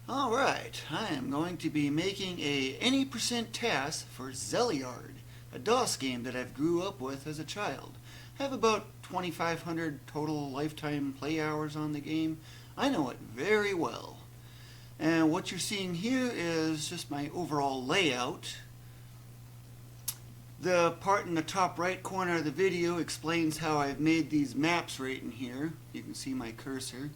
Alright, I am going to be making a any percent TAS for Zeliard, a DOS game that I've grew up with as a child. I have about 2,500 total lifetime play hours on the game. I know it very well. And what you're seeing here is just my overall layout. The part in the top right corner of the video explains how I've made these maps right in here. You can see my cursor.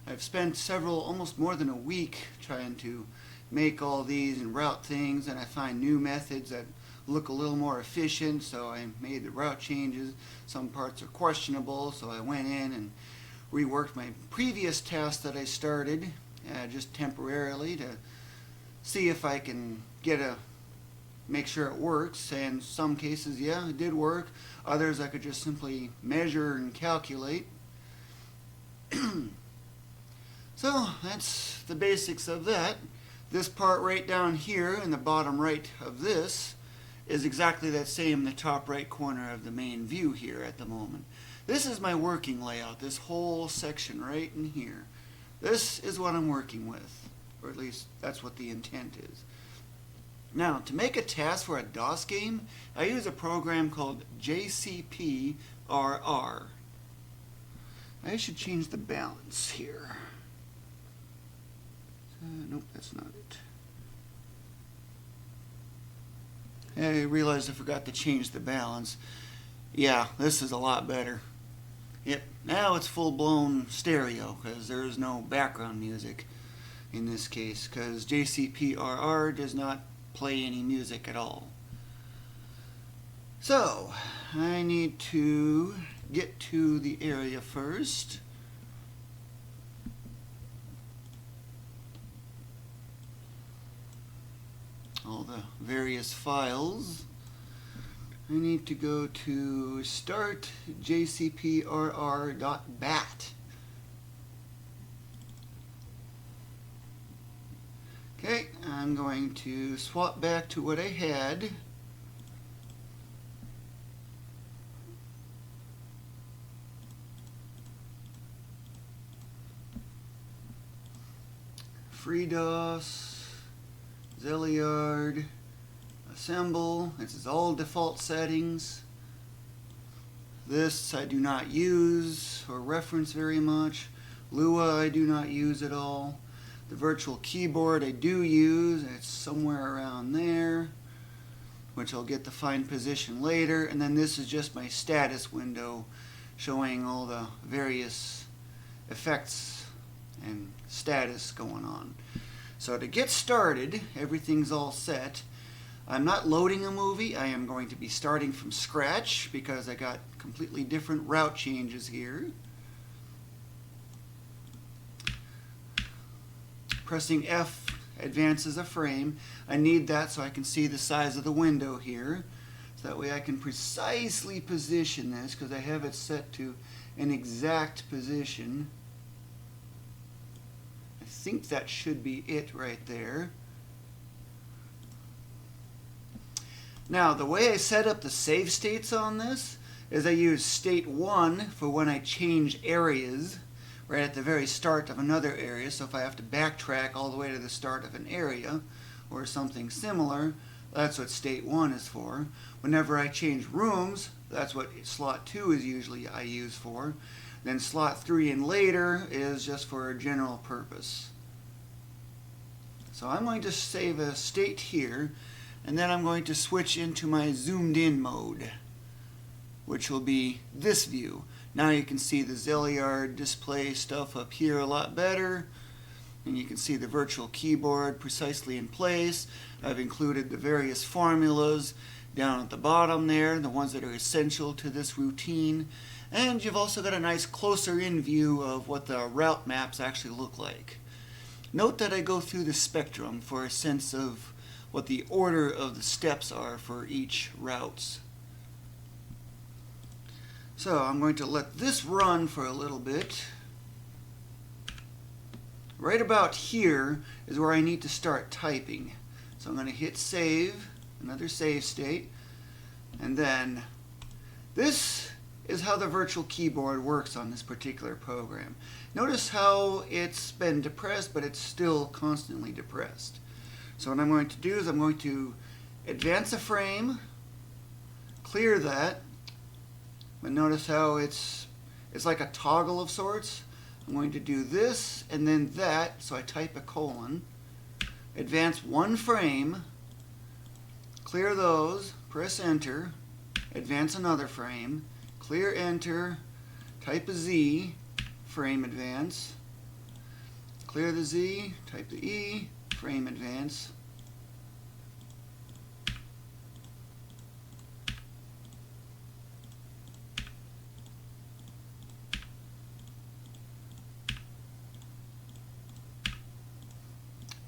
I've spent almost more than a week trying to make all these and route things, and I find new methods that look a little more efficient, so I made the route changes. Some parts are questionable, so I went in and reworked my previous task that I started just temporarily to see if I can make sure it works. And in some cases, yeah, it did work. Others I could just simply measure and calculate. So that's the basics of that. This part right down here in the bottom right of this is exactly that same in the top right corner of the main view here at the moment. This is my working layout, this whole section right in here. This is what I'm working with, or at least that's what the intent is. Now, to make a task for a DOS game, I use a program called JCPRR. I should change the balance here. Nope, that's not it. I realized I forgot to change the balance. Yeah, this is a lot better. Yep, now it's full-blown stereo because there is no background music in this case, because JCPRR does not play any music at all. So, I need to get to the area first. All the various files. I need to go to start jcprr.bat. Okay, I'm going to swap back to what I had. FreeDOS, Zeliard, assemble. This is all default settings. This I do not use or reference very much. Lua I do not use at all. The virtual keyboard I do use. It's somewhere around there, which I'll get the fine position later. And then this is just my status window showing all the various effects and status going on. So to get started, everything's all set. I'm not loading a movie. I am going to be starting from scratch because I got completely different route changes here. Pressing F advances a frame. I need that so I can see the size of the window here. So that way I can precisely position this because I have it set to an exact position. I think that should be it right there. Now, the way I set up the save states on this is I use state 1 for when I change areas right at the very start of another area. So if I have to backtrack all the way to the start of an area or something similar, that's what state 1 is for. Whenever I change rooms, that's what slot 2 is usually I use for. Then slot 3 and later is just for a general purpose. So I'm going to save a state here, and then I'm going to switch into my zoomed in mode, which will be this view. Now you can see the Zeliard display stuff up here a lot better, and you can see the virtual keyboard precisely in place. I've included the various formulas down at the bottom there, the ones that are essential to this routine, and you've also got a nice closer in view of what the route maps actually look like. Note that I go through the spectrum for a sense of what the order of the steps are for each routes. So I'm going to let this run for a little bit. Right about here is where I need to start typing. So I'm going to hit save, another save state, and then this is how the virtual keyboard works on this particular program. Notice how it's been depressed, but it's still constantly depressed. So what I'm going to do is I'm going to advance a frame, clear that, but notice how it's like a toggle of sorts. I'm going to do this and then that, so I type a colon, advance one frame, clear those, press enter, advance another frame, clear enter, type a Z, frame advance, clear the Z, type the E, frame advance.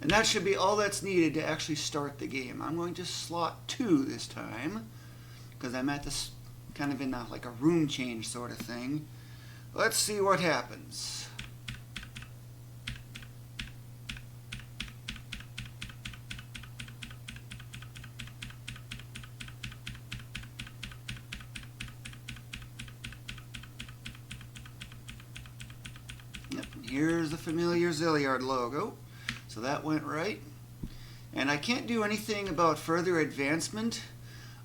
And that should be all that's needed to actually start the game. I'm going to slot 2 this time, because I'm at this kind of in like a room change sort of thing. Let's see what happens. Yep, and here's the familiar Zeliard logo. So that went right. And I can't do anything about further advancement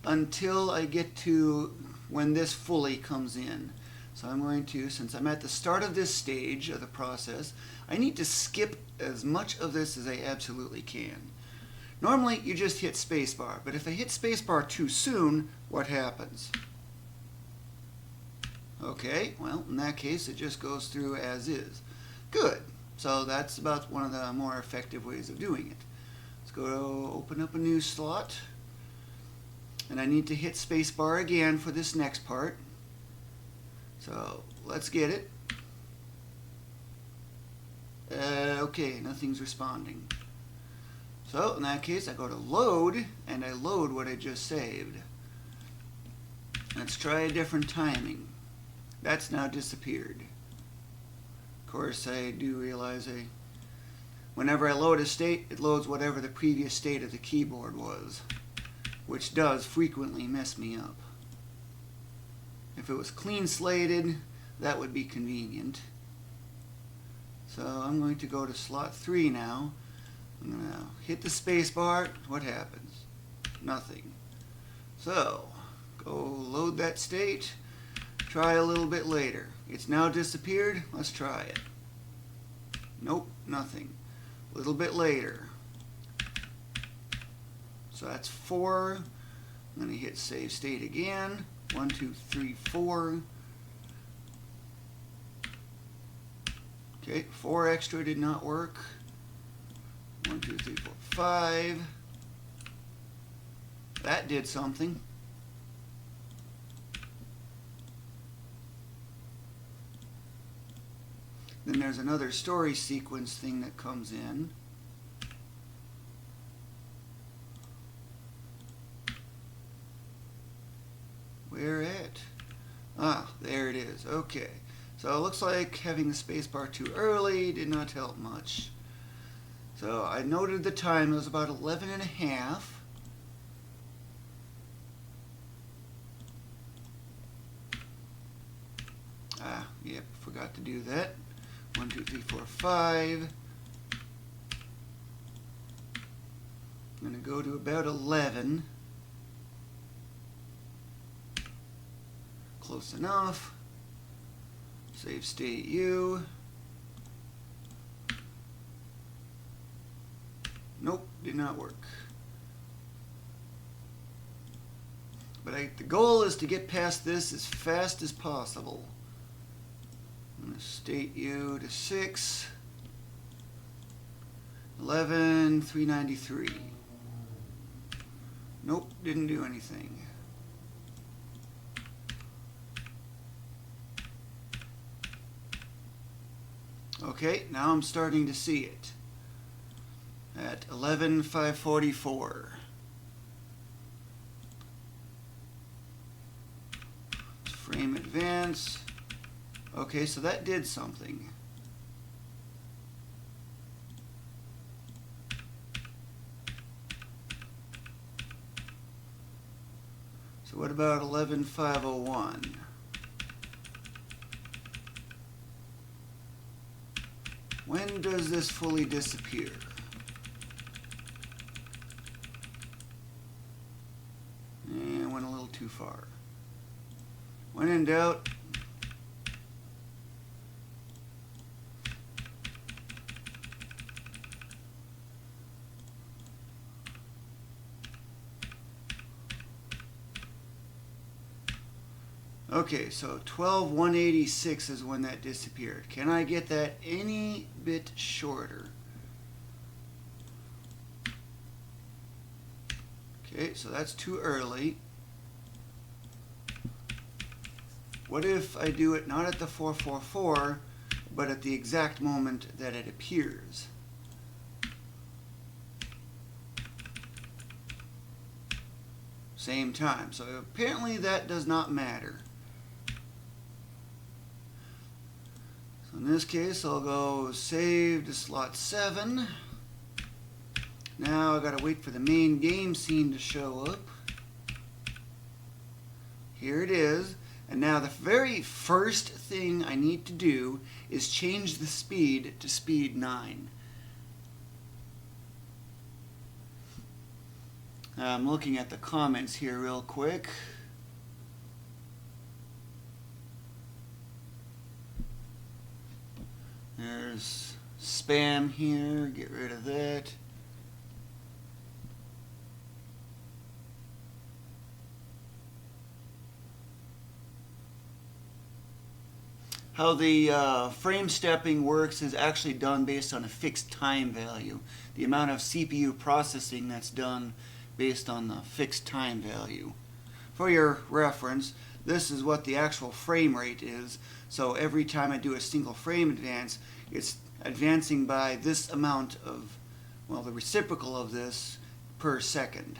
until I get to when this fully comes in. So I'm going to, since I'm at the start of this stage of the process, I need to skip as much of this as I absolutely can. Normally you just hit spacebar, but if I hit spacebar too soon, what happens? Okay, well in that case it just goes through as is. Good. So that's about one of the more effective ways of doing it. Let's go to open up a new slot. And I need to hit spacebar again for this next part. So let's get it. Okay, nothing's responding. So in that case I go to load and I load what I just saved. Let's try a different timing. That's now disappeared. Of course, I do realize whenever I load a state, it loads whatever the previous state of the keyboard was, which does frequently mess me up. If it was clean slated, that would be convenient. So I'm going to go to slot 3 now. I'm going to hit the space bar. What happens? Nothing. So, go load that state. Try a little bit later. It's now disappeared. Let's try it. Nope, nothing. A little bit later. So that's 4. I'm going to hit save state again. 1, 2, 3, 4. Okay, 4 extra did not work. 1, 2, 3, 4, 5. That did something. Then there's another story sequence thing that comes in. Where at? Ah, there it is. Okay. So it looks like having the spacebar too early did not help much. So I noted the time. It was about 11 and a half. Ah, yep, forgot to do that. 1, 2, 3, 4, 5. I'm going to go to about 11. Close enough. Save state U. Nope, did not work. But the goal is to get past this as fast as possible. I'm going to state U to 6. 11, 393. Nope, didn't do anything. Okay, now I'm starting to see it. At 11,544. Frame advance. Okay, so that did something. So what about 11,501? When does this fully disappear? And went a little too far. When in doubt, okay, so 12,186 is when that disappeared. Can I get that any bit shorter? Okay, so that's too early. What if I do it not at the 444, but at the exact moment that it appears? Same time. So apparently that does not matter. So in this case, I'll go save to slot 7. Now I gotta wait for the main game scene to show up. Here it is. And now the very first thing I need to do is change the speed to speed 9. I'm looking at the comments here real quick. There's spam here, get rid of that. How the frame stepping works is actually done based on a fixed time value. The amount of CPU processing that's done based on the fixed time value. For your reference, this is what the actual frame rate is. So every time I do a single frame advance, it's advancing by this amount of, well, the reciprocal of this per second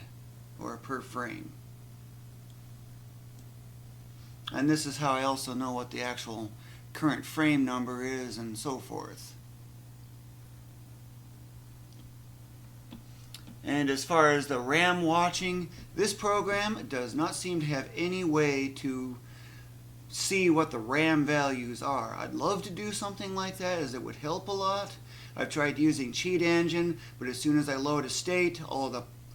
or per frame. And this is how I also know what the actual current frame number is and so forth. And as far as the RAM watching, this program does not seem to have any way to see what the RAM values are. I'd love to do something like that, as it would help a lot. I've tried using Cheat Engine, but as soon as I load a state,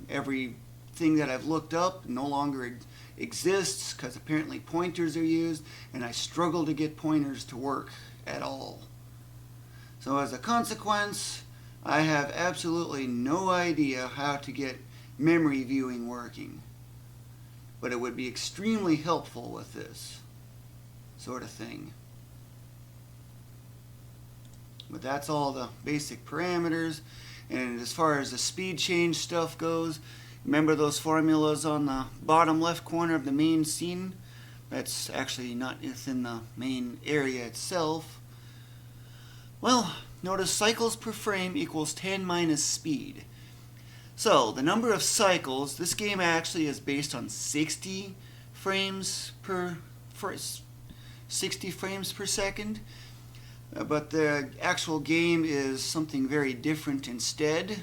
everything that I've looked up no longer exists, because apparently pointers are used, and I struggle to get pointers to work at all. So as a consequence, I have absolutely no idea how to get memory viewing working. But it would be extremely helpful with this sort of thing. But that's all the basic parameters. And as far as the speed change stuff goes, remember those formulas on the bottom left corner of the main scene? That's actually not within the main area itself. Well, notice cycles per frame equals 10 minus speed. So the number of cycles, this game actually is based on 60 frames per second. But the actual game is something very different instead.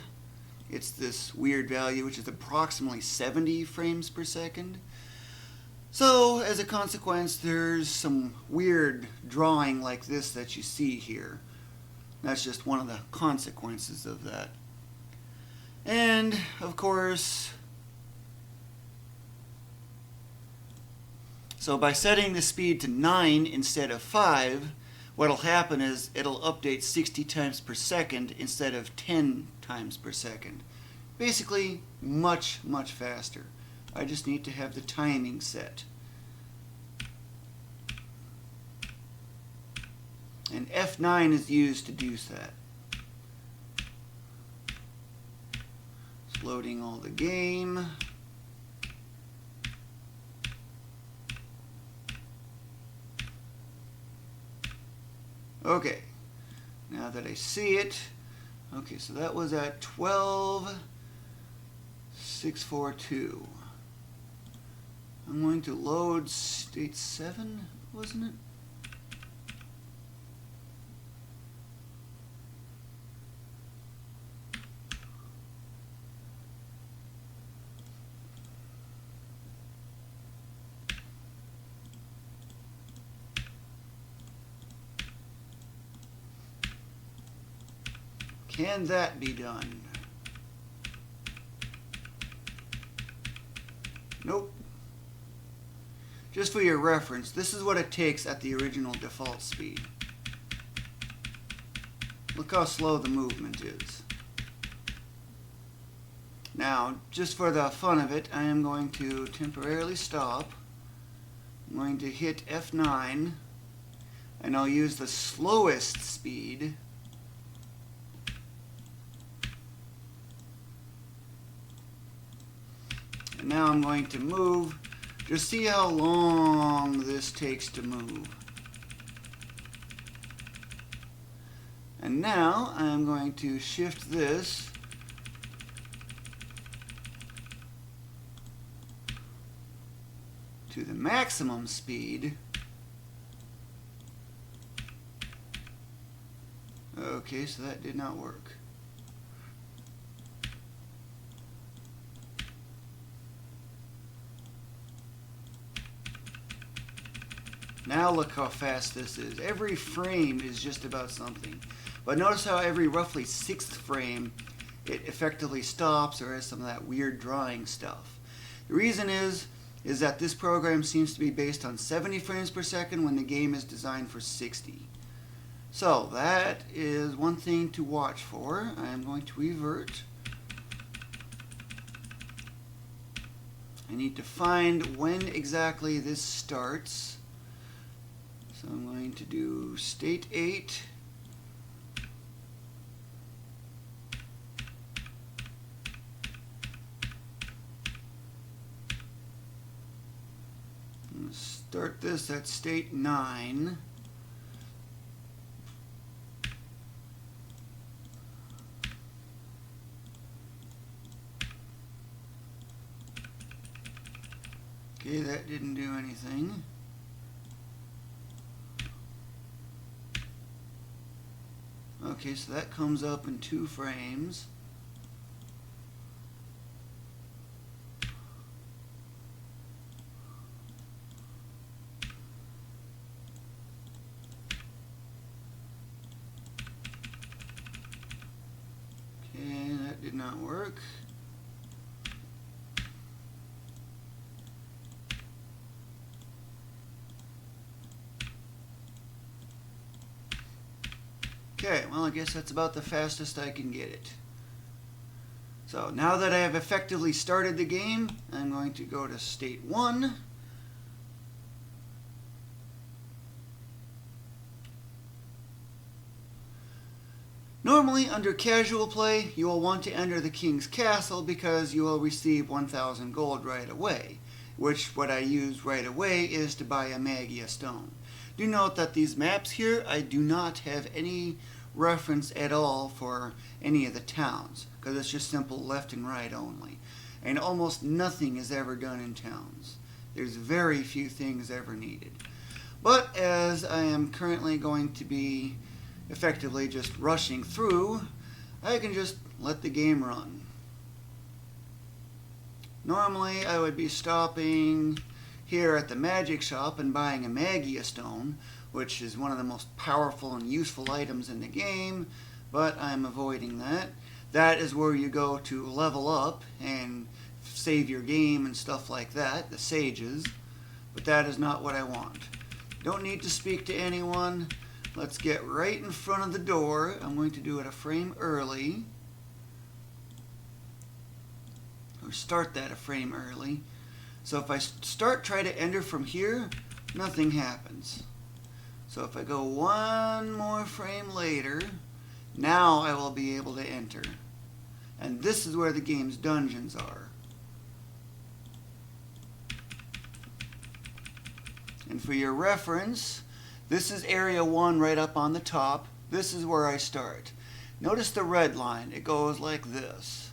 It's this weird value, which is approximately 70 frames per second. So, as a consequence, there's some weird drawing like this that you see here. That's just one of the consequences of that. And, of course, so by setting the speed to 9 instead of 5, what'll happen is it'll update 60 times per second instead of 10 times per second. Basically, much, much faster. I just need to have the timing set. And F9 is used to do that. It's loading all the game. Okay, now that I see it, okay, so that was at 12,642. I'm going to load state 7, wasn't it? Can that be done? Nope. Just for your reference, this is what it takes at the original default speed. Look how slow the movement is. Now, just for the fun of it, I am going to temporarily stop. I'm going to hit F9, and I'll use the slowest speed. And now I'm going to move. Just see how long this takes to move. And now I'm going to shift this to the maximum speed. Okay, so that did not work. Now look how fast this is. Every frame is just about something. But notice how every roughly 6th frame it effectively stops or has some of that weird drawing stuff. The reason is that this program seems to be based on 70 frames per second when the game is designed for 60. So that is one thing to watch for. I am going to revert. I need to find when exactly this starts. So I'm going to do state 8. I'm going to start this at state 9. Okay, that didn't do anything. Okay, so that comes up in 2 frames. Okay, that did not work. Okay, well, I guess that's about the fastest I can get it. So now that I have effectively started the game, I'm going to go to state 1. Normally, under casual play, you will want to enter the king's castle because you will receive 1,000 gold right away, which what I use right away is to buy a Magia stone. Do note that these maps here, I do not have any reference at all for any of the towns, because it's just simple left and right only. And almost nothing is ever done in towns. There's very few things ever needed. But as I am currently going to be effectively just rushing through, I can just let the game run. Normally I would be stopping here at the magic shop and buying a Magia stone, which is one of the most powerful and useful items in the game, but I'm avoiding that. That is where you go to level up and save your game and stuff like that, the sages, but that is not what I want. Don't need to speak to anyone. Let's get right in front of the door. I'm going to do it a frame early, or start that a frame early. So if I try to enter from here, nothing happens. So if I go one more frame later, now I will be able to enter. And this is where the game's dungeons are. And for your reference, this is area 1 right up on the top. This is where I start. Notice the red line. It goes like this.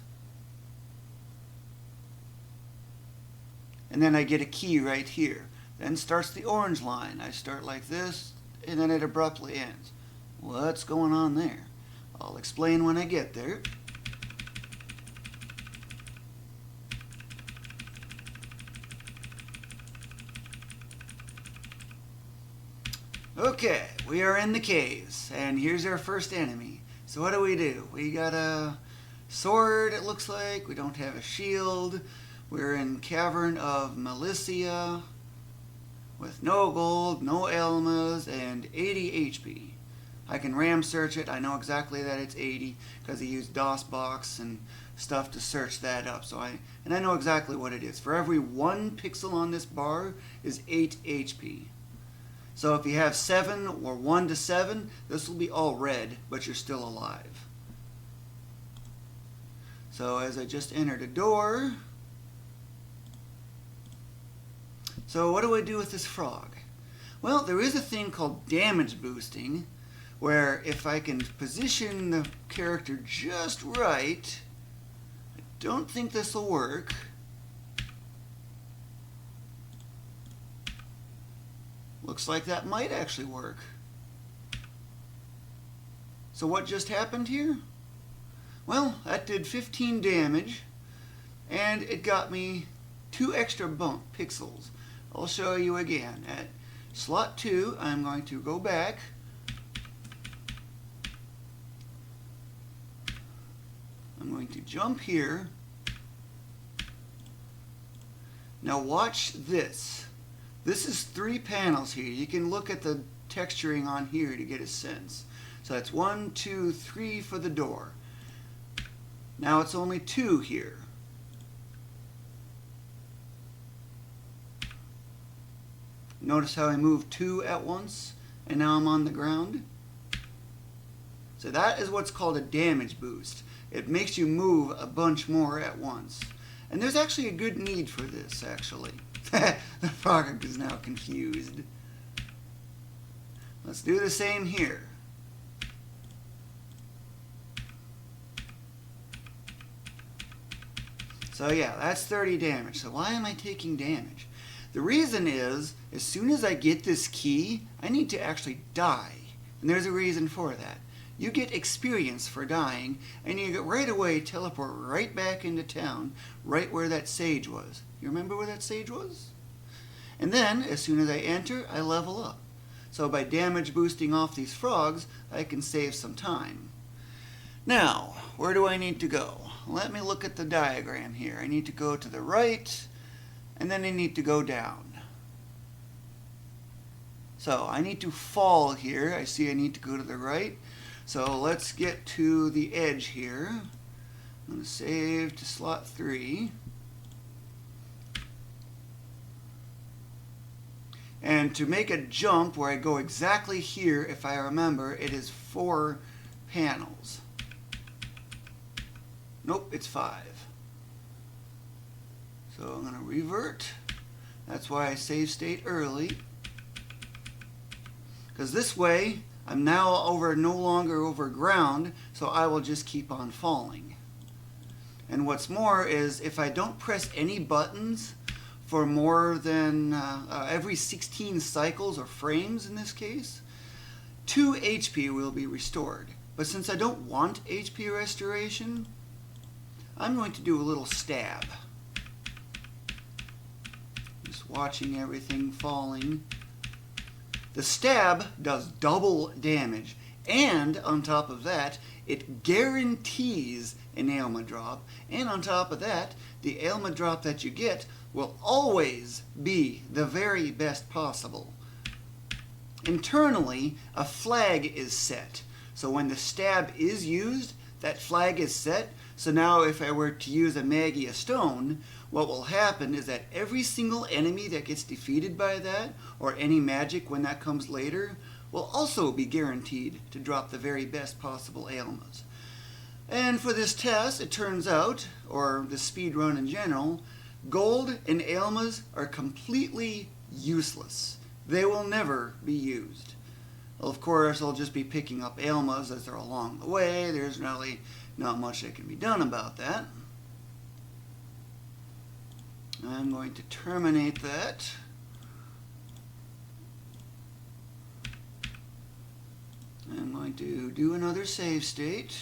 And then I get a key right here. Then starts the orange line. I start like this, and then it abruptly ends. What's going on there? I'll explain when I get there. Okay, we are in the caves, and here's our first enemy. So what do? We got a sword, it looks like. We don't have a shield. We're in Cavern of Ulillillia with no gold, no almas, and 80 HP. I can RAM search it. I know exactly that it's 80 because he used DOSBox and stuff to search that up. I know exactly what it is. For every 1 pixel on this bar is 8 HP. So if you have 7 or 1 to 7, this will be all red, but you're still alive. So as I just entered a door, so what do I do with this frog? Well, there is a thing called damage boosting, where if I can position the character just right, I don't think this will work. Looks like that might actually work. So what just happened here? Well, that did 15 damage, and it got me 2 extra bump pixels. I'll show you again. At slot 2, I'm going to go back. I'm going to jump here. Now watch this. This is 3 panels here. You can look at the texturing on here to get a sense. So that's 1, 2, 3 for the door. Now it's only 2 here. Notice how I moved 2 at once, and now I'm on the ground. So that is what's called a damage boost. It makes you move a bunch more at once. And there's actually a good need for this, actually. The frog is now confused. Let's do the same here. So yeah, that's 30 damage. So why am I taking damage? The reason is, as soon as I get this key, I need to actually die. And there's a reason for that. You get experience for dying, and you get right away teleport right back into town, right where that sage was. You remember where that sage was? And then, as soon as I enter, I level up. So by damage boosting off these frogs, I can save some time. Now, where do I need to go? Let me look at the diagram here. I need to go to the right, and then I need to go down. So I need to fall here. I see I need to go to the right. So let's get to the edge here. I'm going to save to slot 3. And to make a jump where I go exactly here, if I remember, it is 4 panels. Nope, it's 5. So I'm going to revert. That's why I save state early. Because this way, I'm now no longer over ground, so I will just keep on falling. And what's more is, if I don't press any buttons for more than every 16 cycles or frames in this case, 2 HP will be restored. But since I don't want HP restoration, I'm going to do a little stab. Just watching everything falling. The stab does double damage, and on top of that, it guarantees an ailment drop, and on top of that, the ailment drop that you get will always be the very best possible. Internally, a flag is set. So when the stab is used, that flag is set. So now if I were to use a Magia Stone, what will happen is that every single enemy that gets defeated by that, or any magic when that comes later, will also be guaranteed to drop the very best possible ailments. And for this test, it turns out, or the speed run in general, gold and ailmas are completely useless. They will never be used. Well, of course, I'll just be picking up ailmas as they're along the way. There's really not much that can be done about that. I'm going to terminate that. I'm going to do another save state.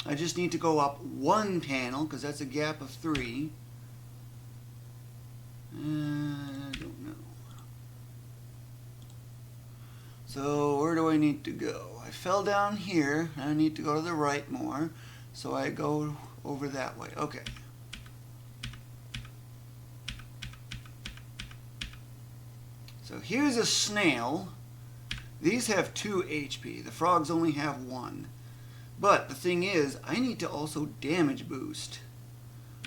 I just need to go up 1 panel because that's a gap of 3. I don't know. So where do I need to go? I fell down here. I need to go to the right more. So I go over that way. Okay. So here's a snail. These have 2 HP. The frogs only have 1. But the thing is, I need to also damage boost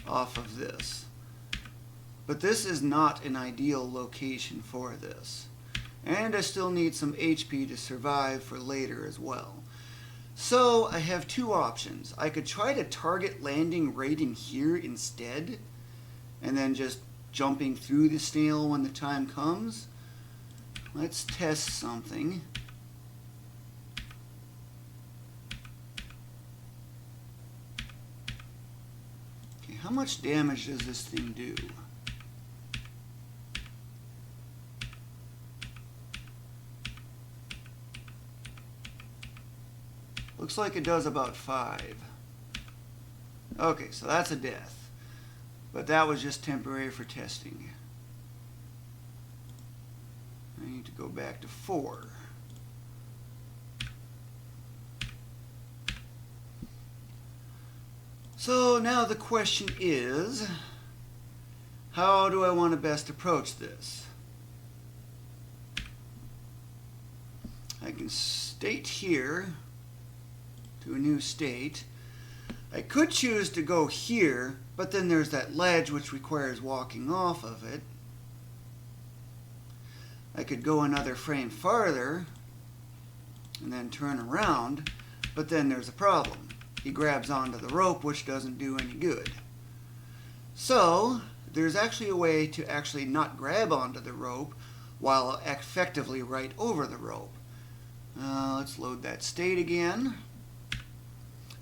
off of this. But this is not an ideal location for this. And I still need some HP to survive for later as well. So I have 2 options. I could try to target landing right in here instead, and then just jumping through the snail when the time comes. Let's test something. Okay, how much damage does this thing do? Looks like it does about 5. Okay, so that's a death. But that was just temporary for testing. I need to go back to 4. So now the question is, how do I want to best approach this? I can state here to a new state. I could choose to go here, but then there's that ledge which requires walking off of it. I could go another frame farther and then turn around, but then there's a problem. He grabs onto the rope, which doesn't do any good. So there's actually a way to actually not grab onto the rope while effectively right over the rope. Let's load that state again.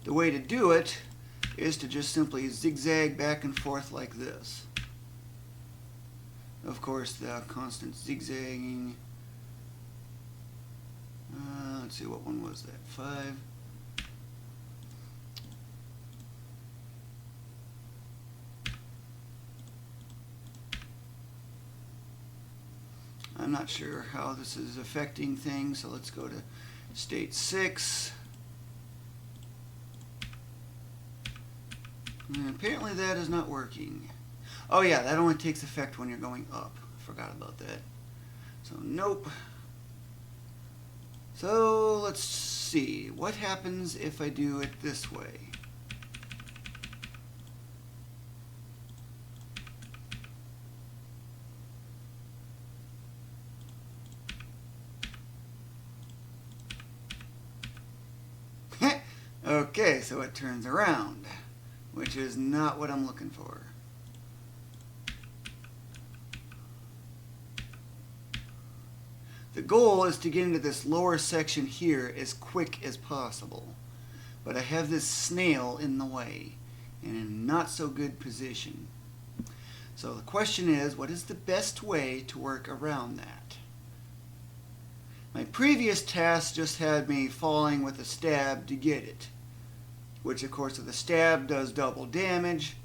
The way to do it is to just simply zigzag back and forth like this. Of course, the constant zigzagging. Let's see, what one was that? 5. I'm not sure how this is affecting things, so let's go to state 6. And apparently that is not working. Oh yeah, that only takes effect when you're going up. I forgot about that. So nope. So let's see. What happens if I do it this way? Okay, so it turns around, which is not what I'm looking for. The goal is to get into this lower section here as quick as possible. But I have this snail in the way, and in a not so good position. So the question is, what is the best way to work around that? My previous task just had me falling with a stab to get it, which of course if the stab does double damage,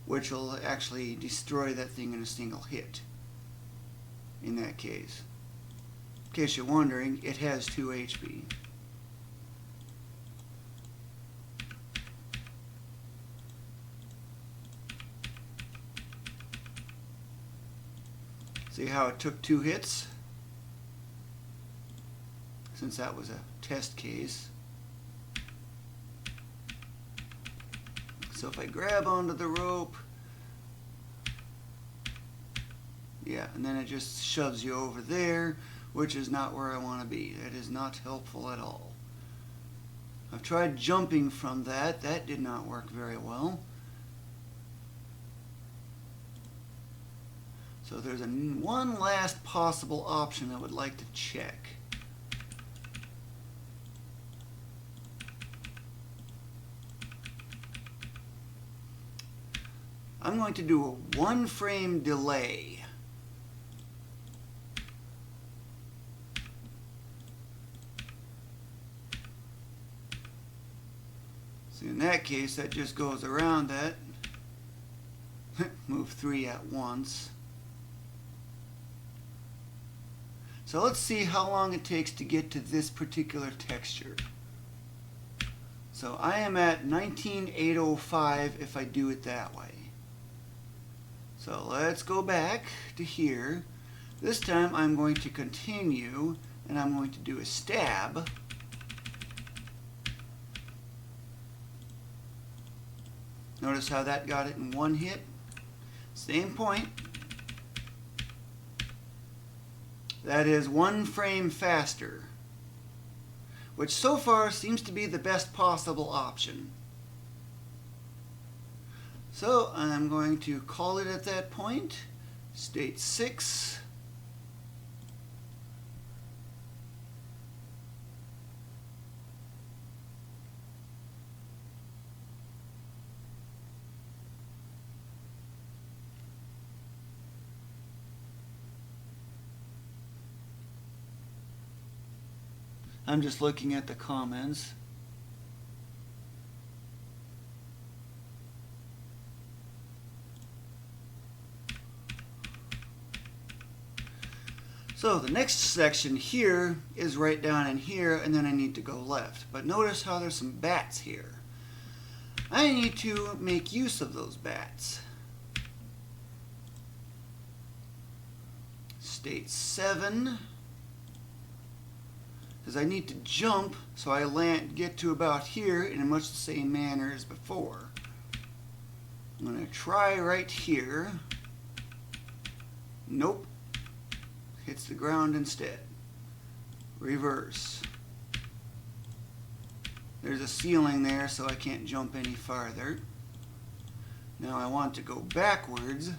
which will actually destroy that thing in a single hit in that case. In case you're wondering, it has 2 HP. See how it took 2 hits? Since that was a test case. So if I grab onto the rope, yeah, and then it just shoves you over there, which is not where I want to be. That is not helpful at all. I've tried jumping from that. That did not work very well. So there's one last possible option I would like to check. I'm going to do a 1 frame delay. So in that case, that just goes around that. Move 3 at once. So So let's see how long it takes to get to this particular texture. So I am at 19,805 if I do it that way. So let's go back to here. This time I'm going to continue and I'm going to do a stab. Notice how that got it in one hit. Same point. That is one frame faster, which so far seems to be the best possible option. So I'm going to call it at that point, state 6. I'm just looking at the comments. So the next section here is right down in here, and then I need to go left. But notice how there's some bats here. I need to make use of those bats. State 7. Because I need to jump so I get to about here in much the same manner as before. I'm going to try right here. Nope. Hits the ground instead. Reverse. There's a ceiling there, so I can't jump any farther. Now I want to go backwards.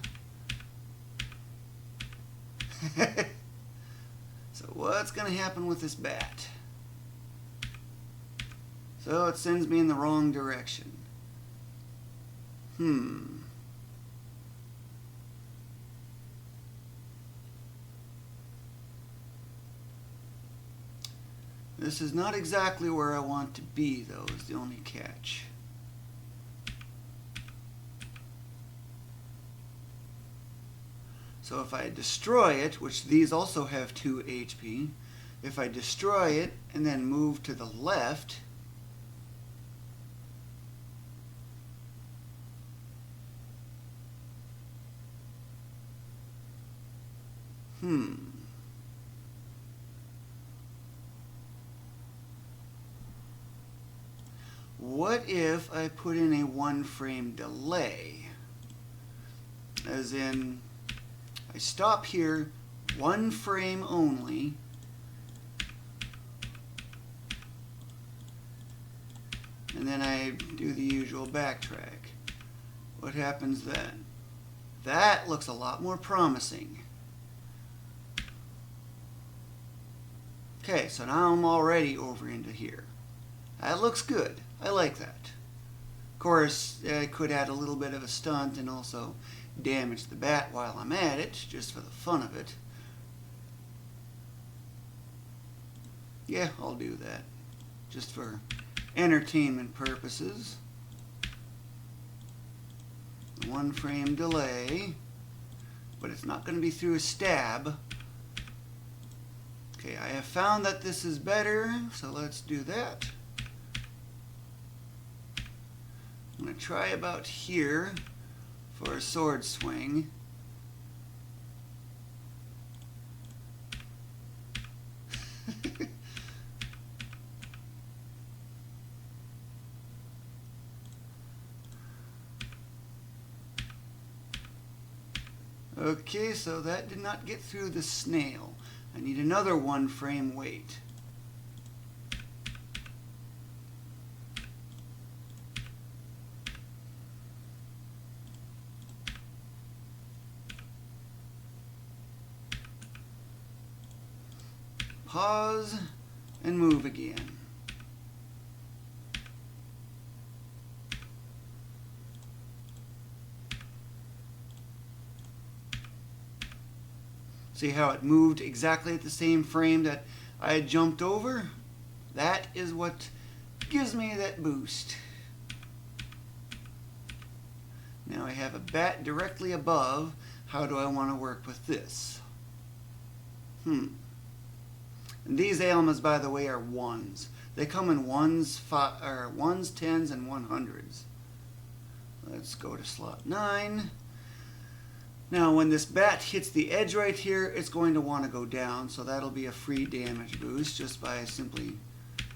So what's going to happen with this bat? So it sends me in the wrong direction. This is not exactly where I want to be, though, is the only catch. So if I destroy it, which these also have 2 HP, if I destroy it and then move to the left, what if I put in a 1 frame delay? As in, I stop here, 1 frame only, and then I do the usual backtrack. What happens then? That looks a lot more promising. Okay, so now I'm already over into here. That looks good. I like that. Of course, I could add a little bit of a stunt and also damage the bat while I'm at it, just for the fun of it. Yeah, I'll do that. Just for entertainment purposes. 1 frame delay. But it's not going to be through a stab. Okay, I have found that this is better, so let's do that. I'm going to try about here for a sword swing. Okay, so that did not get through the snail. I need another 1 frame wait. Pause and move again. See how it moved exactly at the same frame that I had jumped over? That is what gives me that boost. Now I have a bat directly above. How do I want to work with this? And these ailments, by the way, are ones. They come in ones, ones, tens, and 100s. Let's go to slot 9. Now, when this bat hits the edge right here, it's going to want to go down, so that'll be a free damage boost just by simply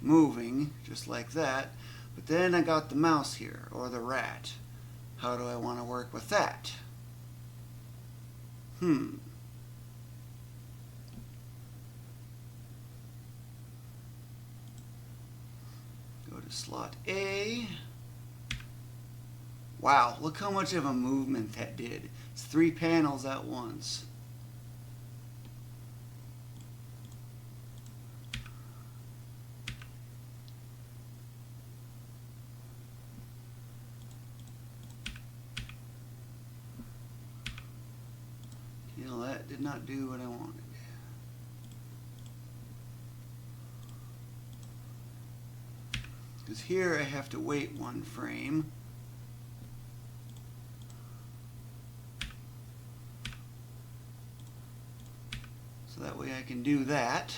moving, just like that. But then I got the mouse here, or the rat. How do I want to work with that? Go to slot A. Wow, look how much of a movement that did. It's 3 panels at once. You know, that did not do what I wanted. Because here I have to wait 1 frame. So that way I can do that.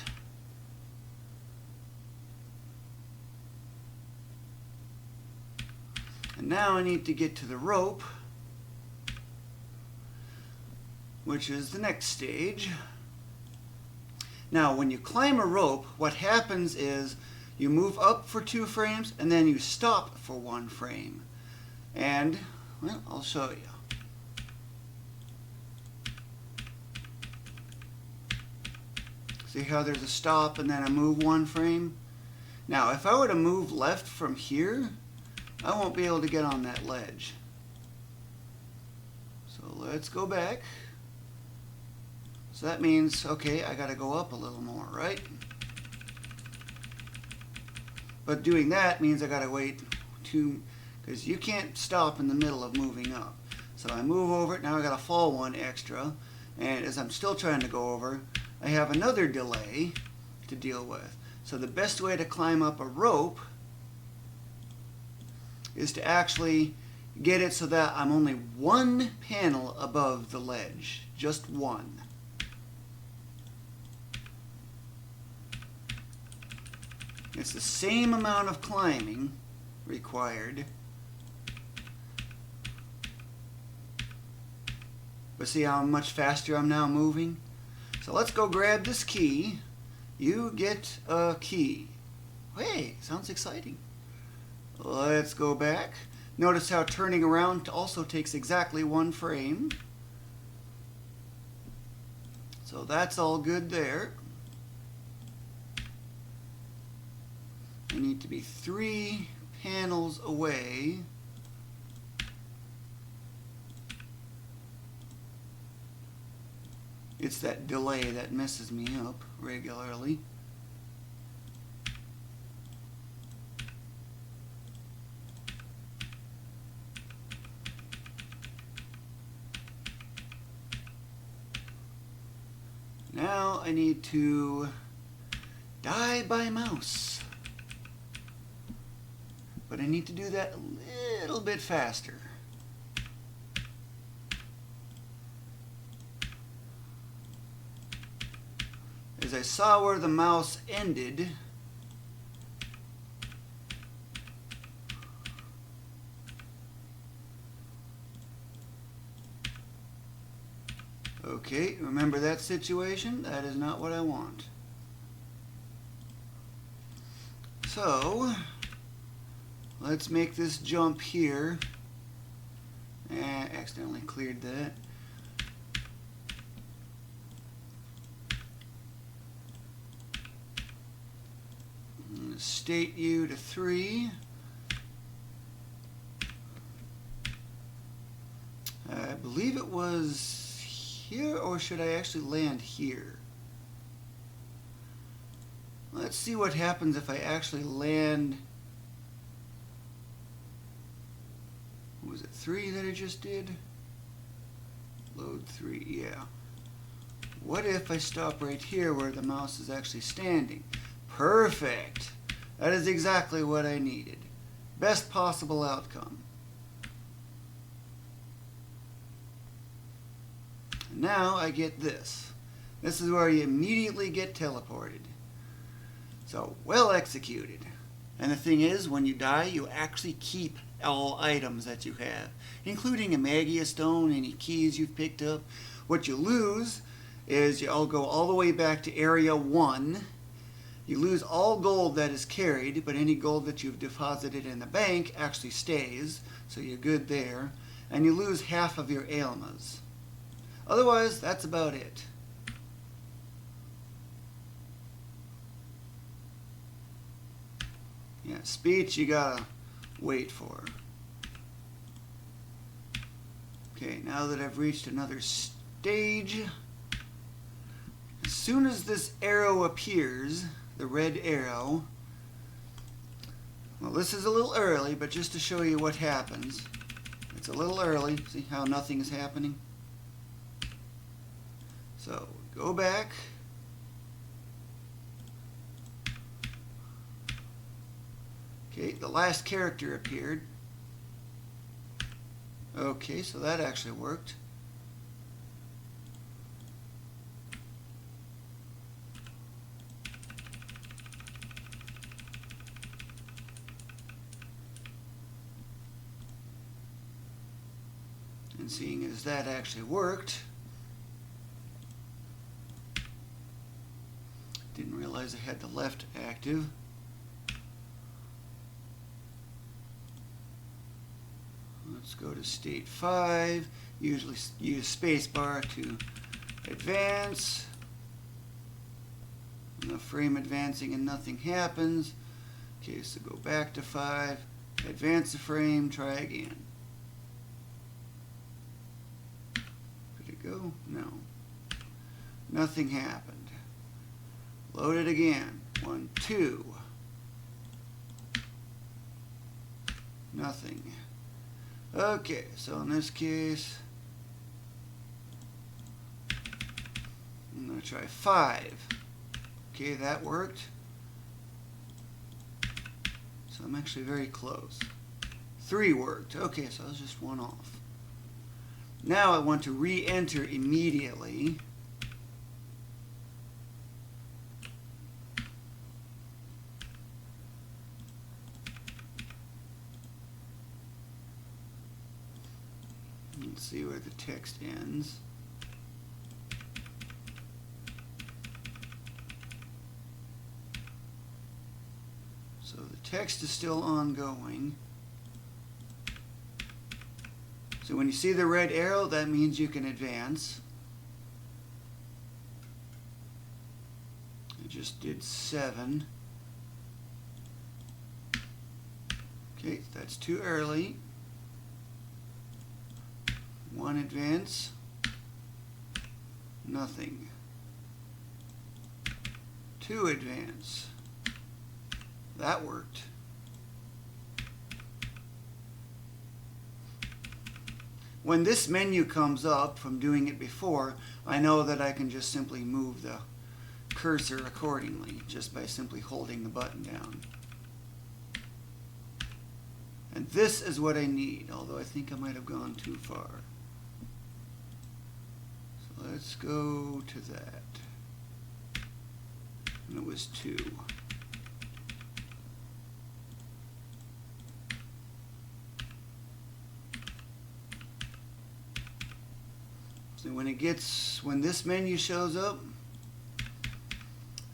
And now I need to get to the rope, which is the next stage. Now, when you climb a rope, what happens is you move up for 2 frames and then you stop for 1 frame. And, well, I'll show you. See how there's a stop and then I move 1 frame? Now, if I were to move left from here, I won't be able to get on that ledge. So let's go back. So that means, okay, I got to go up a little more, right? But doing that means I got to wait 2, because you can't stop in the middle of moving up. So I move over it, now I got to fall 1 extra, and as I'm still trying to go over, I have another delay to deal with. So the best way to climb up a rope is to actually get it so that I'm only 1 panel above the ledge, just 1. It's the same amount of climbing required. But see how much faster I'm now moving? So let's go grab this key. You get a key. Hey, sounds exciting. Let's go back. Notice how turning around also takes exactly 1 frame. So that's all good there. I need to be 3 panels away. It's that delay that messes me up regularly. Now I need to die by mouse. But I need to do that a little bit faster. As I saw where the mouse ended, okay, remember that situation? That is not what I want. So, let's make this jump here. Accidentally cleared that. State U to 3. I believe it was here, or should I actually land here? Let's see what happens if I actually land. What was it, 3 that I just did? Load 3, yeah. What if I stop right here where the mouse is actually standing? Perfect! That is exactly what I needed. Best possible outcome. And now I get this. This is where you immediately get teleported. So, well executed. And the thing is, when you die, you actually keep all items that you have, including a Magia Stone, any keys you've picked up. What you lose is you'll go all the way back to Area 1. You lose all gold that is carried, but any gold that you've deposited in the bank actually stays, so you're good there. And you lose half of your ailmas. Otherwise, that's about it. Yeah, speech you gotta wait for. Okay, now that I've reached another stage, as soon as this arrow appears, the red arrow, well, this is a little early, but just to show you what happens, it's a little early. See how nothing is happening? So, go back. Okay, the last character appeared. Okay, so that actually worked. And seeing as that actually worked, didn't realize I had the left active. Let's go to state 5. Usually use spacebar to advance. No frame advancing and nothing happens. Okay, so go back to 5. Advance the frame, try again. Did it go? No. Nothing happened. Load it again. 1, 2. Nothing. Okay, so in this case, I'm going to try 5. Okay, that worked. So I'm actually very close. 3 worked. Okay, so I was just 1 off. Now I want to re-enter immediately. Let's see where the text ends. So the text is still ongoing. So when you see the red arrow, that means you can advance. I just did 7. Okay, that's too early. 1 advance. Nothing. 2 advance. That worked. When this menu comes up from doing it before, I know that I can just simply move the cursor accordingly, just by simply holding the button down. And this is what I need, although I think I might have gone too far. So let's go to that. And it was 2. So when this menu shows up,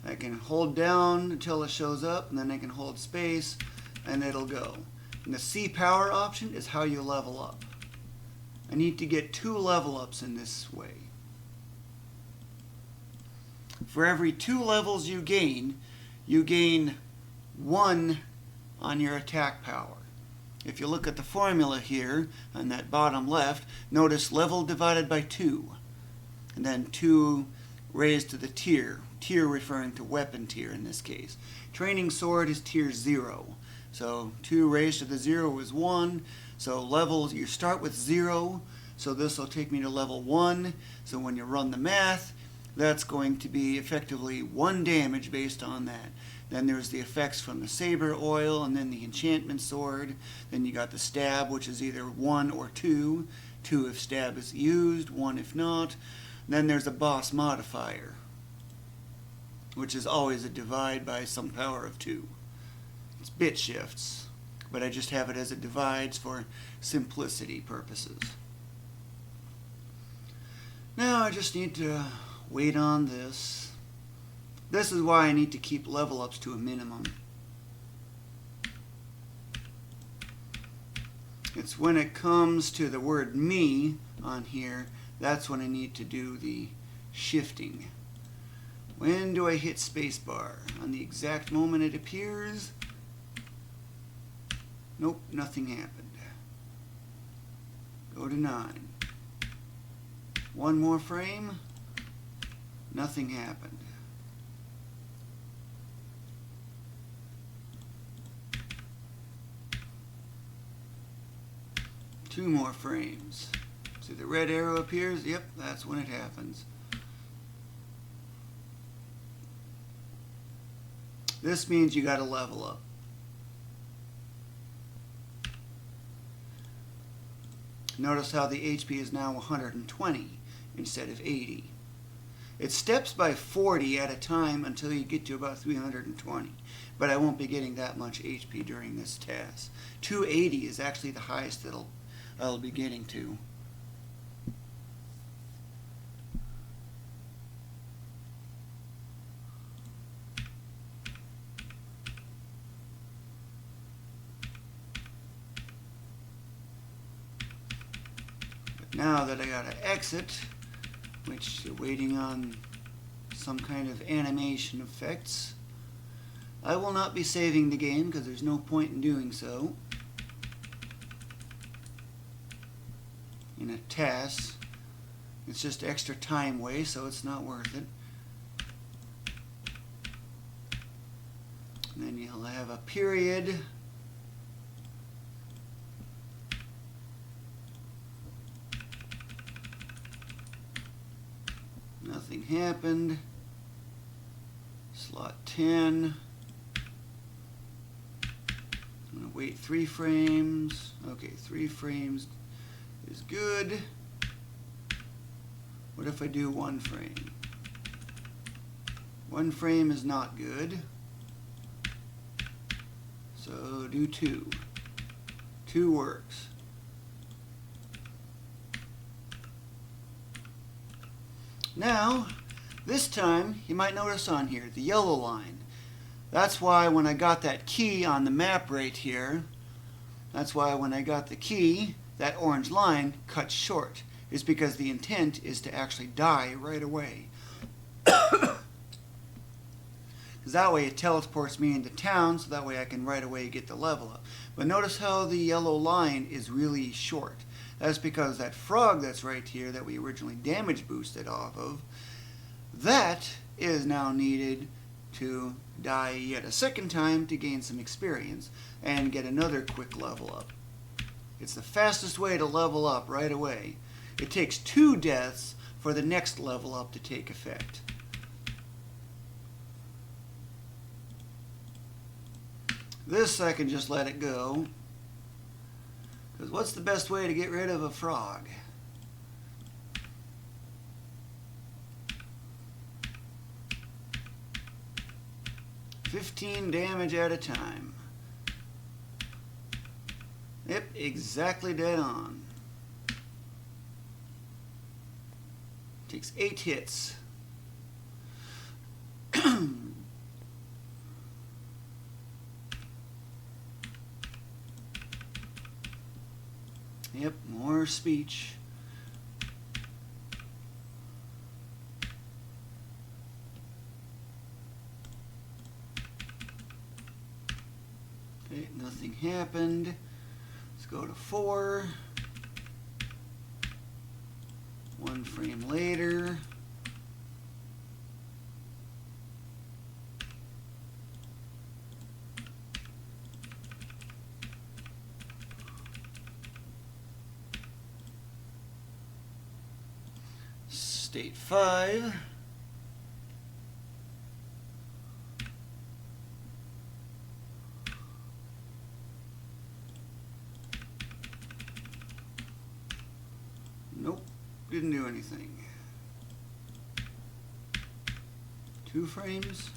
I can hold down until it shows up, and then I can hold space, and it'll go. And the C power option is how you level up. I need to get 2 level ups in this way. For every 2 levels you gain 1 on your attack power. If you look at the formula here on that bottom left, notice level divided by 2. And then 2 raised to the tier. Tier referring to weapon tier in this case. Training sword is tier 0. So 2 raised to the 0 is 1. So levels, you start with 0. So this will take me to level 1. So when you run the math, that's going to be effectively 1 damage based on that. Then there's the effects from the saber oil, and then the enchantment sword. Then you got the stab, which is either 1 or 2. 2 if stab is used, 1 if not. Then there's a boss modifier. which is always a divide by some power of 2. It's bit shifts, but I just have it as it divides for simplicity purposes. Now I just need to wait on this. This is why I need to keep level ups to a minimum. It's when it comes to the word me on here, that's when I need to do the shifting. When do I hit spacebar? On the exact moment it appears? Nope, nothing happened. Go to 9. One more frame. Nothing happened. Two more frames. See the red arrow appears? Yep, that's when it happens. This means you got to level up. Notice how the HP is now 120 instead of 80. It steps by 40 at a time until you get to about 320. But I won't be getting that much HP during this task. 280 is actually the highest I'll be getting to. Now that I got to exit, which you're waiting on some kind of animation effects, I will not be saving the game because there's no point in doing so. In a TAS, it's just extra time waste, so it's not worth it. And then you'll have a period. Nothing happened. Slot 10. I'm going to wait 3 frames. Okay, 3 frames is good. What if I do 1 frame? 1 frame is not good. So do 2. 2 works. Now, this time, you might notice on here, the yellow line. That's why when I got that key on the map right here, that's why when I got the key, that orange line cut short. Is because the intent is to actually die right away. Because that way it teleports me into town, so that way I can right away get the level up. But notice how the yellow line is really short. That's because that frog that's right here that we originally damage boosted off of, that is now needed to die yet a second time to gain some experience and get another quick level up. It's the fastest way to level up right away. It takes 2 deaths for the next level up to take effect. This I can just let it go. Because what's the best way to get rid of a frog? $15 damage at a time. Yep, exactly dead on. Takes 8 hits. Yep, more speech. Okay, nothing happened. Let's go to 4. 1 frame later. State 5. Nope, didn't do anything. 2 2 frames?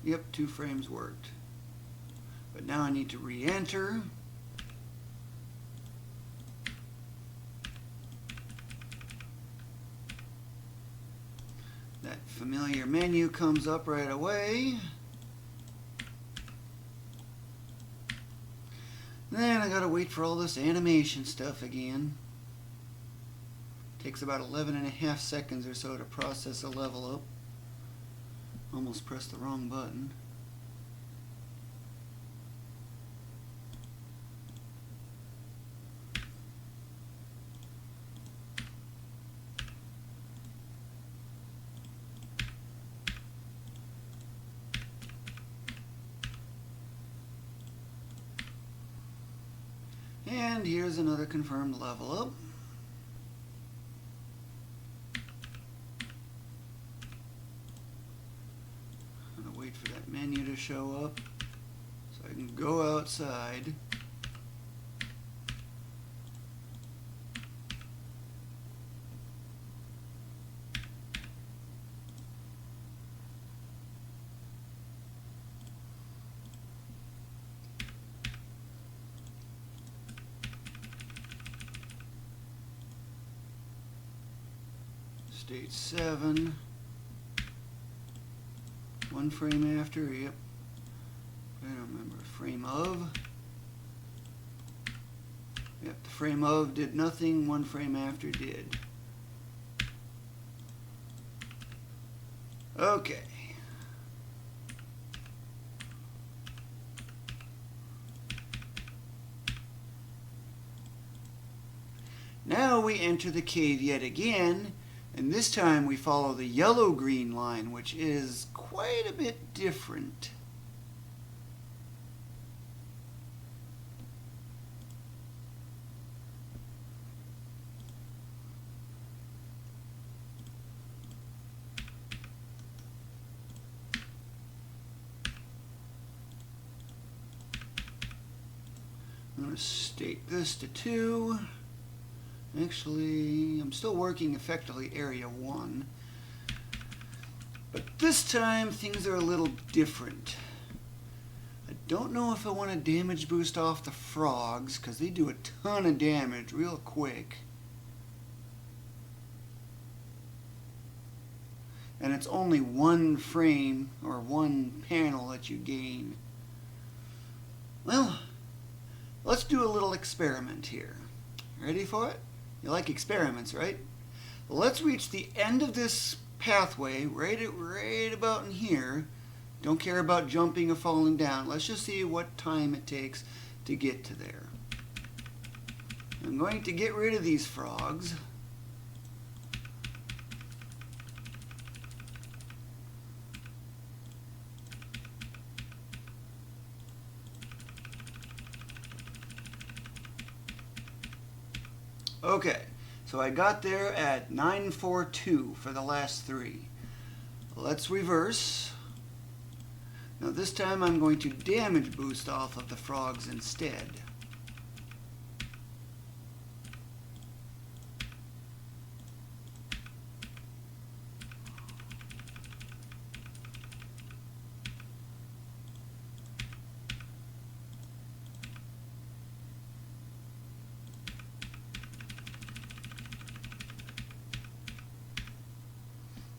Yep, 2 frames worked. But now I need to re-enter. That familiar menu comes up right away. Then I gotta wait for all this animation stuff again. Takes about 11.5 seconds or so to process a level up. Almost pressed the wrong button. And here's another confirmed level up. I'm gonna wait for that menu to show up so I can go outside. State 7. 1 frame after, yep. I don't remember. Frame of. Yep, the frame of did nothing. 1 frame after did. Okay. Now we enter the cave yet again. And this time we follow the yellow-green line, which is quite a bit different. I'm going to state this to 2. Actually, I'm still working effectively area 1. But this time, things are a little different. I don't know if I want to damage boost off the frogs, because they do a ton of damage real quick. And it's only 1 frame, or 1 panel that you gain. Well, let's do a little experiment here. Ready for it? You like experiments, right? Well, let's reach the end of this pathway right about in here. Don't care about jumping or falling down. Let's just see what time it takes to get to there. I'm going to get rid of these frogs. Okay, so I got there at 9:42 for the last 3. Let's reverse. Now this time I'm going to damage boost off of the frogs instead.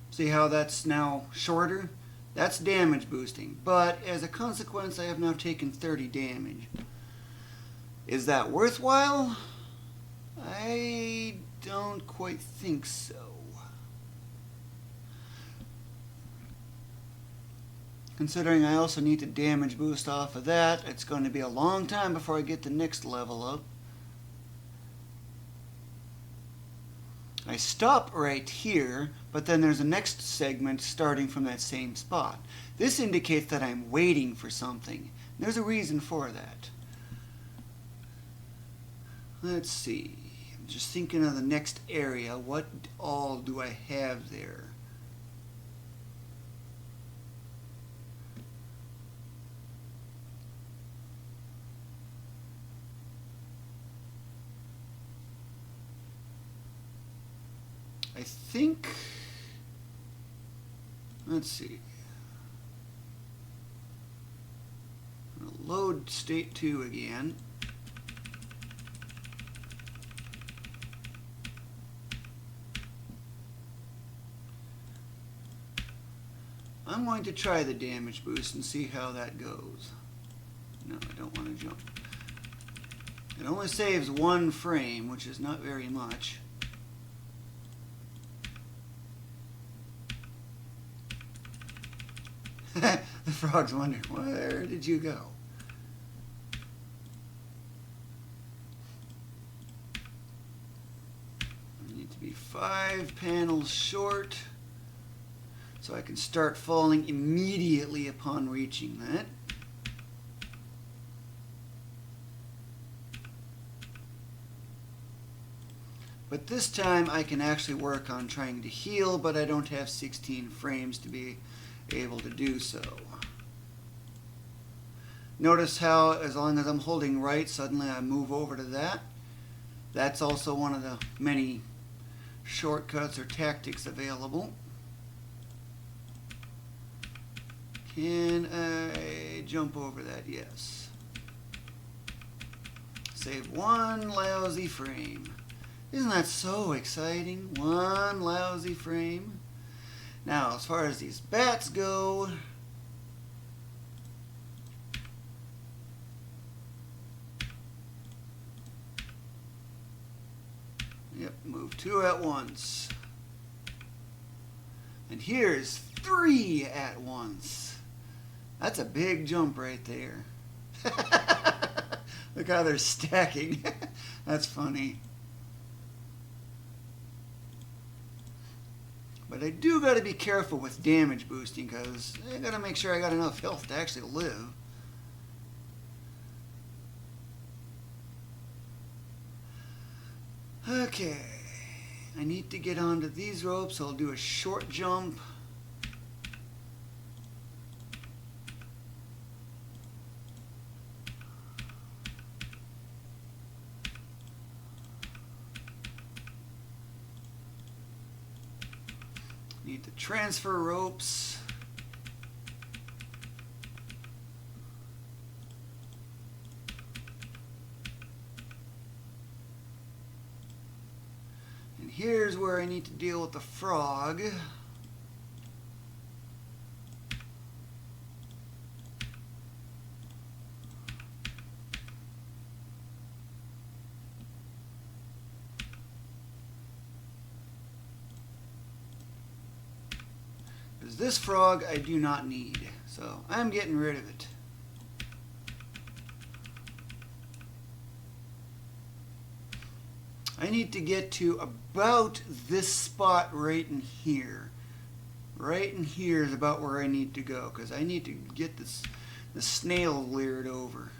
See how that's now shorter? That's damage boosting, but as a consequence I have now taken 30 damage. Is that worthwhile? I don't quite think so. Considering I also need to damage boost off of that, it's going to be a long time before I get the next level up. I stop right here, but then there's a next segment starting from that same spot. This indicates that I'm waiting for something. There's a reason for that. Let's see. I'm just thinking of the next area. What all do I have there? I think Let's see. I'll load state 2 again. I'm going to try the damage boost and see how that goes. No, I don't want to jump. It only saves 1 frame, which is not very much. The frog's wondering, where did you go? I need to be 5 panels short, so I can start falling immediately upon reaching that. But this time I can actually work on trying to heal, but I don't have 16 frames to be able to do so. Notice how as long as I'm holding right, suddenly I move over to that. That's also one of the many shortcuts or tactics available. Can I jump over that? Yes. Save 1 lousy frame. Isn't that so exciting? 1 lousy frame. Now, as far as these bats go, yep, move 2 at once. And here's 3 at once. That's a big jump right there. Look how they're stacking. That's funny. But I do got to be careful with damage boosting because I got to make sure I got enough health to actually live. Okay, I need to get onto these ropes. I'll do a short jump. Need to transfer ropes. And here's where I need to deal with the frog. This frog I do not need, so I'm getting rid of it. I need to get to about this spot right in here. Right in here is about where I need to go, because I need to get the snail leered over.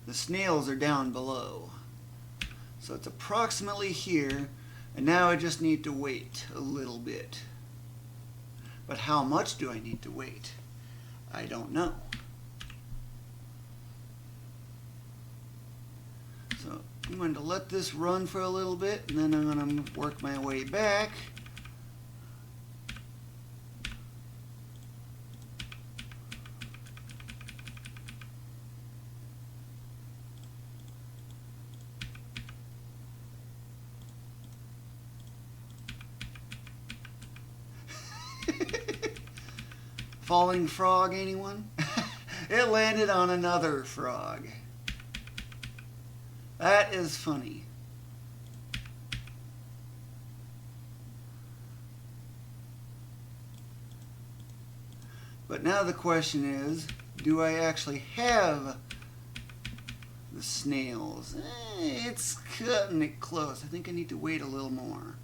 The snails are down below. So it's approximately here. And now I just need to wait a little bit. But how much do I need to wait? I don't know. So I'm going to let this run for a little bit, and then I'm going to work my way back. Falling frog, anyone? It landed on another frog. That is funny. But now the question is, do I actually have the snails? It's cutting it close. I think I need to wait a little more.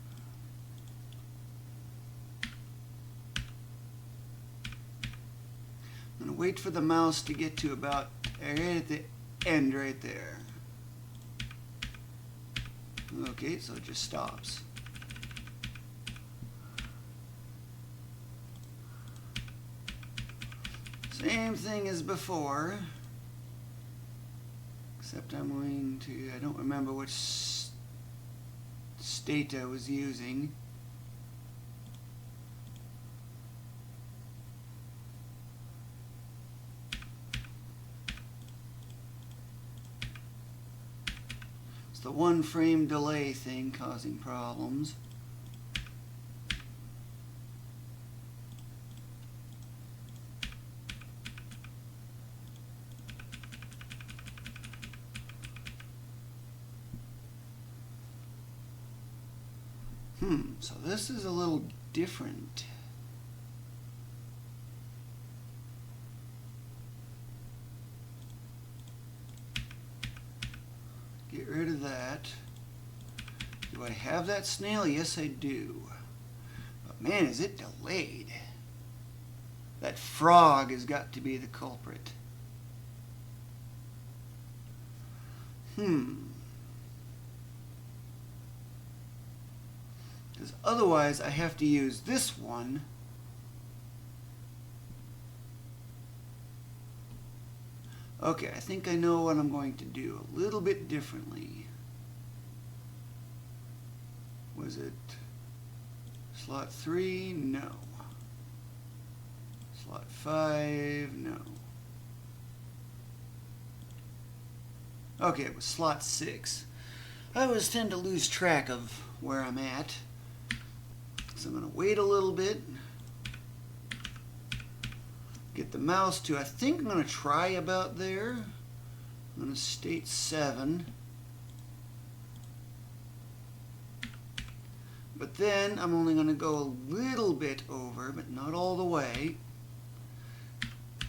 I'm going to wait for the mouse to get to about right at the end right there. Okay, so it just stops. Same thing as before, except I'm going to, I don't remember which state I was using. It's the 1 frame delay thing causing problems. So this is a little different. Get rid of that. Do I have that snail? Yes, I do. But man, is it delayed. That frog has got to be the culprit. Because otherwise I have to use this one. Okay, I think I know what I'm going to do a little bit differently. Was it slot 3? No. Slot 5? No. Okay, it was slot 6. I always tend to lose track of where I'm at. So I'm going to wait a little bit. Get the mouse to, I think I'm going to try about there. I'm going to state 7. But then I'm only going to go a little bit over, but not all the way.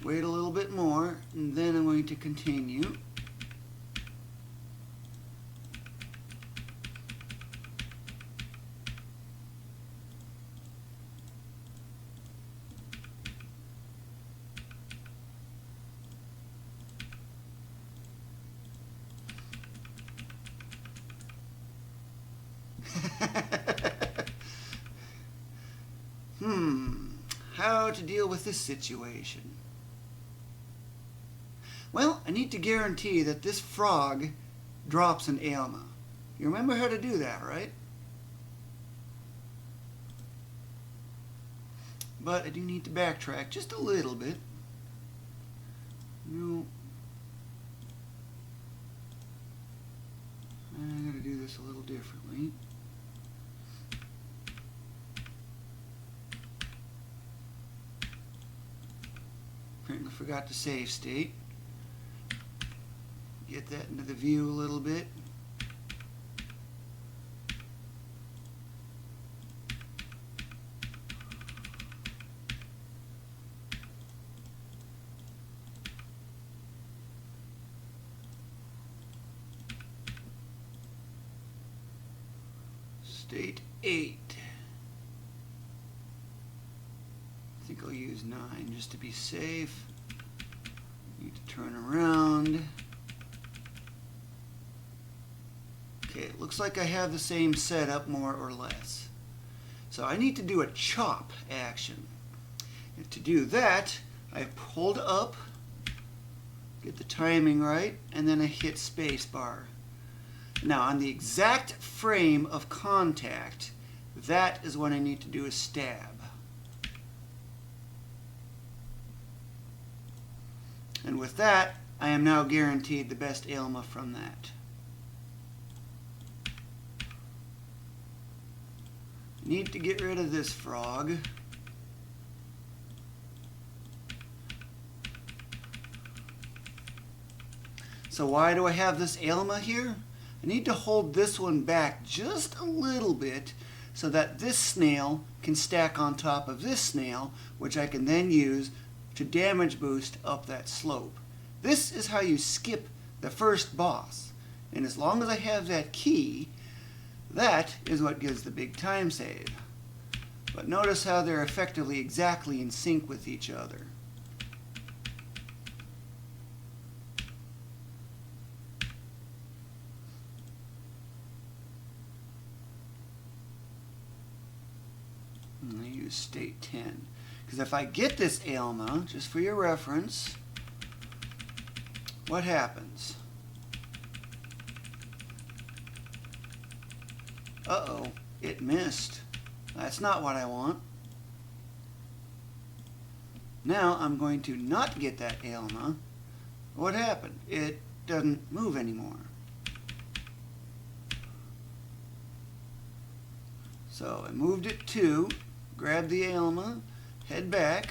Wait a little bit more, and then I'm going to continue. How to deal with this situation? Well, I need to guarantee that this frog drops an ailma. You remember how to do that, right? But I do need to backtrack just a little bit. No. I'm going to do this a little differently. Apparently forgot to save state. Get that into the view a little bit. State 8. I think I'll use 9 just to be safe. Need to turn around. Okay, it looks like I have the same setup more or less. So I need to do a chop action. And to do that, I pulled up, get the timing right, and then I hit spacebar. Now on the exact frame of contact, that is when I need to do a stab. And with that, I am now guaranteed the best ailma from that. Need to get rid of this frog. So why do I have this ailma here? I need to hold this one back just a little bit so that this snail can stack on top of this snail, which I can then use to damage boost up that slope. This is how you skip the first boss. And as long as I have that key, that is what gives the big time save. But notice how they're effectively exactly in sync with each other. And I use state 10. Because if I get this ailma, just for your reference, what happens? Uh-oh, it missed. That's not what I want. Now I'm going to not get that ailma. What happened? It doesn't move anymore. So I moved it 2, grab the ailma, head back.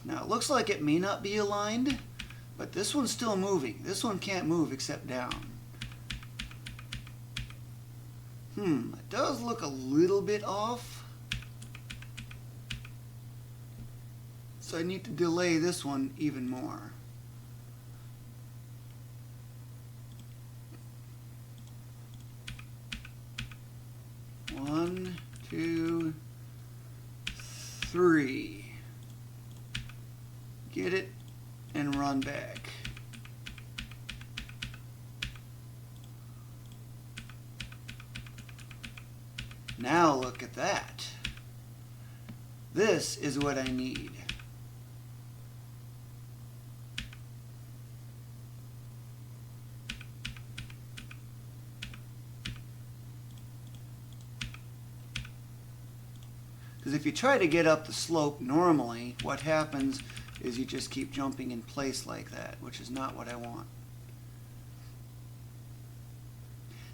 Now it looks like it may not be aligned, but this one's still moving. This one can't move except down. It does look a little bit off. So I need to delay this one even more. One, 2, 3. Get it and run back. Now look at that. This is what I need. Because if you try to get up the slope normally, what happens is you just keep jumping in place like that, which is not what I want.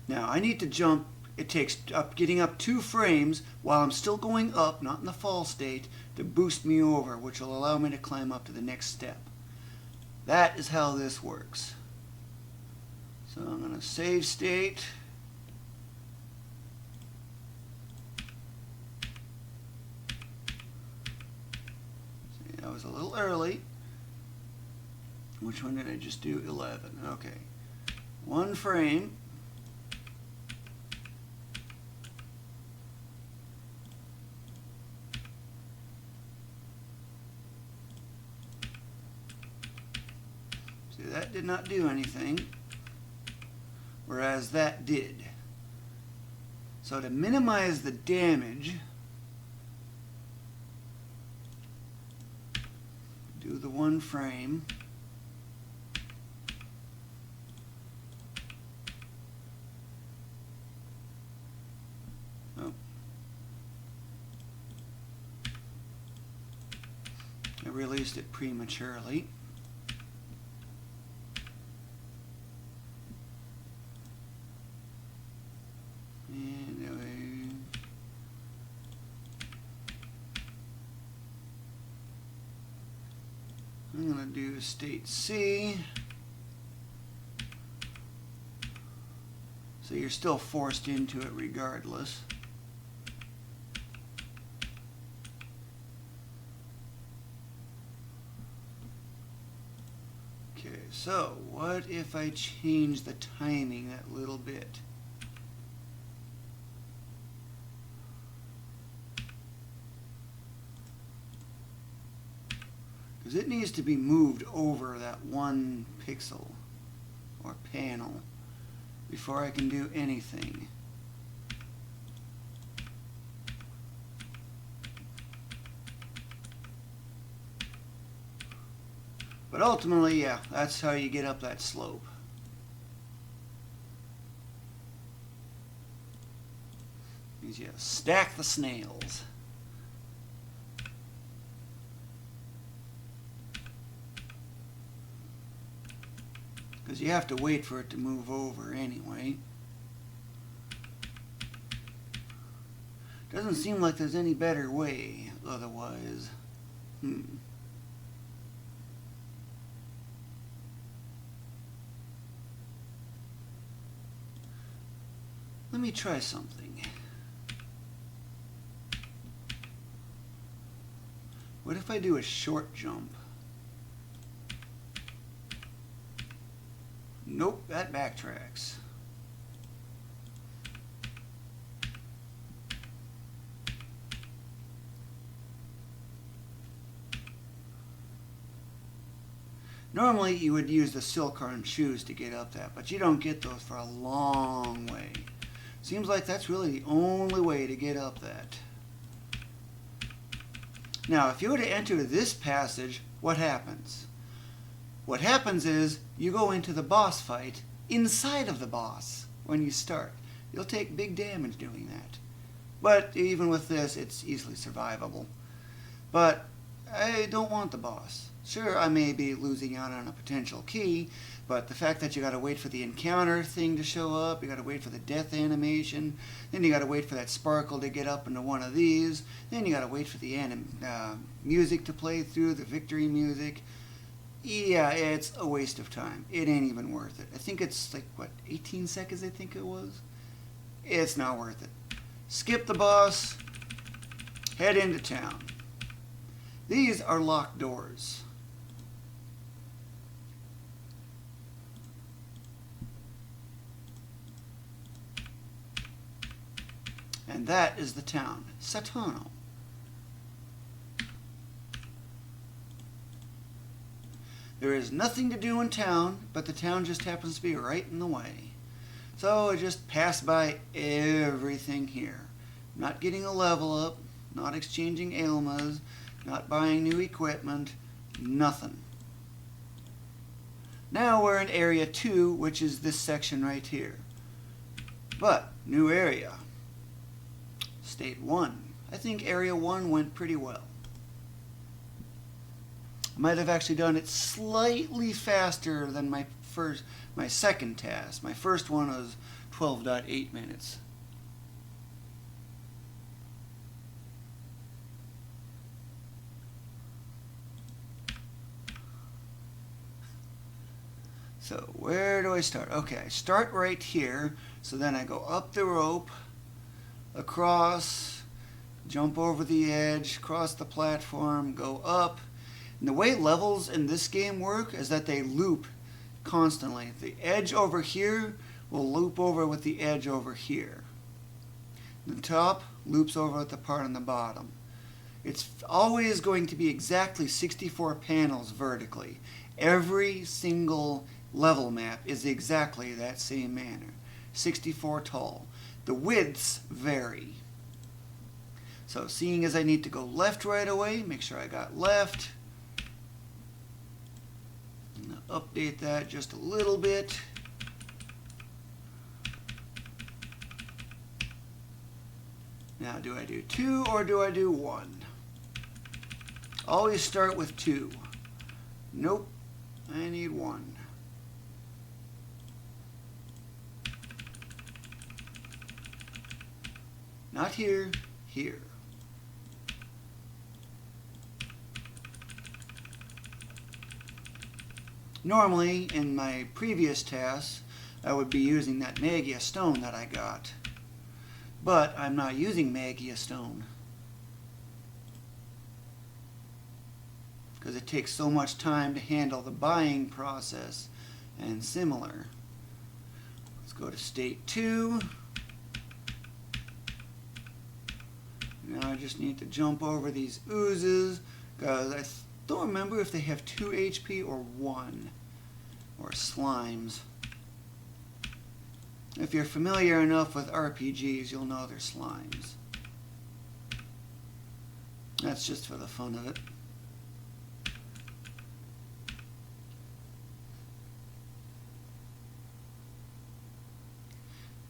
Now I need to jump. It takes getting up 2 frames while I'm still going up, not in the fall state, to boost me over, which will allow me to climb up to the next step. That is how this works. So I'm going to save state. See, I was a little early. Which one did I just do? 11. Okay. 1 frame. That did not do anything, whereas that did. So to minimize the damage, do the 1 frame. Oh. I released it prematurely. I'm going to do state C. So you're still forced into it regardless. Okay, so what if I change the timing that little bit? Because it needs to be moved over that 1 pixel or panel before I can do anything. But ultimately, yeah, that's how you get up that slope. Means you stack the snails. Because you have to wait for it to move over anyway. Doesn't seem like there's any better way otherwise. Let me try something. What if I do a short jump? Nope, that backtracks. Normally you would use the Zeliard shoes to get up that, but you don't get those for a long way. Seems like that's really the only way to get up that. Now, if you were to enter this passage, what happens? What happens is you go into the boss fight inside of the boss when you start. You'll take big damage doing that. But even with this, it's easily survivable. But I don't want the boss. Sure, I may be losing out on a potential key, but the fact that you gotta wait for the encounter thing to show up, you gotta wait for the death animation, then you gotta wait for that sparkle to get up into one of these, then you gotta wait for the music to play through, the victory music. Yeah, it's a waste of time. It ain't even worth it. I think it's like, what, 18 seconds I think it was? It's not worth it. Skip the boss, head into town. These are locked doors. And that is the town, Satano. There is nothing to do in town, but the town just happens to be right in the way. So I just pass by everything here. Not getting a level up, not exchanging Ailmas, not buying new equipment, nothing. Now we're in Area 2, which is this section right here. But, new area. State 1. I think Area 1 went pretty well. I might have actually done it slightly faster than my second task. My first one was 12.8 minutes. So where do I start? Okay, I start right here. So then I go up the rope, across, jump over the edge, cross the platform, go up. And the way levels in this game work is that they loop constantly. The edge over here will loop over with the edge over here. The top loops over with the part on the bottom. It's always going to be exactly 64 panels vertically. Every single level map is exactly that same manner. 64 tall. The widths vary. So seeing as I need to go left right away, make sure I got left. Update that just a little bit. Now, do I do 2 or do I do 1? Always start with 2. Nope, I need 1. Not here, here. Normally, in my previous tasks, I would be using that Magia Stone that I got. But I'm not using Magia Stone, because it takes so much time to handle the buying process and similar. Let's go to State 2. Now I just need to jump over these oozes, because I don't remember if they have 2 HP or 1, or slimes. If you're familiar enough with RPGs, you'll know they're slimes. That's just for the fun of it.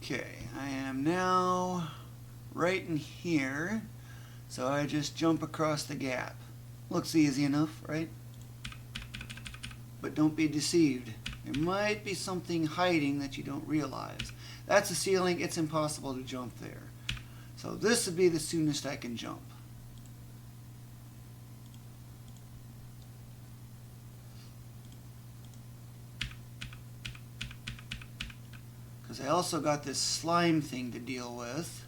Okay, I am now right in here, so I just jump across the gap. Looks easy enough, right? But don't be deceived. There might be something hiding that you don't realize. That's the ceiling. It's impossible to jump there. So this would be the soonest I can jump. Because I also got this slime thing to deal with.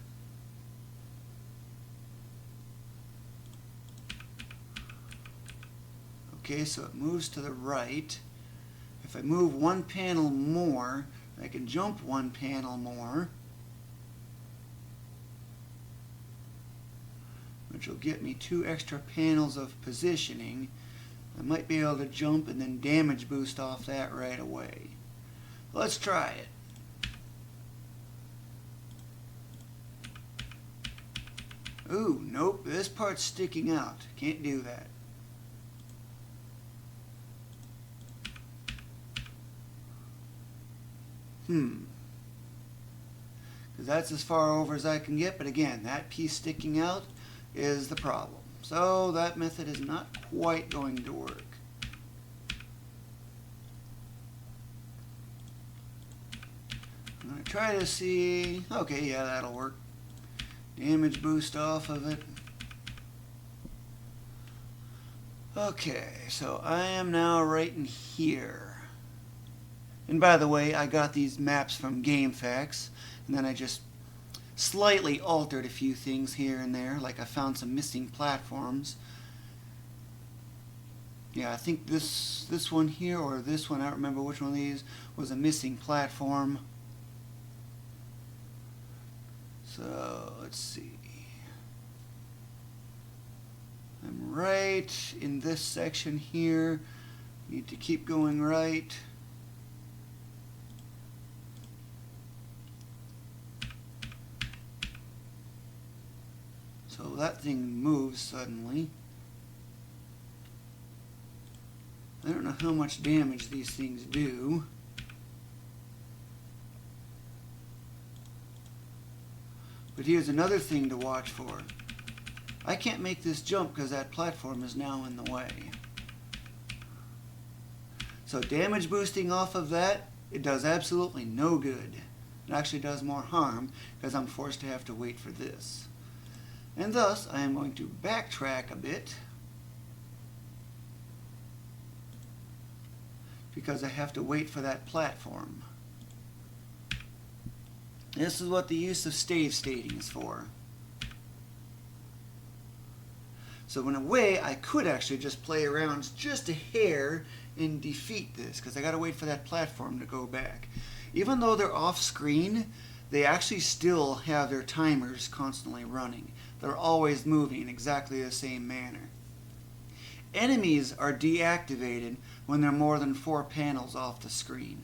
Okay, so it moves to the right. If I move 1 panel more, I can jump 1 panel more, which will get me 2 extra panels of positioning. I might be able to jump and then damage boost off that right away. Let's try it. Ooh, nope, this part's sticking out. Can't do that. Because that's as far over as I can get, but again, that piece sticking out is the problem. So that method is not quite going to work. I'm going to try to see, okay, yeah, that'll work. Damage boost off of it. Okay, so I am now right in here. And by the way, I got these maps from GameFAQs, and then I just slightly altered a few things here and there, like I found some missing platforms. Yeah, I think this one here, or this one, I don't remember which one of these, was a missing platform. So, let's see. I'm right in this section here. Need to keep going right. So that thing moves suddenly. I don't know how much damage these things do. But here's another thing to watch for. I can't make this jump because that platform is now in the way. So damage boosting off of that, it does absolutely no good. It actually does more harm because I'm forced to have to wait for this. And thus, I am going to backtrack a bit because I have to wait for that platform. This is what the use of stave stating is for. So in a way, I could actually just play around just a hair and defeat this, because I got to wait for that platform to go back. Even though they're off screen, they actually still have their timers constantly running. They're always moving in exactly the same manner. Enemies are deactivated when they're more than 4 panels off the screen.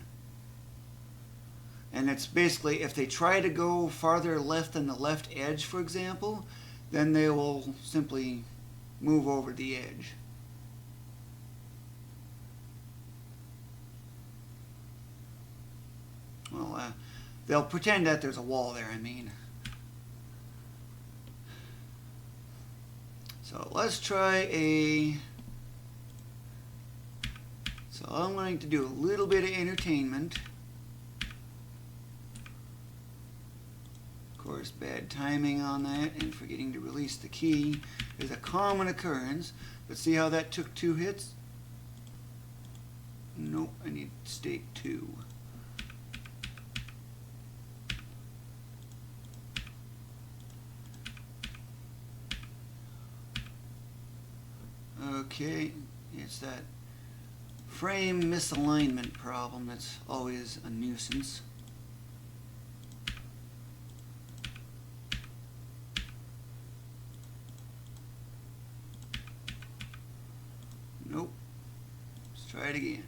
And it's basically, if they try to go farther left than the left edge, for example, then they will simply move over the edge. Well, they'll pretend that there's a wall there, I mean. So let's try a... So I'm going to do a little bit of entertainment. Of course, bad timing on that and forgetting to release the key is a common occurrence. But see how that took 2 hits? Nope, I need state 2. Okay, it's that frame misalignment problem that's always a nuisance. Nope. Let's try it again.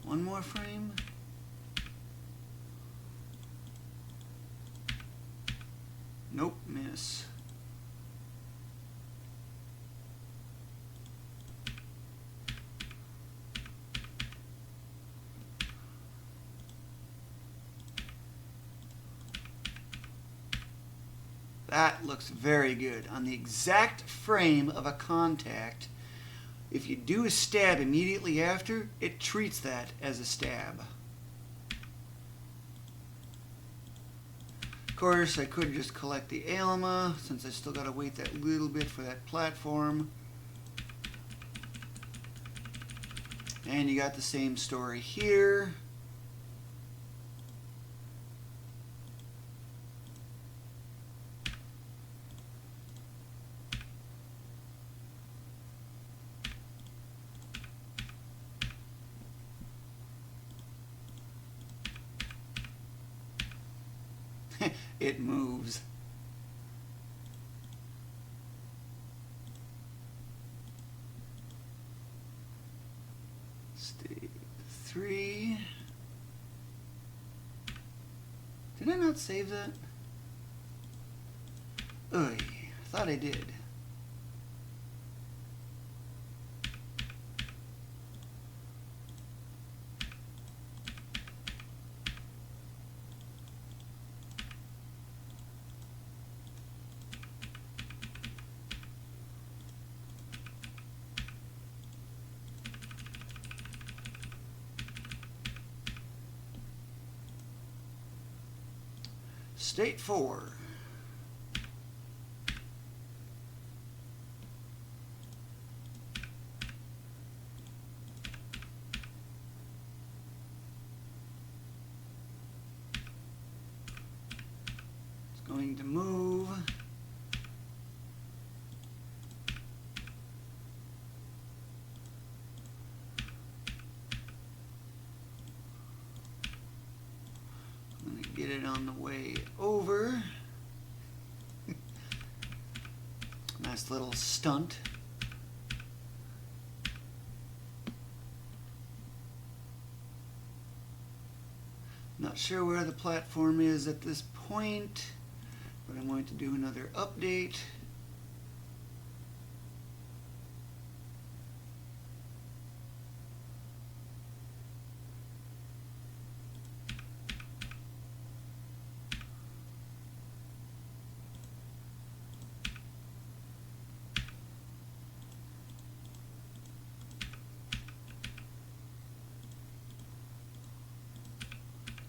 One more frame. Nope, miss. That looks very good. On the exact frame of a contact, if you do a stab immediately after, it treats that as a stab. Of course, I could just collect the Alma, since I still got to wait that little bit for that platform. And you got the same story here. It moves. State 3. Did I not save that? Oy, I thought I did. State 4. It's going to move. Get it on the way over. Nice little stunt. Not sure where the platform is at this point, but I'm going to do another update.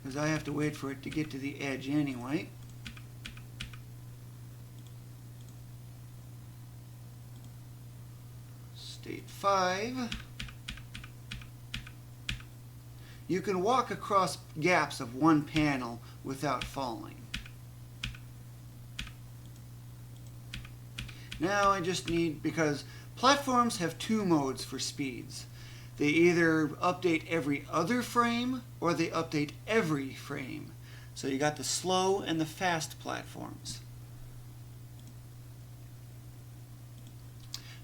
Because I have to wait for it to get to the edge anyway. State 5. You can walk across gaps of one panel without falling. Now I just need, because platforms have two modes for speeds. They either update every other frame or they update every frame. So you got the slow and the fast platforms.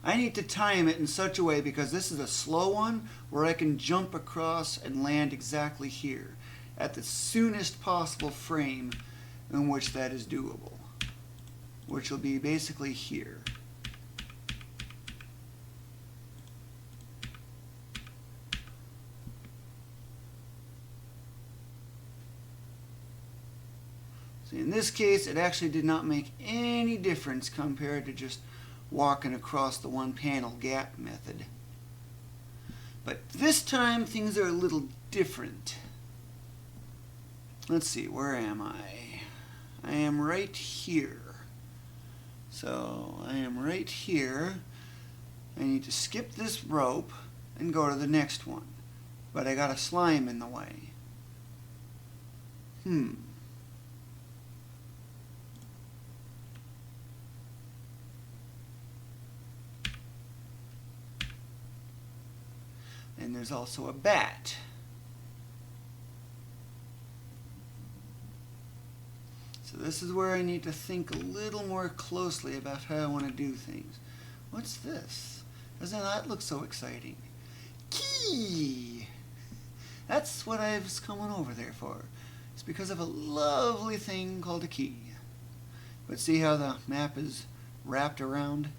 I need to time it in such a way, because this is a slow one, where I can jump across and land exactly here at the soonest possible frame in which that is doable, which will be basically here. So in this case, it actually did not make any difference compared to just walking across the one panel gap method. But this time things are a little different. Let's see, where am I? I am right here. So I am right here. I need to skip this rope and go to the next one. But I got a slime in the way. And there's also a bat. So this is where I need to think a little more closely about how I want to do things. What's this? Doesn't that look so exciting? Key! That's what I was coming over there for. It's because of a lovely thing called a key. But see how the map is wrapped around?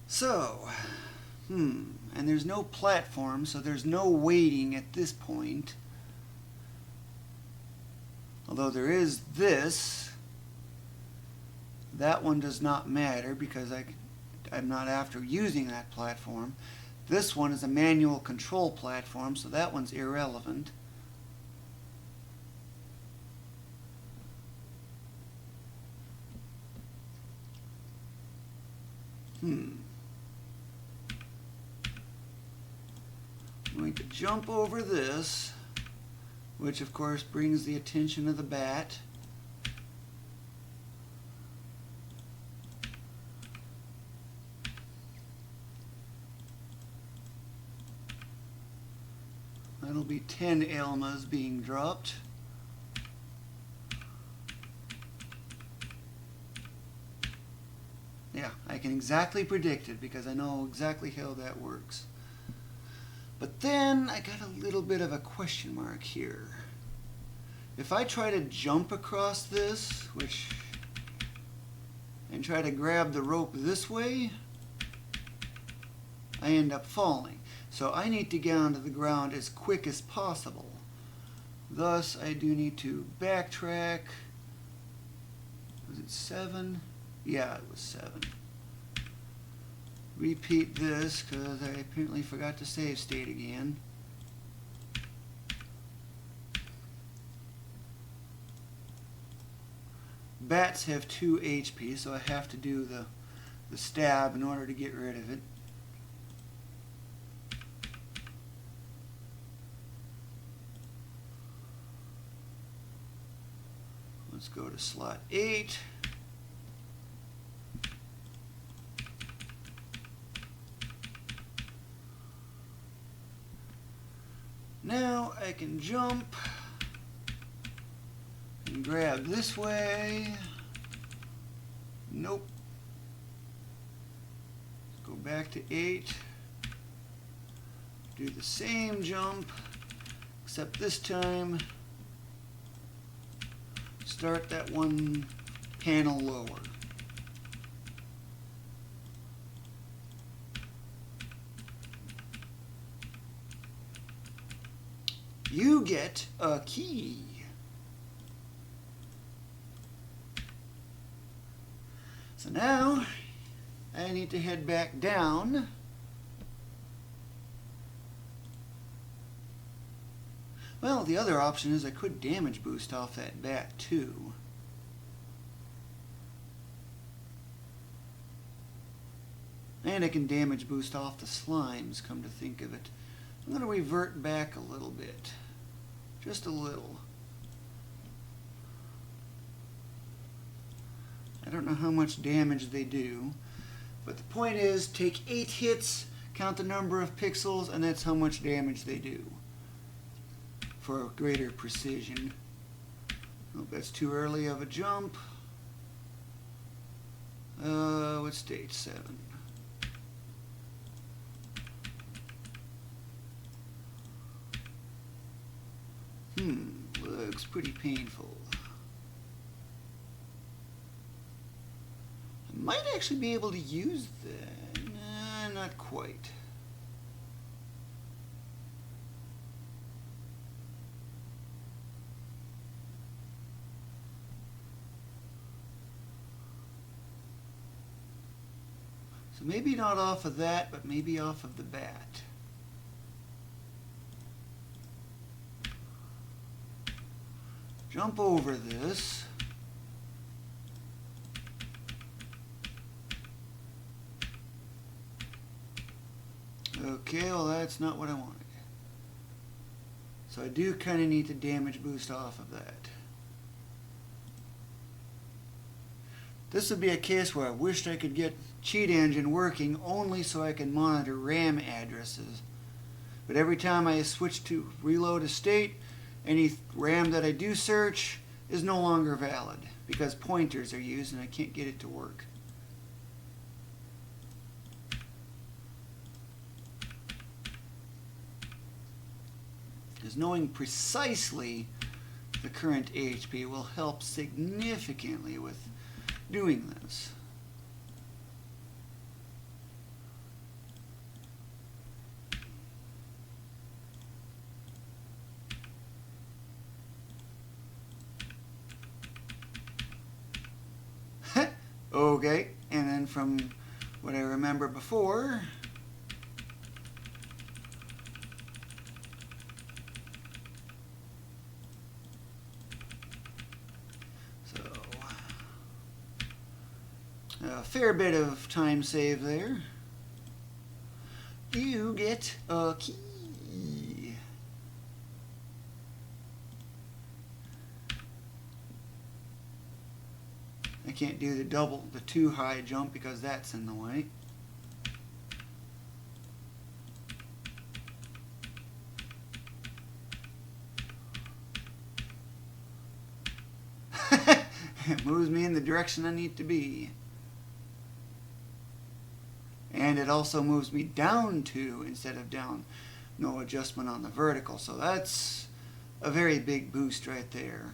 So, and there's no platform, so there's no waiting at this point. Although there is this. That one does not matter because I'm not after using that platform. This one is a manual control platform, so that one's irrelevant. I'm going to jump over this, which of course brings the attention of the bat. That'll be 10 Elmas being dropped. Yeah, I can exactly predict it because I know exactly how that works. But then I got a little bit of a question mark here. If I try to jump across this, and try to grab the rope this way, I end up falling. So I need to get onto the ground as quick as possible. Thus, I do need to backtrack. Was it 7? Yeah, it was 7. repeat this because I apparently forgot to save state again. Bats have 2 HP, so I have to do the stab in order to get rid of it. Let's go to slot 8. Now I can jump and grab this way. Nope. Let's go back to 8. Do the same jump, except this time start that one panel lower. You get a key. So now I need to head back down. Well, the other option is I could damage boost off that bat too. And I can damage boost off the slimes, come to think of it. I'm going to revert back a little bit. Just a little. I don't know how much damage they do, but the point is take 8 hits, count the number of pixels, and that's how much damage they do for greater precision. Hope that's too early of a jump. What's stage 7? Looks pretty painful. I might actually be able to use that. Nah, not quite. So maybe not off of that, but maybe off of the bat. Jump over this. Okay, well that's not what I wanted. So I do kind of need to damage boost off of that. This would be a case where I wished I could get Cheat Engine working only so I can monitor RAM addresses. But every time I switch to reload a state, any RAM that I do search is no longer valid because pointers are used and I can't get it to work. Because knowing precisely the current HP will help significantly with doing this. Okay, and then from what I remember before, so a fair bit of time save there. You get a key. I can't do the too high jump because that's in the way. It moves me in the direction I need to be. And it also moves me down 2 instead of down. No adjustment on the vertical. So that's a very big boost right there.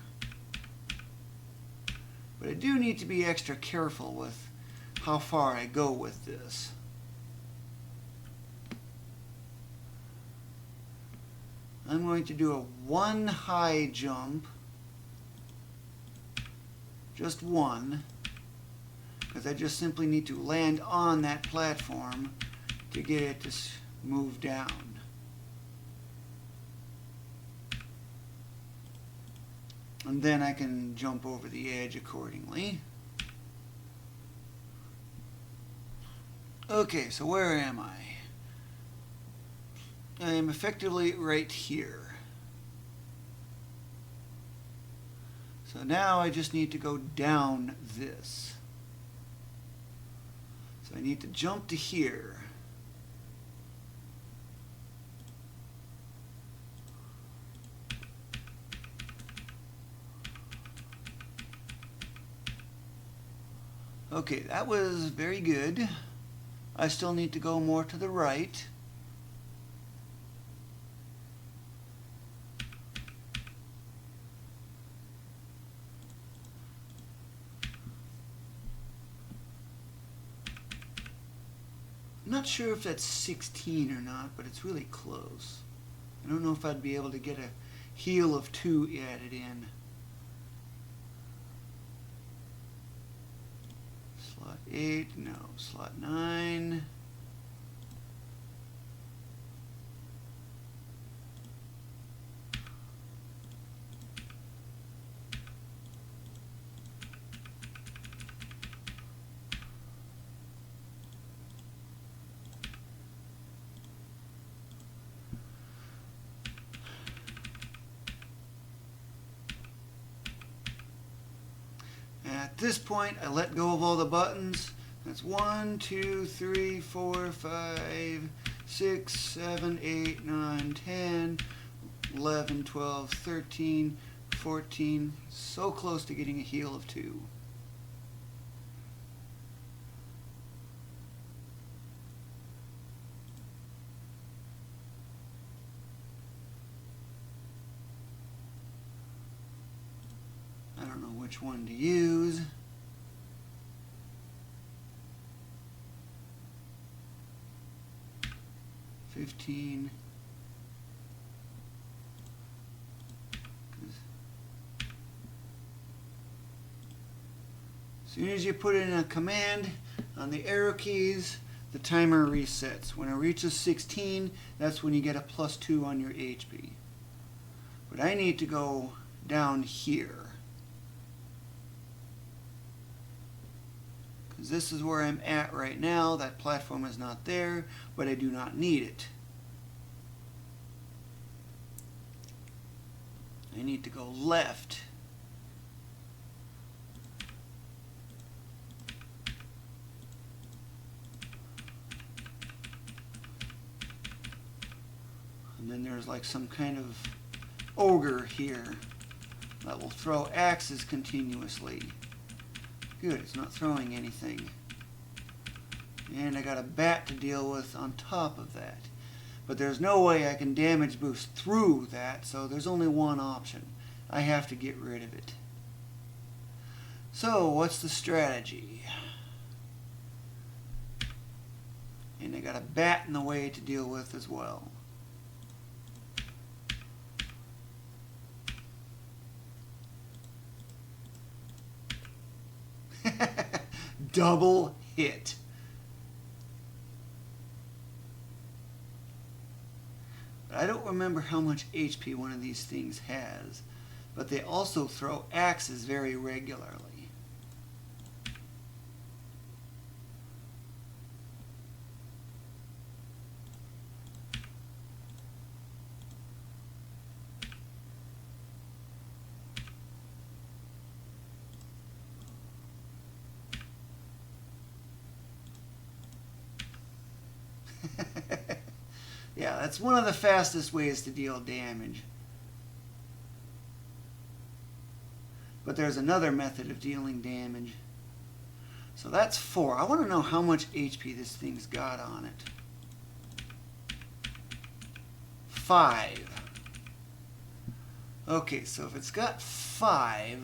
But I do need to be extra careful with how far I go with this. I'm going to do a 1 high jump. Just 1. because I just simply need to land on that platform to get it to move down. And then I can jump over the edge accordingly. Okay, so where am I? I am effectively right here. So now I just need to go down this. So I need to jump to here. Okay, that was very good. I still need to go more to the right. I'm not sure if that's 16 or not, but it's really close. I don't know if I'd be able to get a heel of 2 added in. Slot 8, no. Slot 9. At this point, I let go of all the buttons. That's 1, 2, 3, 4, 5, 6, 7, 8, 9, 10, 11, 12, 13, 14. So close to getting a heel of 2. I don't know which one to use. $15. As soon as you put in a command on the arrow keys, the timer resets. When it reaches 16, that's when you get a +2 on your HP. But I need to go down here. This is where I'm at right now. That platform is not there, but I do not need it. I need to go left. And then there's like some kind of ogre here that will throw axes continuously. Good, it's not throwing anything. And I got a bat to deal with on top of that. But there's no way I can damage boost through that, so there's only one option. I have to get rid of it. So, what's the strategy? And I got a bat in the way to deal with as well. Double hit. But I don't remember how much HP one of these things has, but they also throw axes very regularly. Yeah, that's one of the fastest ways to deal damage. But there's another method of dealing damage. So that's 4. I want to know how much HP this thing's got on it. 5. Okay, so if it's got 5...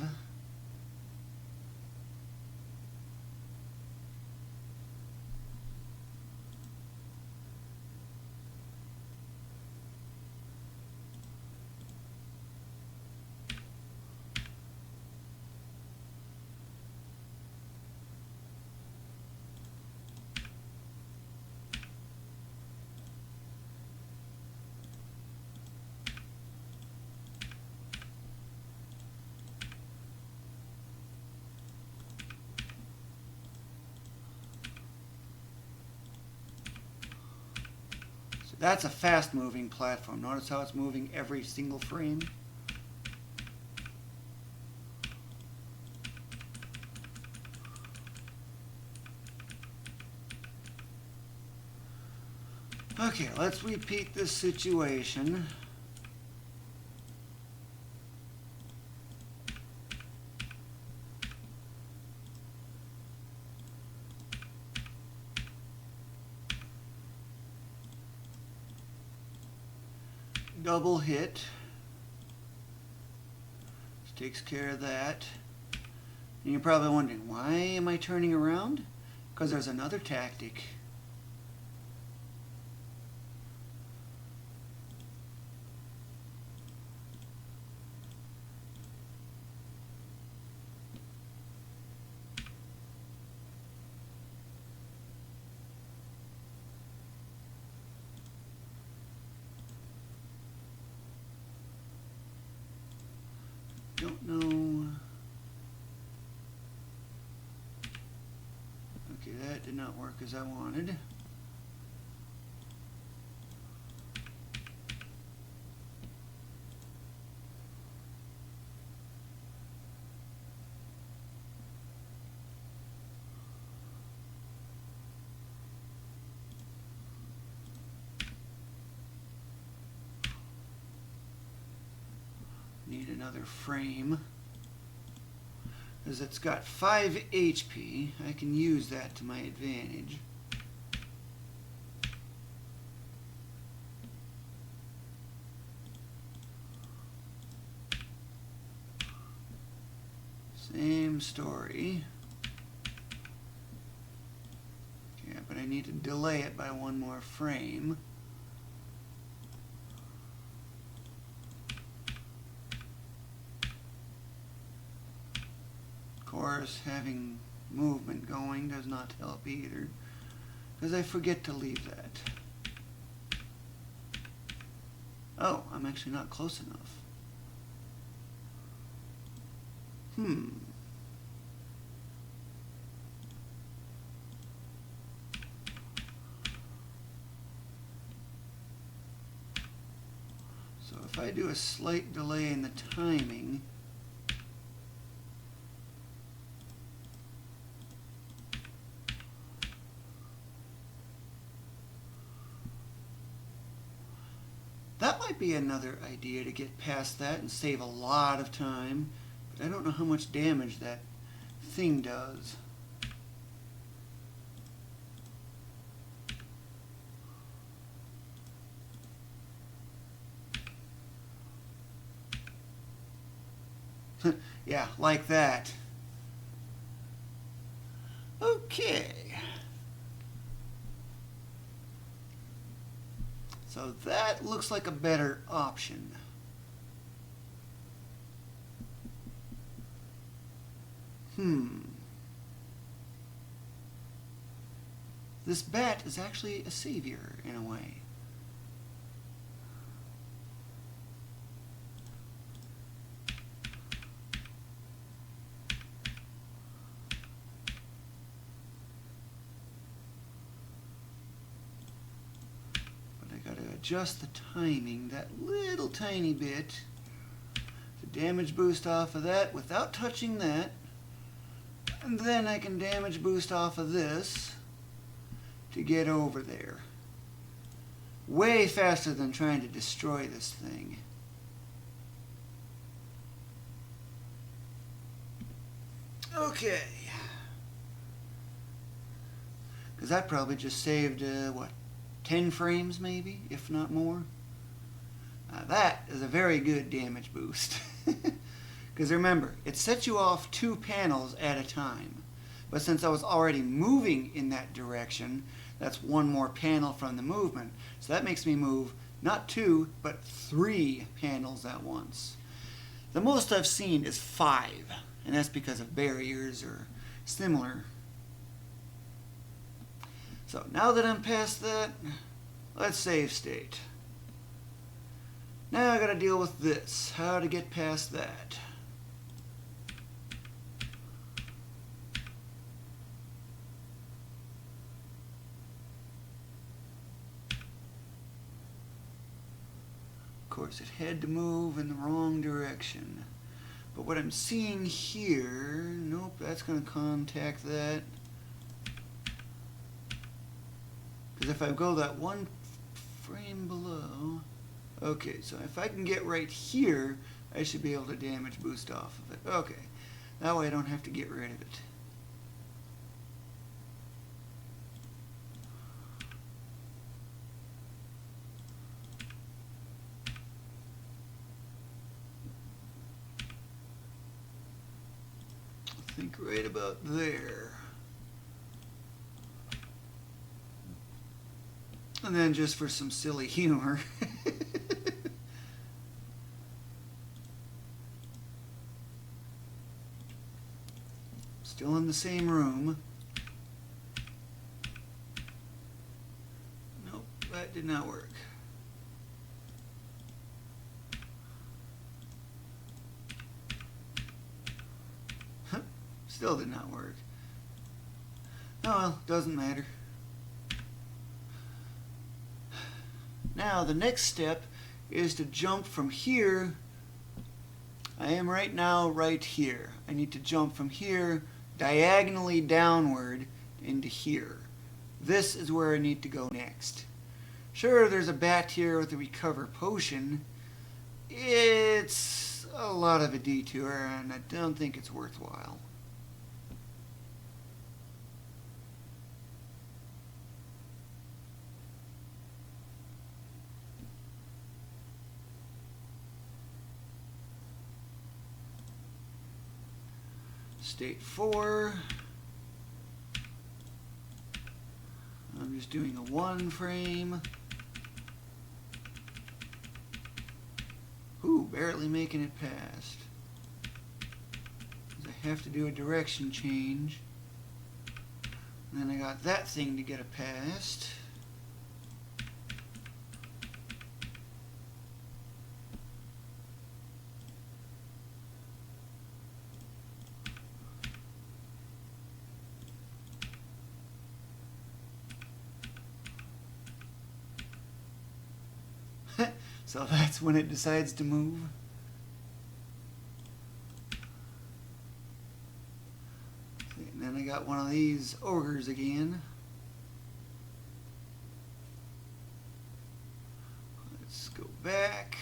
That's a fast moving platform. Notice how it's moving every single frame. Okay, let's repeat this situation. Double hit. This takes care of that. And you're probably wondering, why am I turning around? Because there's another tactic. Don't know. Okay, that did not work as I wanted. Need another frame. Because it's got 5 HP, I can use that to my advantage. Same story. Yeah, but I need to delay it by one more frame. Of course, having movement going does not help either, because I forget to leave that. Oh, I'm actually not close enough. So if I do a slight delay in the timing, that might be another idea to get past that and save a lot of time, but I don't know how much damage that thing does. Yeah, like that. Okay. So that looks like a better option. This bat is actually a savior in a way. Adjust the timing that little tiny bit to damage boost off of that without touching that, and then I can damage boost off of this to get over there way faster than trying to destroy this thing. Okay, because that probably just saved what, 10 frames maybe, if not more. That is a very good damage boost. Because remember, it sets you off 2 panels at a time. But since I was already moving in that direction, that's 1 more panel from the movement. So that makes me move not 2, but 3 panels at once. The most I've seen is 5, and that's because of barriers or similar. So now that I'm past that, let's save state. Now I gotta deal with this, how to get past that. course, it had to move in the wrong direction. But what I'm seeing here, nope, that's going to contact that. Because if I go that one frame below, okay, so if I can get right here, I should be able to damage boost off of it. Okay, that way I don't have to get rid of it. I think right about there. And then just for some silly humor, still in the same room. Nope, that did not work. Still did not work. Oh well, doesn't matter. Now the next step is to jump from here. I am right now right here. I need to jump from here diagonally downward into here. This is where I need to go next. Sure, there's a bat here with a recover potion. It's a lot of a detour and I don't think it's worthwhile. State 4. I'm just doing a 1 frame. Ooh, barely making it past. I have to do a direction change. And then I got that thing to get it past. So that's when it decides to move. And then I got one of these ogres again. Let's go back.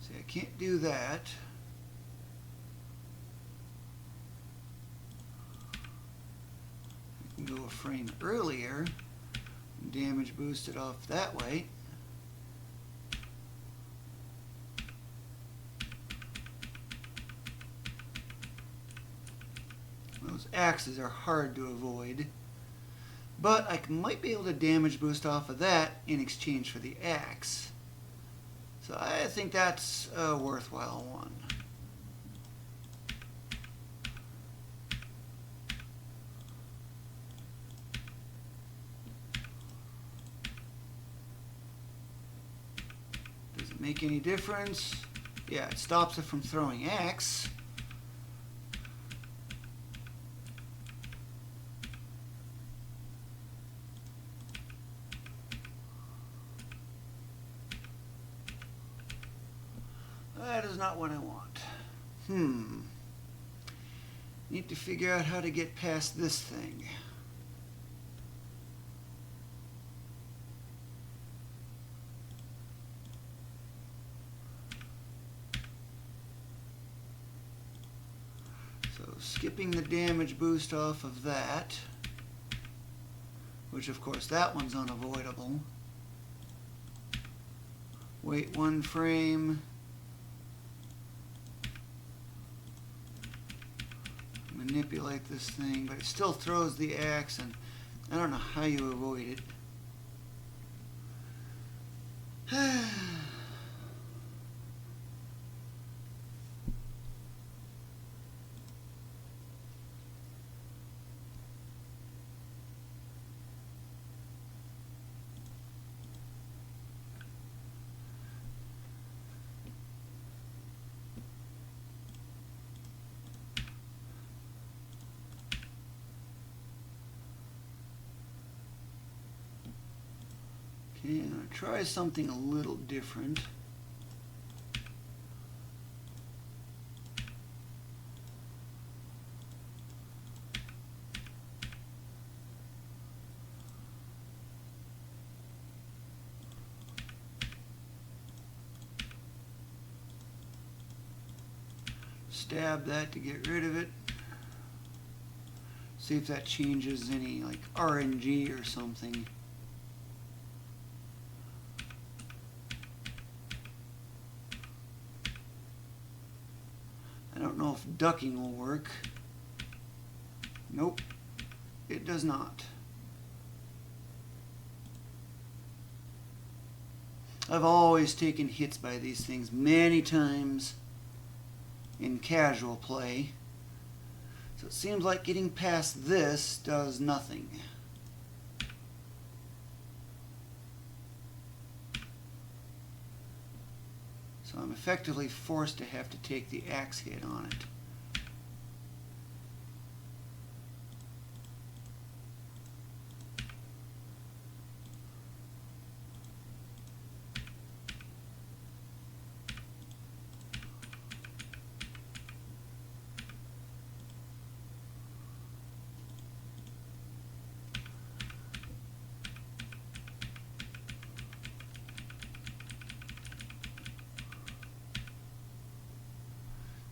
See, I can't do that. Go a frame earlier, damage boosted off that way. Those axes are hard to avoid, but I might be able to damage boost off of that in exchange for the axe. So I think that's a worthwhile one. Make any difference? Yeah, it stops it from throwing axe. That is not what I want. Need to figure out how to get past this thing. Skipping the damage boost off of that, which of course that one's unavoidable. Wait 1 frame. Manipulate this thing, but it still throws the axe, and I don't know how you avoid it. Okay, I'm going to try something a little different. Stab that to get rid of it. See if that changes any like RNG or something. I don't know if ducking will work. Nope, it does not. I've always taken hits by these things many times in casual play. So it seems like getting past this does nothing. So I'm effectively forced to have to take the axe hit on it.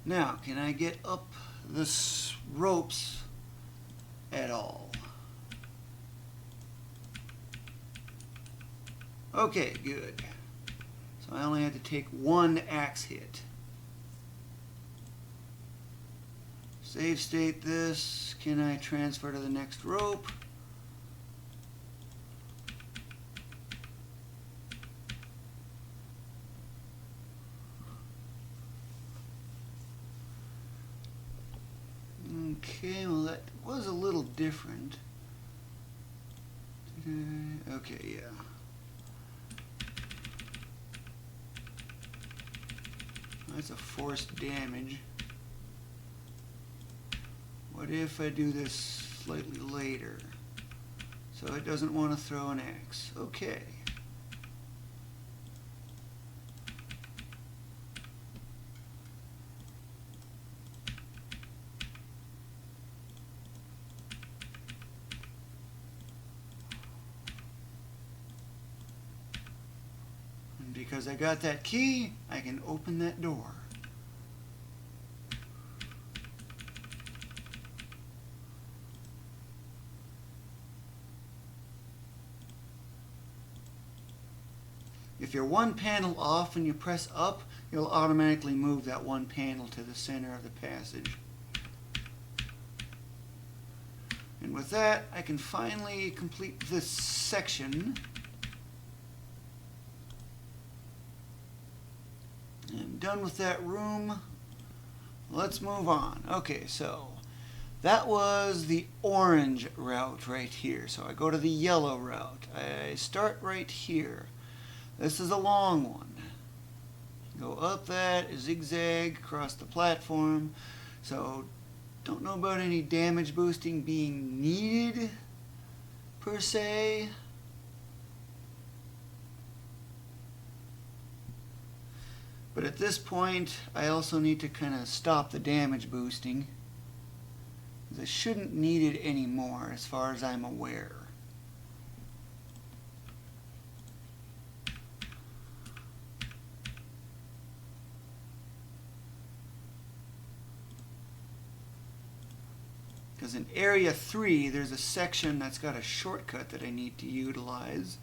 Now, can I get up the ropes at all? Okay, good. So I only had to take one axe hit. Save state this. Can I transfer to the next rope? Okay, well that was a little different. Okay, yeah. That's a forced damage. What if I do this slightly later? So it doesn't want to throw an axe. Okay. And because I got that key, I can open that door. If you're one panel off and you press up, you'll automatically move that one panel to the center of the passage. And with that, I can finally complete this section. I'm done with that room. Let's move on. Okay, so that was the orange route right here. So I go to the yellow route. I start right here. This is a long one. Go up that, zigzag across the platform. So don't know about any damage boosting being needed per se. But at this point, I also need to kind of stop the damage boosting, because I shouldn't need it anymore as far as I'm aware. Because in Area 3, there's a section that's got a shortcut that I need to utilize.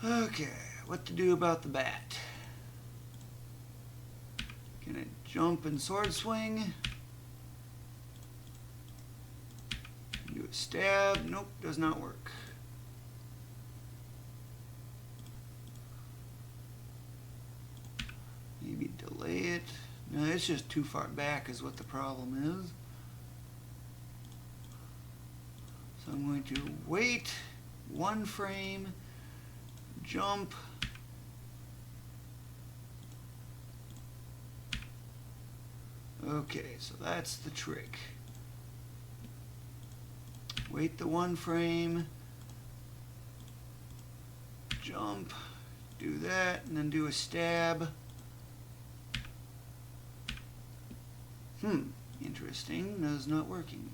Okay, what to do about the bat? Can I jump and sword swing? Do a stab. Nope, does not work. Maybe delay it. No, it's just too far back is what the problem is. So I'm going to wait one frame, jump. Okay, so that's the trick. Wait the 1 frame, jump, do that, and then do a stab. Interesting. No, it's not working.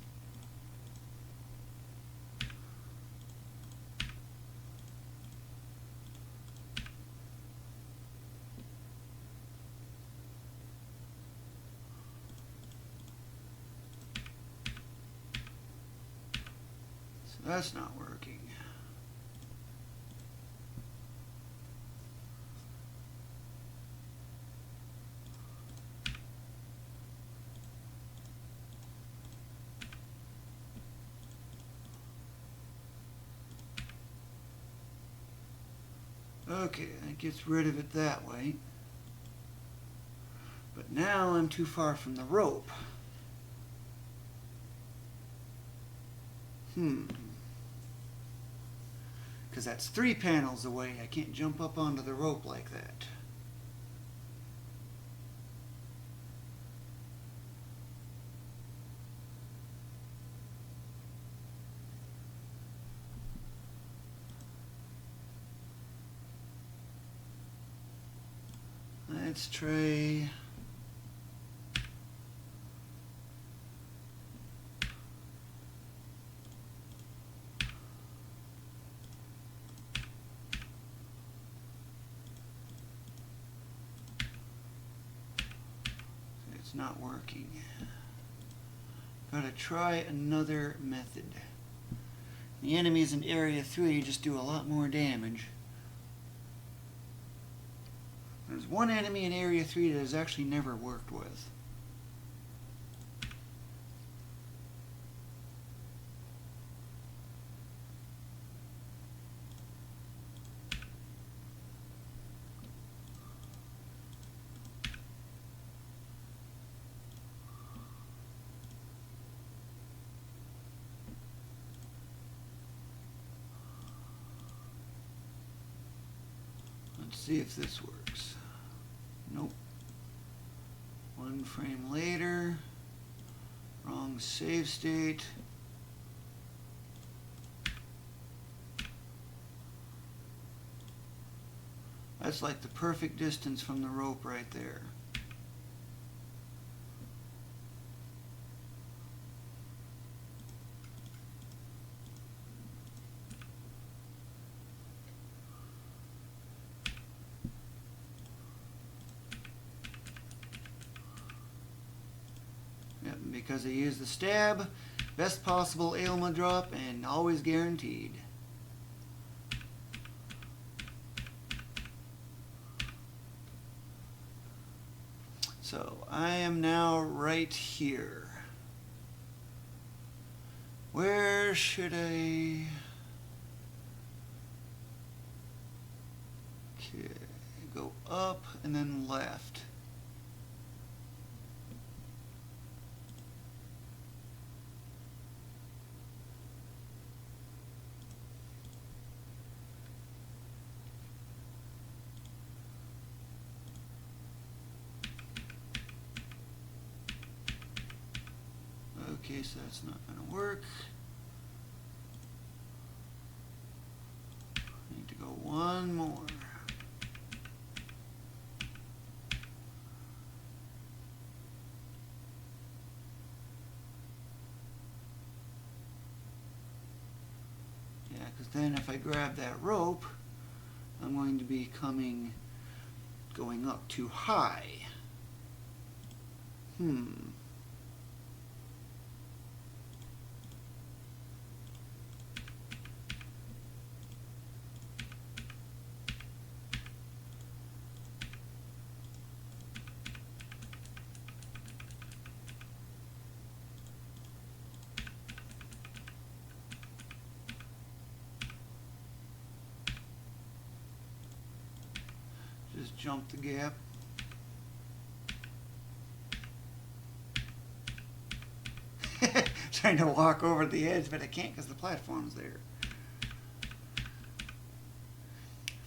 So that's not working. Okay, that gets rid of it that way. But now I'm too far from the rope. Because that's 3 panels away. I can't jump up onto the rope like that. Let's try it's not working. Gotta try another method. The enemies in Area 3 just do a lot more damage. There's one enemy in Area 3 that has actually never worked with. Let's see if this works. Nope. 1 frame later. Wrong save state. That's like the perfect distance from the rope right there. Because I use the stab, best possible ailment drop, and always guaranteed. So I am now right here. Where should I? Okay, go up and then left. Okay, so that's not going to work. I need to go 1 more. Yeah, because then if I grab that rope, I'm going to be going up too high. Just jump the gap. Trying to walk over the edge, but I can't because the platform's there.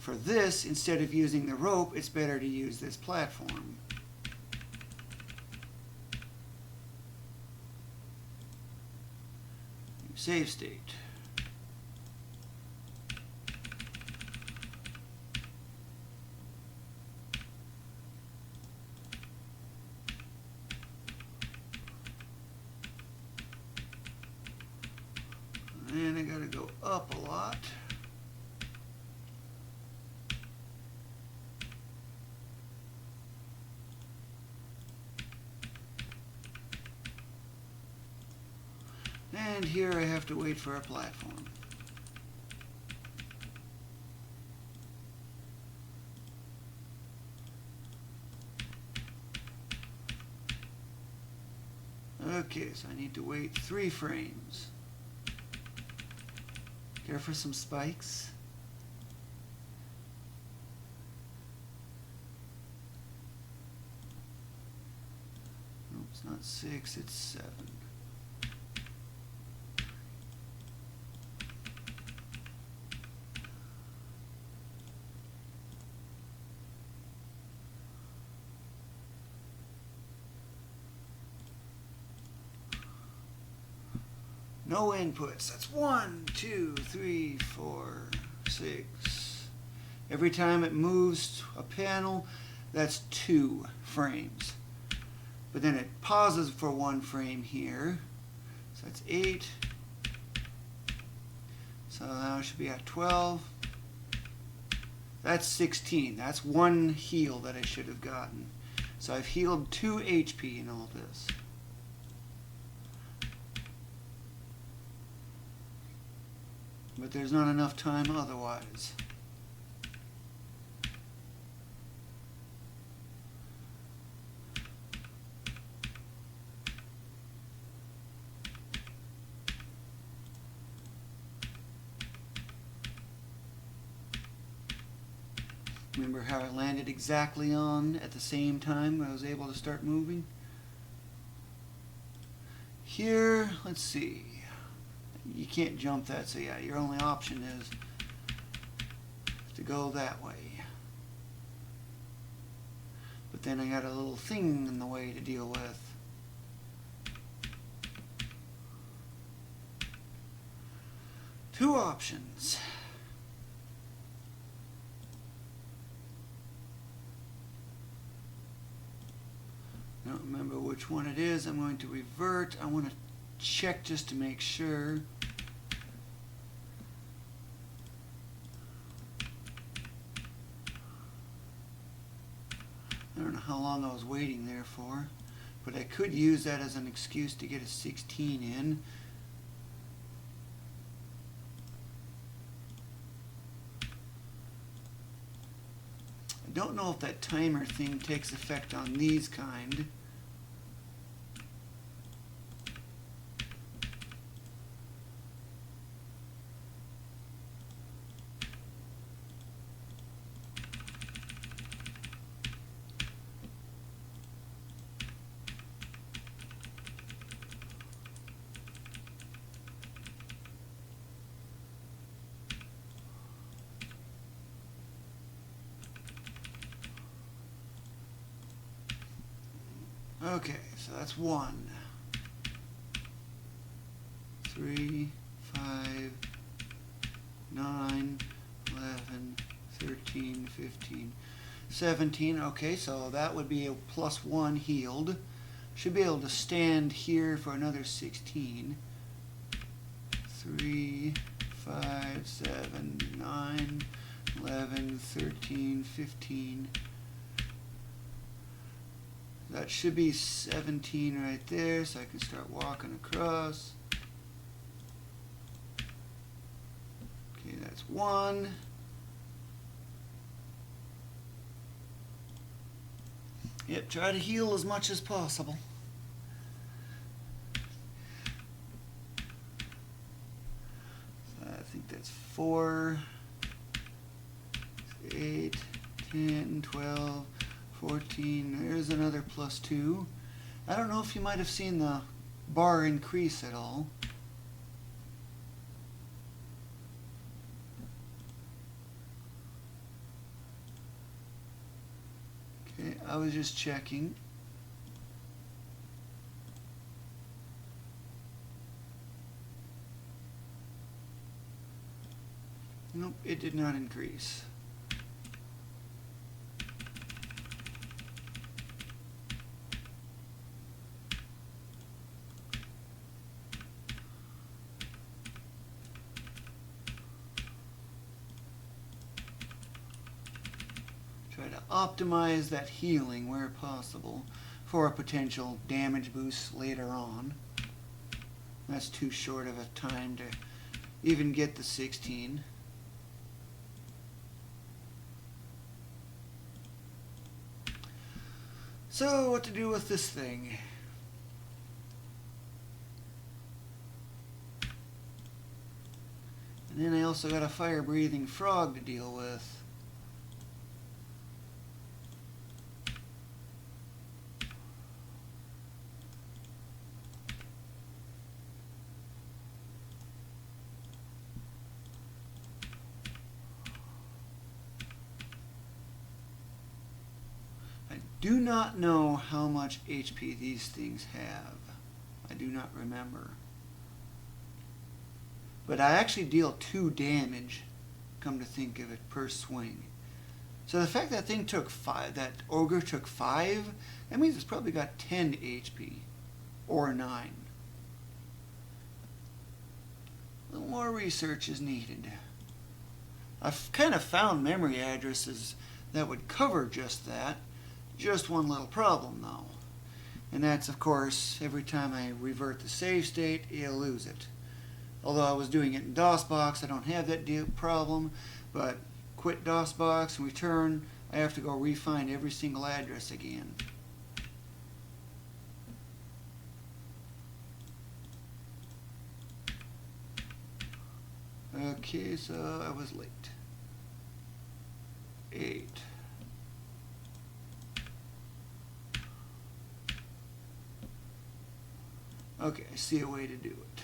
for this, instead of using the rope, it's better to use this platform. Save state. And I gotta go up a lot. And here I have to wait for a platform. Okay, so I need to wait 3 frames. Care for some spikes? Nope, it's not 6, it's 7. No inputs. That's 1, 2, 3, 4, 6. Every time it moves a panel, that's 2 frames. But then it pauses for 1 frame here. So that's 8. So now it should be at 12. That's 16. That's 1 heal that I should have gotten. So I've healed 2 HP in all this. But there's not enough time otherwise. Remember how I landed exactly on at the same time when I was able to start moving? Here, let's see. You can't jump that, so yeah, your only option is to go that way. But then I got a little thing in the way to deal with. Two options. I don't remember which one it is. I'm going to revert. I want to check just to make sure. I don't know how long I was waiting there for, but I could use that as an excuse to get a 16 in. I don't know if that timer thing takes effect on these kind. Okay, so that's 1, 3, 5, 9, 11, 13, 15, 17. Okay, so that would be a +1 healed. Should be able to stand here for another 16. 3, 5, 7, 9, 11, 13, 15. That should be 17 right there, so I can start walking across. Okay, that's 1. Yep, try to heal as much as possible. So I think that's 4, 8, 10, 12, 14, there's another +2. I don't know if you might have seen the bar increase at all. I was just checking. Nope, it did not increase. Try to optimize that healing where possible for a potential damage boost later on. That's too short of a time to even get the 16. So, what to do with this thing? And then I also got a fire-breathing frog to deal with. I do not know how much HP these things have. I do not remember. But I actually deal 2 damage, come to think of it, per swing. So the fact that thing took 5, that ogre took 5, that means it's probably got 10 HP. Or 9. A little more research is needed. I've kind of found memory addresses that would cover just that. Just one little problem though. And that's, of course, every time I revert the save state, it'll lose it. Although I was doing it in DOSBox, I don't have that problem. But quit DOSBox and return, I have to go re-find every single address again. Okay, so I was late. 8. Okay, I see a way to do it.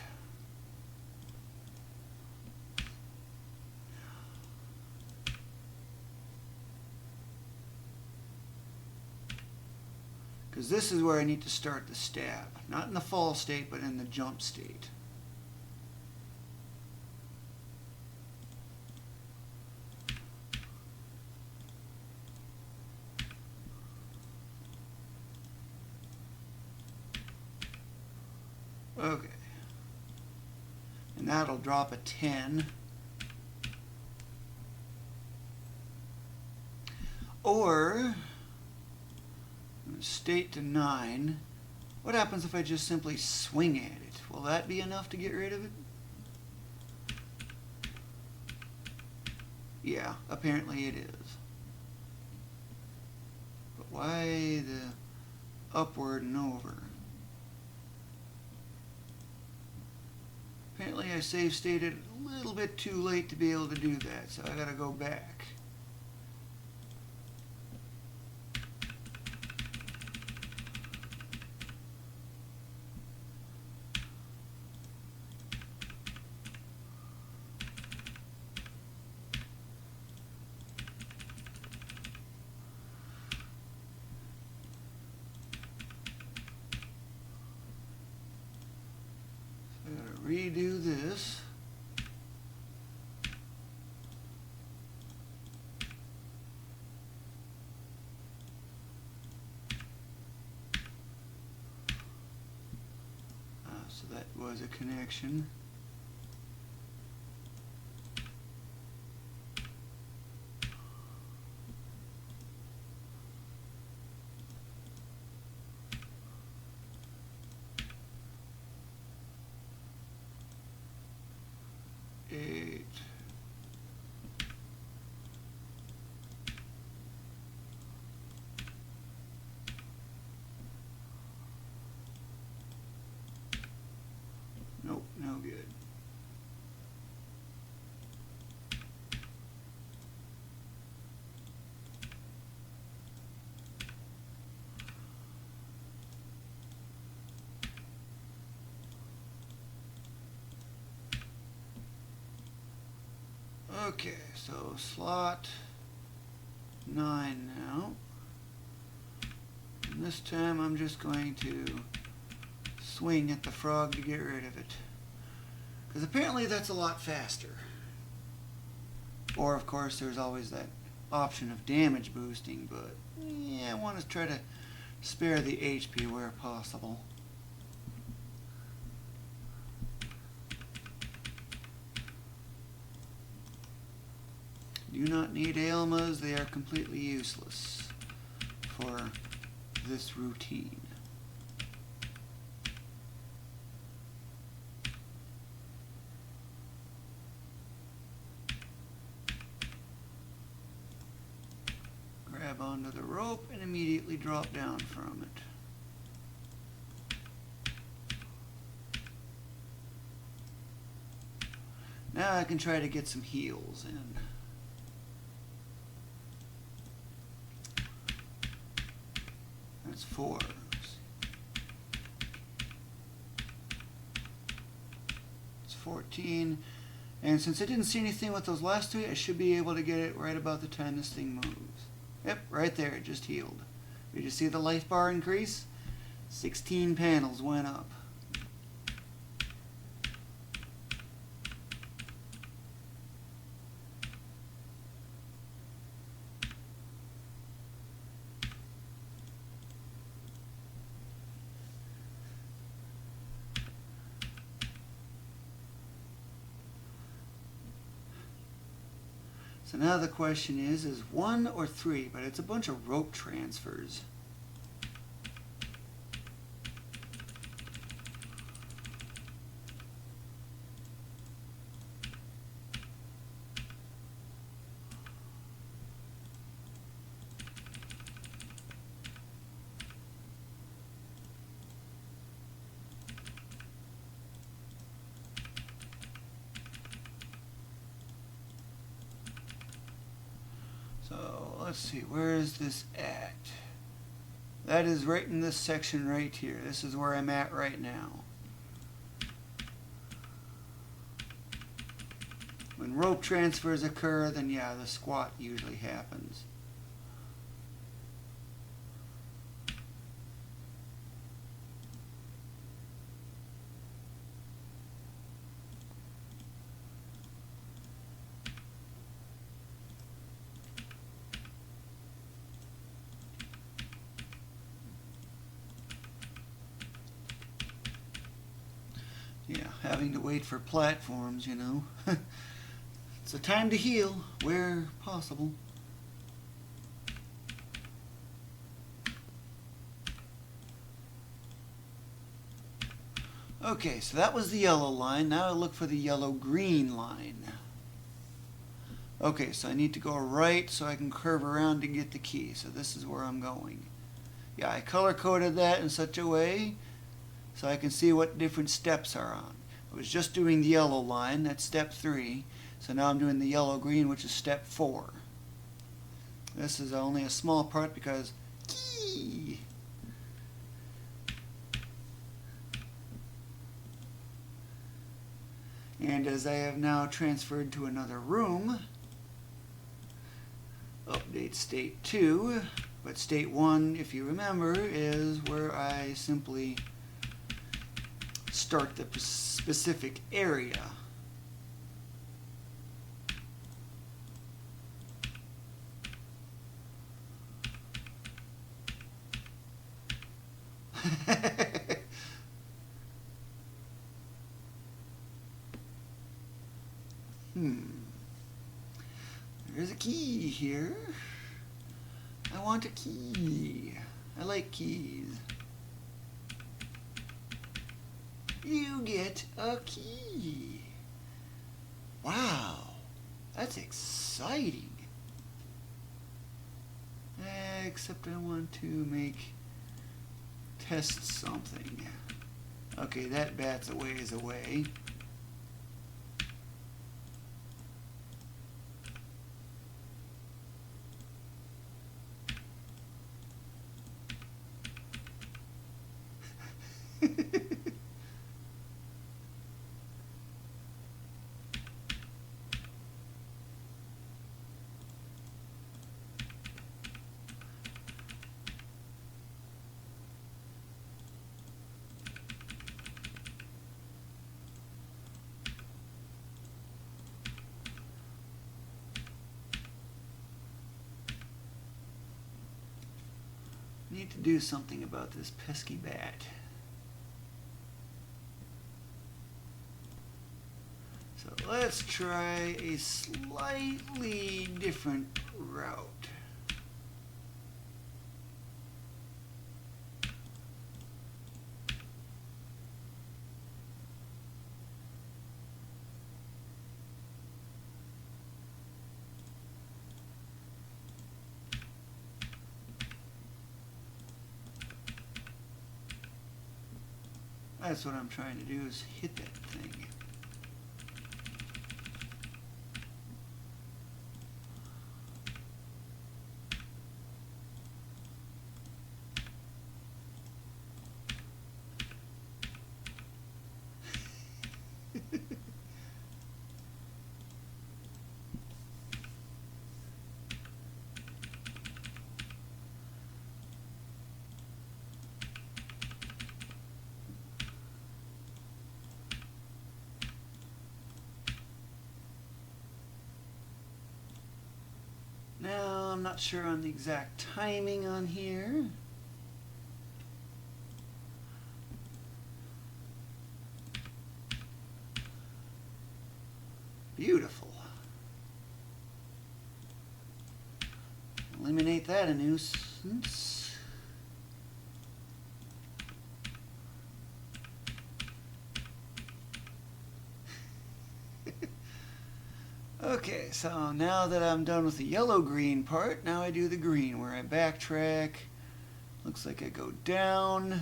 Because this is where I need to start the stab. Not in the fall state, but in the jump state. Okay. And that'll drop a 10. Or state to 9. What happens if I just simply swing at it? Will that be enough to get rid of it? Yeah, apparently it is. But why the upward and over? Apparently I save stated a little bit too late to be able to do that, so I gotta go back. Redo this. So that was a connection. Nope, no good. Okay, so slot 9 now. And this time I'm just going to swing at the frog to get rid of it. Because apparently that's a lot faster. Or of course there's always that option of damage boosting, but yeah, I want to try to spare the HP where possible. Do not need ailmas, they are completely useless for this routine. Grab onto the rope and immediately drop down from it. Now I can try to get some heals in. That's 4. It's 14. And since I didn't see anything with those last 2, I should be able to get it right about the time this thing moves. Yep, right there, it just healed. Did you see the life bar increase? 16 panels went up. So now the question is 1 or 3, but it's a bunch of rope transfers. So let's see, where is this at? That is right in this section right here. This is where I'm at right now. When rope transfers occur, then yeah, the squat usually happens. Yeah, having to wait for platforms, you know. It's a time to heal where possible. Okay, so that was the yellow line. Now I look for the yellow-green line. Okay, so I need to go right so I can curve around to get the key. So this is where I'm going. Yeah, I color-coded that in such a way so I can see what different steps are on. I was just doing the yellow line, that's step 3. So now I'm doing the yellow-green, which is step 4. This is only a small part because key. And as I have now transferred to another room, update state 2, but state 1, if you remember, is where I simply start the specific area. There's a key here. I want a key. I like keys. You get a key. Wow, that's exciting. Except I want to test something. Okay, that bat's a ways away. need to do something about this pesky bat. So let's try a slightly different route. That's what I'm trying to do, is hit that thing. Now, I'm not sure on the exact timing on here. Beautiful. Eliminate that a nuisance. Okay, so now that I'm done with the yellow-green part, now I do the green, where I backtrack. Looks like I go down.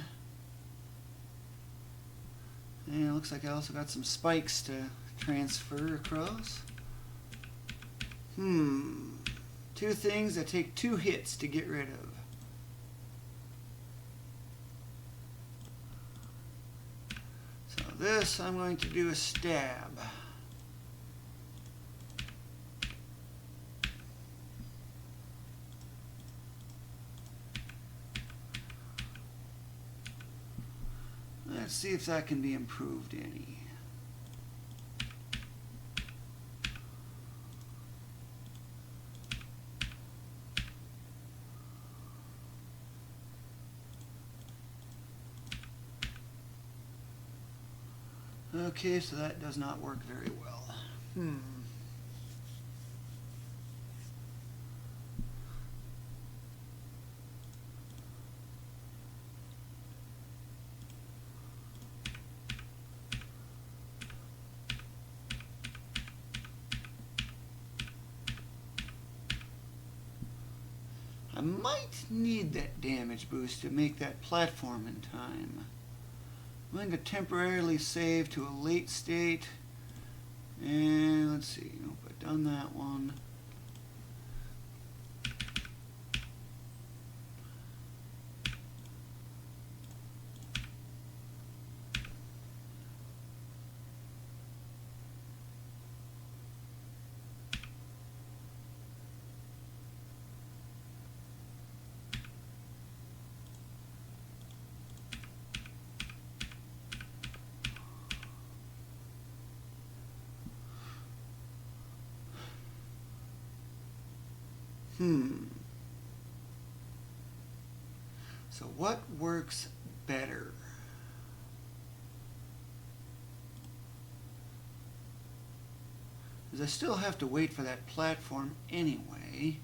And it looks like I also got some spikes to transfer across. Two things that take 2 hits to get rid of. So this, I'm going to do a stab. Let's see if that can be improved any. Okay, so that does not work very well. I might need that damage boost to make that platform in time. I'm going to temporarily save to a late state. And let's see, nope, I've done that one. So what works better? Because I still have to wait for that platform anyway.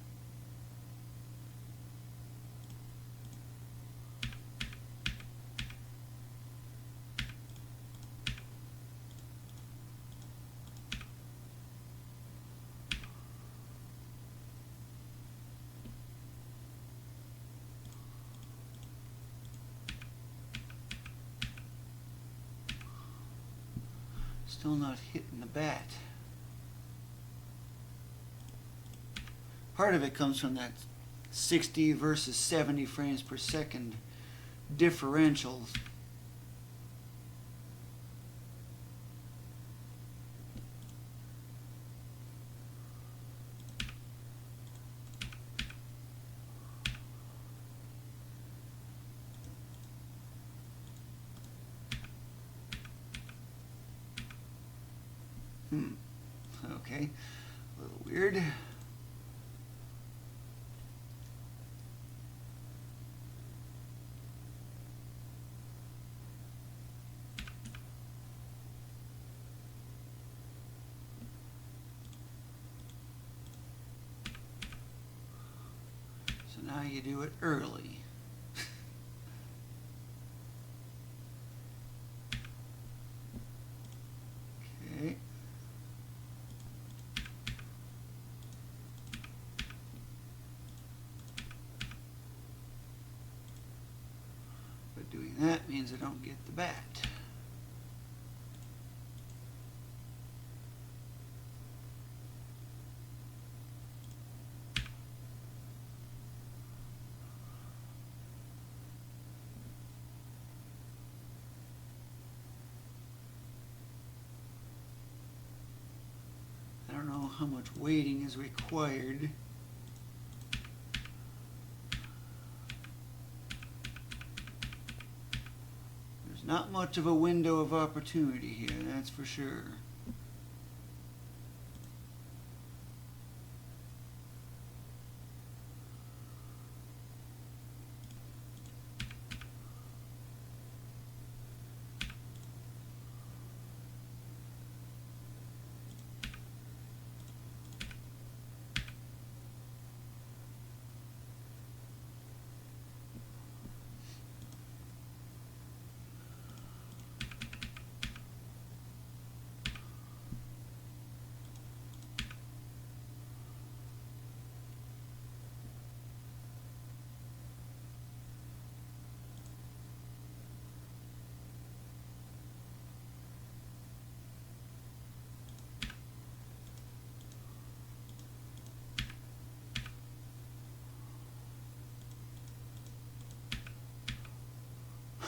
Still not hitting the bat. Part of it comes from that 60 versus 70 frames per second differential. Okay, a little weird. now you do it early. Okay. But doing that means I don't get the bat. I don't know how much waiting is required. There's not much of a window of opportunity here, that's for sure.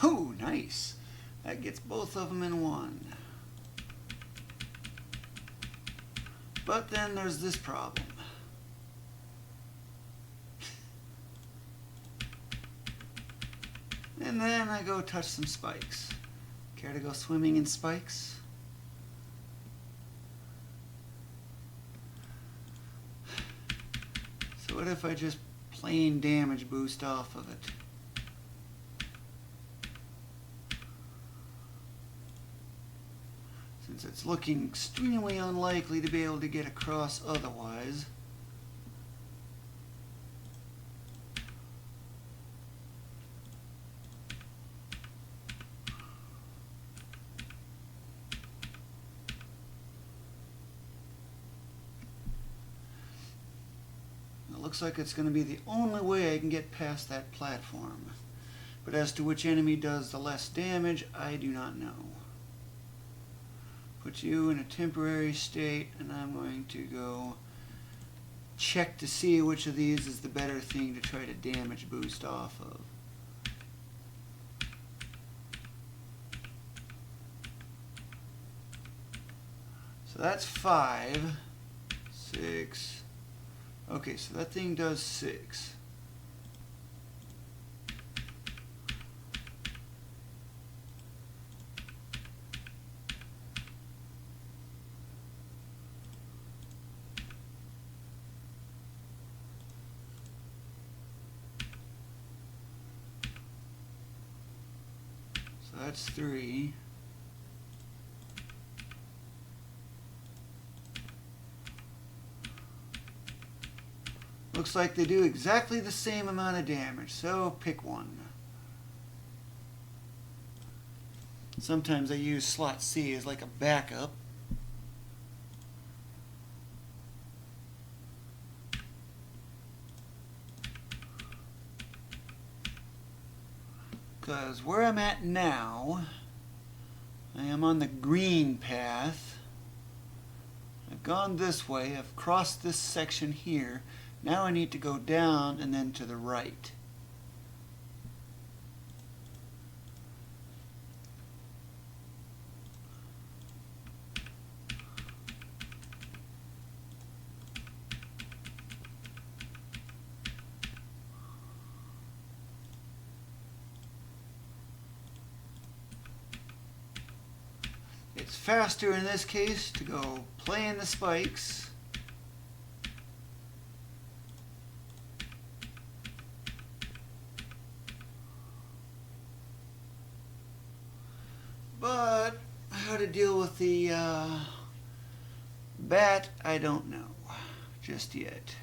Oh, nice. That gets both of them in one. But then there's this problem. And then I go touch some spikes. Care to go swimming in spikes? So what if I just plain damage boost off of it? Since it's looking extremely unlikely to be able to get across otherwise. It looks like it's going to be the only way I can get past that platform. But as to which enemy does the less damage, I do not know. Put you in a temporary state, and I'm going to go check to see which of these is the better thing to try to damage boost off of. So that's 5, 6. Okay, so that thing does 6. So that's 3. Looks like they do exactly the same amount of damage, so pick one. Sometimes I use slot C as like a backup. Because where I'm at now, I am on the green path. I've gone this way, I've crossed this section here. Now I need to go down and then to the right. It's faster in this case to go play in the spikes. But how to deal with the bat, I don't know just yet.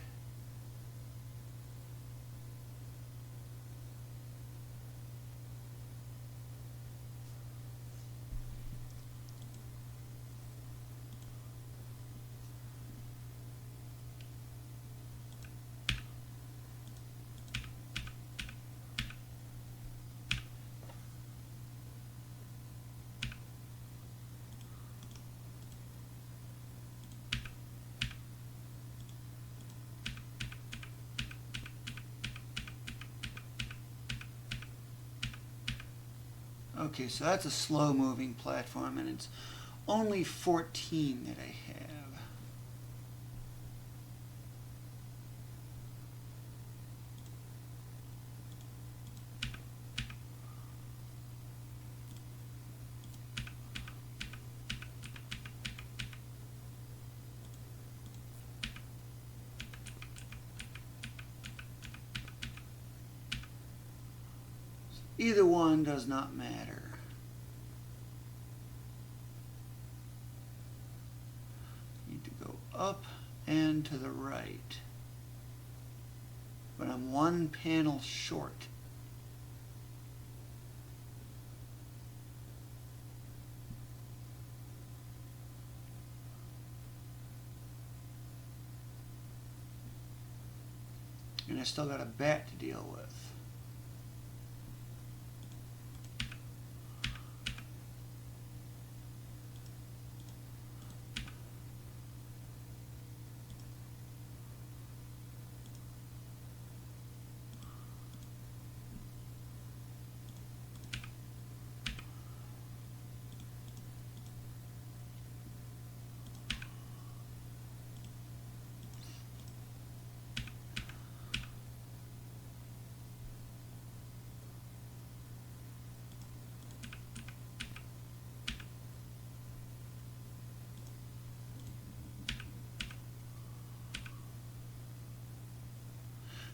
Okay, so that's a slow-moving platform, and it's only 14 that I have. Either one does not matter. Need to go up and to the right. But I'm one panel short. And I still got a bat to deal with.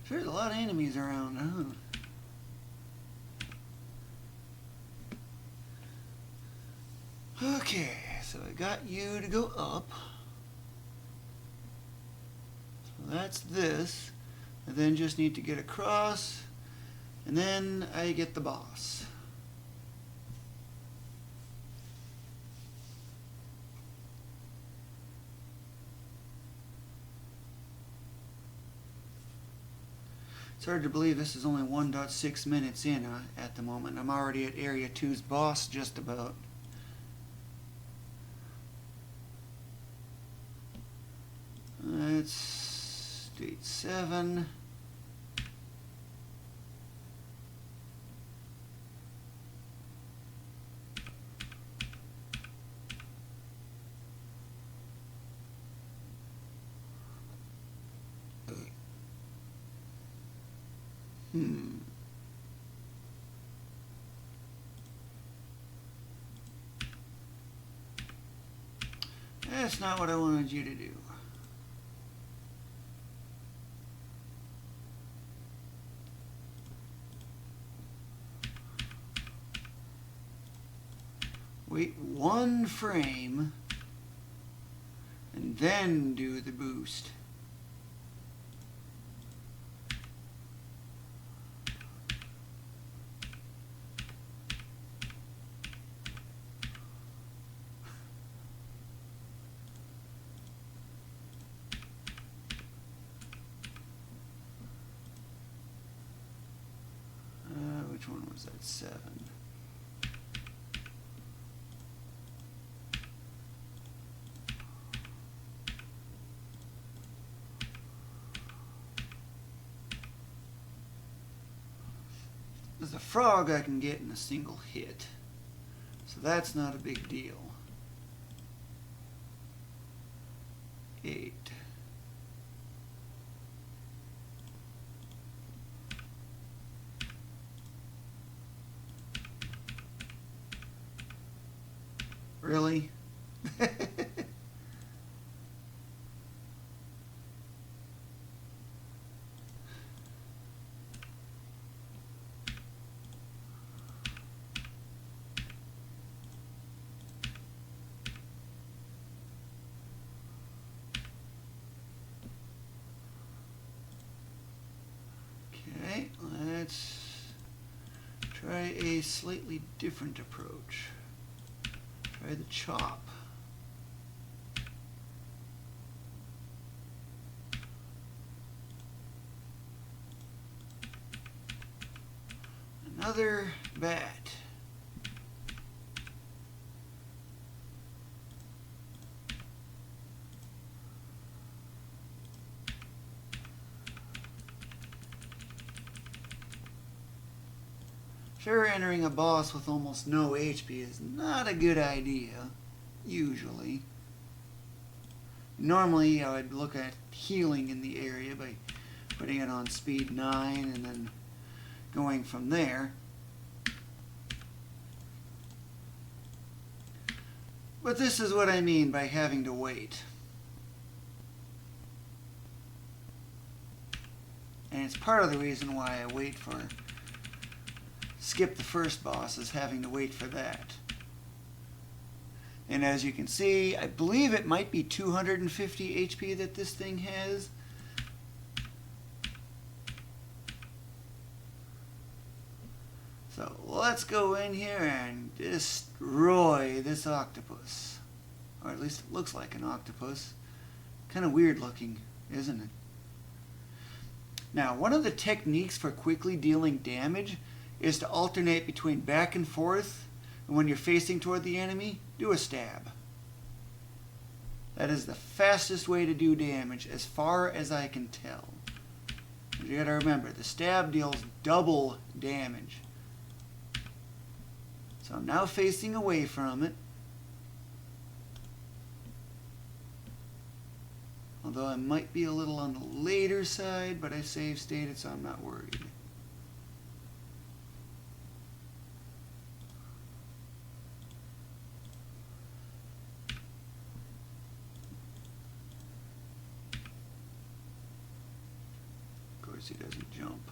There's a lot of enemies around, huh? Okay, so I got you to go up. So that's this. I then just need to get across, and then I get the boss. It's hard to believe this is only 1.6 minutes in at the moment. I'm already at Area 2's boss just about. That's State 7. That's not what I wanted you to do. Wait one frame and then do the boost. Which one was that? 7. There's a frog I can get in a single hit, so that's not a big deal. 8. Really? Okay, let's try a slightly different approach. Try the chop. Another bat. Sure, entering a boss with almost no HP is not a good idea, usually. Normally, I would look at healing in the area by putting it on speed 9 and then going from there. But this is what I mean by having to wait. And it's part of the reason why I wait for skip the first boss, is having to wait for that. And as you can see, I believe it might be 250 HP that this thing has. So let's go in here and destroy this octopus. Or at least it looks like an octopus. Kind of weird looking, isn't it? Now, one of the techniques for quickly dealing damage is to alternate between back and forth, and when you're facing toward the enemy, do a stab. That is the fastest way to do damage, as far as I can tell. You gotta remember, the stab deals double damage. So I'm now facing away from it. Although I might be a little on the later side, but I save stated, so I'm not worried. Of course, he doesn't jump.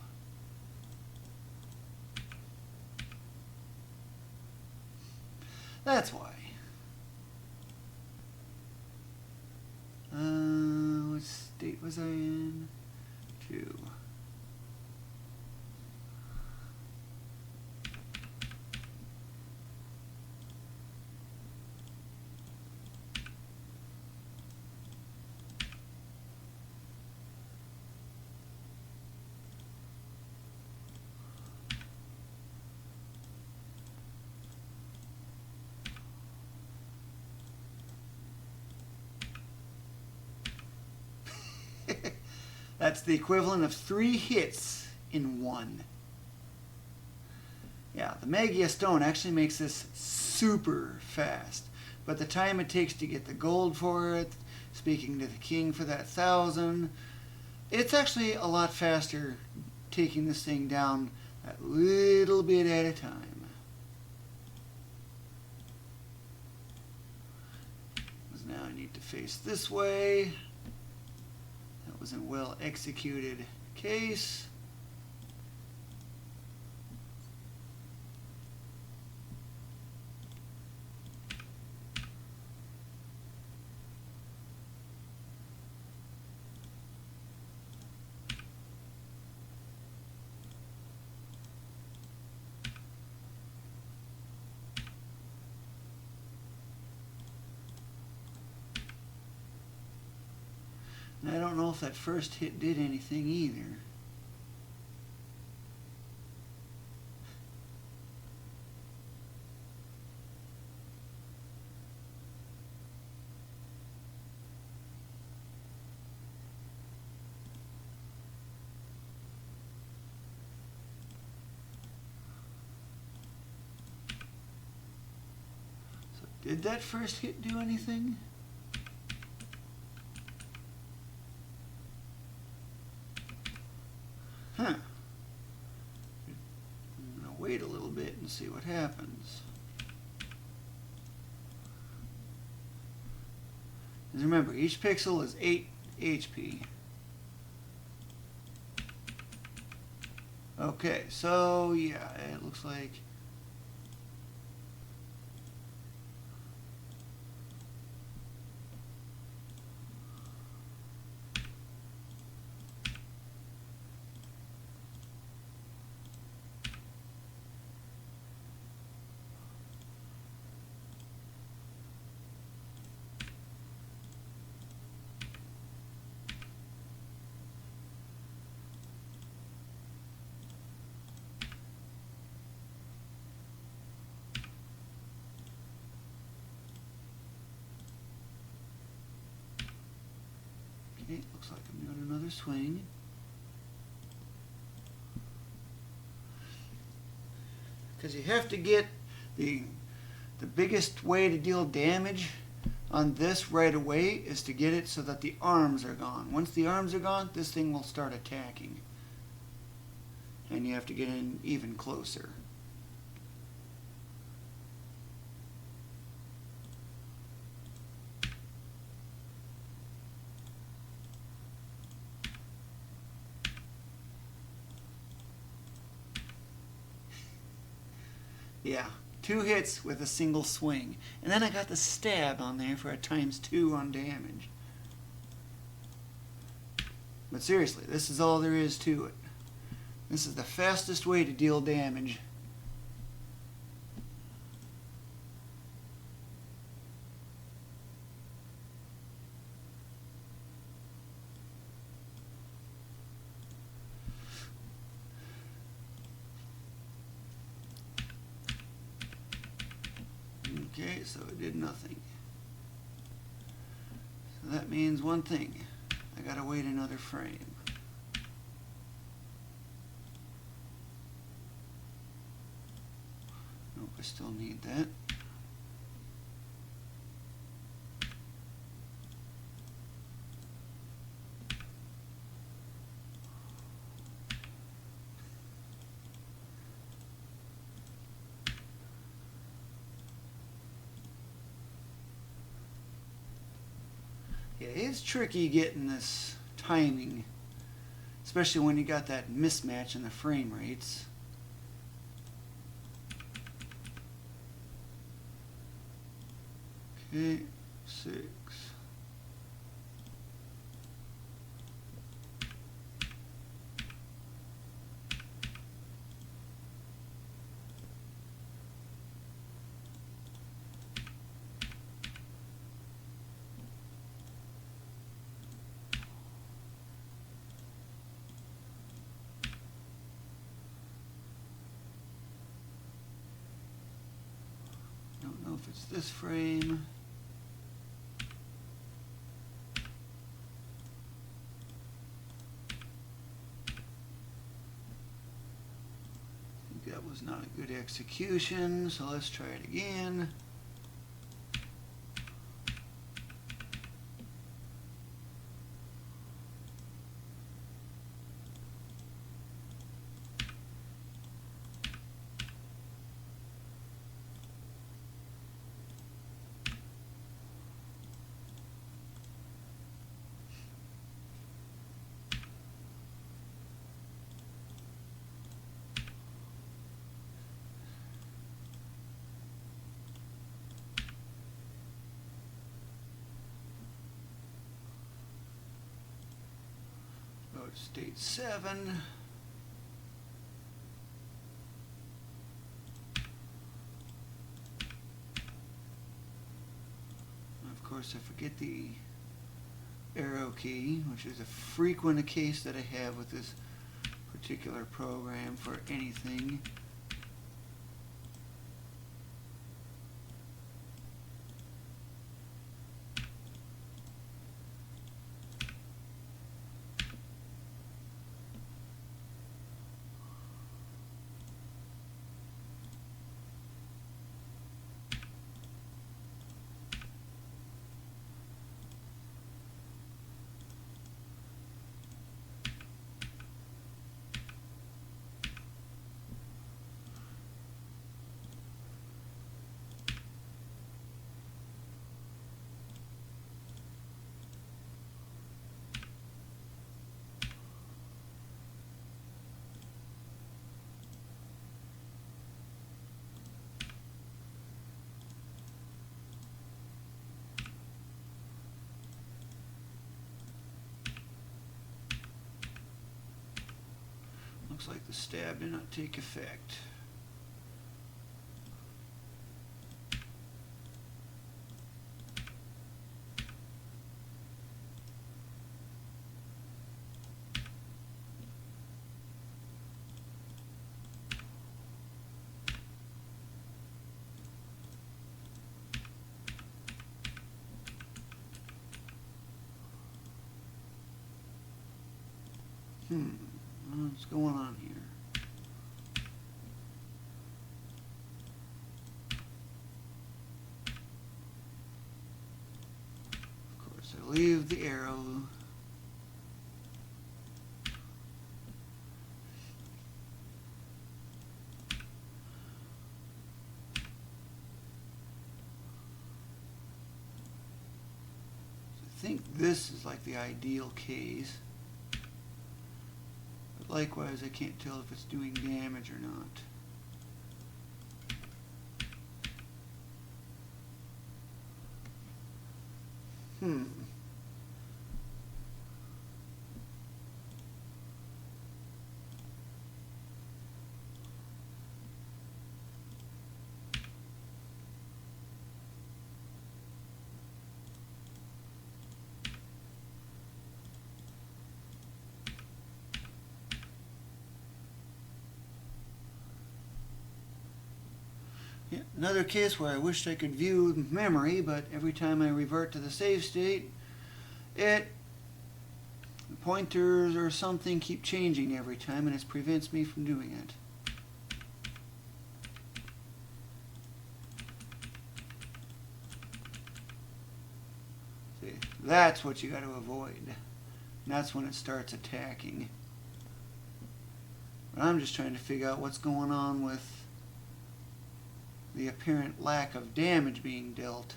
That's why. What state was I in? 2. That's the equivalent of 3 hits in 1. Yeah, the Magia Stone actually makes this super fast. But the time it takes to get the gold for it, speaking to the king for that 1,000, it's actually a lot faster taking this thing down a little bit at a time. Because now I need to face this way. That was a well executed case. And I don't know if that first hit did anything either. So did that first hit do anything? Huh. I'm going to wait a little bit and see what happens. And remember, each pixel is 8 HP. Okay, so yeah, it looks like it looks like I'm doing another swing. because you have to get the biggest way to deal damage on this right away is to get it so that the arms are gone. Once the arms are gone, this thing will start attacking. And you have to get in even closer. Yeah, 2 hits with a single swing. And then I got the stab on there for a ×2 on damage. But seriously, this is all there is to it. This is the fastest way to deal damage. Okay, so it did nothing. So that means one thing. I gotta wait another frame. Nope, I still need that. Yeah, it's tricky getting this timing, especially when you got that mismatch in the frame rates. Okay, 6. Don't know if it's this frame. That was not a good execution, so let's try it again. Go to state 7. Of course, I forget the arrow key, which is a frequent case that I have with this particular program for anything. Looks like the stab did not take effect. What's going on here? So leave the arrow. I think this is like the ideal case. But likewise, I can't tell if it's doing damage or not. Yeah, another case where I wished I could view memory, but every time I revert to the save state, the pointers or something keep changing every time, and it prevents me from doing it. See, that's what you got to avoid. And that's when it starts attacking. But I'm just trying to figure out what's going on with the apparent lack of damage being dealt.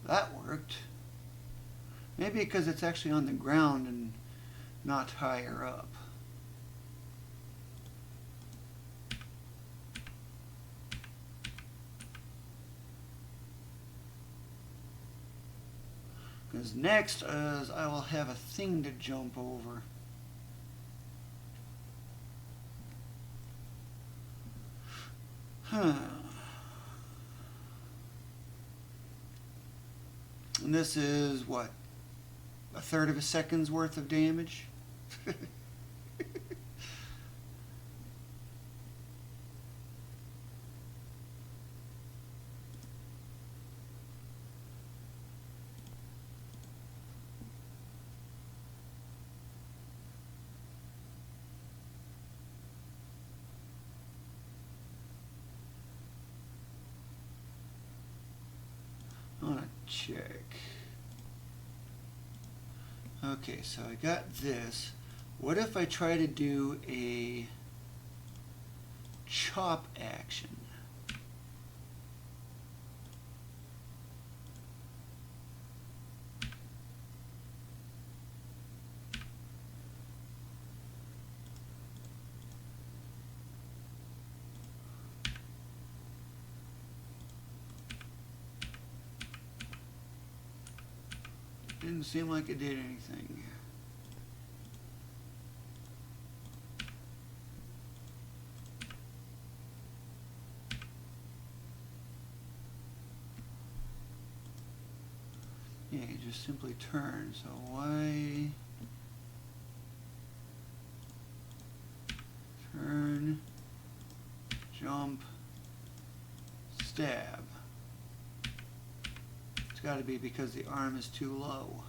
That worked. Maybe because it's actually on the ground and not higher up. Because next is I will have a thing to jump over. And this is what? A third of a second's worth of damage? I want to check. Okay, so I got this. What if I try to do a chop action? Didn't seem like it did anything. Yeah, you just simply turn. So why turn, jump, stab? It's got to be because the arm is too low.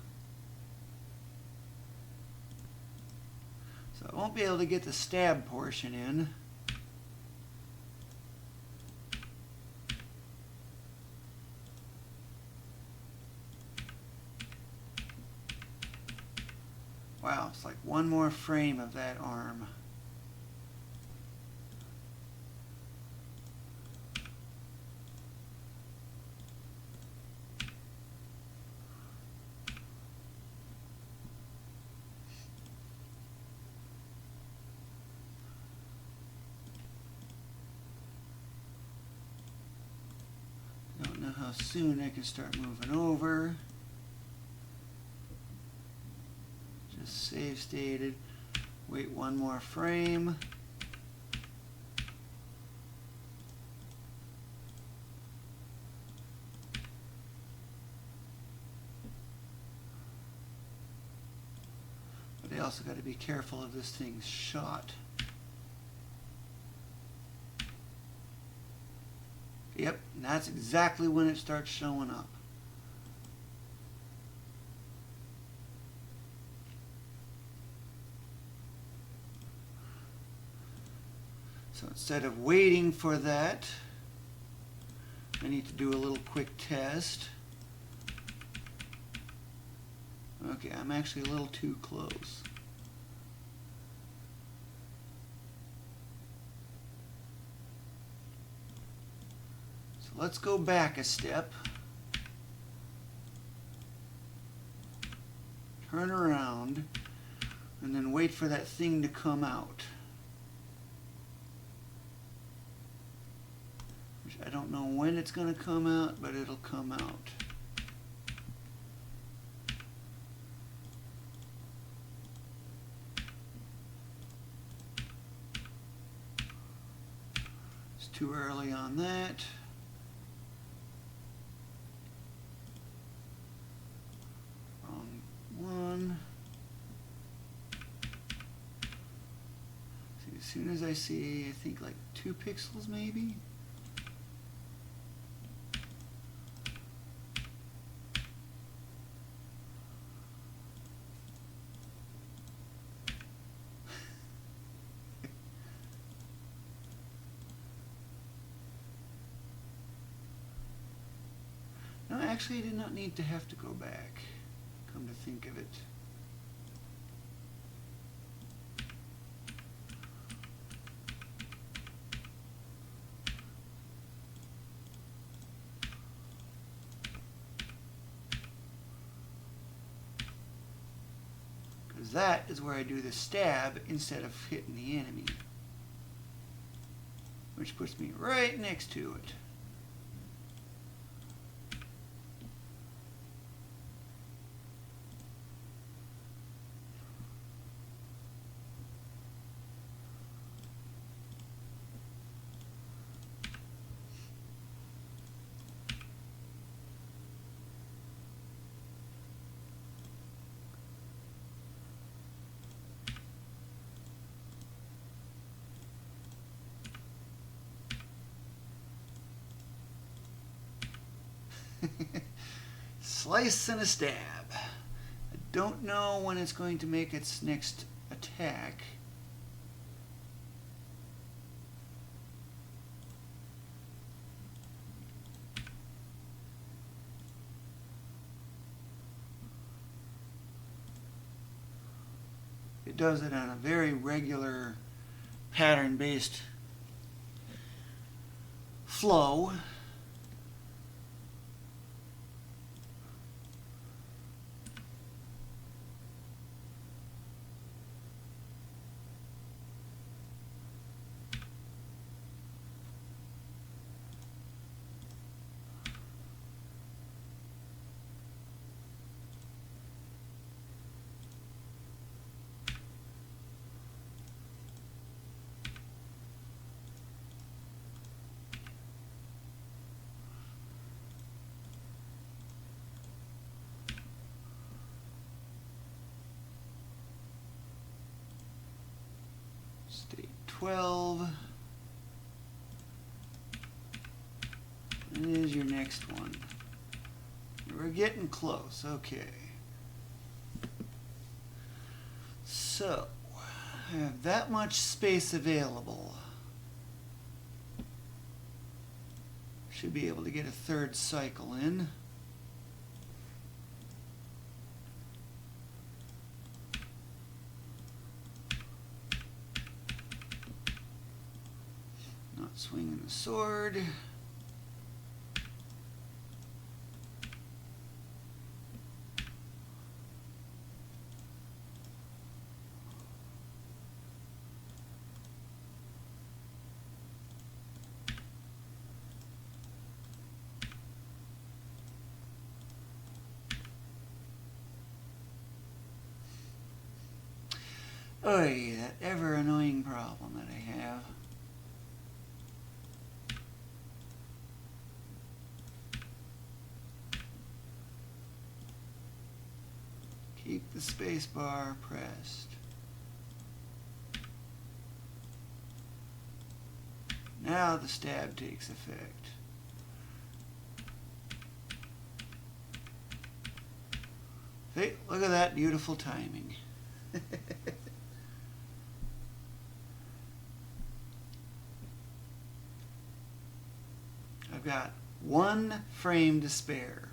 So I won't be able to get the stab portion in. Wow, it's like one more frame of that arm. Don't know how soon I can start moving over. Just save stated. Wait one more frame. But I also got to be careful of this thing's shot. Yep, and that's exactly when it starts showing up. So instead of waiting for that, I need to do a little quick test. Okay, I'm actually a little too close. So let's go back a step. Turn around, and then wait for that thing to come out. Which I don't know when it's going to come out, but it'll come out. It's too early on that. As soon as I see, I think like 2 pixels maybe. No, actually I did not need to have to go back, come to think of it. That is where I do the stab instead of hitting the enemy, which puts me right next to it. Slice and a stab. I don't know when it's going to make its next attack. It does it on a very regular pattern-based flow. State 12 is your next one. We're getting close. Okay. So, I have that much space available. Should be able to get a third cycle in. Not swinging the sword. Oh yeah, that ever annoying problem that I have. Keep the space bar pressed. Now the stab takes effect. See, look at that beautiful timing. I've got one frame to spare.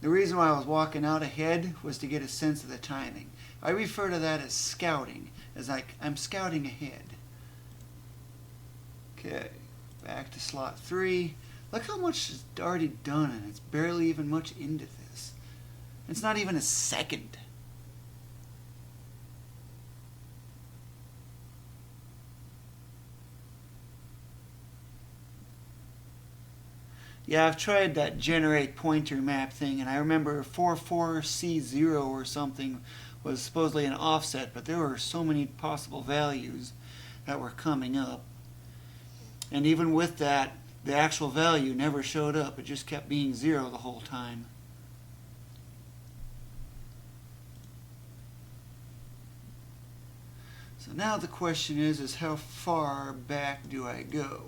The reason why I was walking out ahead was to get a sense of the timing. I refer to that as scouting, as like I'm scouting ahead. Okay, back to slot 3. Look how much is already done, and it's barely even much into this. It's not even a second. Yeah, I've tried that generate pointer map thing, and I remember 44C0 or something was supposedly an offset, but there were so many possible values that were coming up. And even with that, the actual value never showed up. It just kept being 0 the whole time. So now the question is how far back do I go?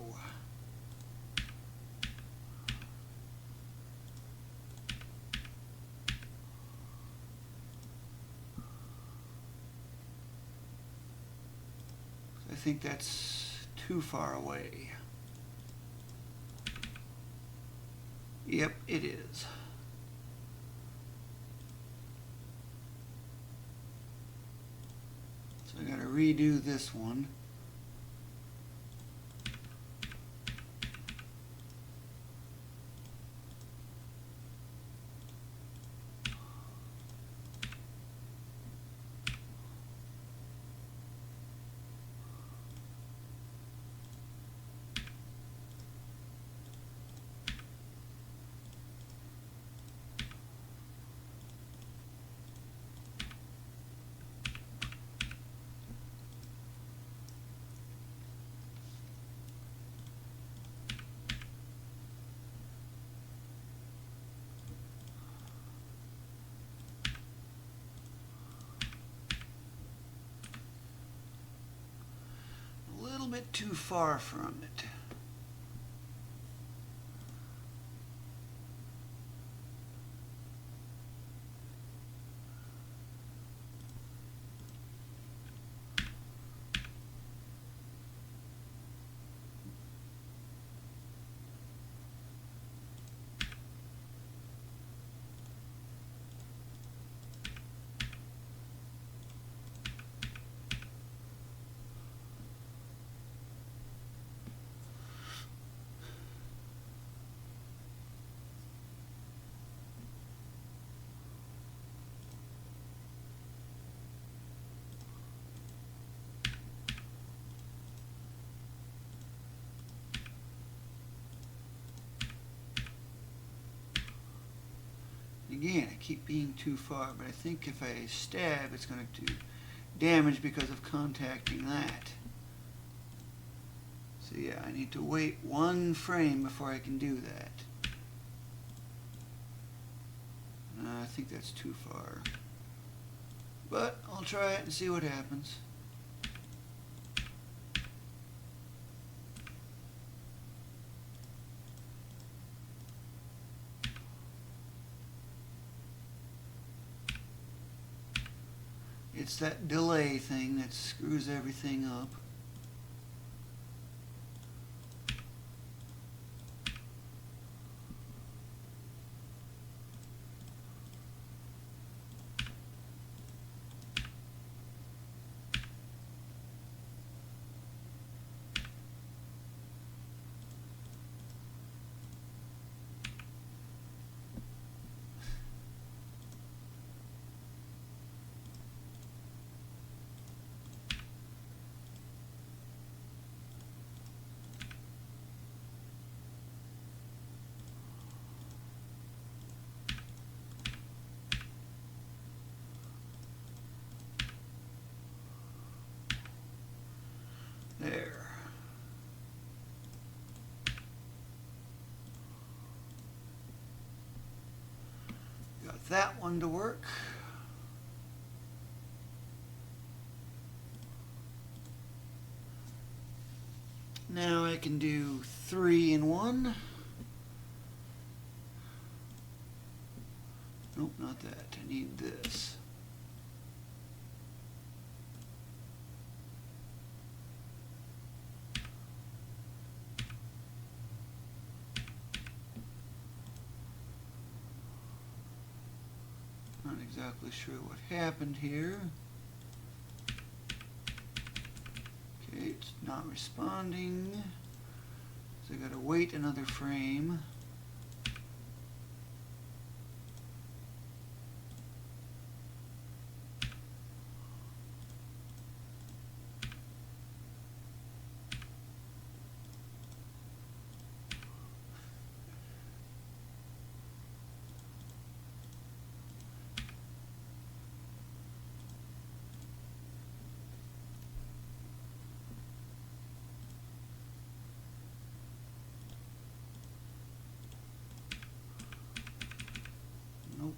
I think that's too far away. Yep, it is. So I got to redo this one. Bit too far from it. Again, I keep being too far, but I think if I stab, it's going to do damage because of contacting that. So yeah, I need to wait one frame before I can do that. I think that's too far. But I'll try it and see what happens. It's that delay thing that screws everything up. There. Got that one to work. Now I can do 3 in 1. Nope, not that. I need this. Not exactly sure what happened here. Okay, it's not responding. So I gotta wait another frame. Nope.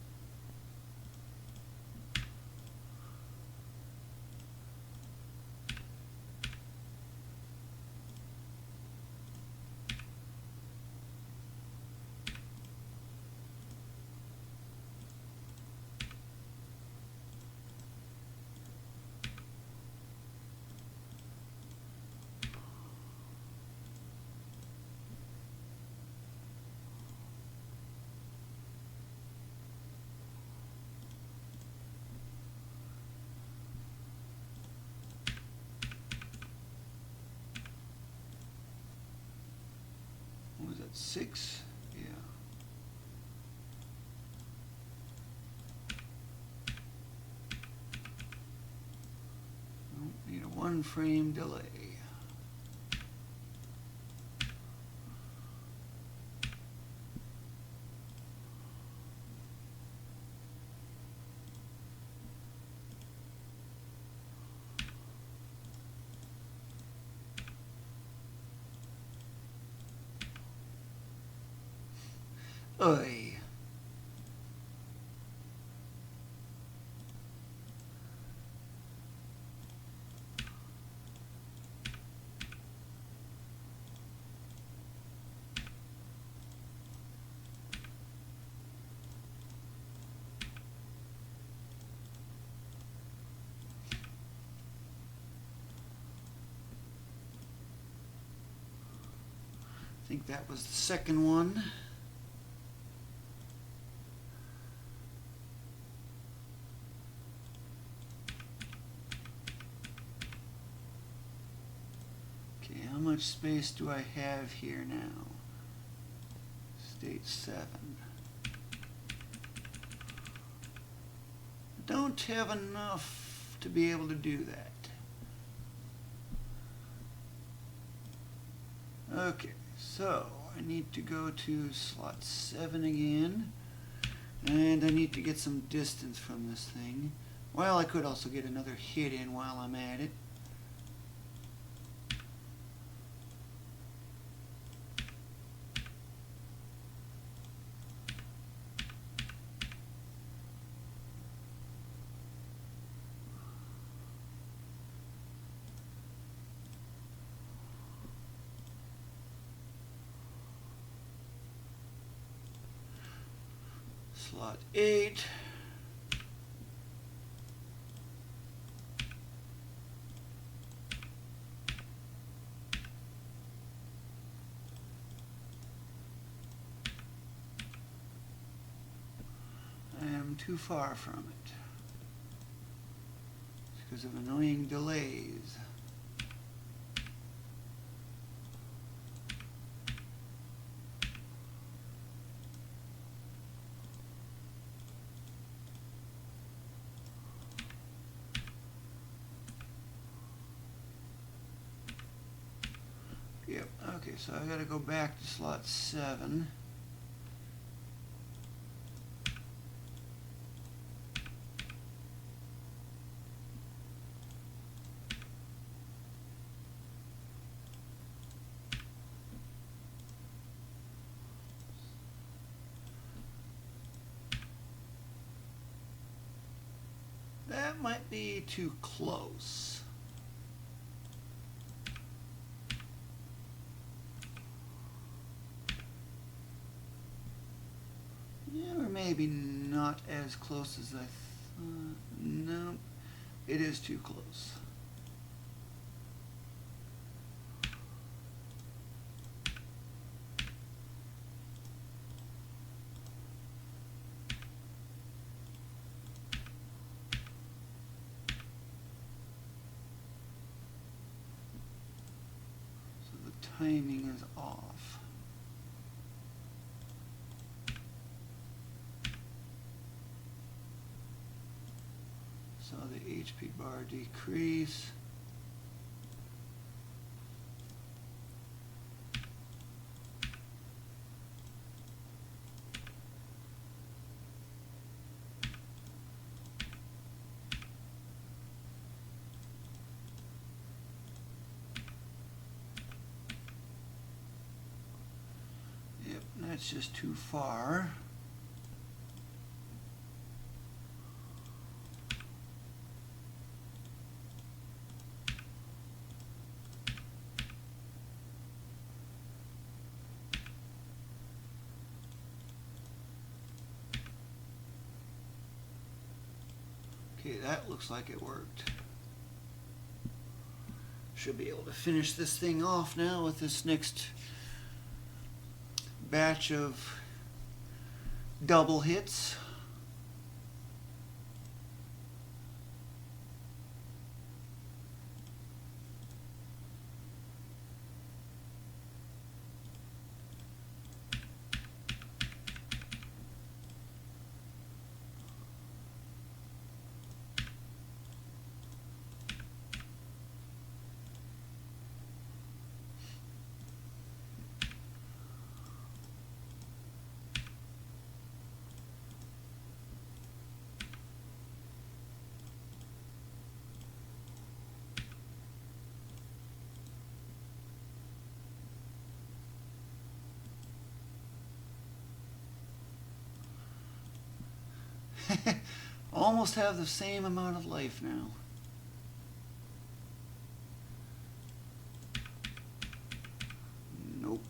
What was that, 6? Yeah. Nope, need a 1 frame delay. Oy. I think that was the second one. Okay, how much space do I have here now? State 7. Don't have enough to be able to do that. Okay, so I need to go to slot 7 again, and I need to get some distance from this thing. Well, I could also get another hit in while I'm at it. Slot 8. I am too far from it. It's because of annoying delays. Yep, okay, so I gotta go back to slot 7. That might be too close. Yeah, or maybe not as close as I thought. No, it is too close. timing is off. So the HP bar decrease. Yep, that's just too far. Okay, that looks like it worked. Should be able to finish this thing off now with this next batch of double hits. Almost have the same amount of life now. Nope.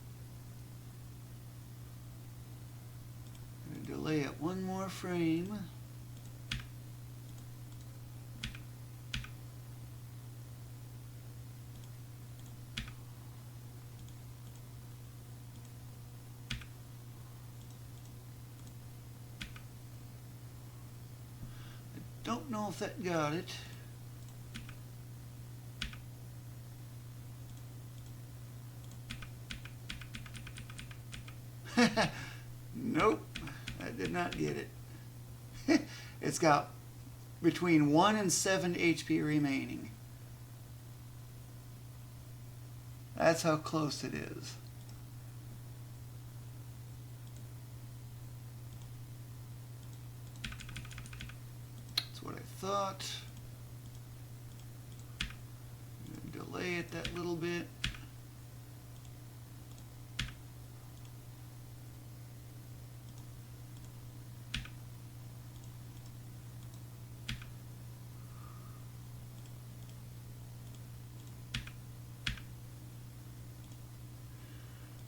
Gonna delay it one more frame. Don't know if that got it. Nope, I did not get it. It's got between 1 and 7 HP remaining. That's how close it is. What I thought. I'm going to delay it that little bit.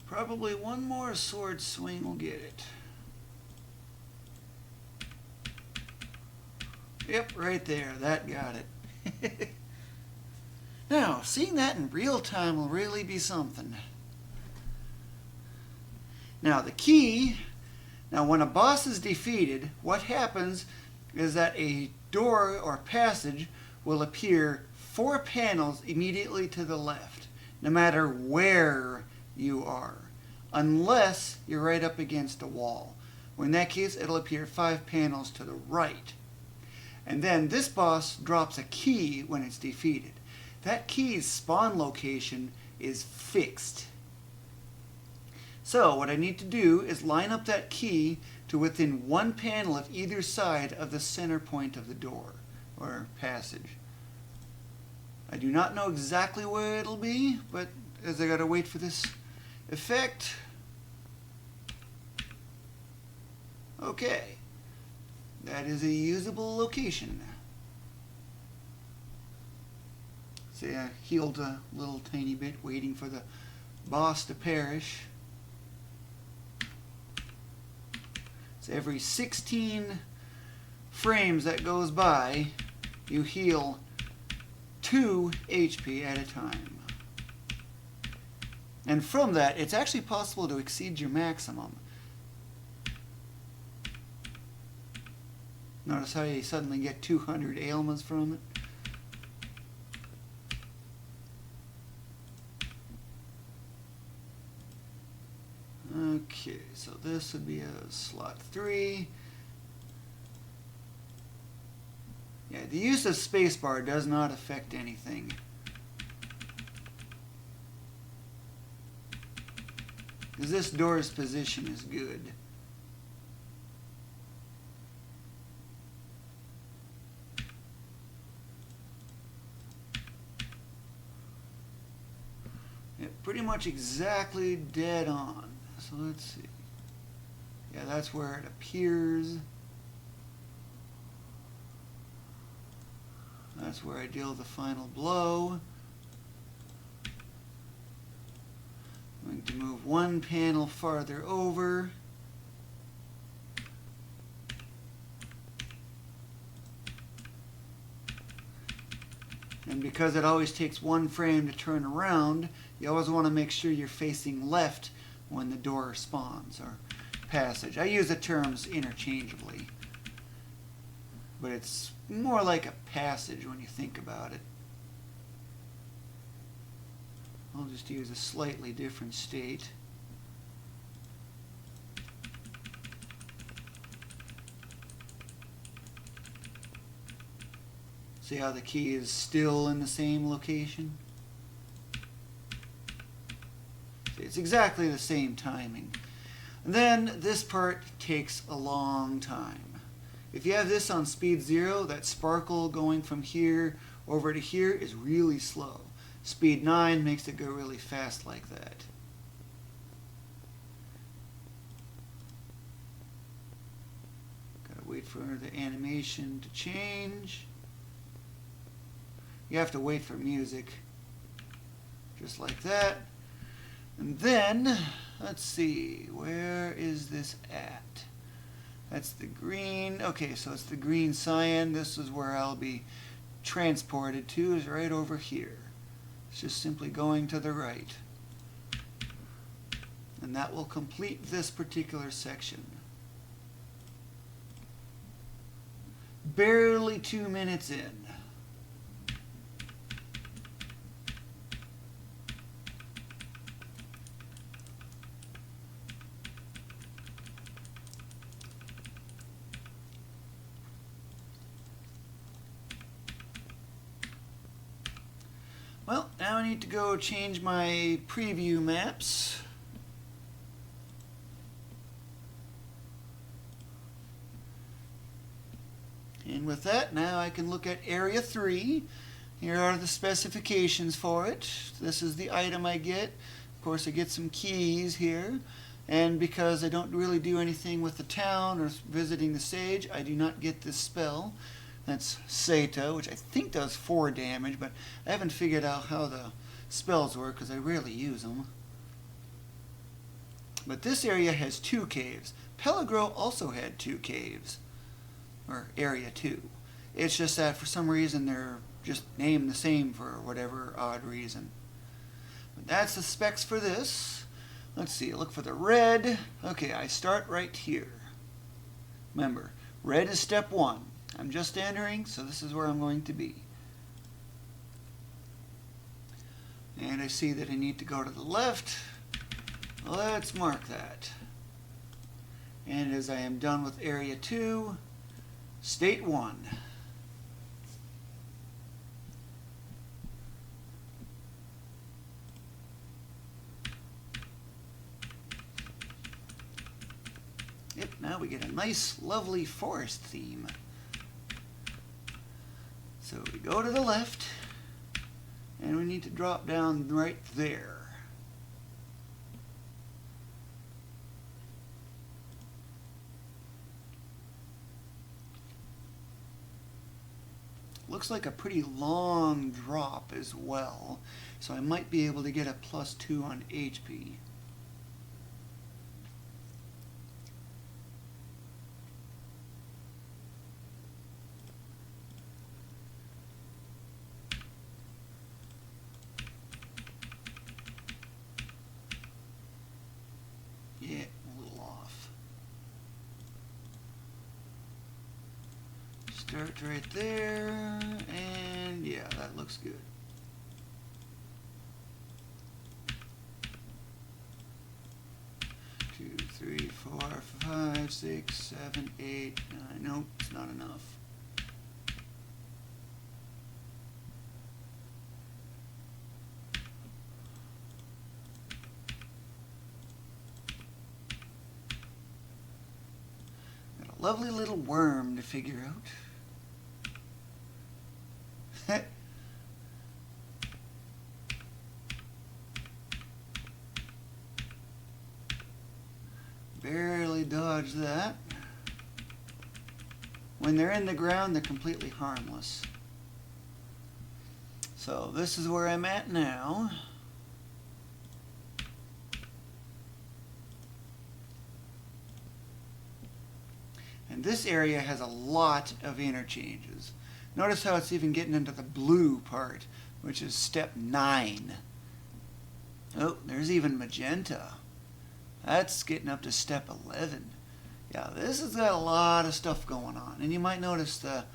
Probably one more sword swing will get it. Yep, right there. That got it. Now, seeing that in real time will really be something. Now, the key, now when a boss is defeated, what happens is that a door or passage will appear 4 panels immediately to the left, no matter where you are, unless you're right up against a wall. Well, in that case, it'll appear 5 panels to the right. And then this boss drops a key when it's defeated. That key's spawn location is fixed. So what I need to do is line up that key to within 1 panel of either side of the center point of the door or passage. I do not know exactly where it'll be, but as I gotta wait for this effect. Okay. That is a usable location. See, I healed a little tiny bit waiting for the boss to perish. So every 16 frames that goes by, you heal 2 HP at a time. And from that, it's actually possible to exceed your maximum. Notice how you suddenly get 200 ailments from it? so this would be a slot 3. Yeah, the use of spacebar does not affect anything. Because this door's position is good. Yeah, pretty much exactly dead on. So let's see. Yeah, that's where it appears. That's where I deal the final blow. I'm going to move one panel farther over. And because it always takes one frame to turn around, you always want to make sure you're facing left when the door spawns, or passage. I use the terms interchangeably, but it's more like a passage when you think about it. I'll just use a slightly different state. See how the key is still in the same location? See, it's exactly the same timing. And then this part takes a long time. If you have this on speed 0, that sparkle going from here over to here is really slow. Speed 9 makes it go really fast like that. Gotta wait for the animation to change. You have to wait for music. Just like that. And then, let's see, where is this at? That's the green. Okay, so it's the green cyan. This is where I'll be transported to, is right over here. It's just simply going to the right. And that will complete this particular section. Barely 2 minutes in. Well, now I need to go change my preview maps. And with that, now I can look at Area 3. Here are the specifications for it. This is the item I get. Of course, I get some keys here. And because I don't really do anything with the town or visiting the sage, I do not get this spell. That's Seta, which I think does 4 damage, but I haven't figured out how the spells work because I rarely use them. But this area has 2 caves. Pelagro also had 2 caves, or Area 2. It's just that for some reason they're just named the same for whatever odd reason. But that's the specs for this. Let's see, look for the red. Okay, I start right here. Remember, red is step 1. I'm just entering, so this is where I'm going to be. And I see that I need to go to the left. Let's mark that. And as I am done with Area 2, State 1. Yep, now we get a nice, lovely forest theme. So we go to the left, and we need to drop down right there. Looks like a pretty long drop as well, so I might be able to get a +2 on HP. Yeah, a little off. Start right there, and yeah, that looks good. Two, three, 4, 5, 6, 7, 8, 9. Nope, it's not enough. Got a lovely little worm to figure out. Barely dodged that. When they're in the ground, they're completely harmless. So this is where I'm at now. And this area has a lot of interchanges. Notice how it's even getting into the blue part, which is step 9. Oh, there's even magenta. That's getting up to step 11. Yeah, this has got a lot of stuff going on. And you might notice the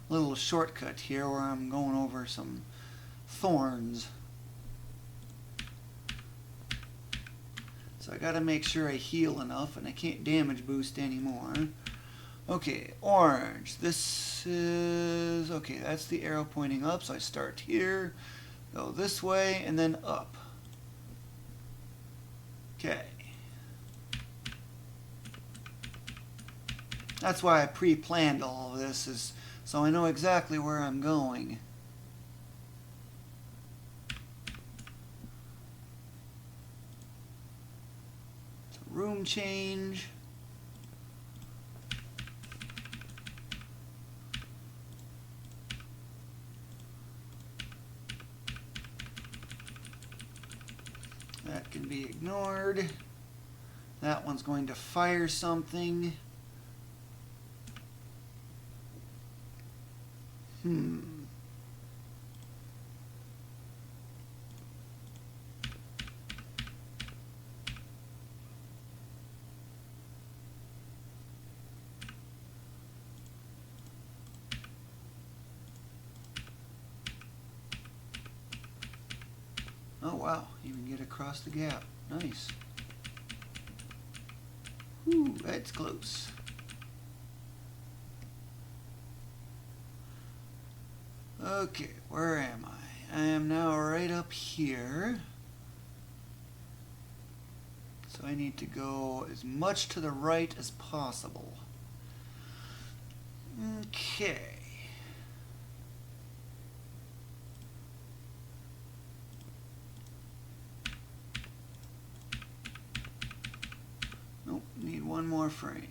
little shortcut here where I'm going over some thorns. So I gotta make sure I heal enough, and I can't damage boost anymore. Okay, orange. This is... okay, that's the arrow pointing up, so I start here, go this way, and then up. Okay. That's why I pre-planned all of this, is so I know exactly where I'm going. It's a room change. That can be ignored. That one's going to fire something. Oh wow, even get across the gap. Nice. Whew, that's close. Okay, where am I? I am now right up here. So I need to go as much to the right as possible. Okay. Nope, need one more frame.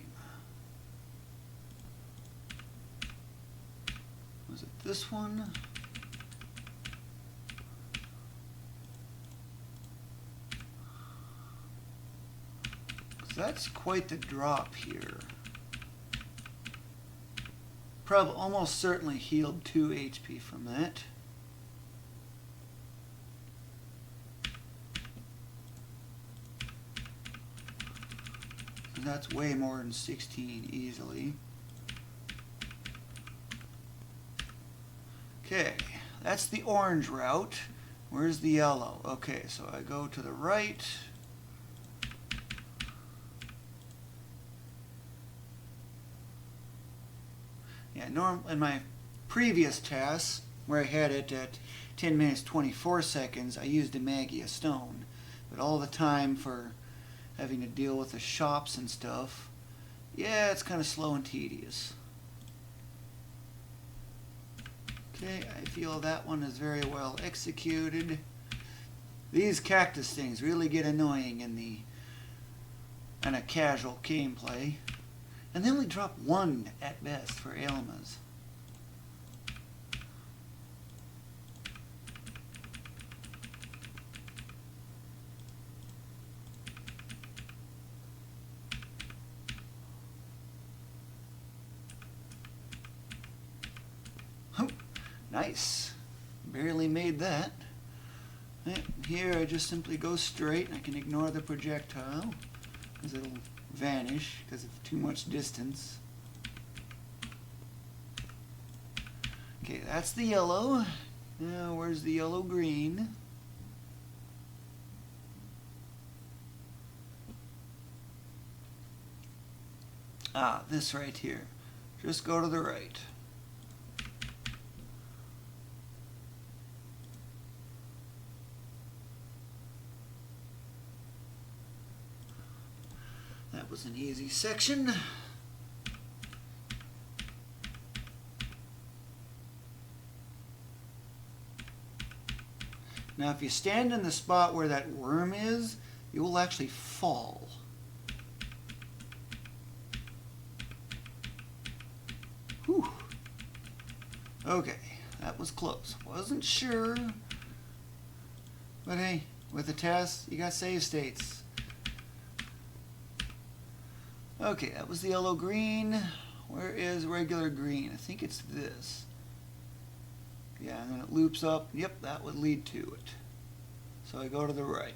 Was it this one? That's quite the drop here. Probably almost certainly healed 2 HP from that. And that's way more than 16 easily. Okay, that's the orange route. Where's the yellow? Okay, so I go to the right. Yeah, in my previous TAS, where I had it at 10 minutes 24 seconds, I used a Magia stone. But all the time for having to deal with the shops and stuff, yeah, it's kind of slow and tedious. Okay, I feel that one is very well executed. These cactus things really get annoying in a casual gameplay. And they only drop 1 at best for Ailmas. Oh, nice. Barely made that. Here I just simply go straight and I can ignore the projectile because it'll vanish because of too much distance. Okay, that's the yellow. Now where's the yellow green? This right here. Just go to the right. That was an easy section. Now if you stand in the spot where that worm is, you will actually fall. Whew. Okay, that was close. Wasn't sure. But hey, with the TAS, you got save states. Okay, that was the yellow green. Where is regular green? I think it's this. Yeah, and then it loops up. Yep, that would lead to it. So I go to the right.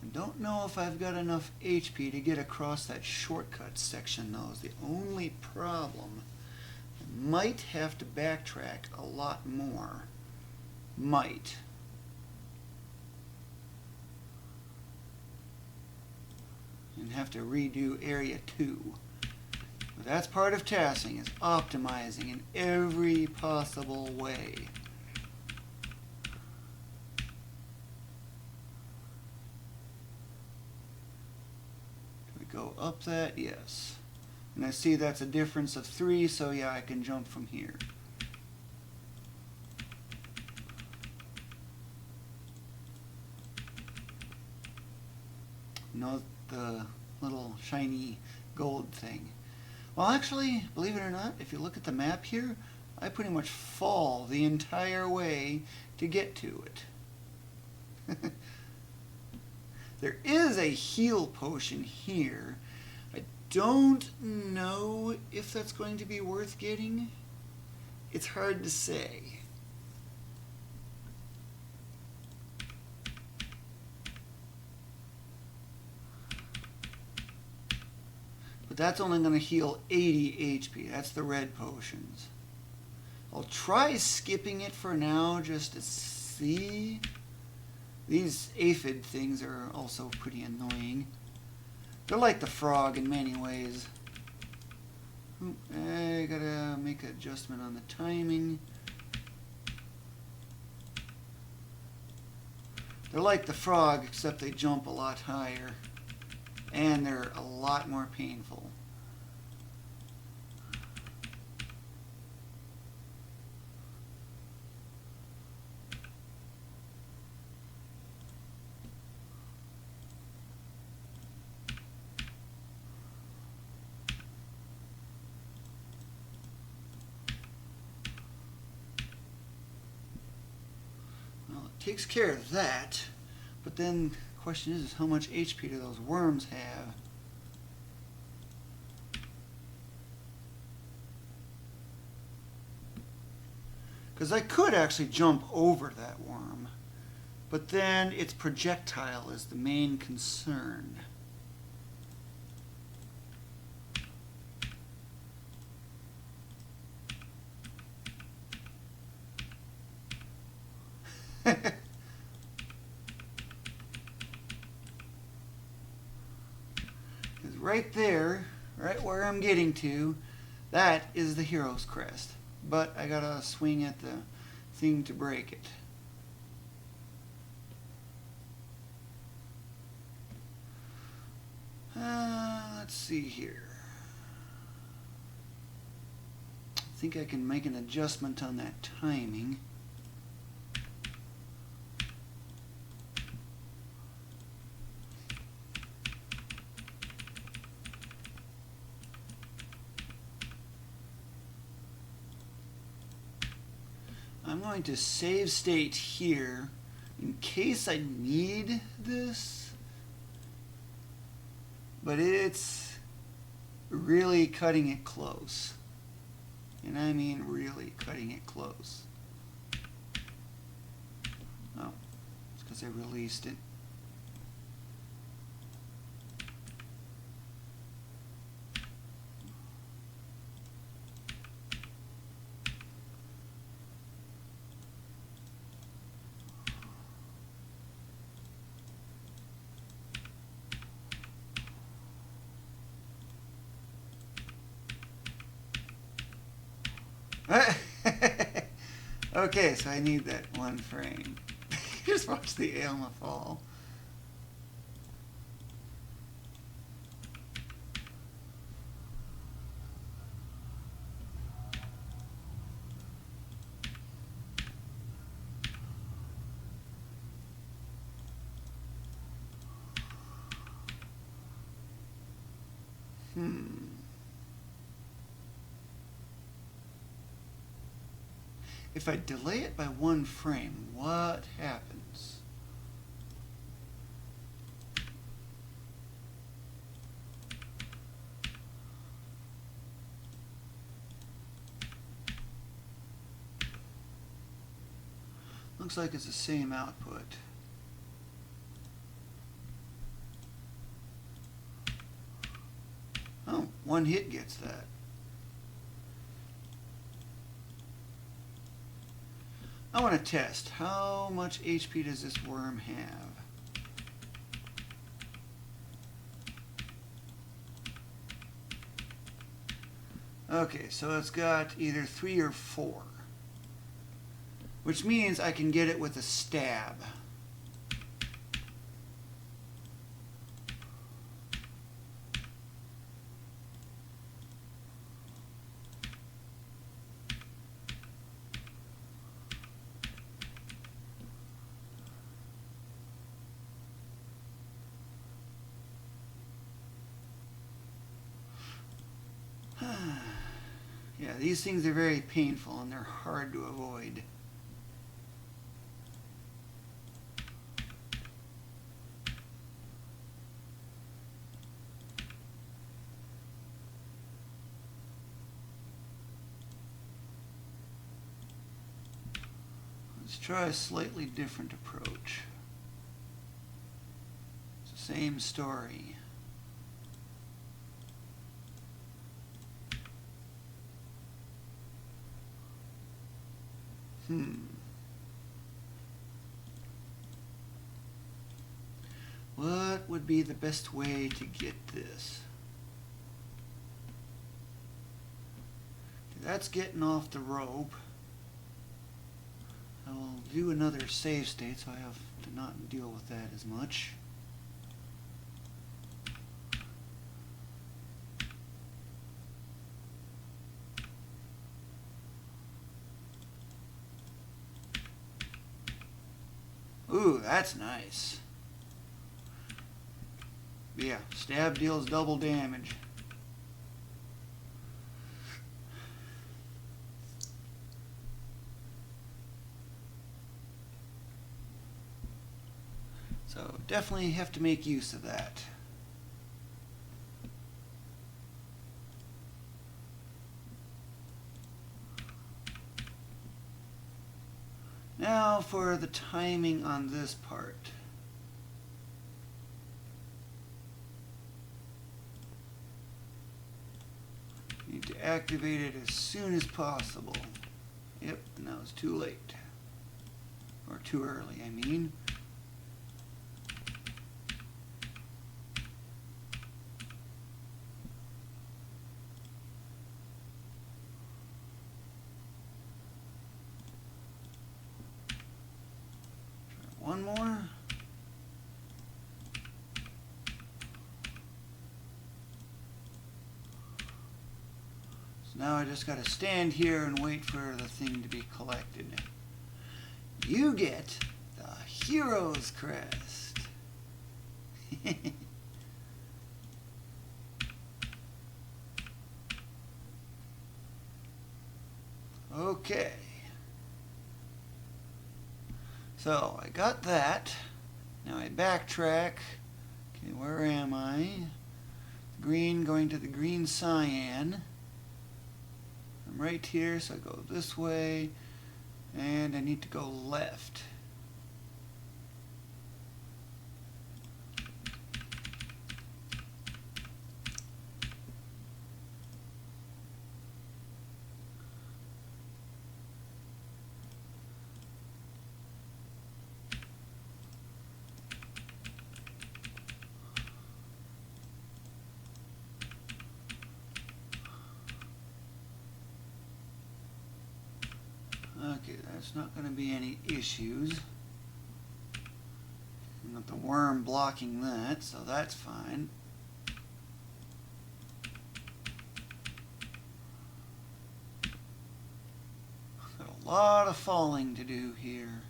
I don't know if I've got enough HP to get across that shortcut section though, is the only problem. I might have to backtrack a lot more. Might. And have to redo area 2. But that's part of tassing, is optimizing in every possible way. Do we go up that? Yes. And I see that's a difference of 3, so yeah, I can jump from here. Note the little shiny gold thing. Well, actually, believe it or not, if you look at the map here, I pretty much fall the entire way to get to it. There is a heal potion here. I don't know if that's going to be worth getting. It's hard to say. But that's only going to heal 80 HP. That's the red potions. I'll try skipping it for now just to see. These aphid things are also pretty annoying. They're like the frog in many ways. I gotta make an adjustment on the timing. They're like the frog, except they jump a lot higher. And they're a lot more painful. Well, it takes care of that, but then the question is how much HP do those worms have? Because I could actually jump over that worm, but then its projectile is the main concern. Right there, right where I'm getting to, that is the hero's crest. But I gotta swing at the thing to break it. Let's see here. I think I can make an adjustment on that timing. I'm going to save state here in case I need this, but it's really cutting it close, and I mean really cutting it close. Oh, it's because I released it. Okay, so I need that one frame. Just watch the Alma fall. If I delay it by one frame, what happens? Looks like it's the same output. Oh, one hit gets that. I want to test how much HP does this worm have. Okay, so it's got either 3 or 4, which means I can get it with a stab. Yeah, these things are very painful and they're hard to avoid. Let's try a slightly different approach. It's the same story. What would be the best way to get this? That's getting off the rope. I will do another save state so I have to not deal with that as much. Ooh, that's nice. Yeah, stab deals double damage. So definitely have to make use of that. Now for the timing on this part. Need to activate it as soon as possible. Yep, now it's too late. Or too early, I mean. One more. So now I just got to stand here and wait for the thing to be collected. You get the Hero's Crest. Okay. So I got that. Now I backtrack. Okay, where am I? Green going to the green cyan. I'm right here, so I go this way, and I need to go left. Okay, that's not going to be any issues. Got the worm blocking that, so that's fine. Got a lot of falling to do here.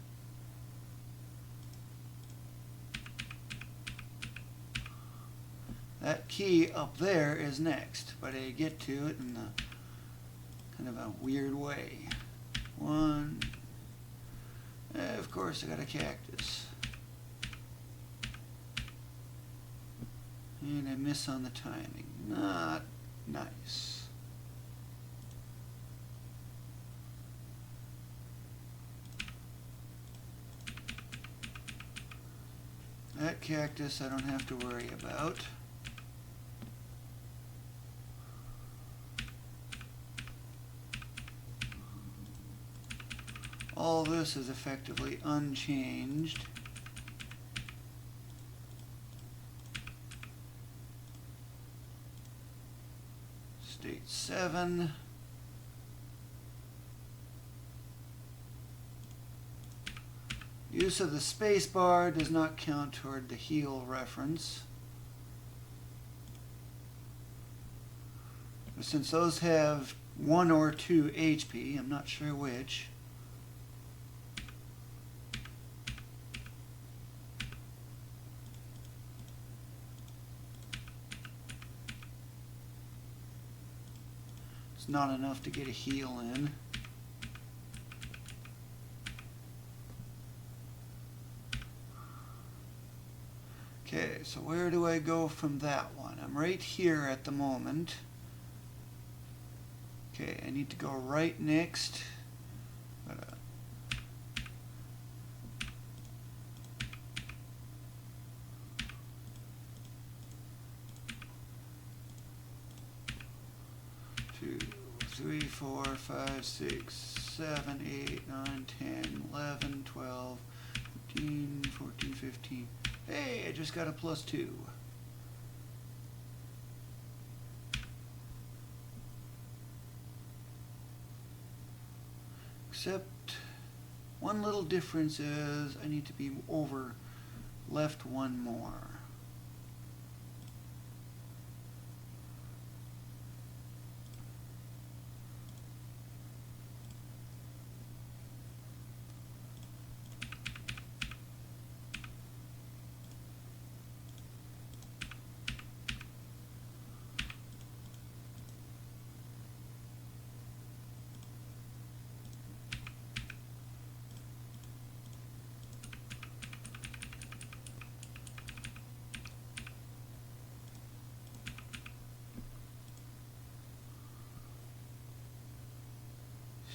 That key up there is next, but I get to it in a kind of a weird way. One. Of course, I got a cactus. And I miss on the timing. Not nice. That cactus I don't have to worry about. All this is effectively unchanged. State 7. Use of the space bar does not count toward the heal reference. But since those have 1 or 2 HP, I'm not sure which. It's not enough to get a heal in. Okay, so where do I go from that one? I'm right here at the moment. Okay, I need to go right next. Two, 3, 4, 5, 6, 7, 8, 9, 10, 11, 12, 13, 14, 15. Hey, I just got a +2. Except one little difference is I need to be over left one more.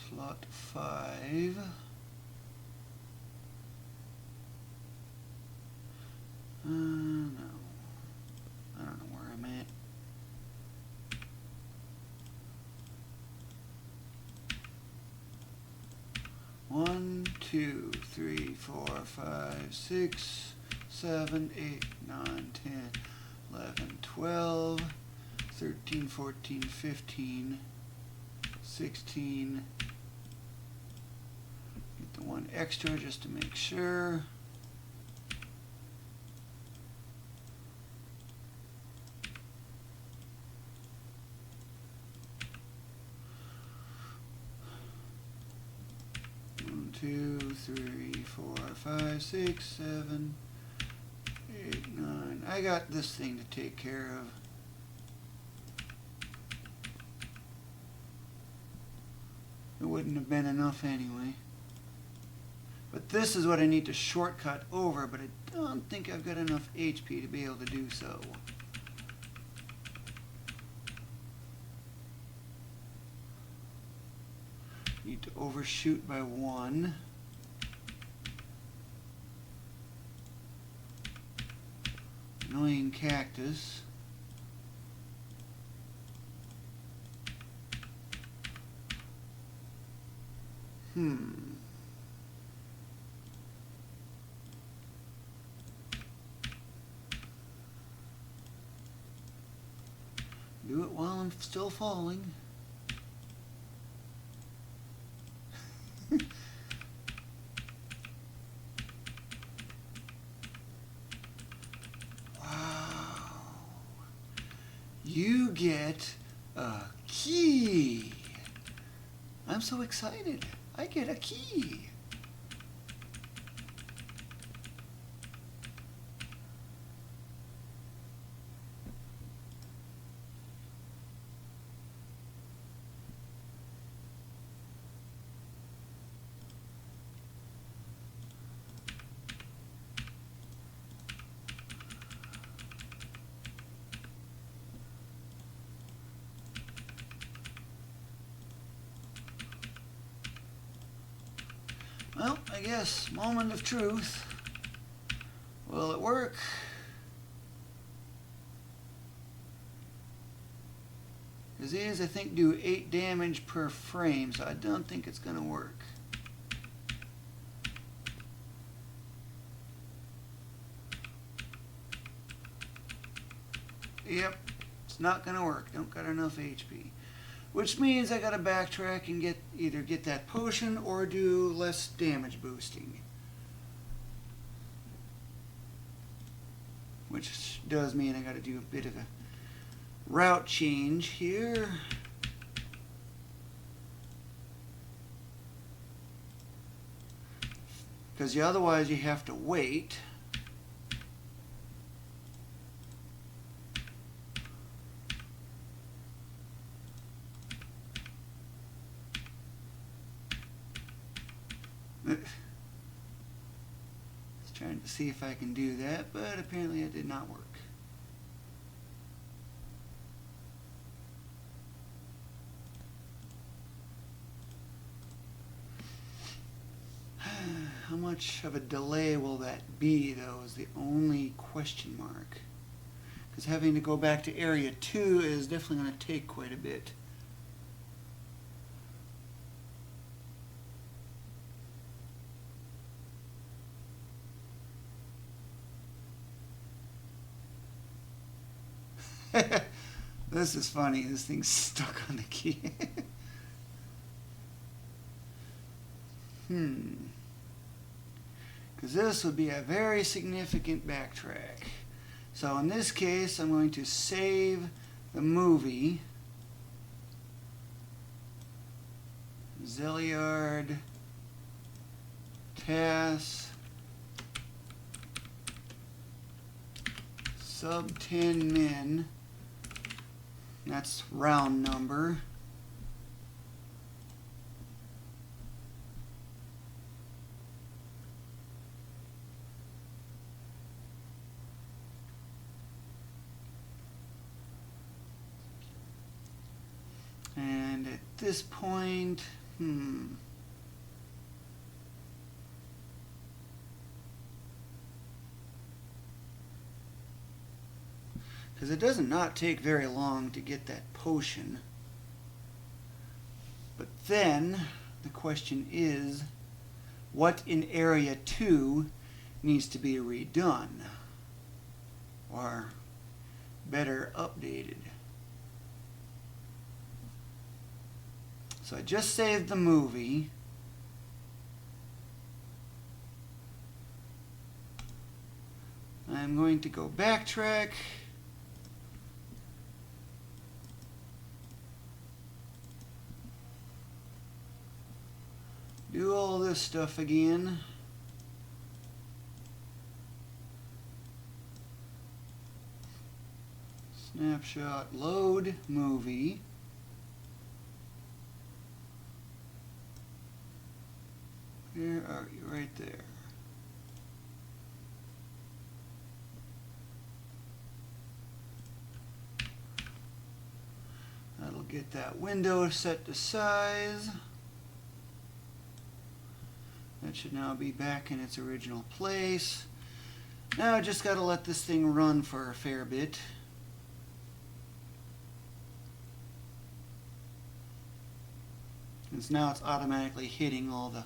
Slot 5. No. I don't know where I'm at. One, 2, 3, 4, 5, 6, 7, 8, 9, 10, 11, 12, 13, 14, 15, 16. Get the one extra just to make sure. One, 2, 3, 4, 5, 6, 7, 8, 9. I got this thing to take care of. It wouldn't have been enough anyway. But this is what I need to shortcut over, but I don't think I've got enough HP to be able to do so. Need to overshoot by 1. Annoying cactus. Do it while I'm still falling. get a key. I'm so excited. I get a key. Well, I guess, moment of truth. Will it work? Because these, I think, do 8 damage per frame, so I don't think it's going to work. Yep, it's not going to work. Don't got enough HP. Which means I gotta backtrack and either get that potion or do less damage boosting. Which does mean I gotta do a bit of a route change here. Because otherwise you have to wait. Trying to see if I can do that, but apparently it did not work. How much of a delay will that be, though, is the only question mark. Because having to go back to Area 2 is definitely going to take quite a bit. This is funny. This thing's stuck on the key. Because this would be a very significant backtrack. So in this case, I'm going to save the movie. Zeliard, TAS, sub 10 min. That's round number. And at this point, because it does not take very long to get that potion. But then the question is, what in Area 2 needs to be redone? Or better, updated? So I just saved the movie. I'm going to go backtrack. Do all this stuff again. Snapshot, load, movie. Where are you? Right there. That'll get that window set to size. That should now be back in its original place. Now I just got to let this thing run for a fair bit. Since now it's automatically hitting all the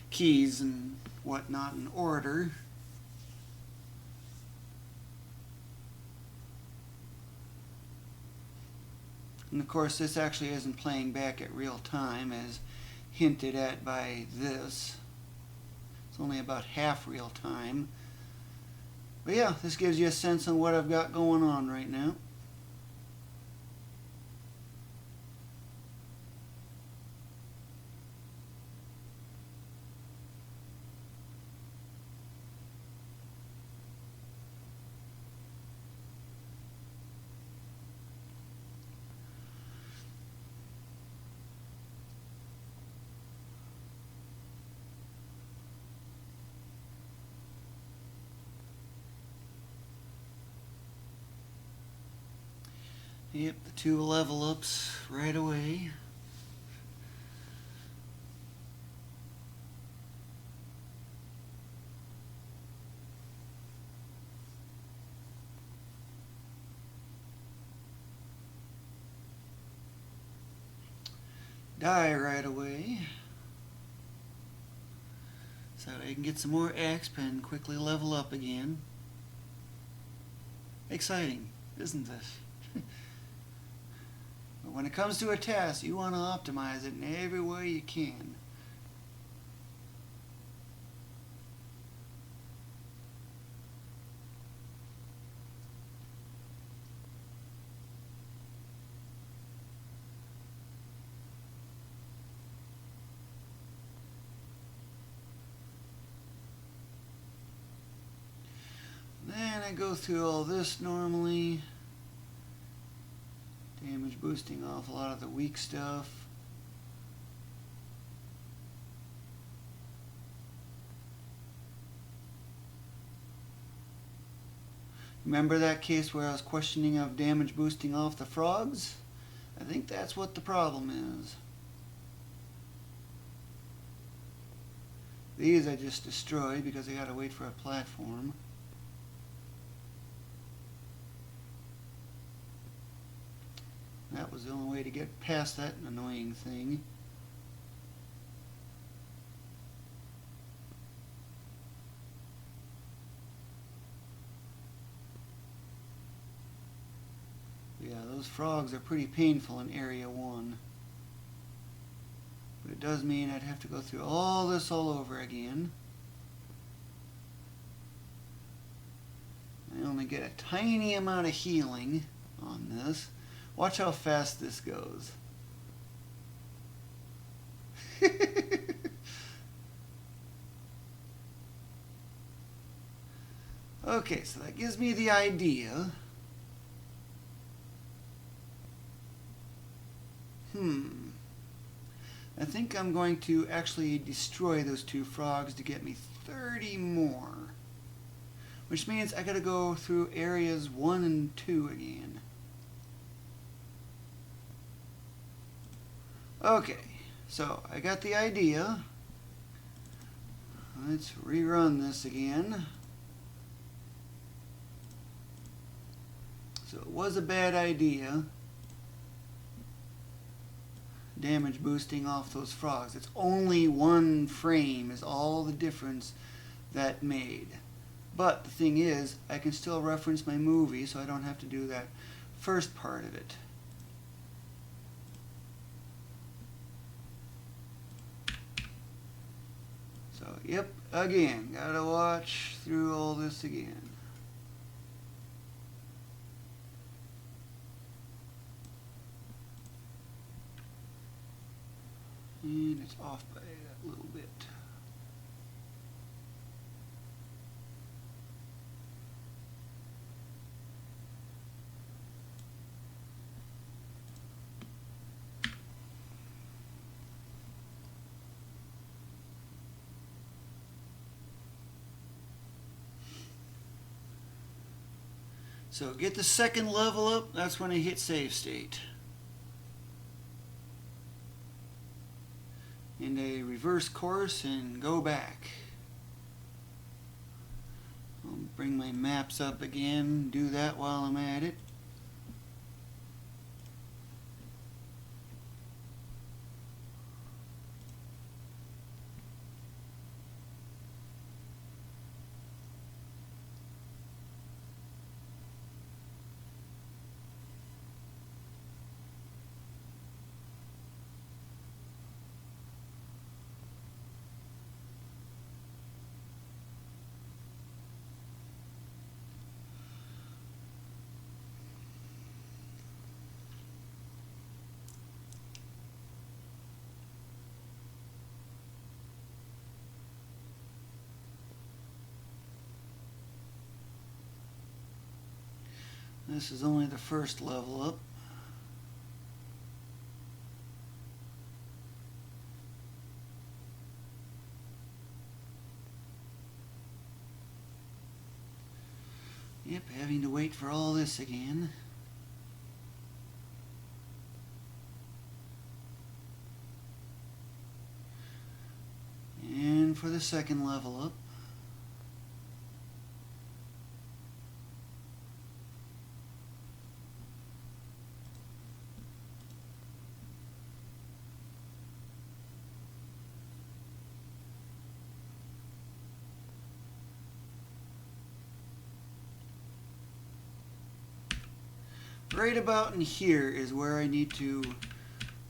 keys and whatnot in order. And of course this actually isn't playing back at real time as hinted at by this. It's only about half real time. But yeah, this gives you a sense of what I've got going on right now. Yep, the 2 level ups right away. Die right away. So I can get some more XP and quickly level up again. Exciting, isn't it? But when it comes to a task, you want to optimize it in every way you can. Then I go through all this normally. Damage boosting off a lot of the weak stuff. Remember that case where I was questioning of damage boosting off the frogs? I think that's what the problem is. These I just destroyed because I gotta wait for a platform. That was the only way to get past that annoying thing. Yeah, those frogs are pretty painful in Area 1. But it does mean I'd have to go through all this all over again. I only get a tiny amount of healing on this. Watch how fast this goes. Okay, so that gives me the idea. I think I'm going to actually destroy those 2 frogs to get me 30 more. Which means I gotta go through areas 1 and 2 again. Okay, so I got the idea. Let's rerun this again. So it was a bad idea. Damage boosting off those frogs. It's only 1 frame is all the difference that made. But the thing is, I can still reference my movie, so I don't have to do that first part of it. So, yep, again, gotta watch through all this again. And it's off by that little bit. So get the second level up, that's when I hit save state. And a reverse course and go back. I'll bring my maps up again, do that while I'm at it. This is only the first level up. Yep, having to wait for all this again. again for the second level up. Right about in here is where I need to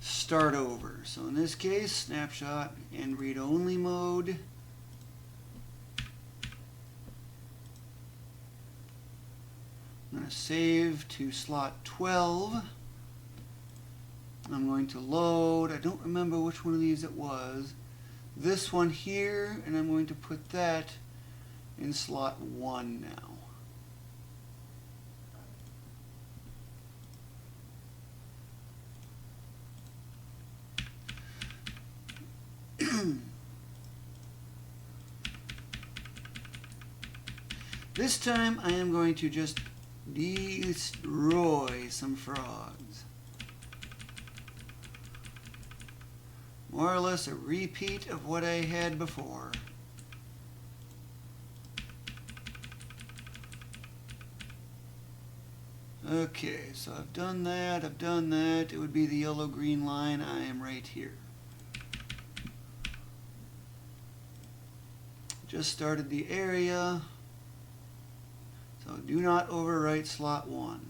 start over. So in this case, snapshot and read-only mode. I'm going to save to slot 12. I'm going to load, I don't remember which one of these it was, this one here, and I'm going to put that in slot 1 now. This time I am going to just destroy some frogs. More or less a repeat of what I had before. Okay, so I've done that, It would be the yellow-green line. I am right here. Just started the area. So do not overwrite slot 1.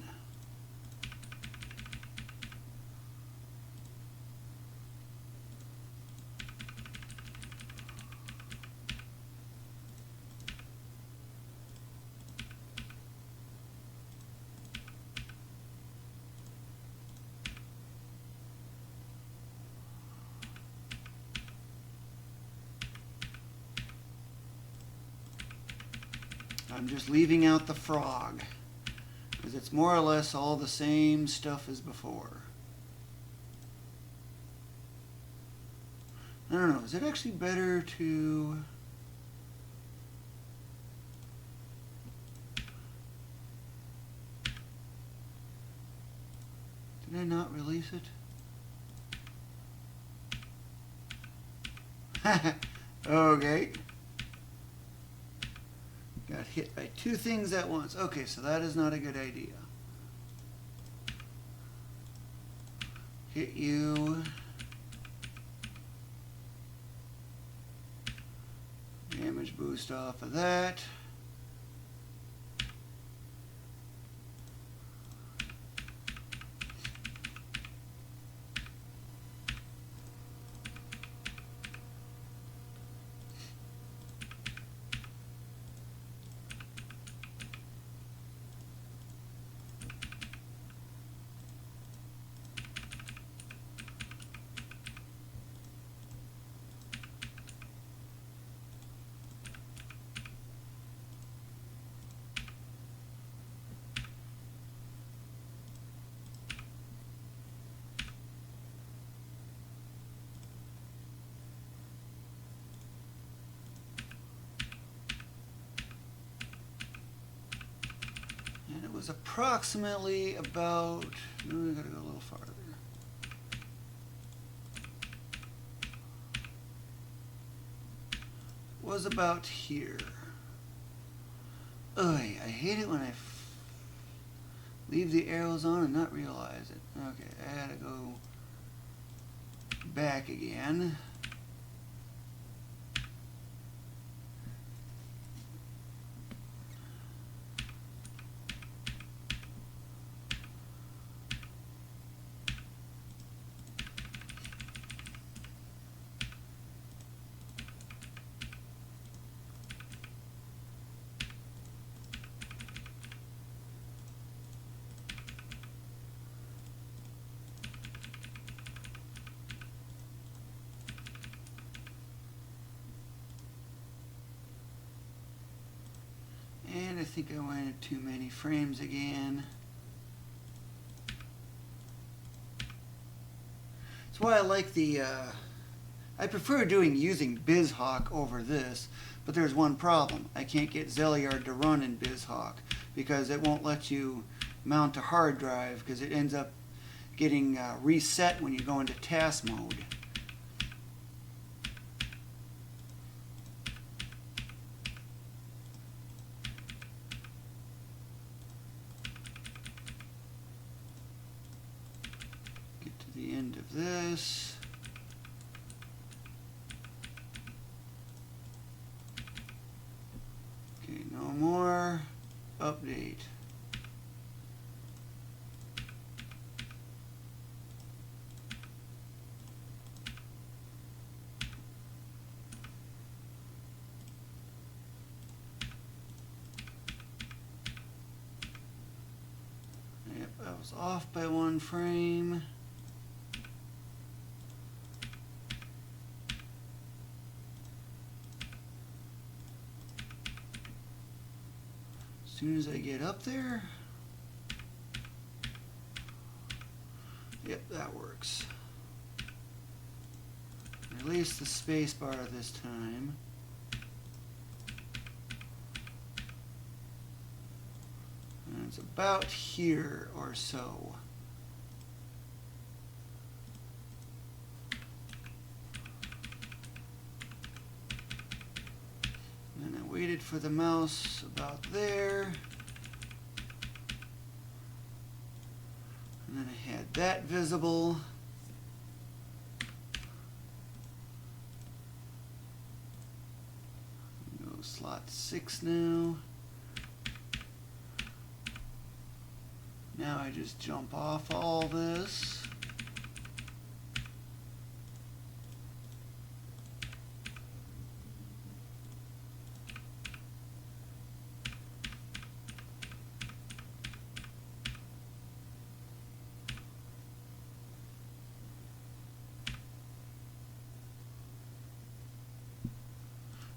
I'm just leaving out the frog because it's more or less all the same stuff as before. I don't know, is it actually better to... Did I not release it? Okay. Got hit by two things at once. Okay, so that is not a good idea. Hit you. Damage boost off of that. And it was approximately about, we gotta go a little farther. Was about here. Ugh, I hate it when I leave the arrows on and not realize it. Okay, I gotta go back again. And I think I went too many frames again. That's why I like the, I prefer using BizHawk over this, but there's one problem. I can't get Zeliard to run in BizHawk because it won't let you mount a hard drive because it ends up getting reset when you go into TAS mode. to the end of this. Okay, no more. Update. Yep, I was off by 1 frame. As soon as I get up there, yep, that works. Release the space bar this time. And it's about here or so. And I waited for the mouse about there. And then I had that visible. Go slot 6 now. Now I just jump off all this.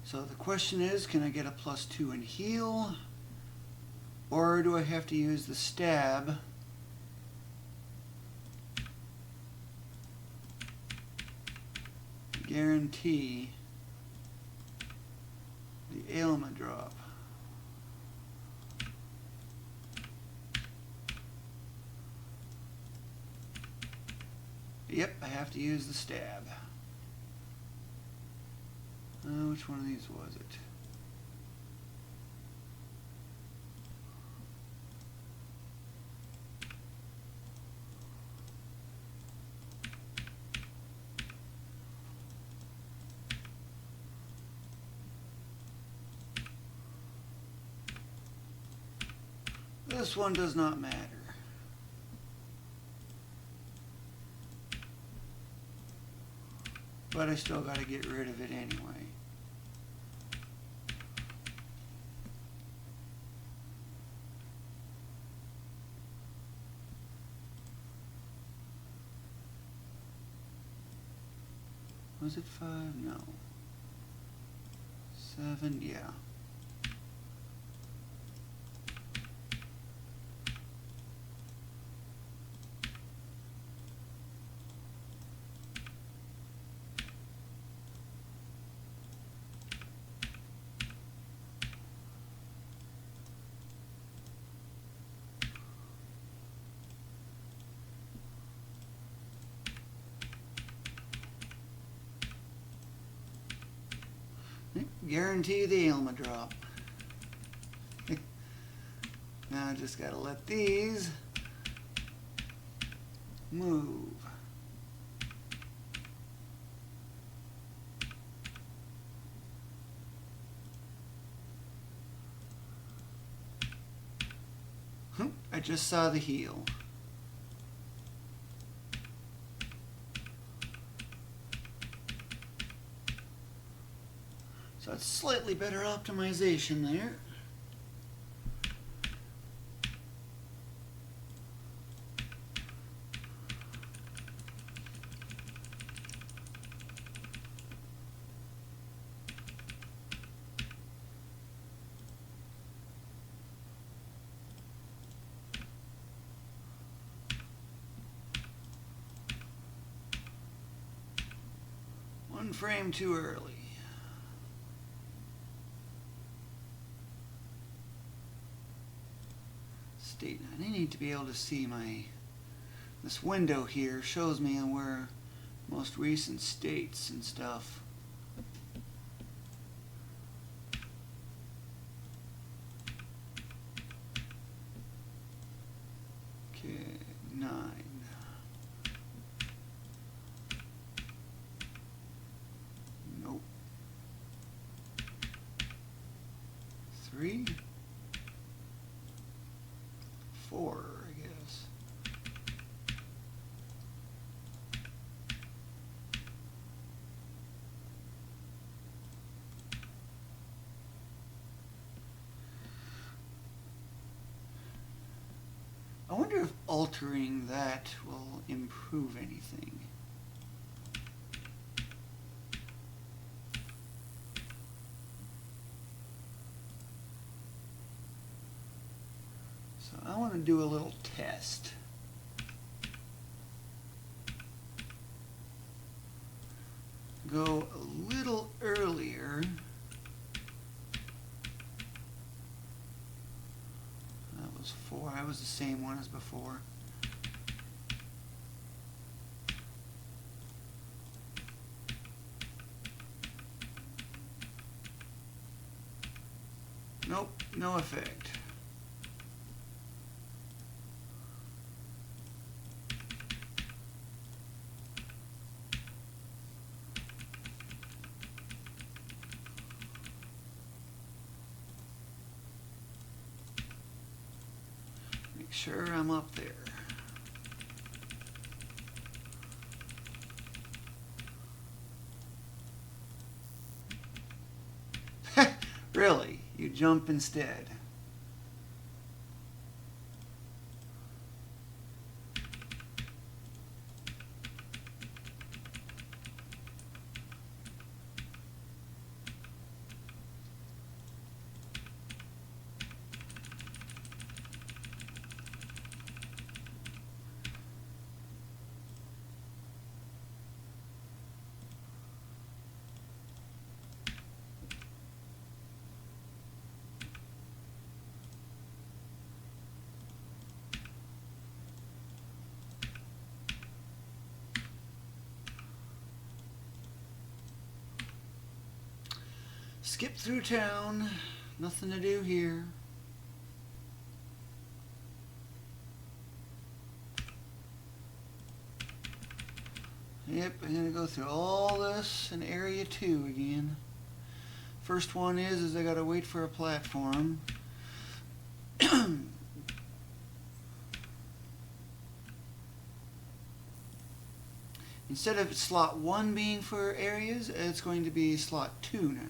So the question is, can I get a +2 in heal? Or do I have to use the stab? Guarantee the ailment drop. Yep, I have to use the stab. Which one of these was it? This one does not matter. But I still got to get rid of it anyway. Was it 5? No. 7, yeah. Guarantee the ailment drop. Now I just gotta let these move. I just saw the heal. So it's slightly better optimization there. One frame too early. State 9. I need to be able to see this window here shows me where most recent states and stuff. Okay, 9. wonder if altering that will improve anything. So I want to do a little test. Go a little earlier. That was 4. I was the same one as before. Nope, no effect. Make sure I'm up there. Really? You jump instead. Skip through town. Nothing to do here. Yep, I'm going to go through all this in Area 2 again. First one is I got to wait for a platform. Instead of slot 1 being for areas, it's going to be slot 2 now.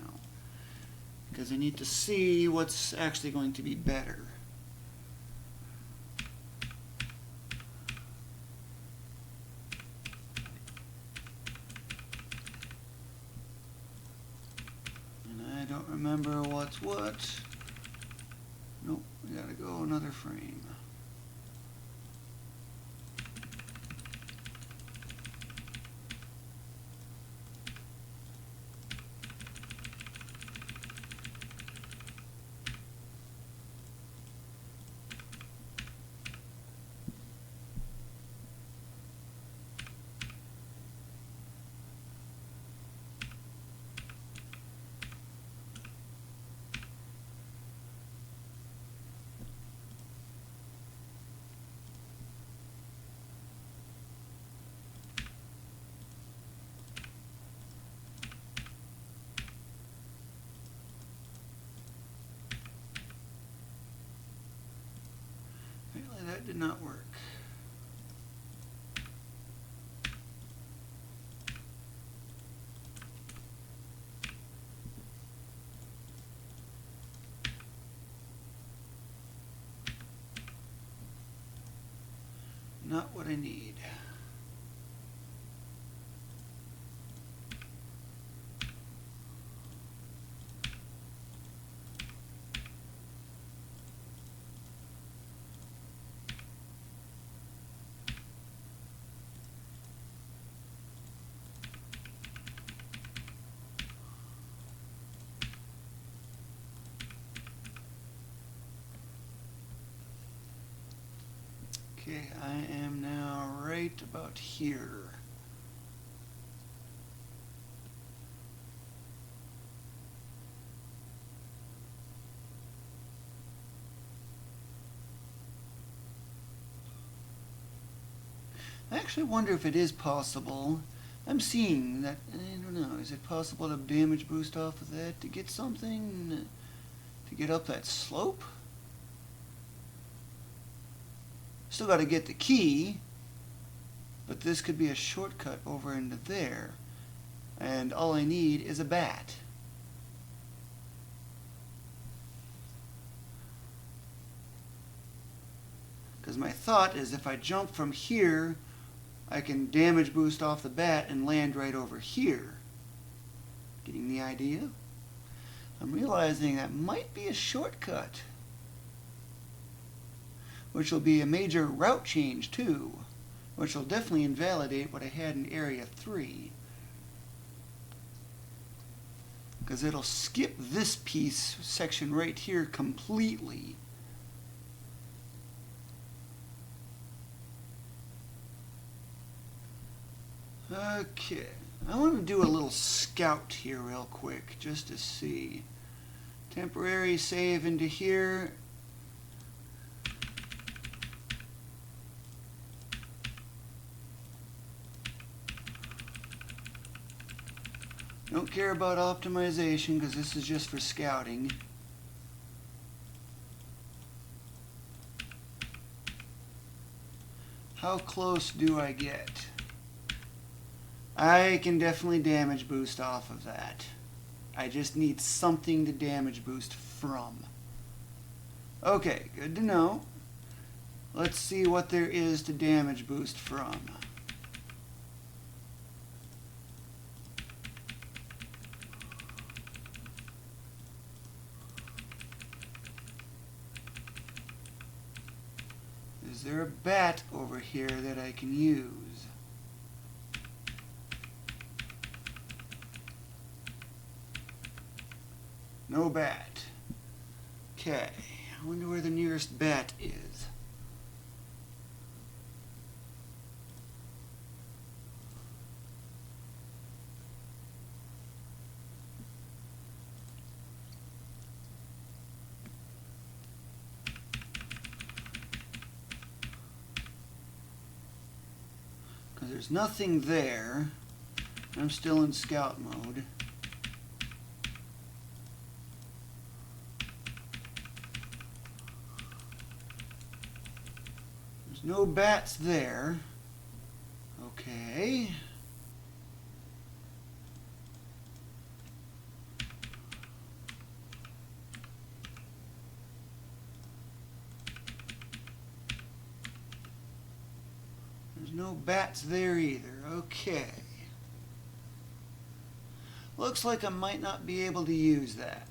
Because I need to see what's actually going to be better. And I don't remember what's what. Nope, we gotta go another frame. That did not work. Not what I need. Okay, I am now right about here. I actually wonder if it is possible. I'm seeing that, I don't know, is it possible to damage boost off of that to get something, to get up that slope? Still got to get the key, but this could be a shortcut over into there, and all I need is a bat. Because Because my thought is if I jump from here, I can damage boost off the bat and land right over here. Getting the idea? I'm realizing that might be a shortcut, which will be a major route change too, which will definitely invalidate what I had in Area 3. Because it'll skip this piece, section right here, completely. Okay, I want to do a little scout here real quick, just to see. Temporary save into here. Don't care about optimization because this is just for scouting. How close do I get? I can definitely damage boost off of that. I just need something to damage boost from. Okay, good to know. Let's see what there is to damage boost from. Is there a bat over here that I can use? No bat. Okay, I wonder where the nearest bat is. Because there's nothing there. I'm still in scout mode. No bats there. Okay. There's no bats there either. Okay. Looks like I might not be able to use that.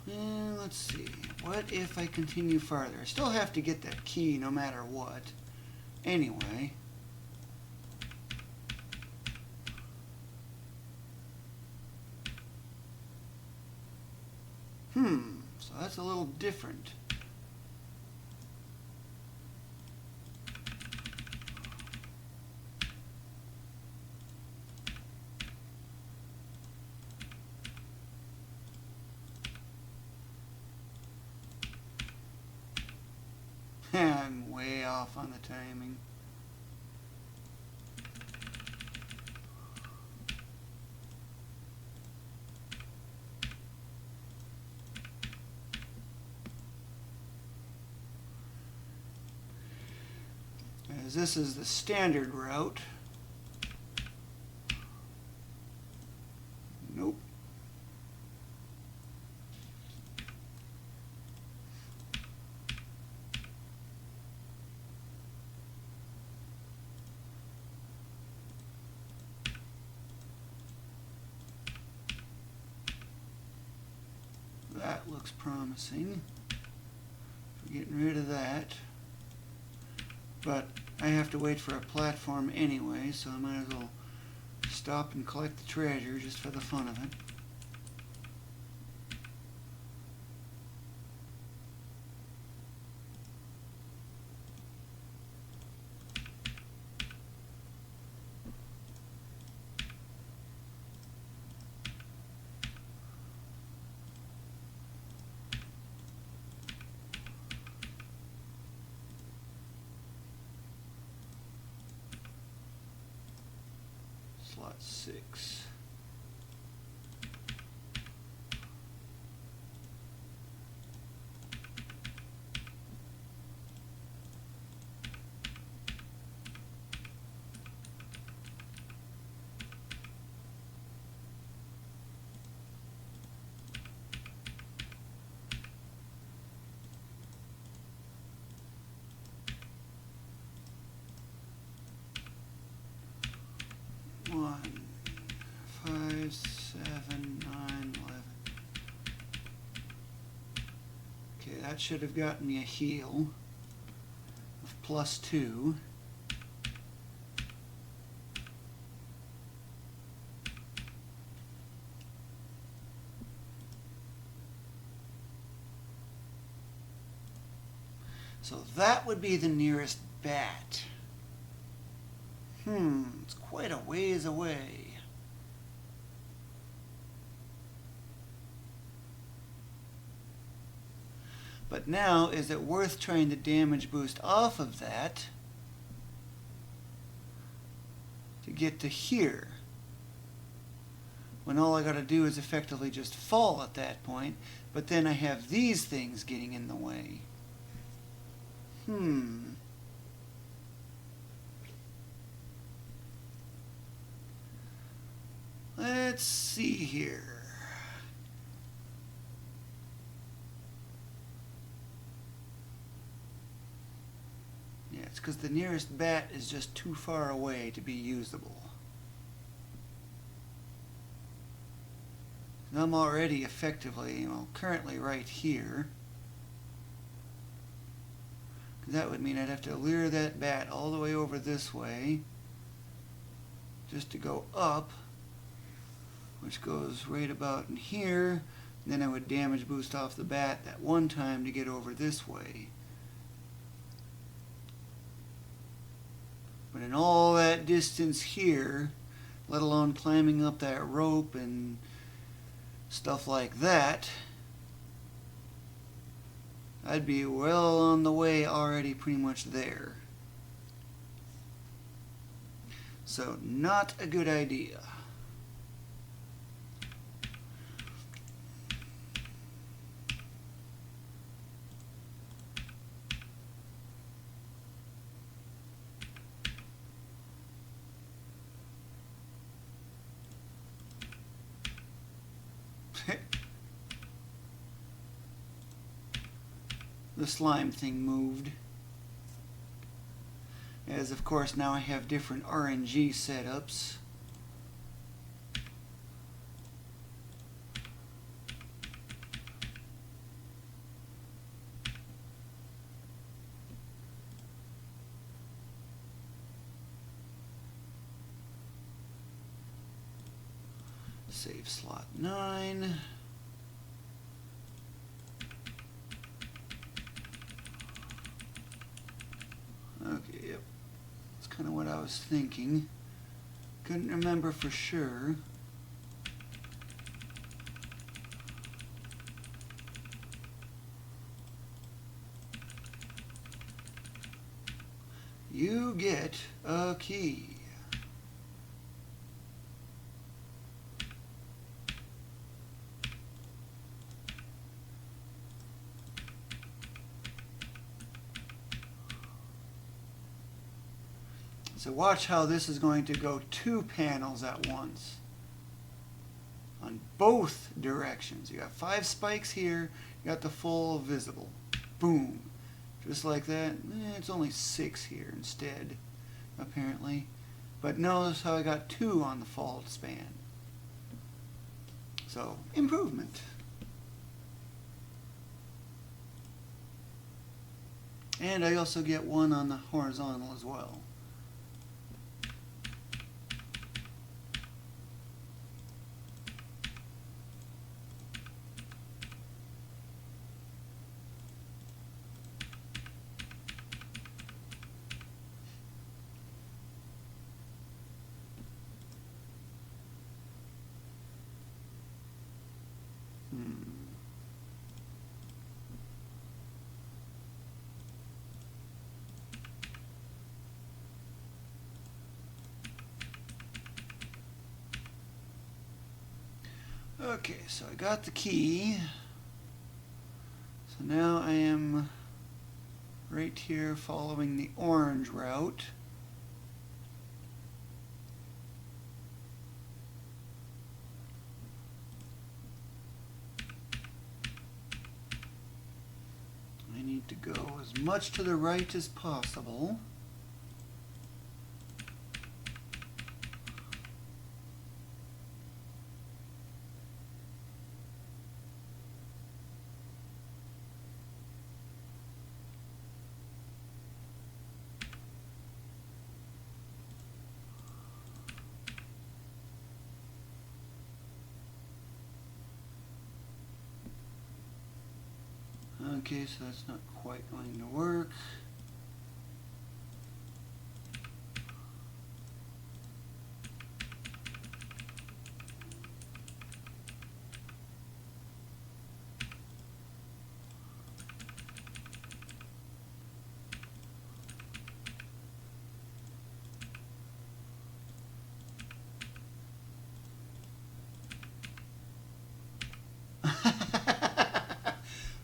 Let's see. What if I continue farther? I still have to get that key no matter what. Anyway. So that's a little different. I'm way off on the timing. As this is the standard route. Nope. That looks promising. We're getting rid of that. But I have to wait for a platform anyway, so I might as well stop and collect the treasure just for the fun of it. Slot 6. 1, 5, 7, 9, 11. Okay, that should have gotten me a heal of +2. So that would be the nearest bat. It's quite a ways away. But now, is it worth trying to damage boost off of that to get to here? When all I gotta do is effectively just fall at that point, but then I have these things getting in the way. Let's see here. Yeah, it's because the nearest bat is just too far away to be usable. And I'm already effectively, currently right here. That would mean I'd have to lure that bat all the way over this way just to go up, which goes right about in here. And then I would damage boost off the bat that one time to get over this way. But in all that distance here, let alone climbing up that rope and stuff like that, I'd be well on the way already, pretty much there. So, not a good idea. The slime thing moved. As of course now I have different RNG setups. Save slot 9. Okay, yep. That's kind of what I was thinking. Couldn't remember for sure. You get a key. So watch how this is going to go 2 panels at once on both directions. You got 5 spikes here, you got the full visible. Boom. Just like that. It's only 6 here instead, apparently. But notice how I got 2 on the fault span. So, improvement. And I also get 1 on the horizontal as well. Okay, so I got the key. So now I am right here following the orange route. I need to go as much to the right as possible. Okay, so that's not quite going to work.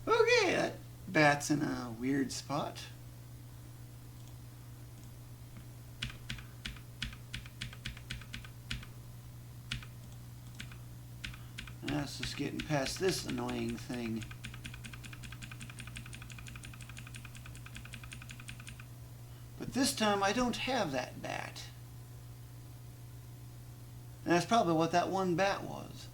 Okay, that bat's in a weird spot. That's just getting past this annoying thing. But this time I don't have that bat. And that's probably what that one bat was.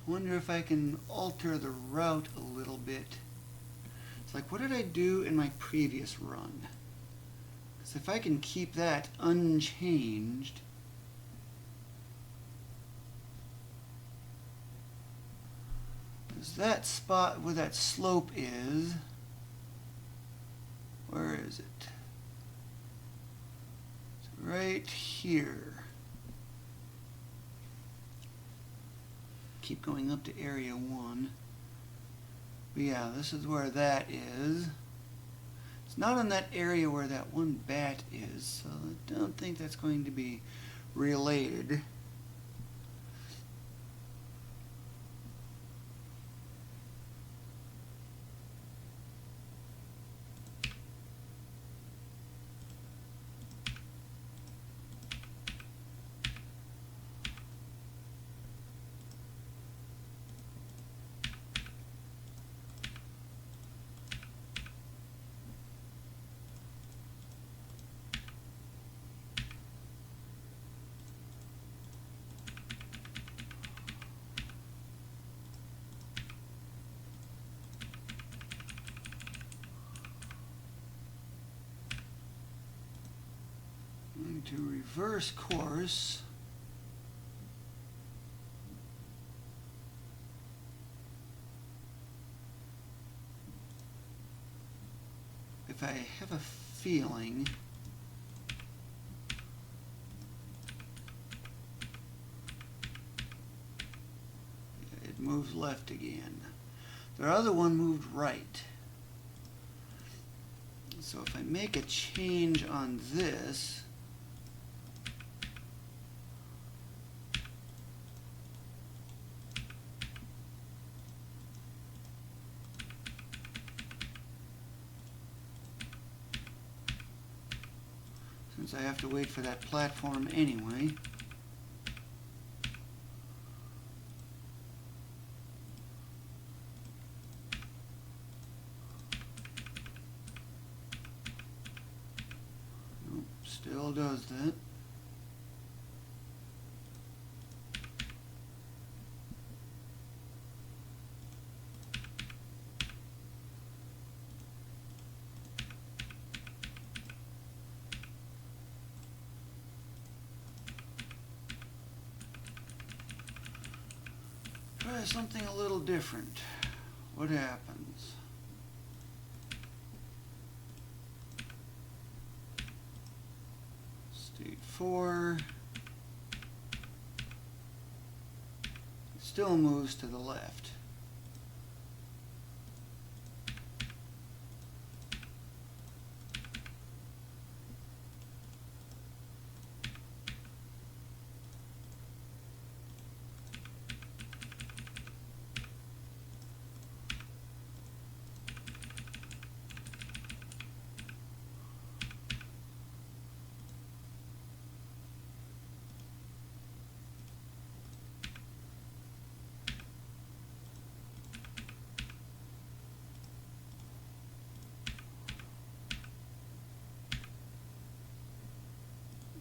I wonder if I can alter the route a little bit. It's like, what did I do in my previous run? Because if I can keep that unchanged, because that spot where that slope is, where is it? It's right here. Keep going up to area 1. But yeah, this is where that is. It's not in that area where that one bat is, so I don't think that's going to be related. Going to reverse course. If I have a feeling it moves left again. The other one moved right. So if I make a change on this, since I have to wait for that platform anyway. Nope, still does that. Try something a little different. What happens? State 4. It still moves to the left.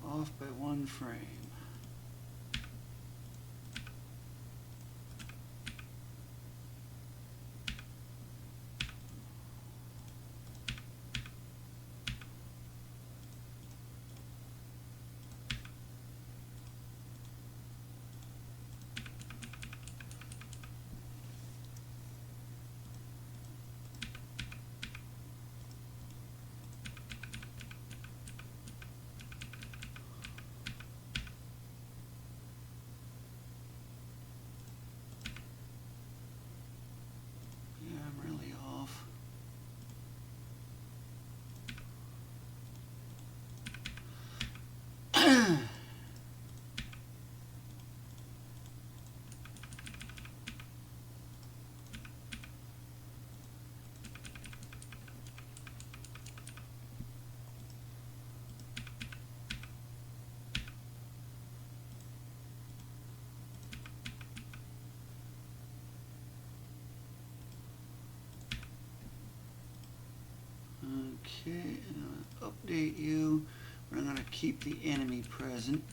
Off by 1 frame. Okay, and I'll update you. I'm going to keep the enemy present.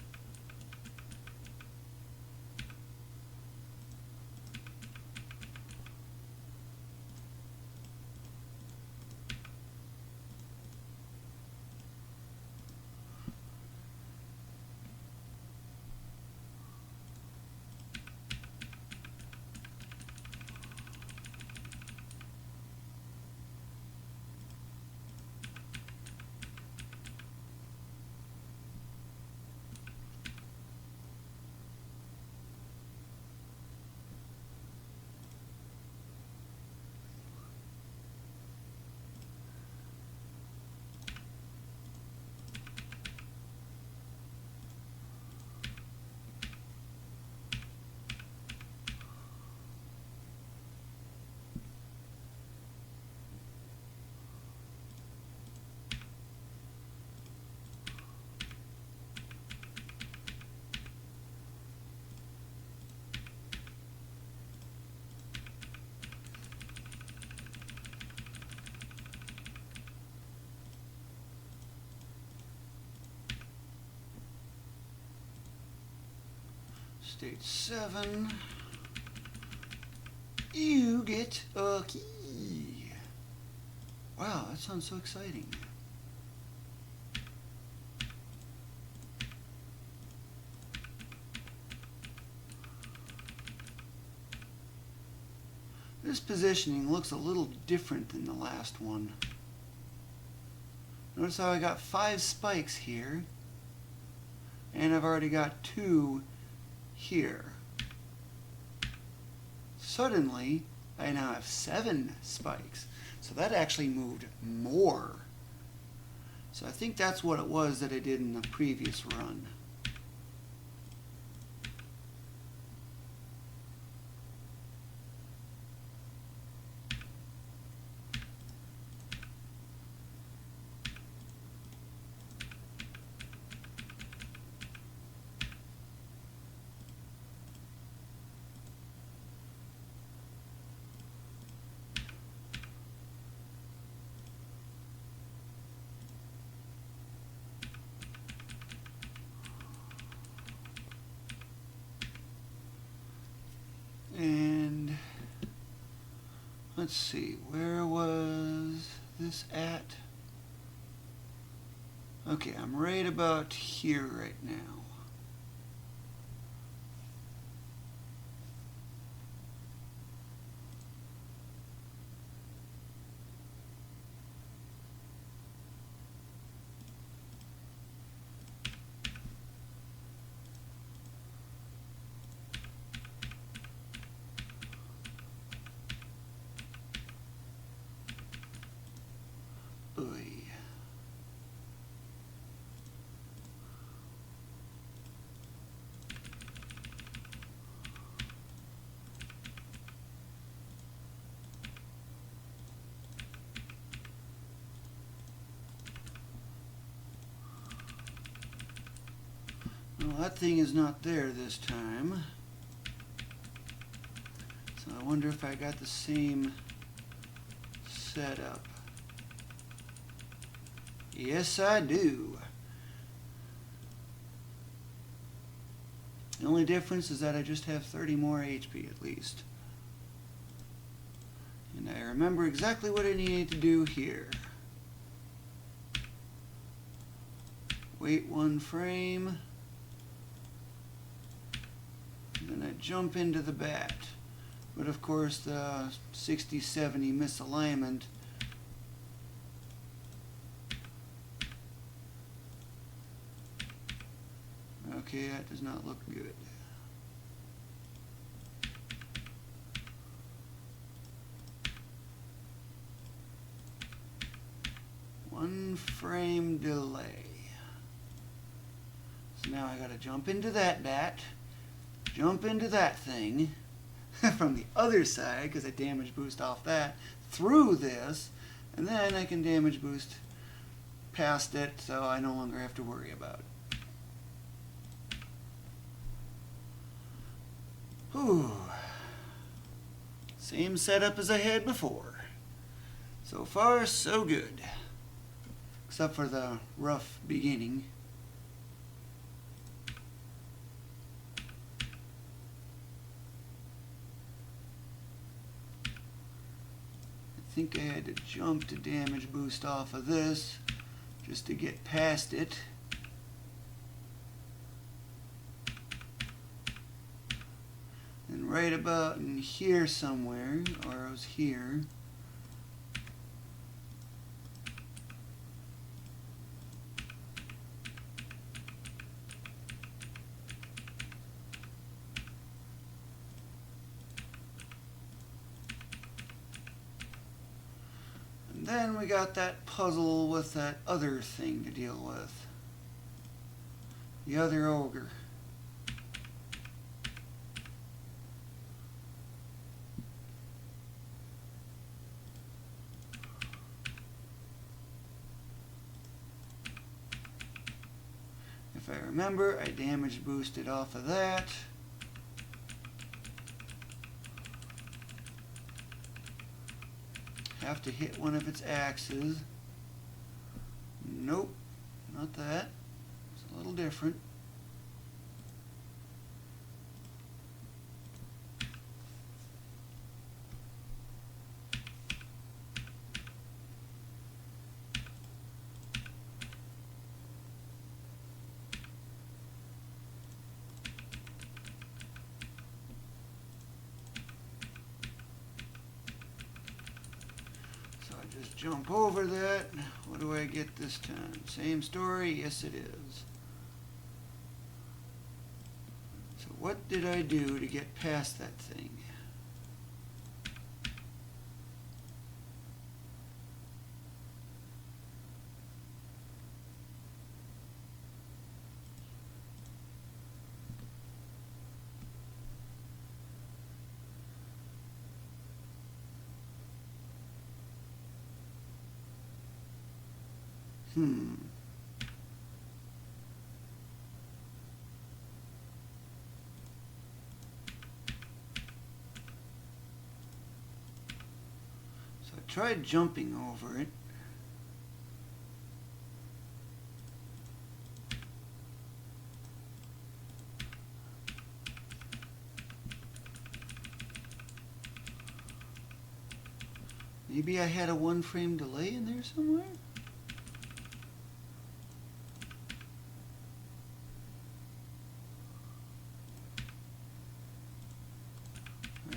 State 7. You get a key. Wow, that sounds so exciting. This positioning looks a little different than the last one. Notice how I got 5 spikes here, and I've already got 2 here. Suddenly, I now have 7 spikes. So that actually moved more. So I think that's what it was that I did in the previous run. And let's see, where was this at? Okay, I'm right about here right now. Oy. Well, that thing is not there this time. So I wonder if I got the same setup. Yes, I do. The only difference is that I just have 30 more HP at least. And I remember exactly what I needed to do here. Wait 1 frame. And then I jump into the bat. But of course the 60-70 misalignment okay, that does not look good. One frame delay. So now I gotta jump into that bat, jump into that thing from the other side because I damage boost off that through this, and then I can damage boost past it so I no longer have to worry about it. Whew. Same setup as I had before. So far, so good. except for the rough beginning. I think I had to jump to damage boost off of this just to get past it. And right about in here somewhere, or I was here, and then we got that puzzle with that other thing to deal with. The other ogre. If I remember, I damage boosted off of that. Have to hit one of its axes. Nope, not that. It's a little different. Just jump over that. What do I get this time? Same story? Yes, it is. So what did I do to get past that thing? So I tried jumping over it. Maybe I had a 1-frame delay in there somewhere?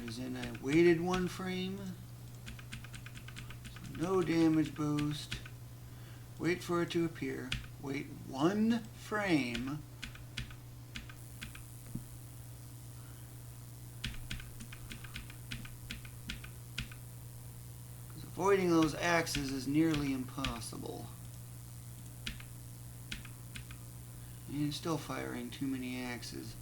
As in I waited 1 frame, so no damage boost, wait for it to appear, wait 1 frame, because avoiding those axes is nearly impossible. And it's still firing too many axes.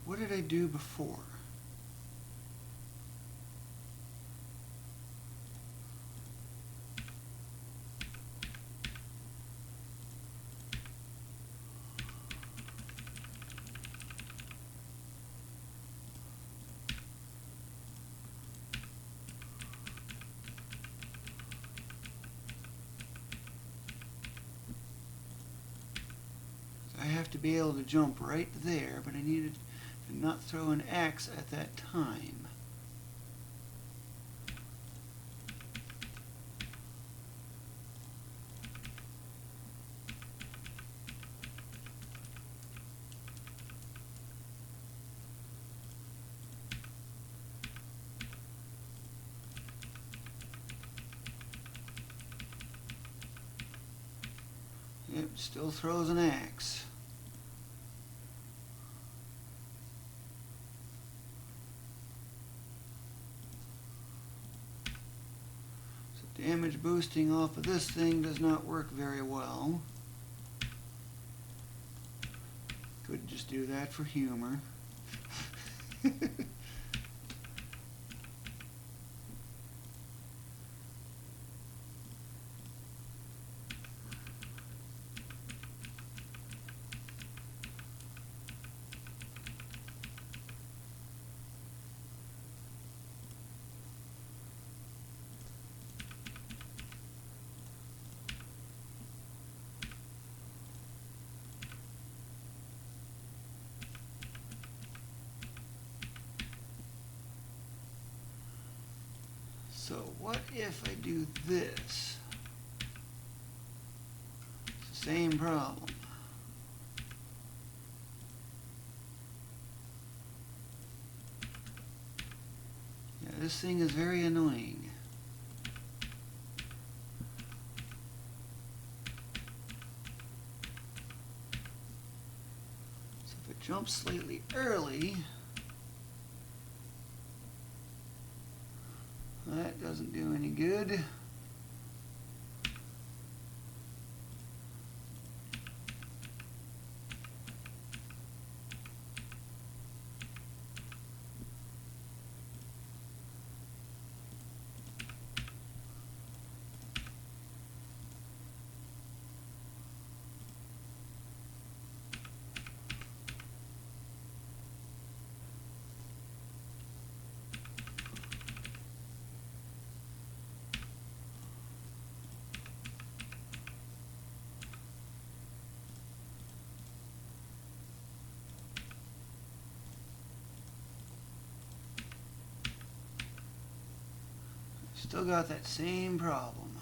What did I do before? I have to be able to jump right there, but I needed to not throw an axe at that time. Yep, still throws an axe. So damage boosting off of this thing does not work very well. Could just do that for humor. So what if I do this? It's the same problem. Yeah, this thing is very annoying. So if it jumps slightly early, that doesn't do any good. Still got that same problem.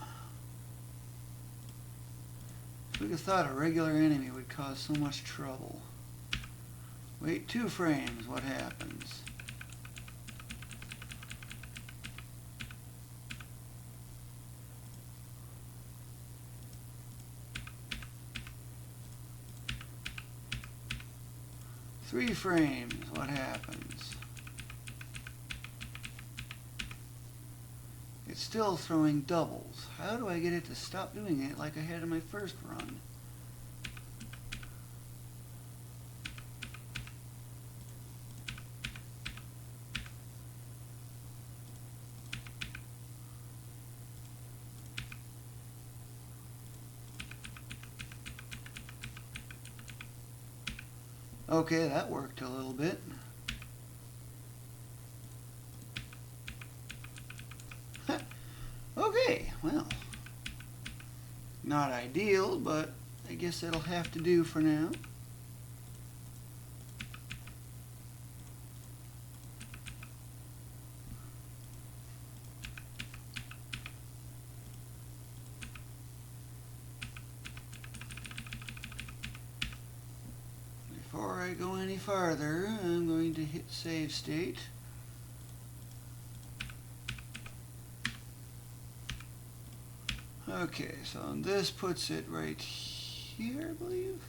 Who'd have thought a regular enemy would cause so much trouble? Wait 2 frames, what happens? Three frames, what happens? It's still throwing doubles. How do I get it to stop doing it like I had in my first run? Okay, that worked a little bit. Okay, well, not ideal, but I guess that'll have to do for now. Before I go any farther, I'm going to hit save state. Okay, so this puts it right here, I believe.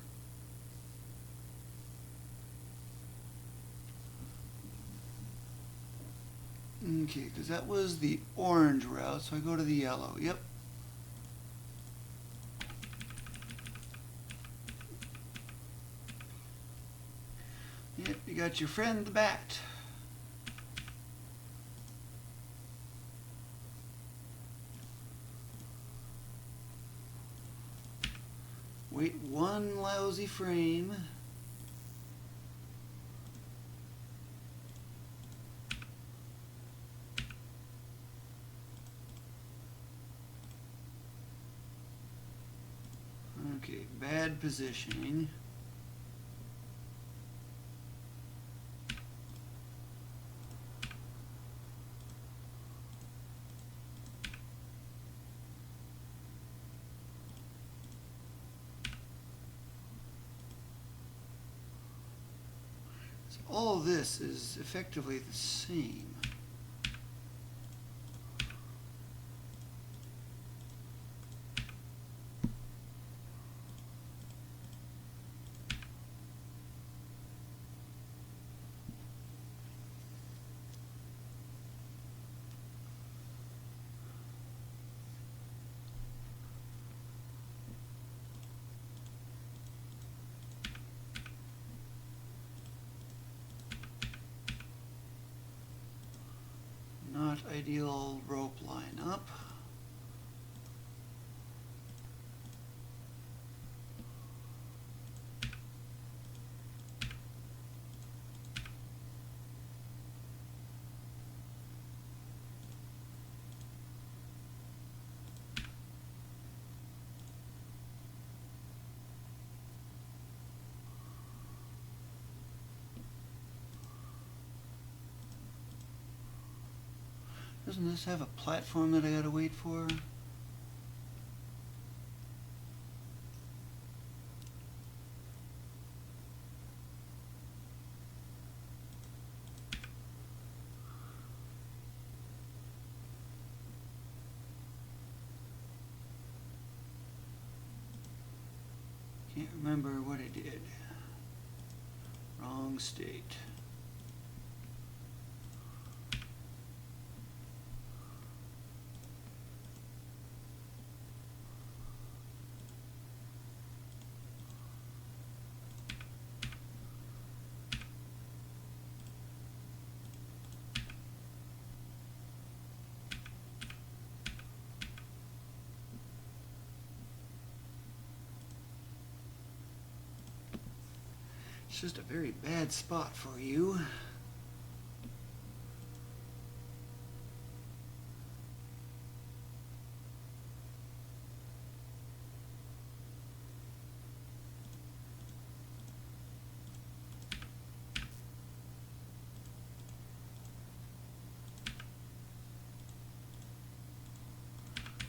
Okay, because that was the orange route, so I go to the yellow. Yep. Yep, you got your friend the bat. Wait 1 lousy frame. Okay, bad positioning. So all this is effectively the same. Not ideal rope lineup. Doesn't this have a platform that I gotta wait for? Can't remember what it did. Wrong state. It's just a very bad spot for you.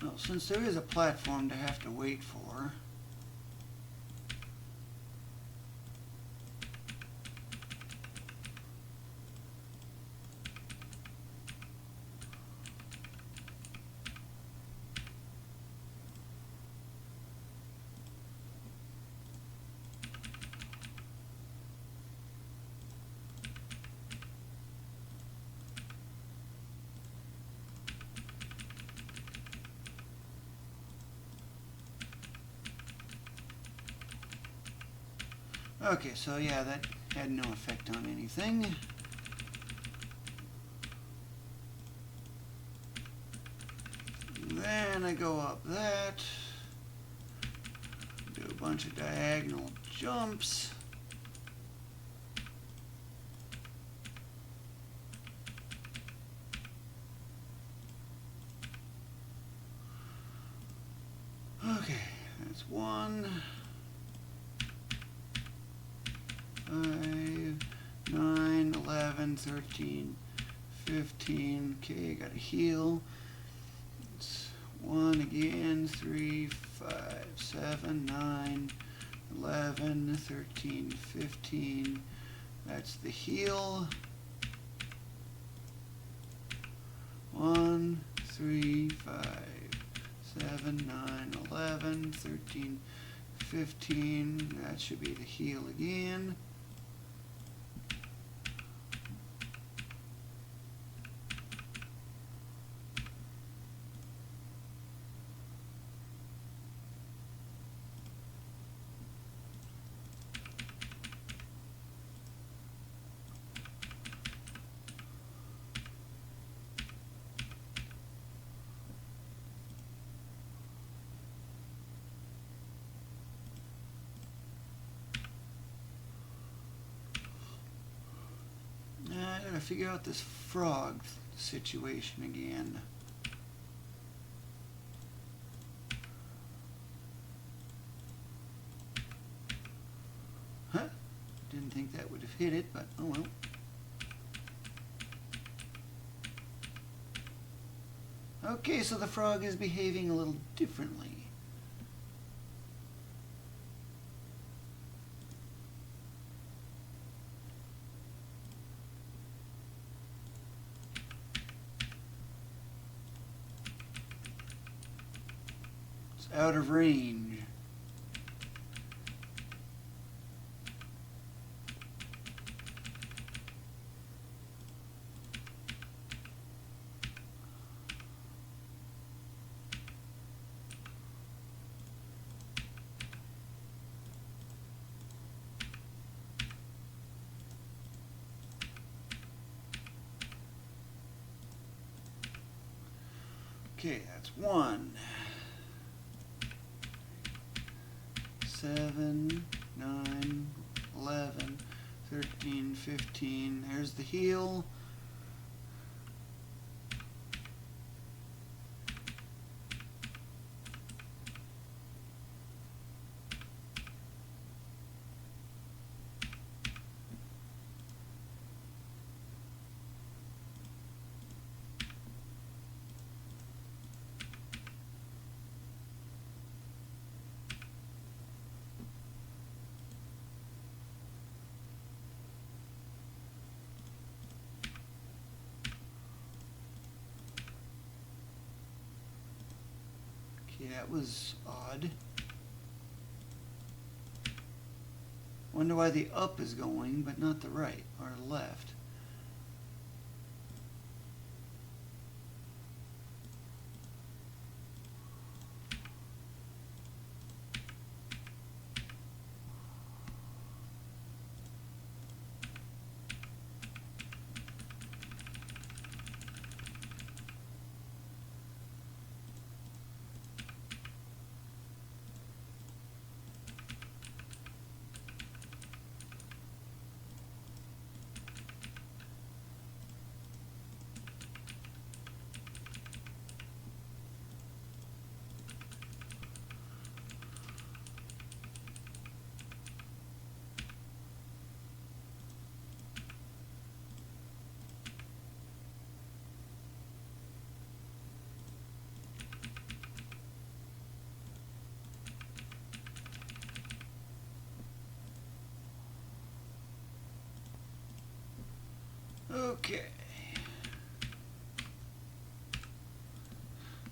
Well, since there is a platform to have to wait for, okay, so yeah, that had no effect on anything. Then I go up that, do a bunch of diagonal jumps. Okay, that's 1, 5, 9, 11, 13, 15. Okay, got a heal. It's 1 again, 3, 5, 7, 9, 11, 13, 15. That's the heal. 1, 3, 5, 7, 9, 11, 13, 15. That should be the heal again. I gotta figure out this frog situation again. Huh? Didn't think that would have hit it, but oh well. Okay, so the frog is behaving a little differently. Out of range. Okay, that's 1, 7, 9, 11, 13, 15. There's the heal. Okay, that was odd. Wonder why the up is going, but not the right or left. Okay.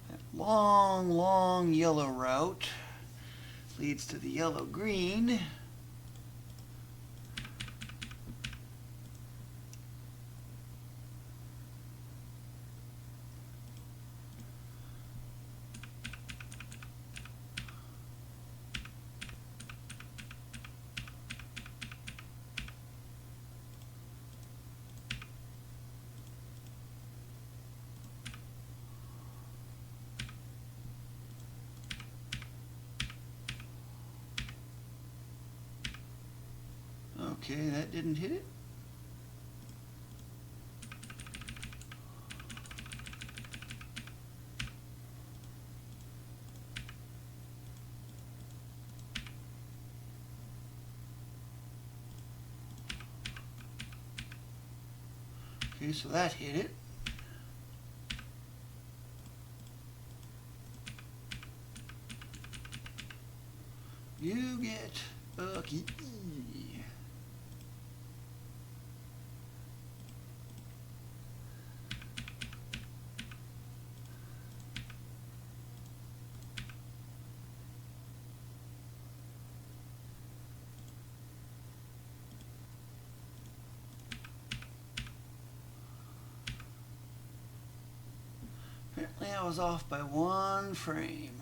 That long, long yellow route leads to the yellow-green. Okay, that didn't hit it. Okay, so that hit it. You get a key. Apparently I was off by 1 frame.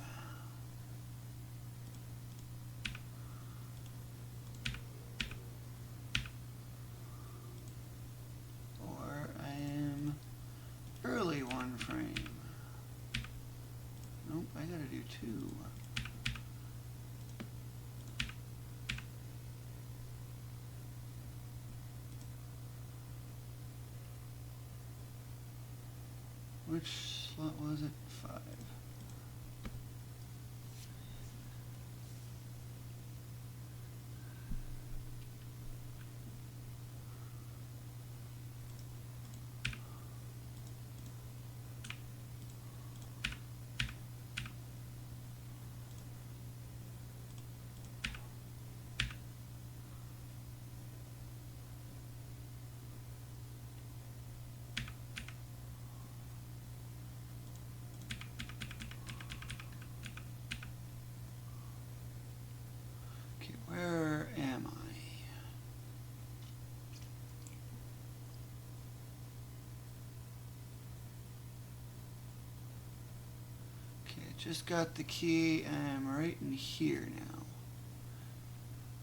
Or I am early 1 frame. Nope, I gotta do 2. Which slot was it? 5. Okay, where am I? Okay, I just got the key and I'm right in here now.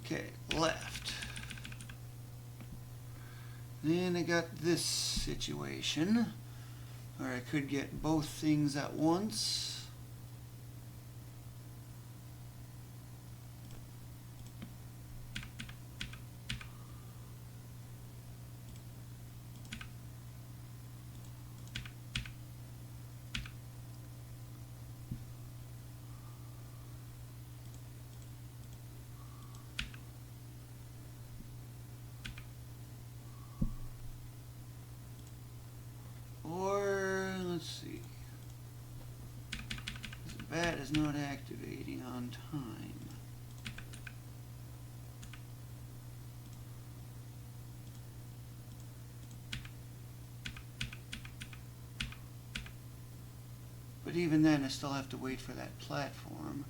Okay, left. Then I got this situation where I could get both things at once. Or, let's see. The bat is not activating on time. But But even then, I still have to wait for that platform.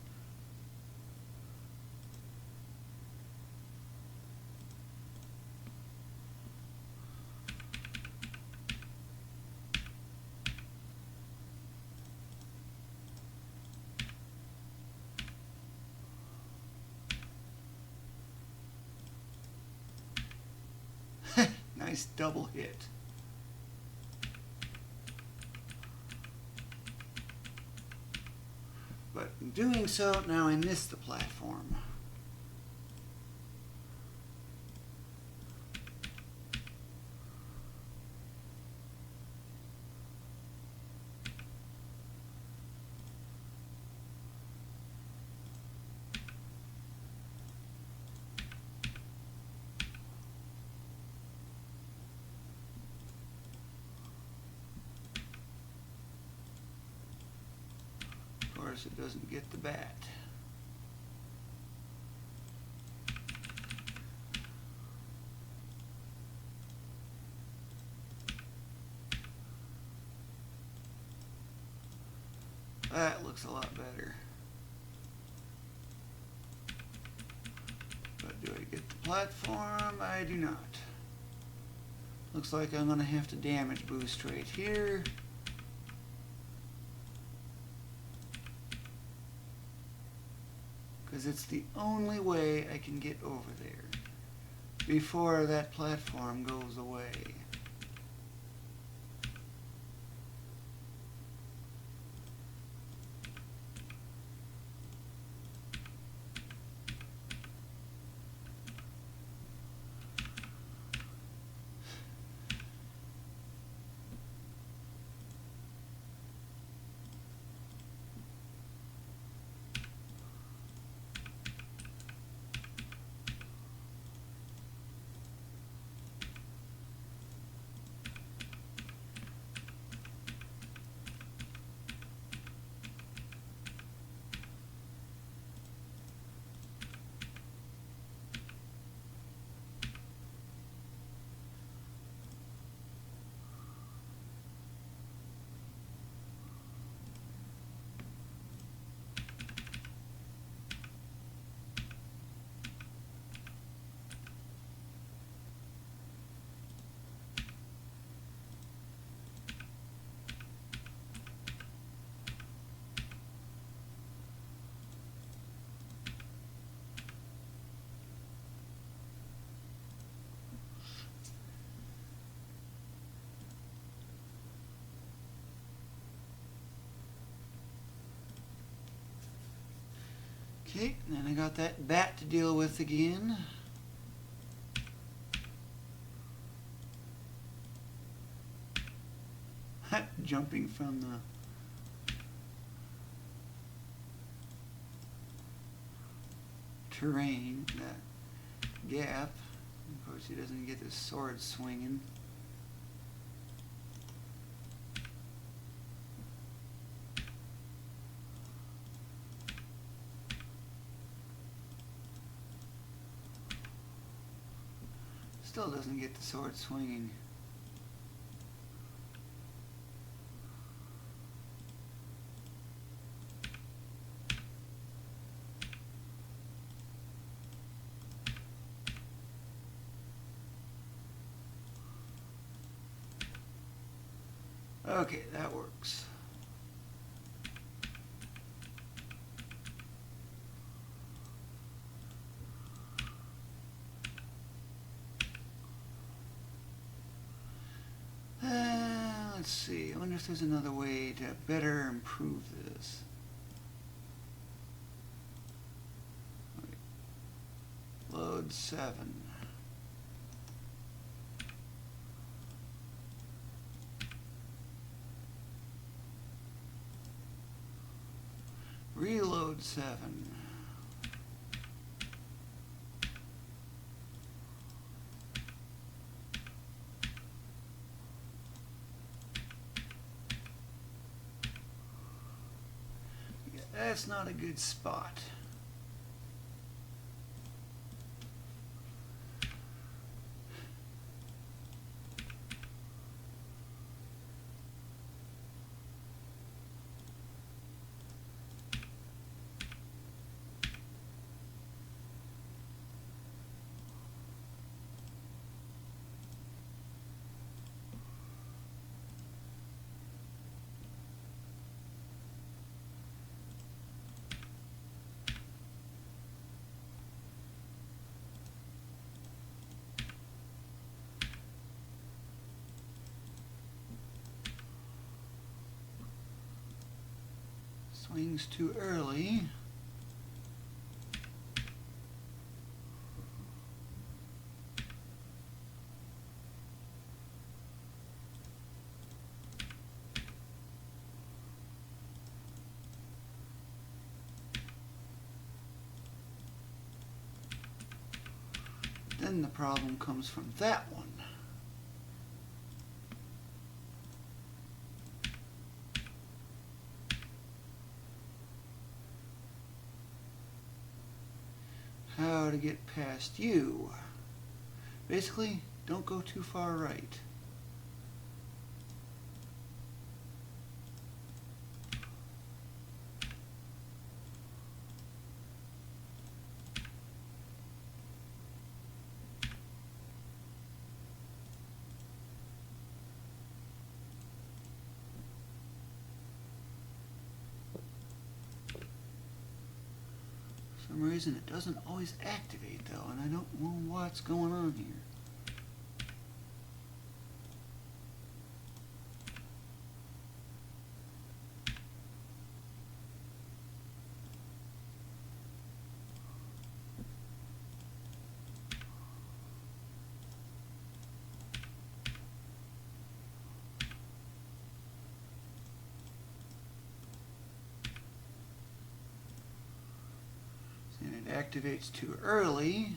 Nice double hit. But in doing so, now I miss the platform. Of course, it doesn't get the bat. That looks a lot better. But do I get the platform? I do not. Looks like I'm going to have to damage boost right here. Because it's the only way I can get over there before that platform goes away. Okay, and then I got that bat to deal with again. Jumping from the terrain, that gap. Of course, he doesn't get his sword swinging. Still doesn't get the sword swinging. Okay, that works. Let's see, I wonder if there's another way to better improve this. Okay. Load 7. Reload 7. Yeah, that's not a good spot. Swings too early. Then the problem comes from that one. How to get past you. Basically, don't go too far right. For some reason it doesn't always activate though, and I don't know what's going on here. And it activates too early.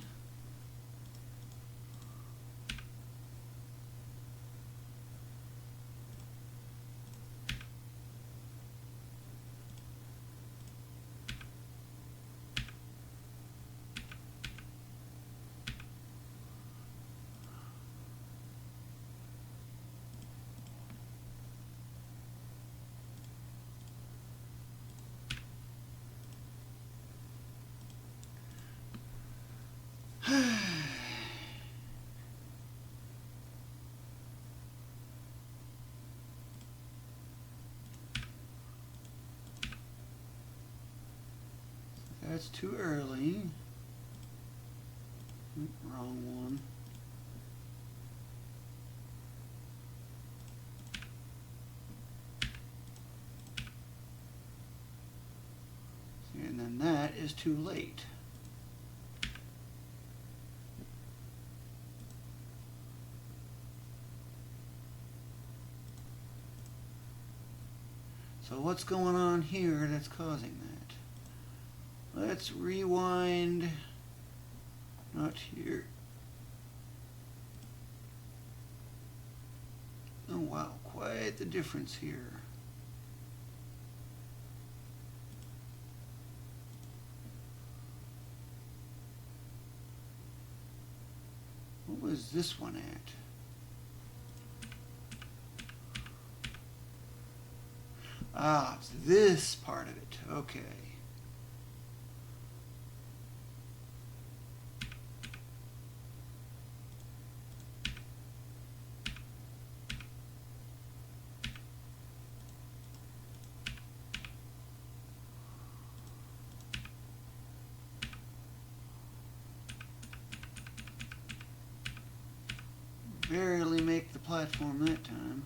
That's too early. Wrong one. And then that is too late. So what's going on here that's causing that? Let's rewind. Not here. Oh wow, quite the difference here. What was this one at? Ah, it's this part of it. Okay. Barely make the platform that time.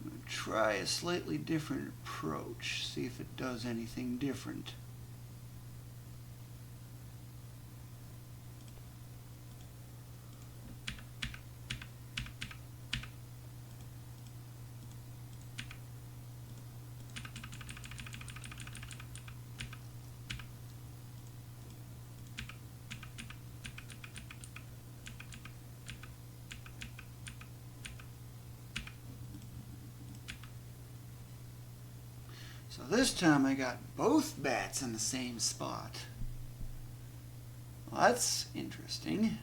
I'm going to try a slightly different approach, see if it does anything different. So this time I got both bats in the same spot. Well, that's interesting.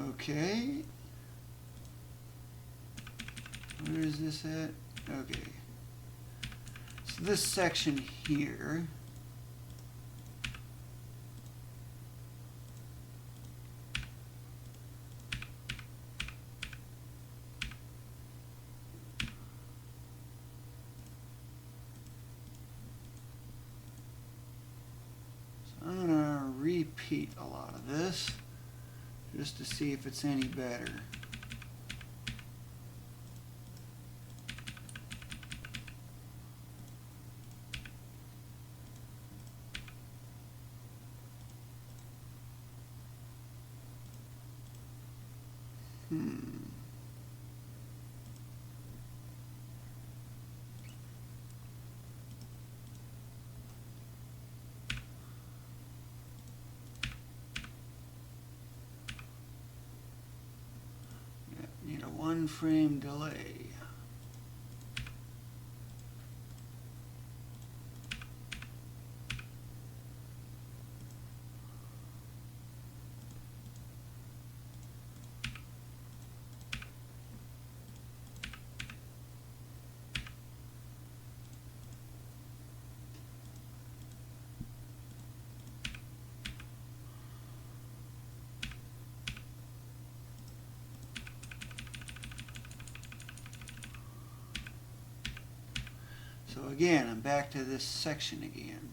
Okay. Where is this at? Okay. So this section here. repeat a lot of this just to see if it's any better. Need a 1 frame delay. So again, I'm back to this section again.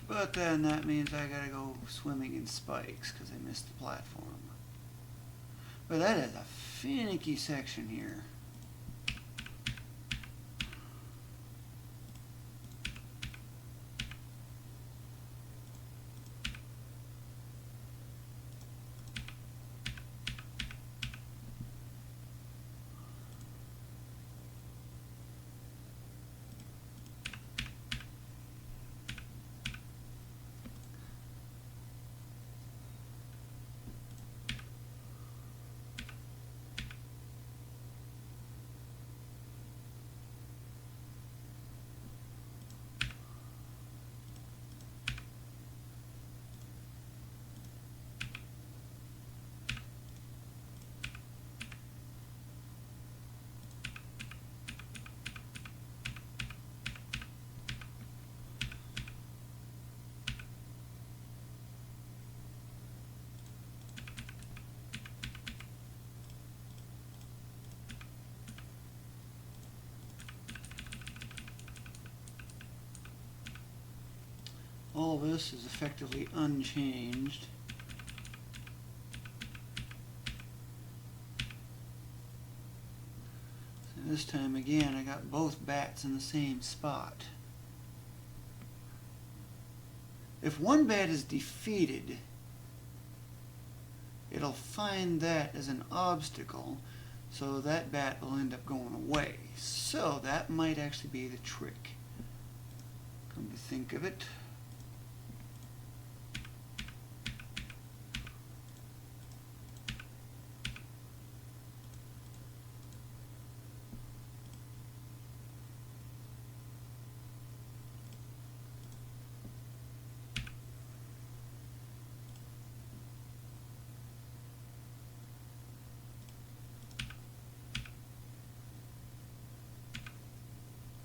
But then that means I gotta go swimming in spikes because I missed the platform. But that is a finicky section here. All this is effectively unchanged. So this time again I got both bats in the same spot. If one bat is defeated, it'll find that as an obstacle, so that bat will end up going away. So that might actually be the trick. Come to think of it.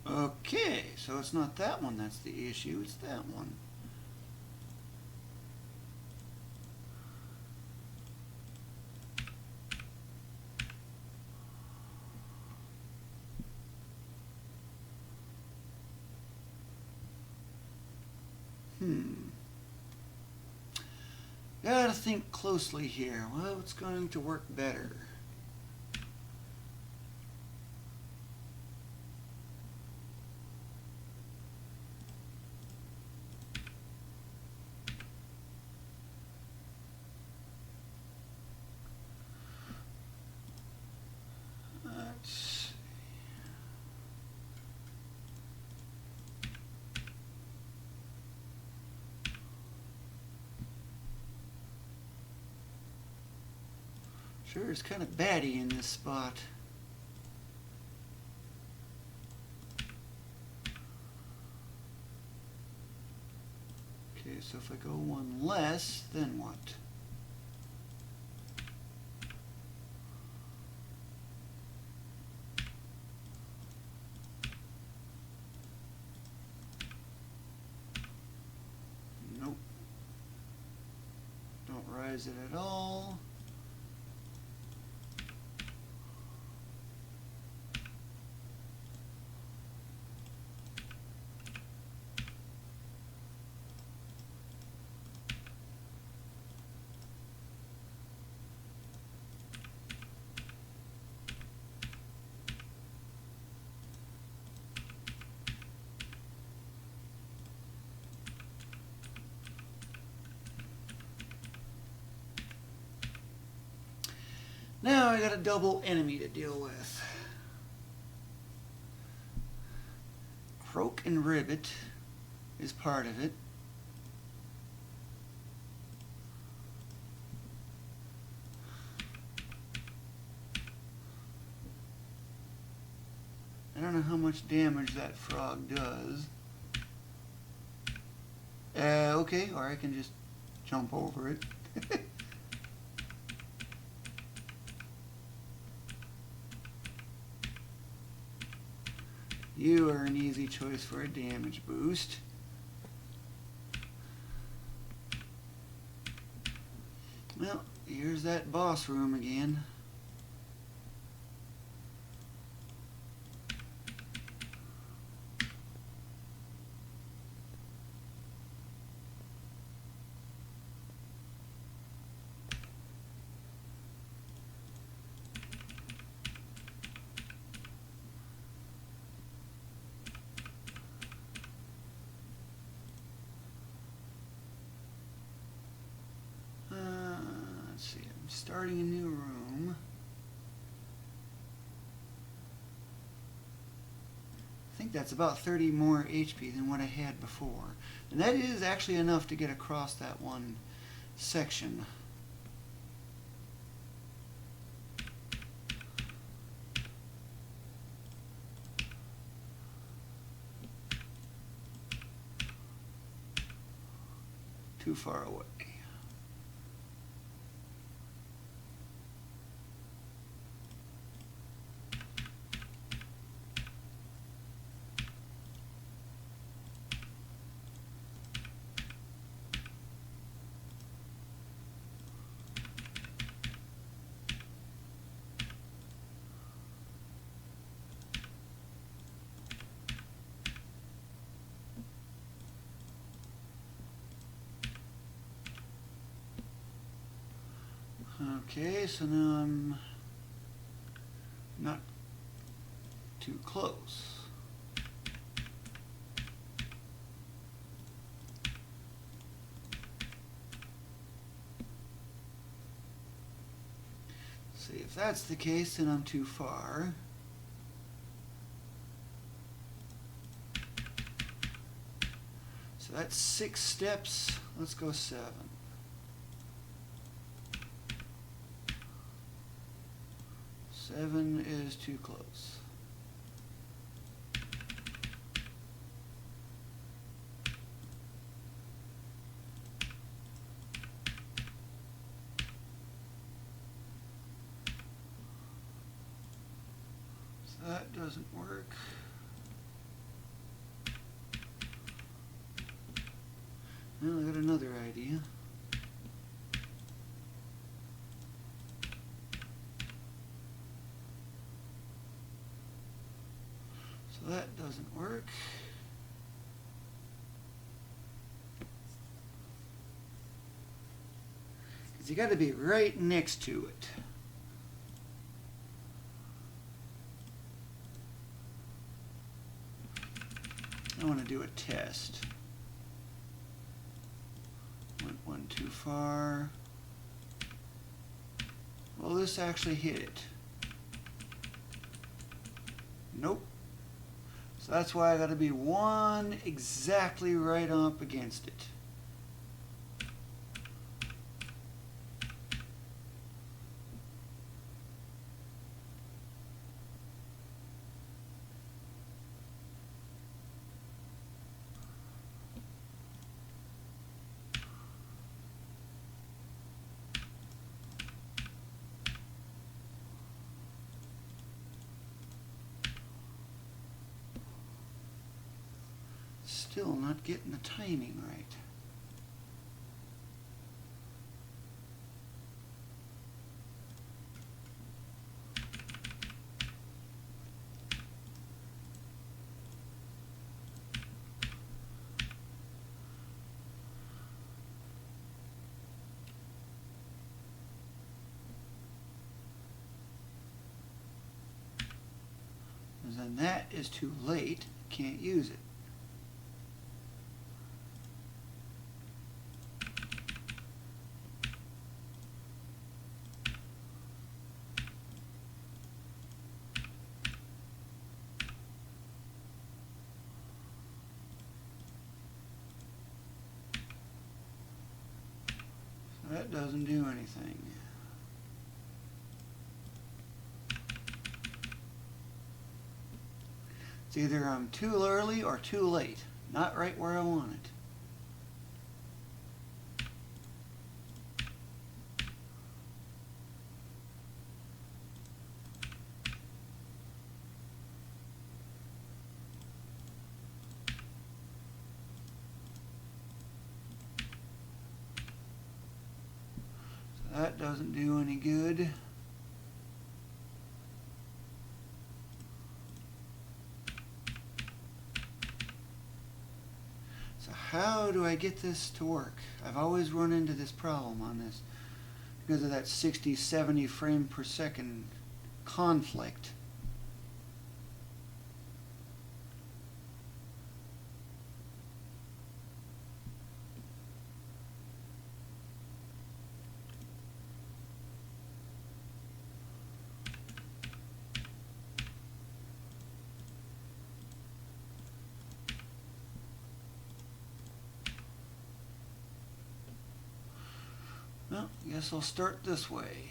Okay, so it's not that one that's the issue, it's that one. Gotta think closely here. Well, what's going to work better? Sure, it's kind of batty in this spot. Okay, so if I go one less, then what? Nope. Don't rise it at all. Now I got a double enemy to deal with. Croak and Ribbit is part of it. I don't know how much damage that frog does. Okay, or I can just jump over it. You are an easy choice for a damage boost. Well, here's that boss room again. Let's see, I'm starting a new room. I think that's about 30 more HP than what I had before. And that is actually enough to get across that one section. Too far away. Okay, so now I'm not too close. See, if that's the case, then I'm too far. So that's 6 steps. Let's go 7. 7 is too close. So that doesn't work. Well, I got another idea. So that doesn't work. Because you got to be right next to it. I want to do a test. Went one too far. Will this actually hit it? Nope. So that's why I got to be one exactly right up against it. Still not getting the timing right. And then that is too late. Can't use it. So that doesn't do anything. It's either I'm too early or too late. Not right where I want it. So that doesn't do any good. How do I get this to work? I've always run into this problem on this because of that 60, 70 frame per second conflict. Well, I guess I'll start this way.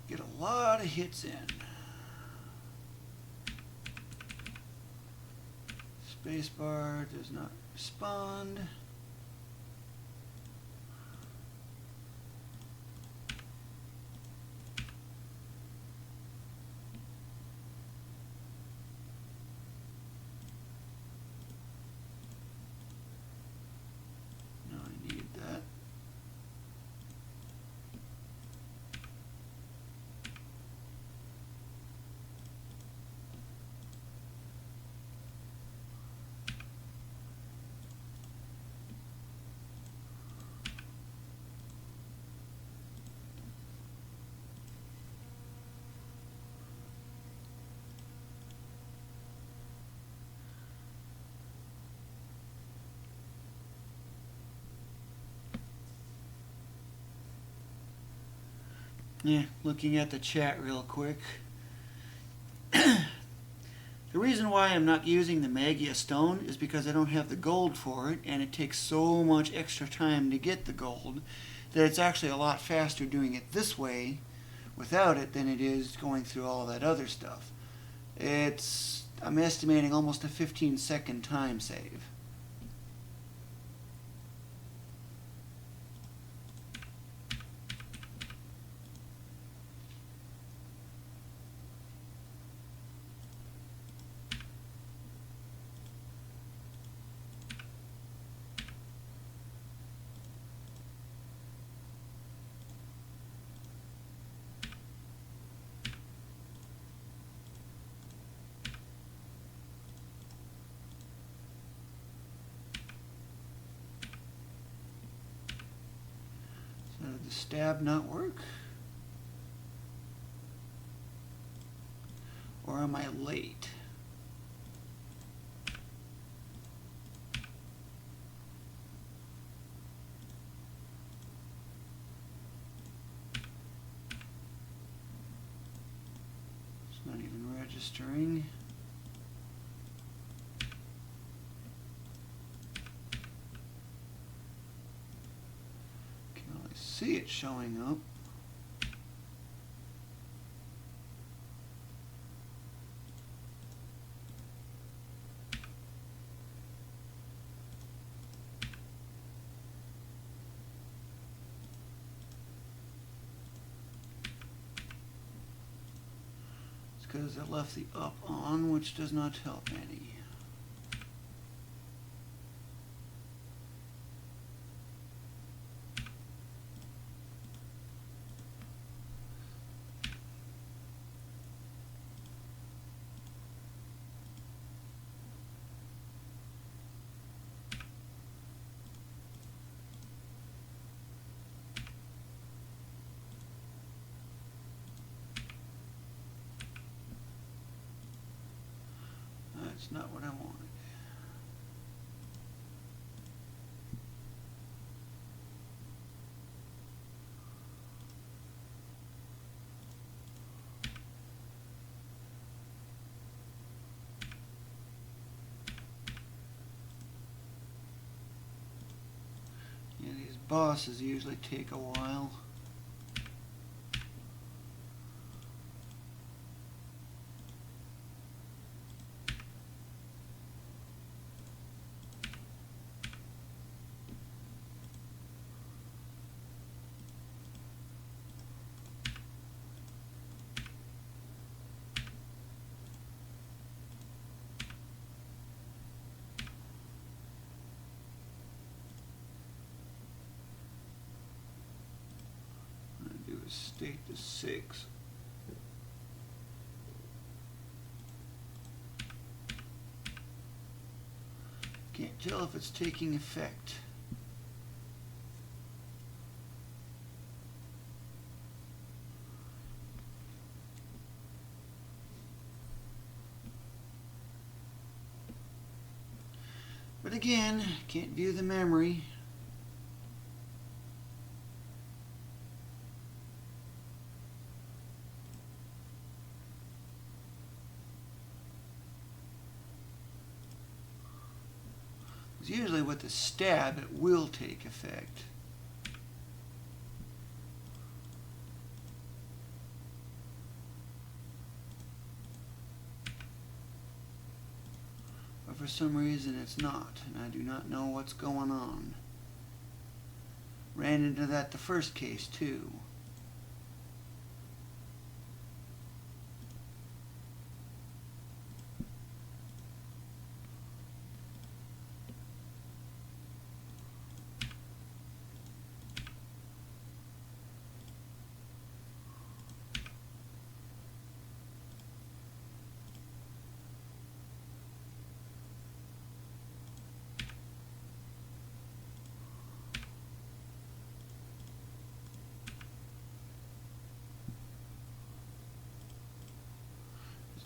Get a lot of hits in. Spacebar does not respond. No, I need that. Yeah, looking at the chat real quick. The reason why I'm not using the Magia stone is because I don't have the gold for it, and it takes so much extra time to get the gold that it's actually a lot faster doing it this way without it than it is going through all that other stuff. I'm estimating almost a 15-second time save. Did the stab not work? Or am I late? It's not even registering. see it showing up. It's because I left the up on, which does not help any. That's not what I wanted. Yeah, these bosses usually take a while. State to 6. Can't tell if it's taking effect. But again, can't view the memory. Usually with the stab, it will take effect. But for some reason it's not, and I do not know what's going on. Ran into that the first case too.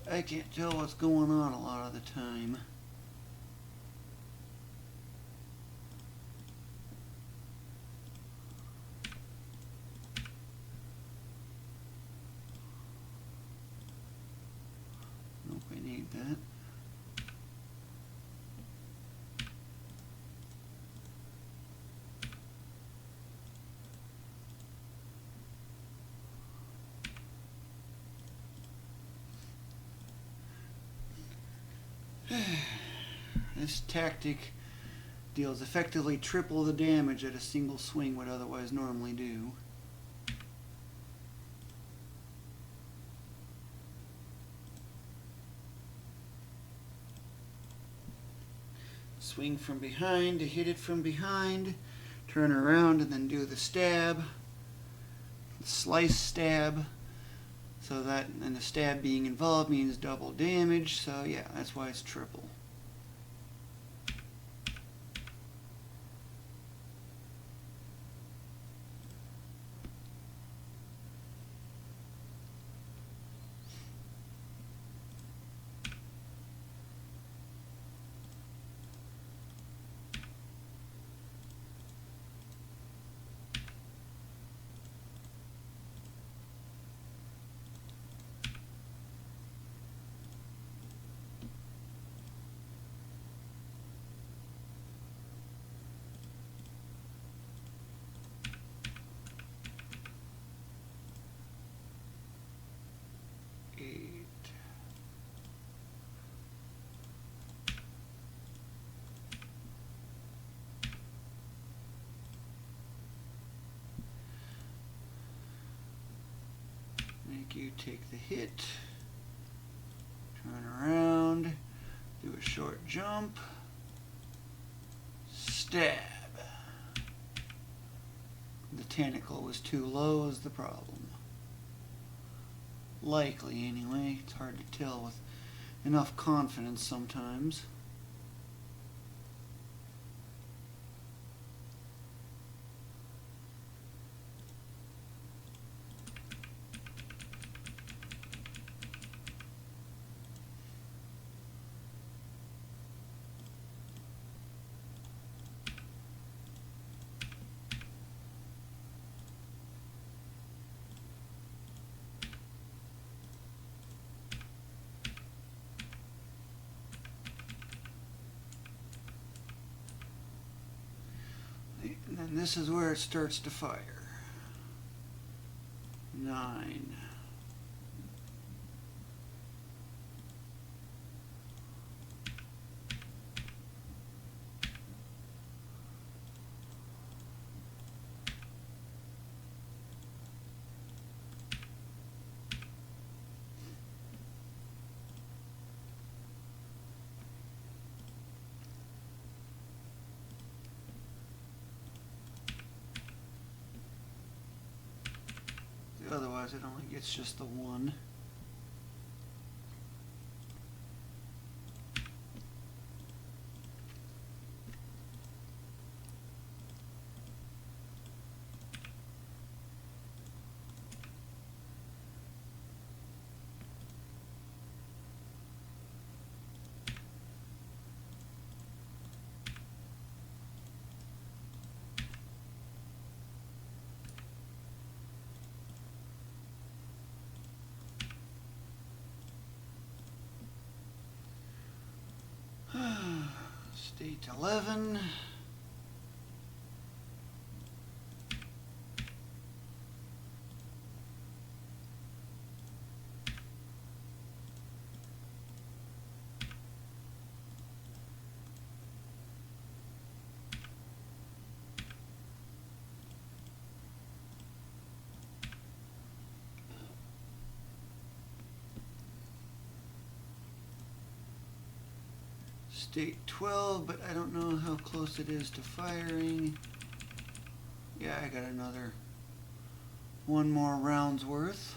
I can't tell what's going on a lot of the time. Nope, I need that. This tactic deals effectively triple the damage that a single swing would otherwise normally do. Swing from behind to hit it from behind, turn around and then do the stab, the slice stab. So that, and the stab being involved means double damage, so yeah, that's why it's triple. you take the hit, turn around, do a short jump, stab. The tentacle was too low is the problem. Likely, anyway. It's hard to tell with enough confidence sometimes. And then this is where it starts to fire. 9. Otherwise, it only gets just the 1. State 11. State 12, but I don't know how close it is to firing. Yeah, I got another 1 more round's worth.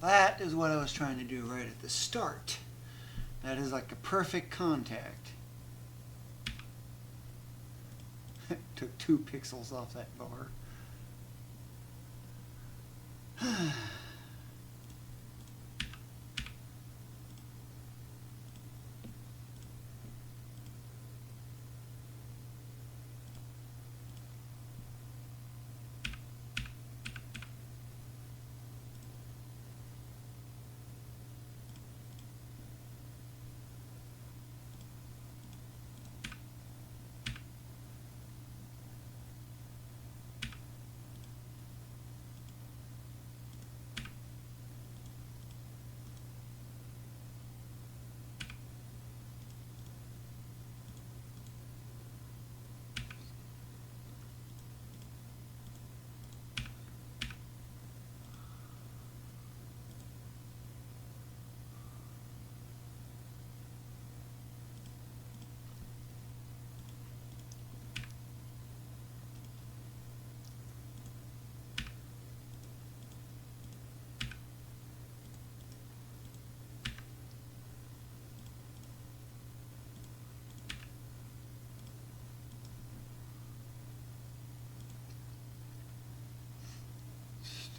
That is what I was trying to do right at the start. That is like a perfect contact. Took 2 pixels off that bar.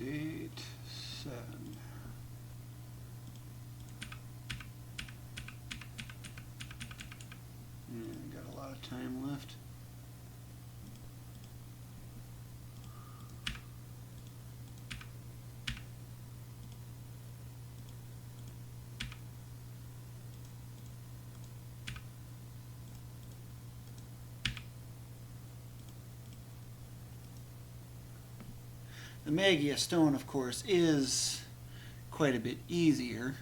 State 7. Got a lot of time left. The Magia stone, of course, is quite a bit easier.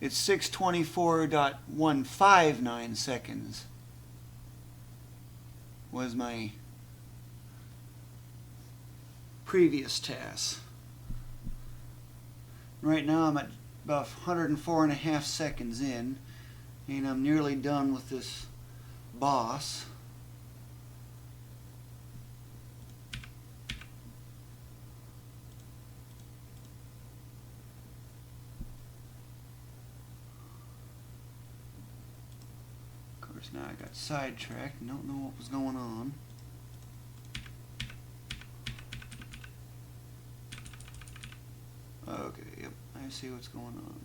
It's 624.159 seconds was my previous TAS. Right now I'm at about 104.5 seconds in, and I'm nearly done with this boss. Now I got sidetracked and don't know what was going on. Okay, yep, I see what's going on.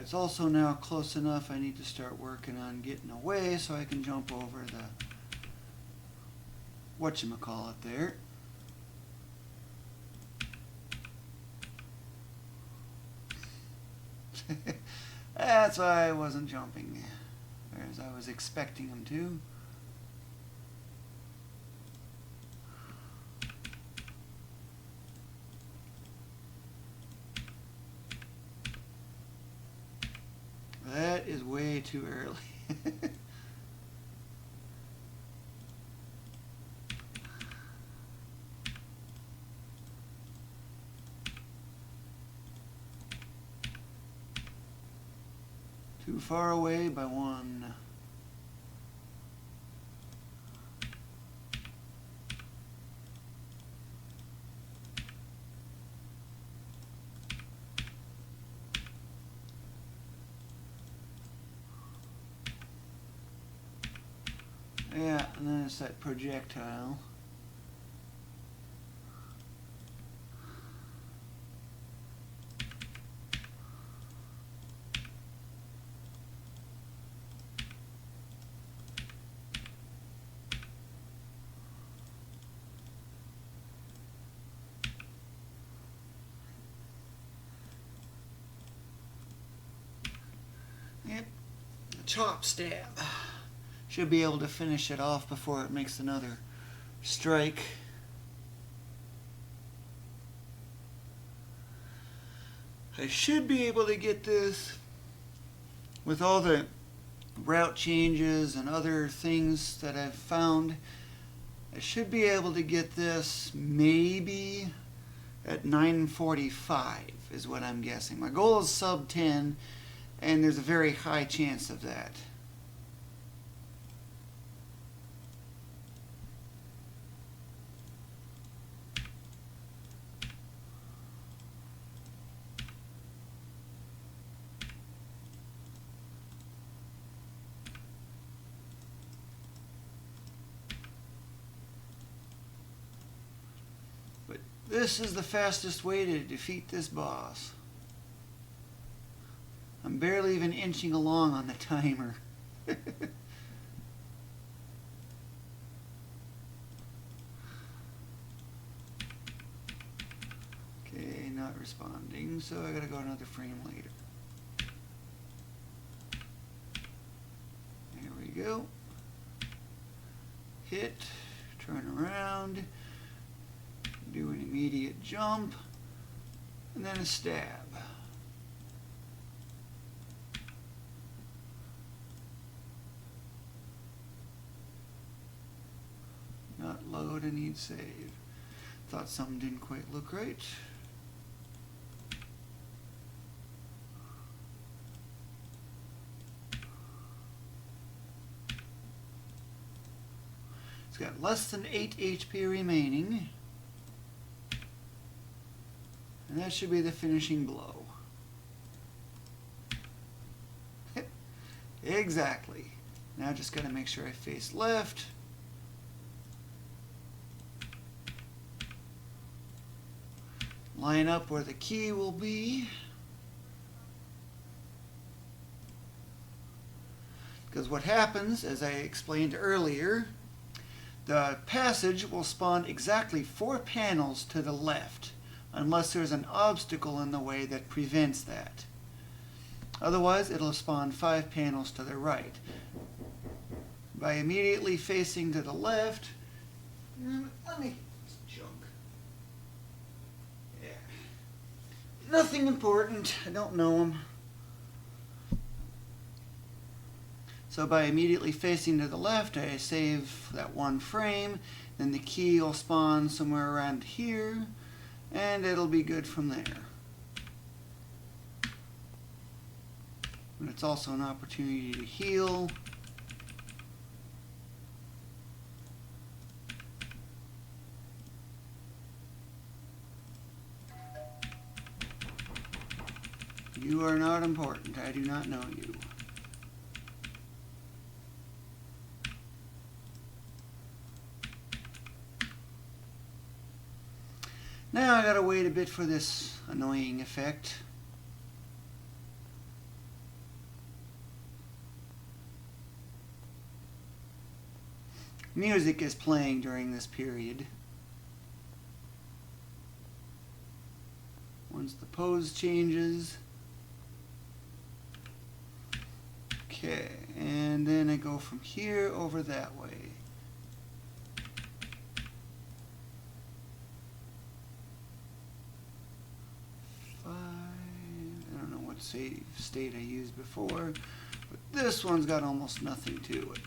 It's also now close enough I need to start working on getting away so I can jump over the whatchamacallit there. That's why I wasn't jumping as I was expecting him to. That is way too early. Too far away by one. Yeah, and then it's that projectile. Yep, a chop stab. Should be able to finish it off before it makes another strike. I should be able to get this with all the route changes and other things that I've found. I should be able to get this maybe at 9:45 is what I'm guessing. My goal is sub 10, and there's a very high chance of that. This is the fastest way to defeat this boss. I'm barely even inching along on the timer. Okay, not responding, so I gotta go another frame later. There we go. Hit, turn around. Do an immediate jump, and then a stab. Not load, I need save. Thought something didn't quite look right. It's got less than 8 HP remaining. And that should be the finishing blow. Exactly. Now just got to make sure I face left. Line up where the key will be. Because what happens, as I explained earlier, the passage will spawn exactly 4 panels to the left, unless there's an obstacle in the way that prevents that. Otherwise, it'll spawn 5 panels to the right. By immediately facing to the left, let me junk. Yeah. Nothing important. I don't know them. So by immediately facing to the left, I save that 1 frame. Then the key will spawn somewhere around here, and it'll be good from there. But it's also an opportunity to heal. You are not important. I do not know you. Now I gotta wait a bit for this annoying effect. Music is playing during this period. Once the pose changes. Okay, and then I go from here over that way. Save state I used before, but this one's got almost nothing to it.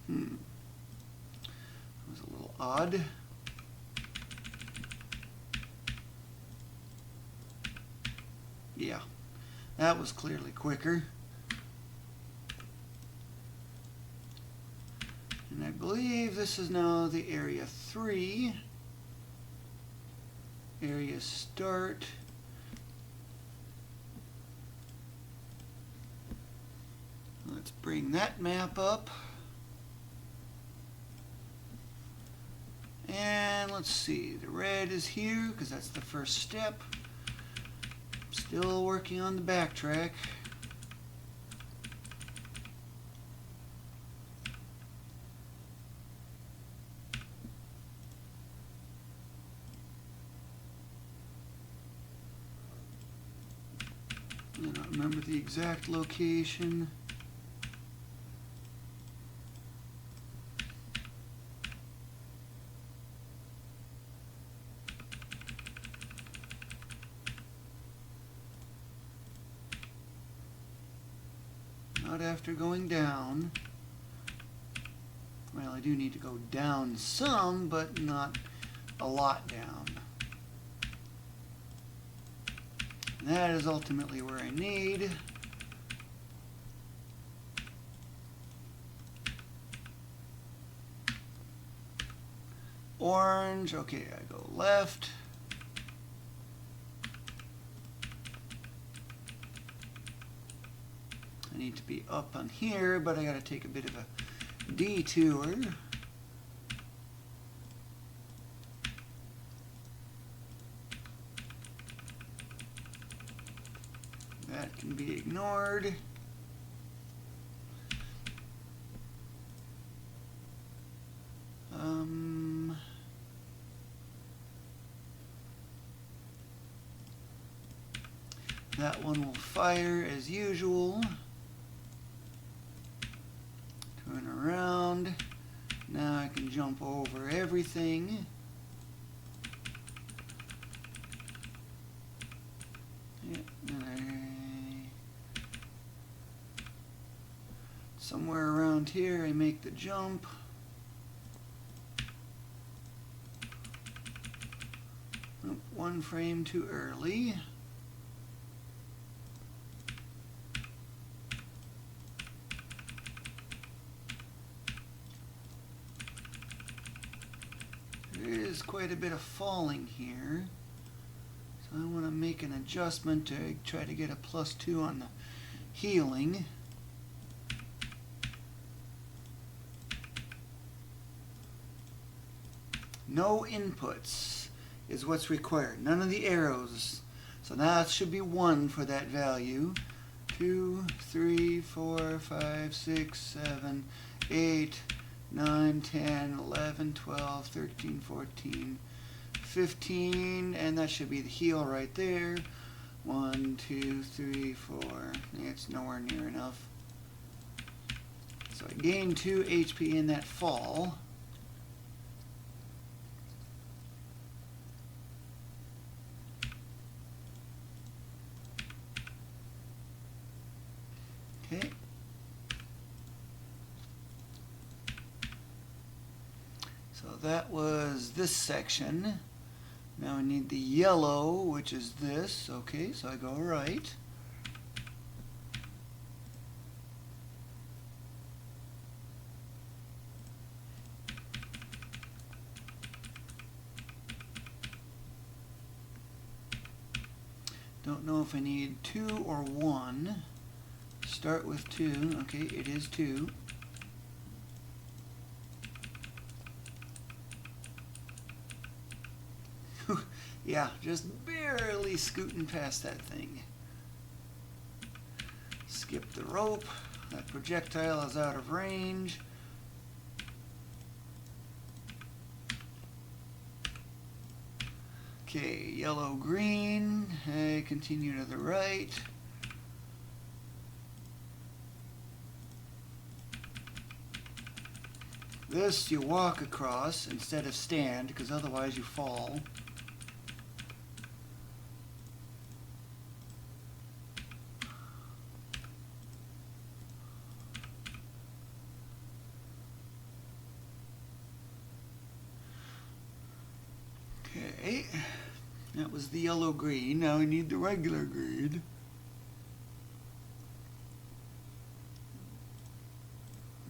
That was a little odd. Yeah, that was clearly quicker. And I believe this is now the area 3. Area start. Let's bring that map up. And let's see, the red is here because that's the first step. Still working on the backtrack. I don't remember the exact location. Not after going down. Well, I do need to go down some, but not a lot down. That is ultimately where I need. Orange, okay, I go left. I need to be up on here, but I gotta take a bit of a detour. That can be ignored. That one will fire as usual. Turn around. Now I can jump over everything. Yep, somewhere around here I make the jump. One frame too early. is quite a bit of falling here. So I want to make an adjustment to try to get a +2 on the healing. No inputs is what's required. None of the arrows. So now that should be 1 for that value. 2, 3, 4, 5, 6, 7, 8, 9, 10, 11, 12, 13, 14, 15, and that should be the heal right there. 1, 2, 3, 4. It's nowhere near enough. So I gained 2 HP in that fall. Okay. So that was this section. Now I need the yellow, which is this. Okay, so I go right. Don't know if I need 2 or 1. Start with 2. Okay, it is 2. Yeah, just barely scooting past that thing. Skip the rope. That projectile is out of range. Okay, yellow, green. Hey, continue to the right. This you walk across instead of stand, because otherwise you fall. Okay, that was the yellow green. Now we need the regular green.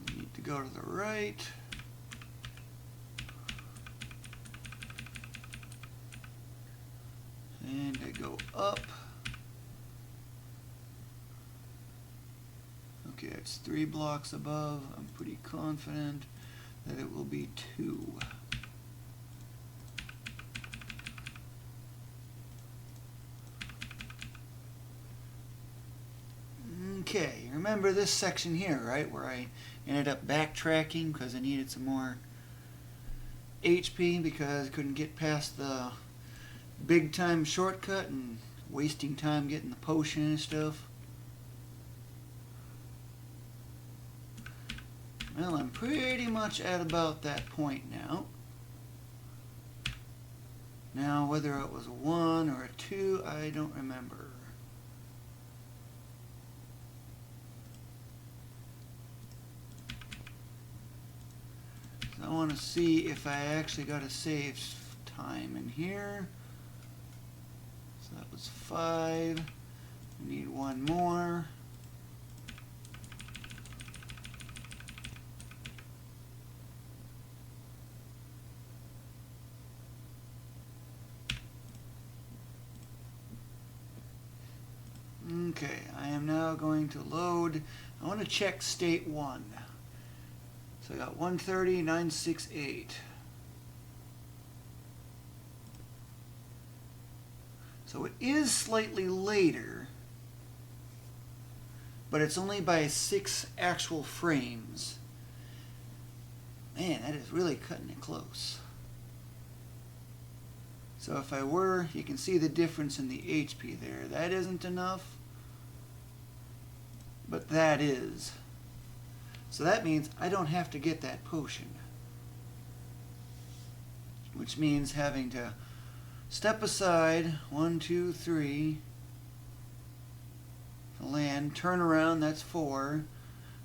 We need to go to the right. And I go up. Okay, it's 3 blocks above. I'm pretty confident that it will be 2. Okay, remember this section here, right, where I ended up backtracking because I needed some more HP because I couldn't get past the big time shortcut and wasting time getting the potion and stuff. Well, I'm pretty much at about that point now. Now, whether it was a 1 or a 2, I don't remember. So I want to see if I actually got a save time in here. So that was 5. We need 1 more. Okay, I am now going to load. I want to check state 1. So I got 130, 968. So it is slightly later, but it's only by 6 actual frames. Man, that is really cutting it close. So if I were, you can see the difference in the HP there. That isn't enough, but that is. So that means I don't have to get that potion, which means having to step aside 1, 2, 3 to land, turn around, that's 4.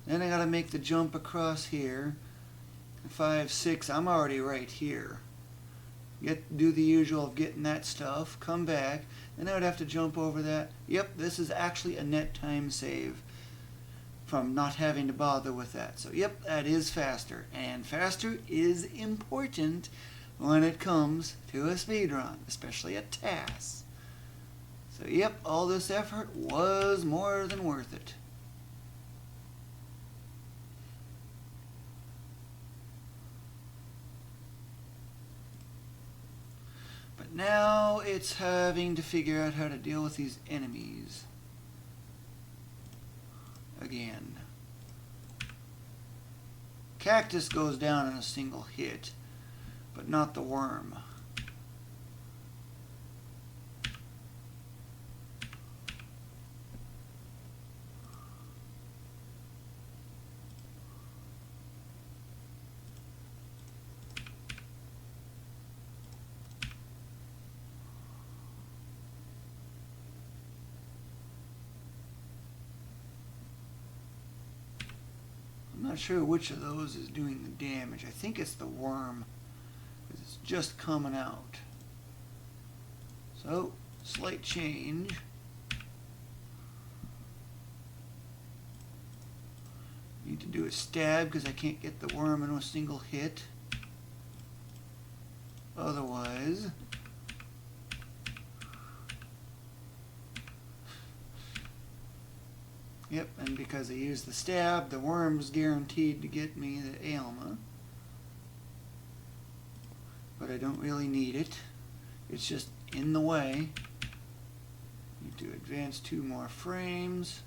Then I got to make the jump across here. 5, 6, I'm already right here. Do the usual of getting that stuff, come back, then I would have to jump over that. Yep, this is actually a net time save from not having to bother with that. So yep, that is faster, and faster is important when it comes to a speed run, especially a TAS. So yep, all this effort was more than worth it. But now it's having to figure out how to deal with these enemies again. Cactus goes down in a single hit, but not the worm. I'm not sure which of those is doing the damage. I think it's the worm, because it's just coming out. So, slight change. Need to do a stab because I can't get the worm in a single hit. Otherwise, yep, and because I used the stab, the worm's guaranteed to get me the ailment. But I don't really need it. It's just in the way. Need to advance 2 more frames.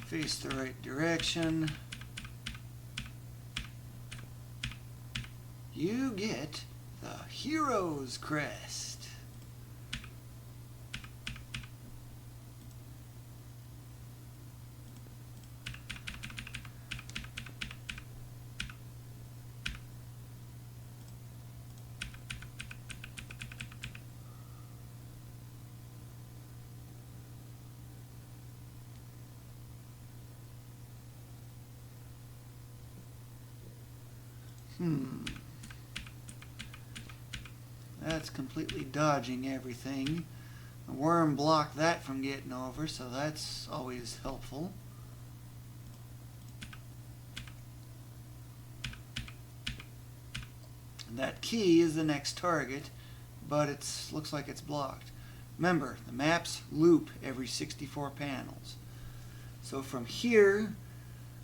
Face the right direction. You get the Hero's Crest. That's completely dodging everything. The worm blocked that from getting over, so that's always helpful. And that key is the next target, but it looks like it's blocked. Remember, the maps loop every 64 panels. So from here,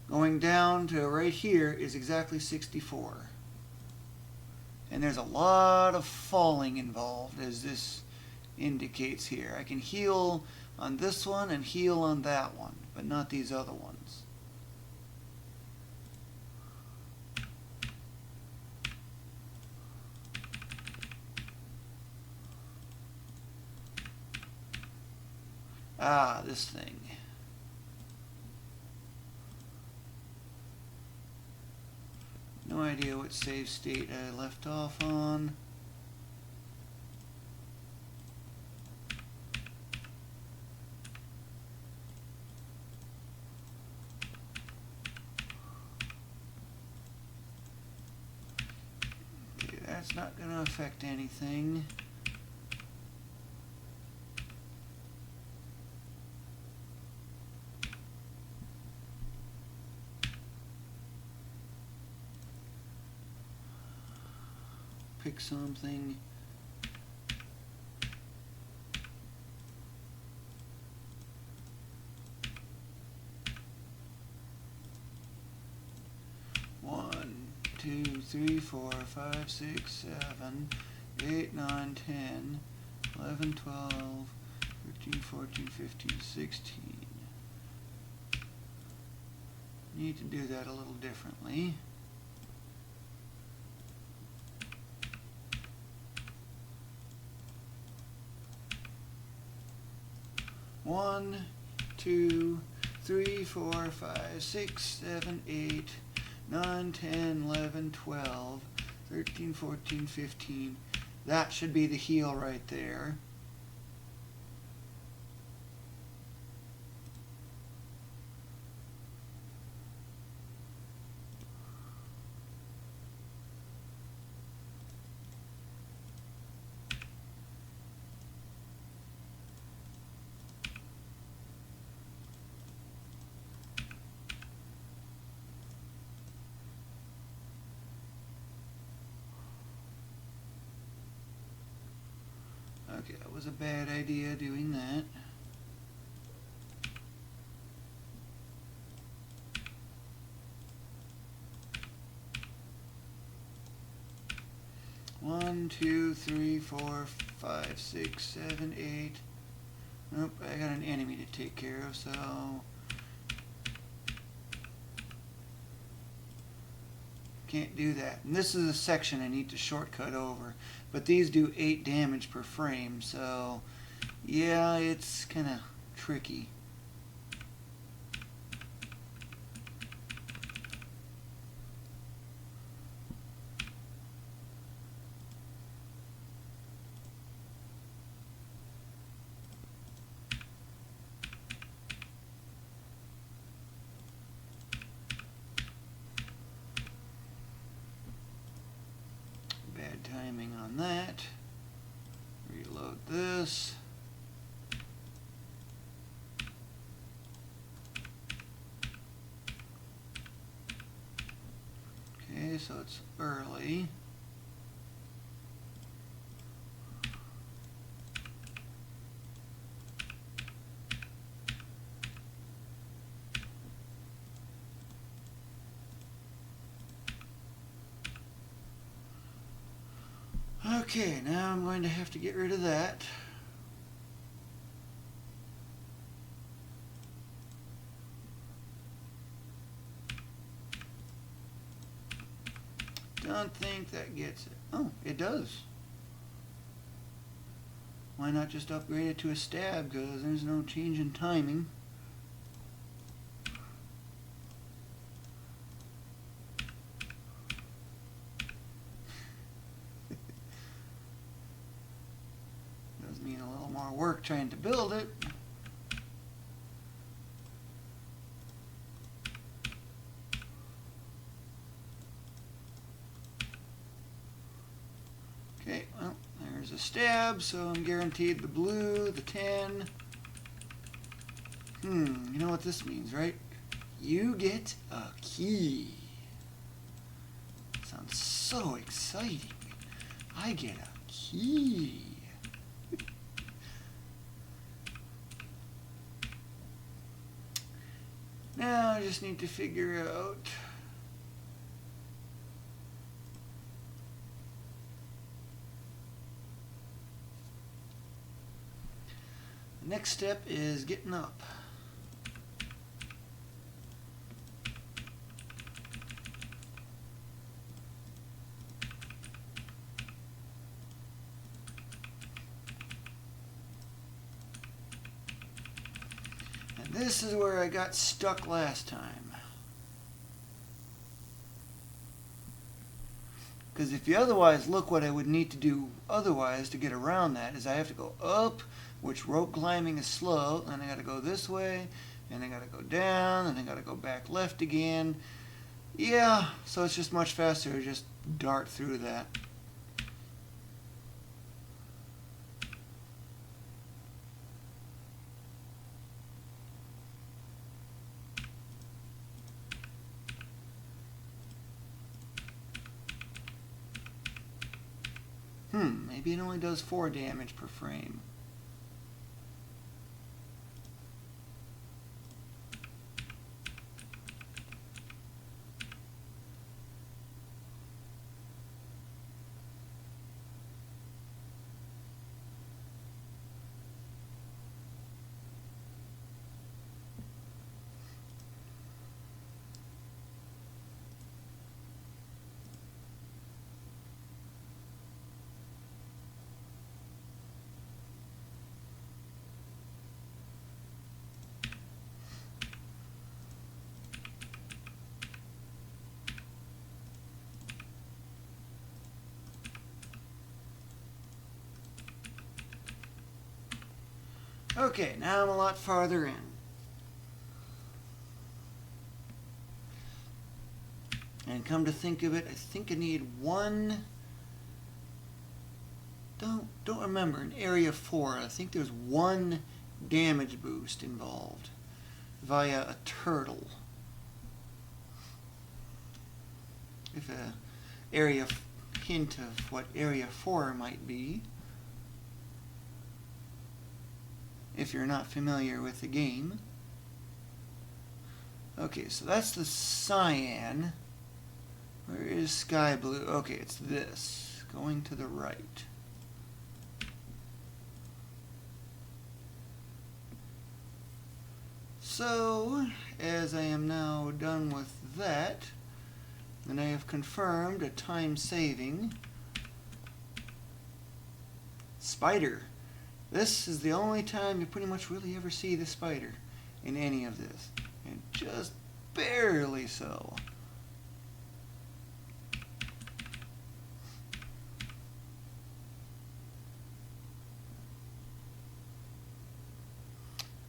going down to right here is exactly 64. And there's a lot of falling involved, as this indicates here. I can heal on this one and heal on that one, but not these other ones. Ah, this thing. No idea what save state I left off on. Okay, that's not going to affect anything. Pick something. One, 2, 3, 4, 5, 6, 7, 8, 9, 10, 11, 12, 13, 14, 15, 16. Need to do that a little differently. One, 2, 3, 4, 5, 6, 7, 8, 9, 10, 11, 12, 13, 14, 15. That should be the heal right there. Okay, that was a bad idea doing that. One, two, three, four, five, six, seven, eight. Nope, I got an enemy to take care of, so can't do that. And this is a section I need to shortcut over. But these do 8 damage per frame, so yeah, it's kind of tricky. Bad timing on that. Reload this. Okay, so it's early. Okay, now I'm going to have to get rid of that. Don't think that gets it. Oh, it does. Why not just upgrade it to a stab, because there's no change in timing. Does mean a little more work trying to build it. Okay, well, there's a stab, so I'm guaranteed the blue, the 10. You know what this means, right? You get a key. Sounds so exciting. I get a key. Now I just need to figure out the next step is getting up. This is where I got stuck last time. Because if you otherwise look, what I would need to do otherwise to get around that is I have to go up, which rope climbing is slow, and I got to go this way, and I got to go down, and I got to go back left again. Yeah, so it's just much faster to just dart through that. Maybe it only does 4 damage per frame. Okay, now I'm a lot farther in. And come to think of it, I think I need one. Don't remember, in area 4, I think there's 1 damage boost involved via a turtle. If a area hint of what area 4 might be. if you're not familiar with the game. Okay, so that's the cyan. Where is sky blue? Okay, it's this. Going to the right. So, as I am now done with that, and I have confirmed a time saving. Spider. This is the only time you pretty much really ever see the spider in any of this. And just barely so.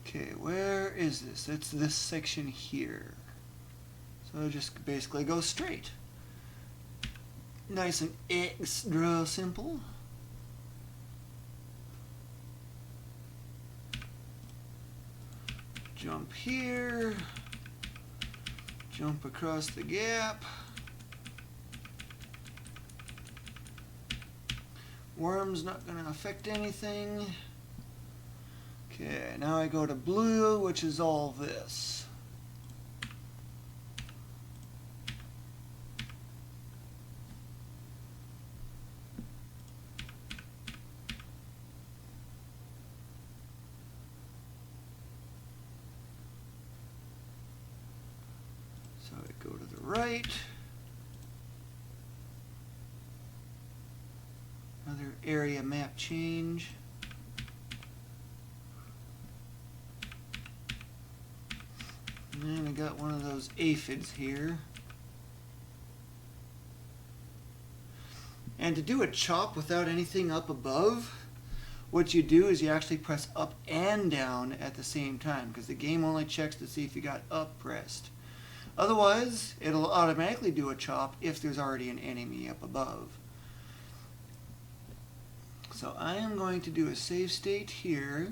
Okay, where is this? It's this section here. So just basically go straight. Nice and extra simple. Jump here. Jump across the gap. Worm's not going to affect anything. Okay, now I go to blue, which is all this. So I go to the right. Another area map change. And then I got one of those aphids here. And to do a chop without anything up above, what you do is you actually press up and down at the same time, because the game only checks to see if you got up pressed. Otherwise, it'll automatically do a chop if there's already an enemy up above. So I am going to do a save state here,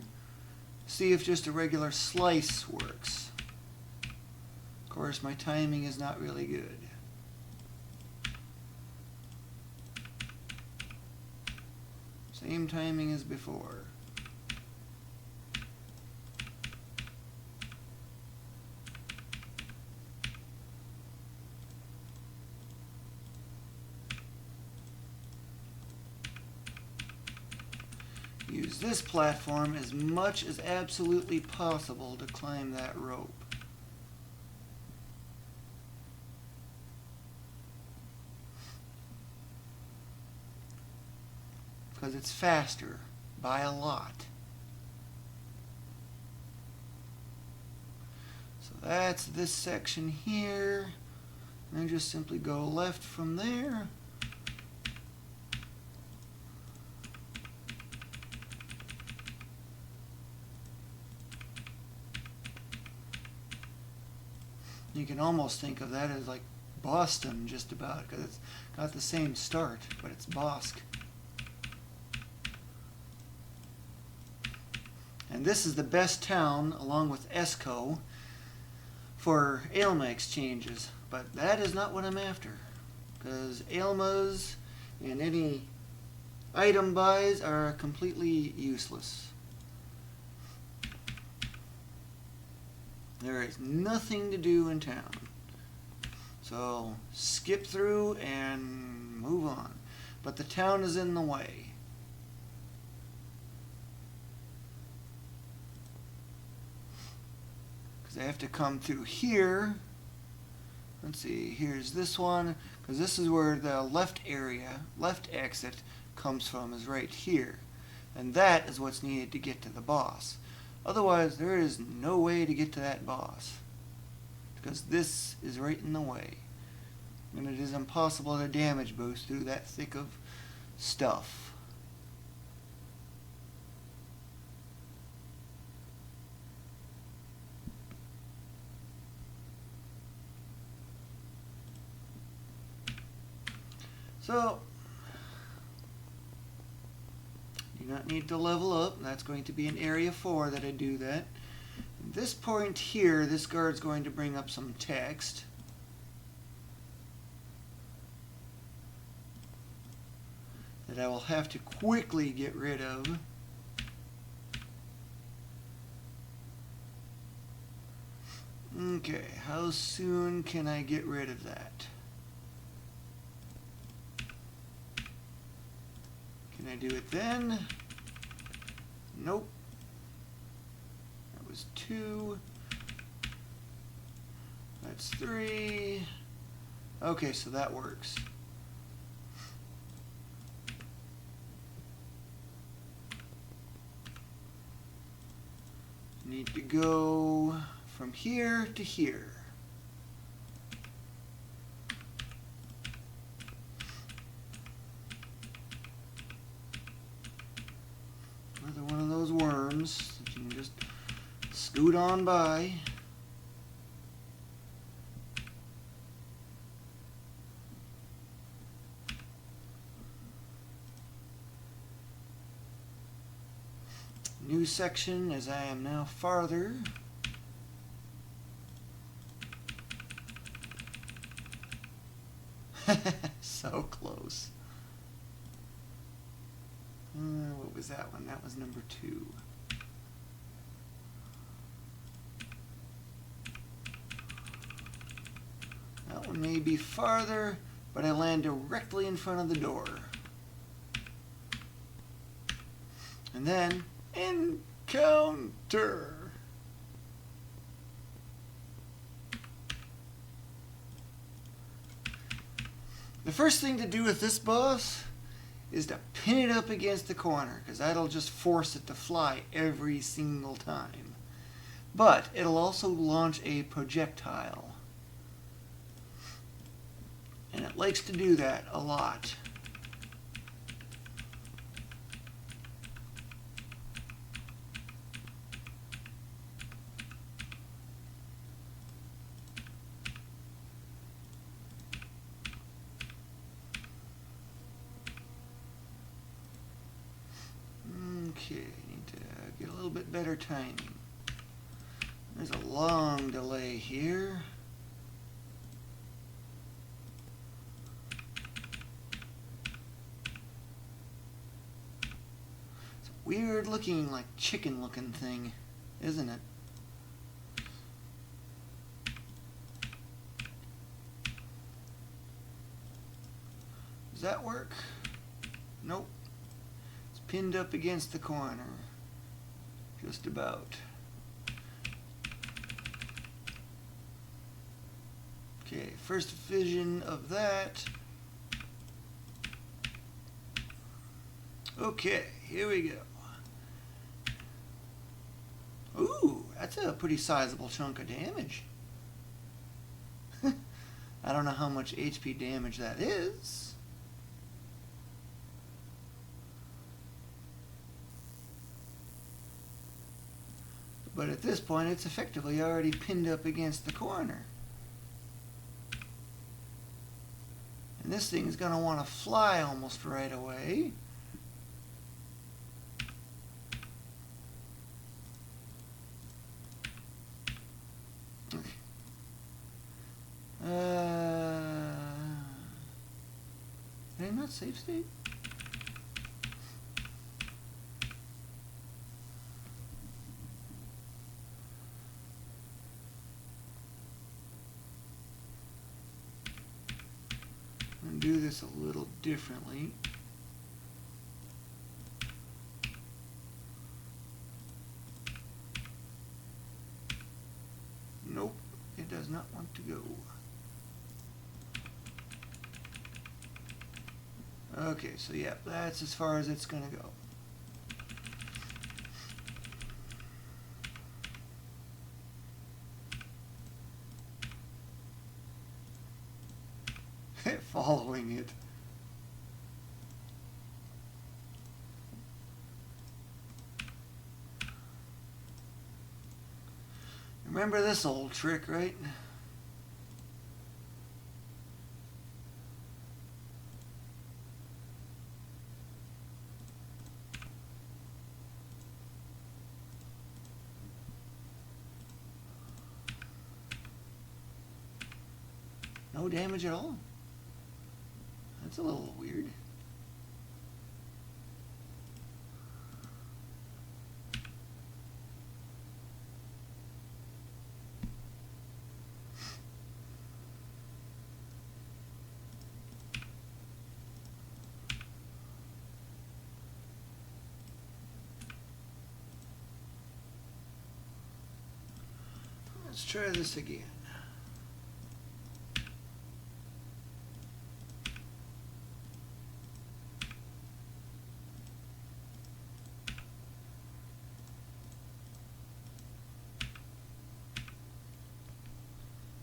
see if just a regular slice works. Of course, my timing is not really good. Same timing as before. Use this platform as much as absolutely possible to climb that rope. Because it's faster by a lot. So that's this section here. And then just simply go left from there. You can almost think of that as like Boston just about, because it's got the same start, but it's Bosque. And this is the best town, along with Esco, for Ailma exchanges. But that is not what I'm after, because Ailmas and any item buys are completely useless. There is nothing to do in town. So skip through and move on. But the town is in the way. Because I have to come through here. Let's see, here's this one. Because this is where the left area, left exit, comes from, is right here. And that is what's needed to get to the boss. Otherwise, there is no way to get to that boss, because this is right in the way, and it is impossible to damage boost through that thick of stuff. So, do not need to level up. That's going to be in area 4 that I do that. At this point here, this guard's going to bring up some text. That I will have to quickly get rid of. Okay, how soon can I get rid of that? Can I do it then? Nope. That was 2. That's 3. Okay, so that works. Need to go from here to here. Another one of those worms that you can just scoot on by. New section as I am now farther. So close. What was that one? That was number 2. That one may be farther, but I land directly in front of the door. And then encounter. The first thing to do with this boss is to pin it up against the corner, because that'll just force it to fly every single time. But it'll also launch a projectile. And it likes to do that a lot. Okay, need to get a little bit better timing. There's a long delay here. It's a weird looking, like chicken looking thing, isn't it? Does that work? Nope. Pinned up against the corner. Just about. Okay, first vision of that. Okay, here we go. Ooh, that's a pretty sizable chunk of damage. I don't know how much HP damage that is. But at this point, it's effectively already pinned up against the corner. And this thing is going to want to fly almost right away. Did I not save state? Do this a little differently. Nope, it does not want to go. Okay, so yeah, that's as far as it's going to go. Following it. Remember this old trick, right? No damage at all. That's a little weird. Let's try this again.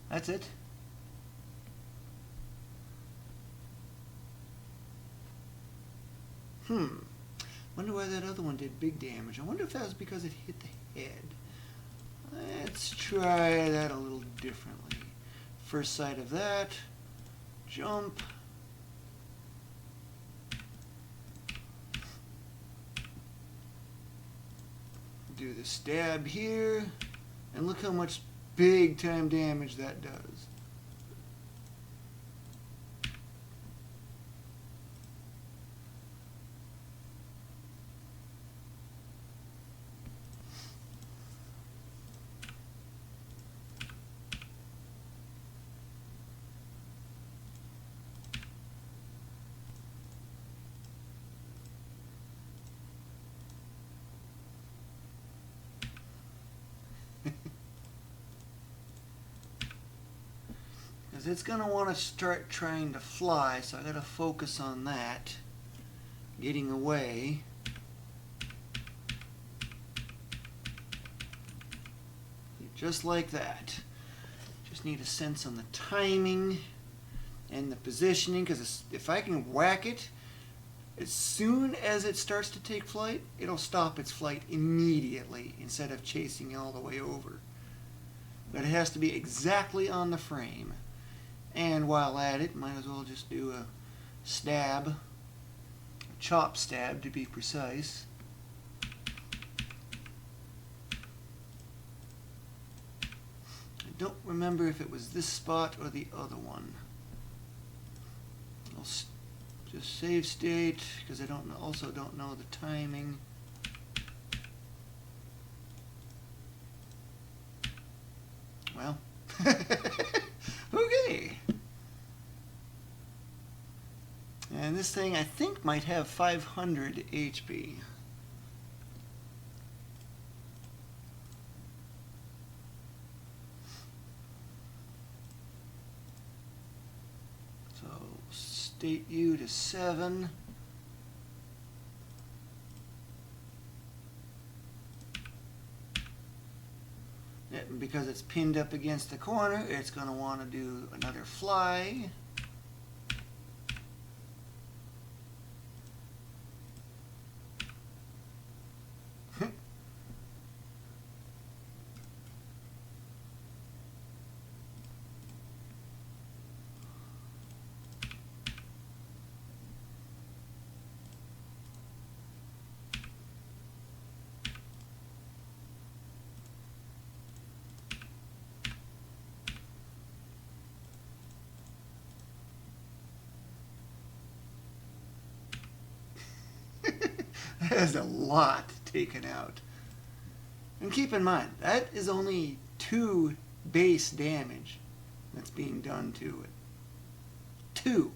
That's it. Wonder why that other one did big damage. I wonder if that was because it hit the head. Let's try that a little differently. First sight of that. Jump. Do the stab here. And look how much big time damage that does. It's going to want to start trying to fly, so I got to focus on that. Getting away. Just like that. Just need a sense on the timing and the positioning, because if I can whack it, as soon as it starts to take flight, it'll stop its flight immediately instead of chasing all the way over. But it has to be exactly on the frame. And while at it, might as well just do a stab, a chop stab to be precise. I don't remember if it was this spot or the other one. I'll just save state because I also don't know the timing. Well, okay. And this thing, I think, might have 500 HP. So, state U to 7. And because it's pinned up against the corner, it's going to want to do another fly. That is a lot taken out. And keep in mind, that is only 2 base damage that's being done to it. 2.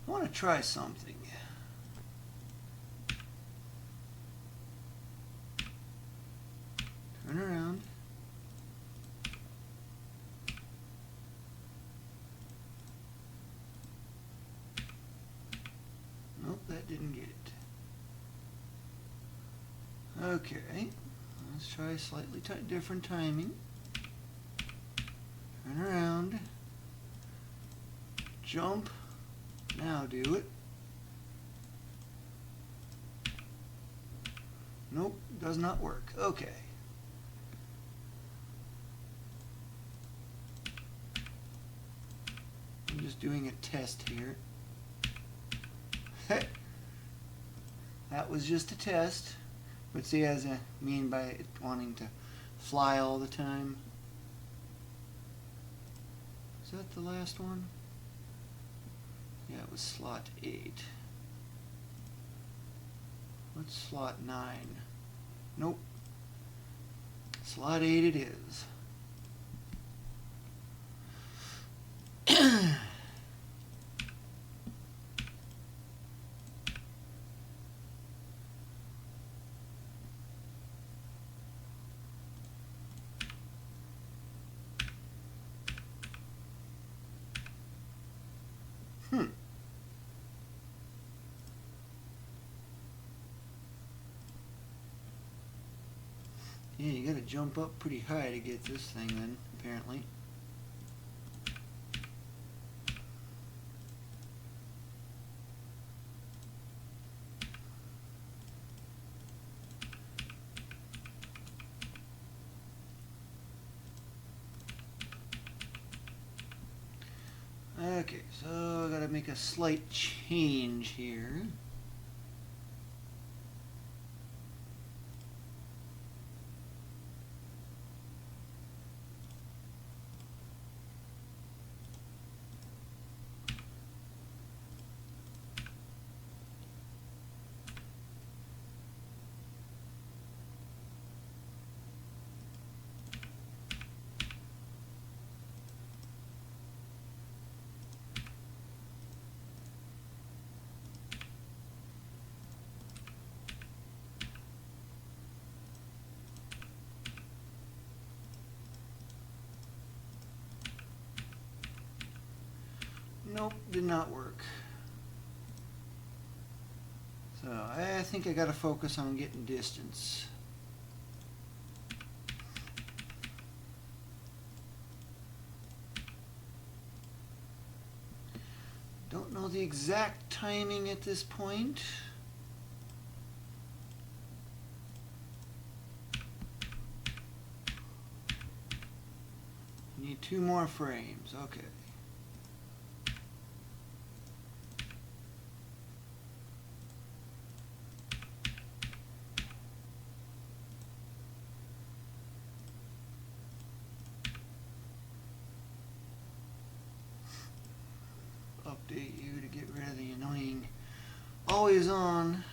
I want to try something. Turn around. Nope, that didn't get it. Okay, let's try slightly different timing. Turn around. Jump. Now do it. Nope, does not work. Okay. I'm just doing a test here. That was just a test. But see, as I mean by it wanting to fly all the time. Is that the last one? Yeah, it was slot 8. What's slot 9? Nope. Slot 8 it is. Hmm. Yeah, you gotta jump up pretty high to get this thing then, apparently. Okay, so I gotta make a slight change here. Nope, did not work. So I think I gotta focus on getting distance. Don't know the exact timing at this point. Need 2 more frames, okay. Update you to get rid of the annoying always on.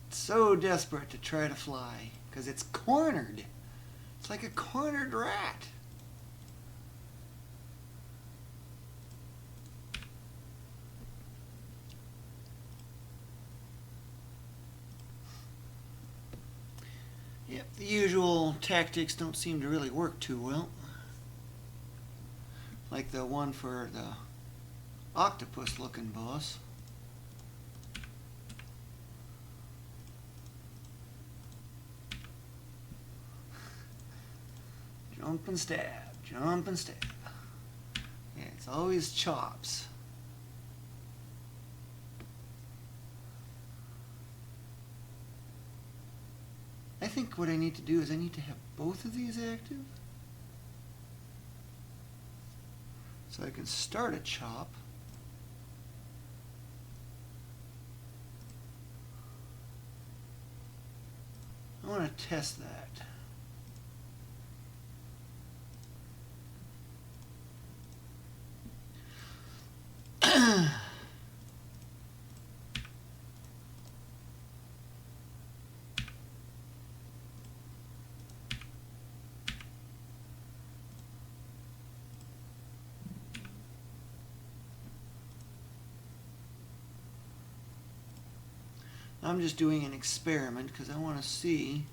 So desperate to try to fly because it's cornered. It's like a cornered rat. Yep, the usual tactics don't seem to really work too well. Like the one for the octopus looking boss. Jump and stab, jump and stab. Yeah, it's always chops. I think what I need to do is I need to have both of these active. So I can start a chop. I want to test that. I'm just doing an experiment because I want to see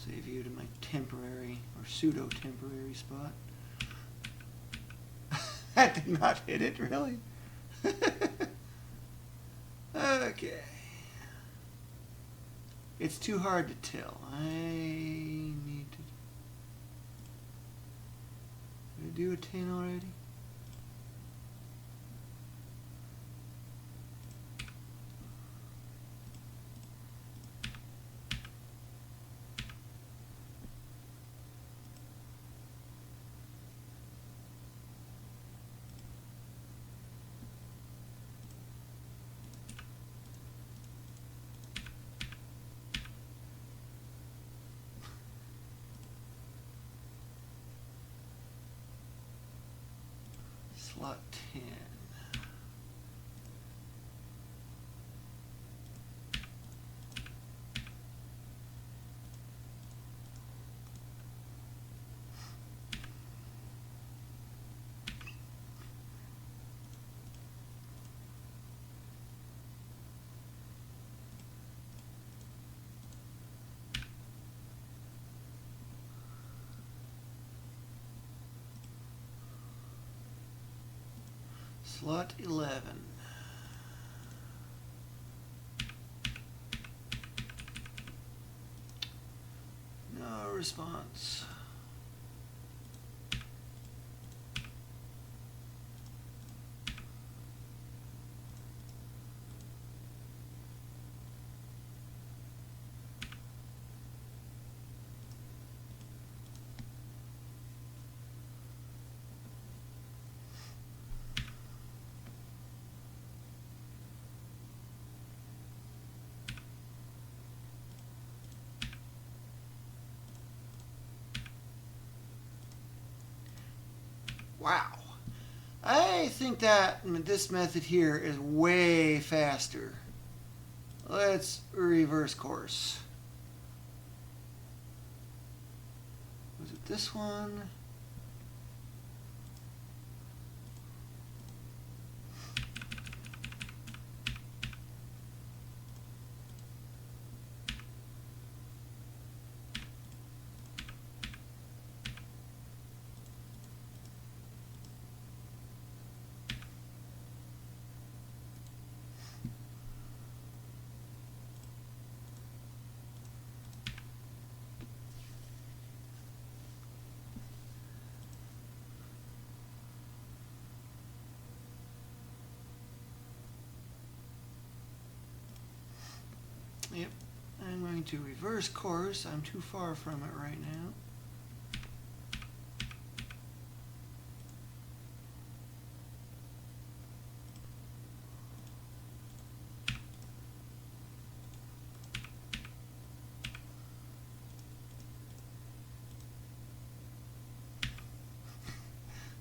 save you to my temporary or pseudo-temporary spot. That did not hit it, really? Okay. It's too hard to tell. I need to... Did I do a 10 already? slot 10. Slot 11. No response. Wow. I think that this method here is way faster. Let's reverse course. Was it this one? Yep, I'm going to reverse course. I'm too far from it right now.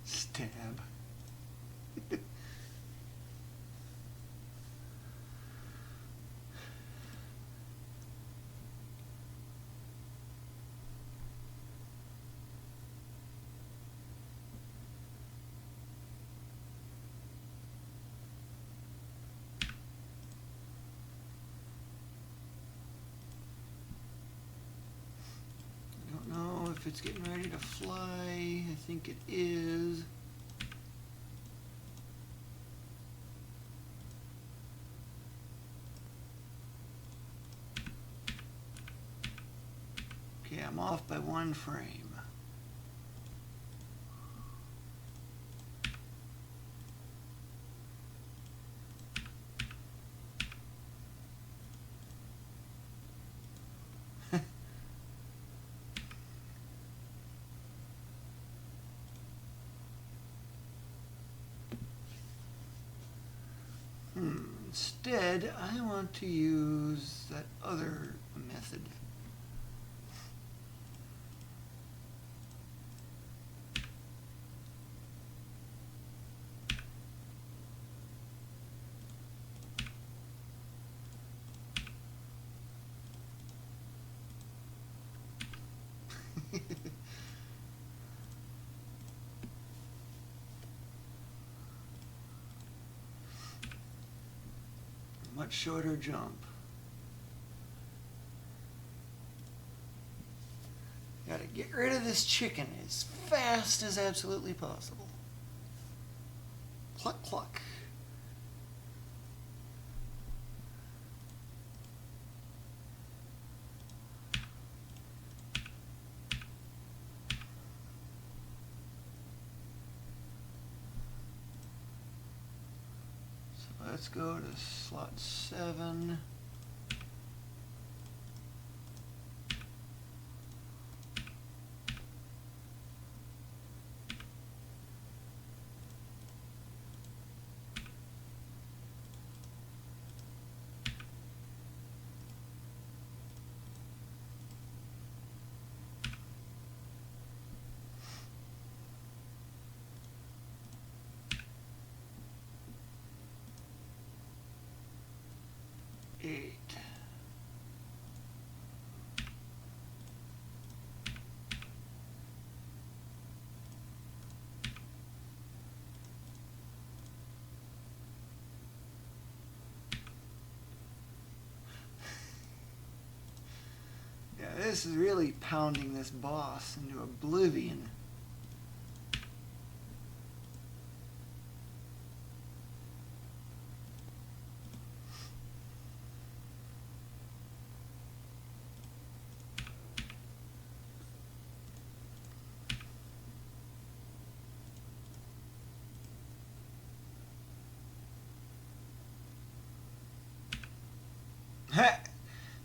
Stab. If it's getting ready to fly, I think it is. Okay, I'm off by 1 frame. Instead, I want to use that other method. Much shorter jump. Gotta get rid of this chicken as fast as absolutely possible. Cluck, cluck. Let's go to slot 7. 8. Yeah, this is really pounding this boss into oblivion.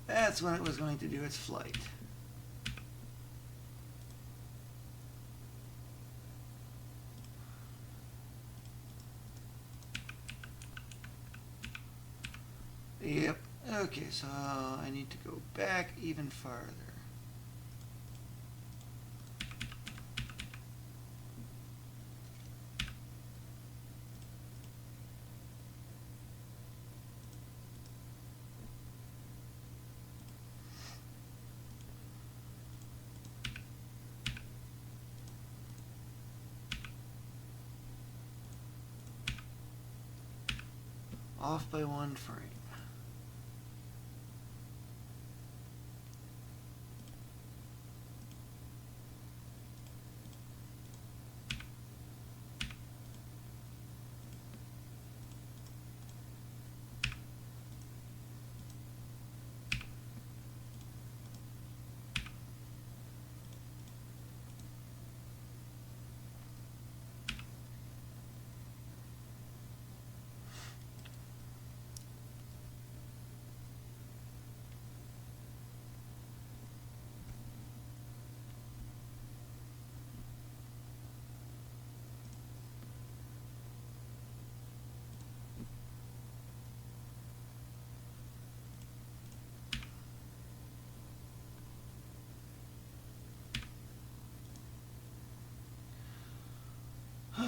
That's when it was going to do its flight. Yep. Okay, so I need to go back even farther. Off by 1 frame.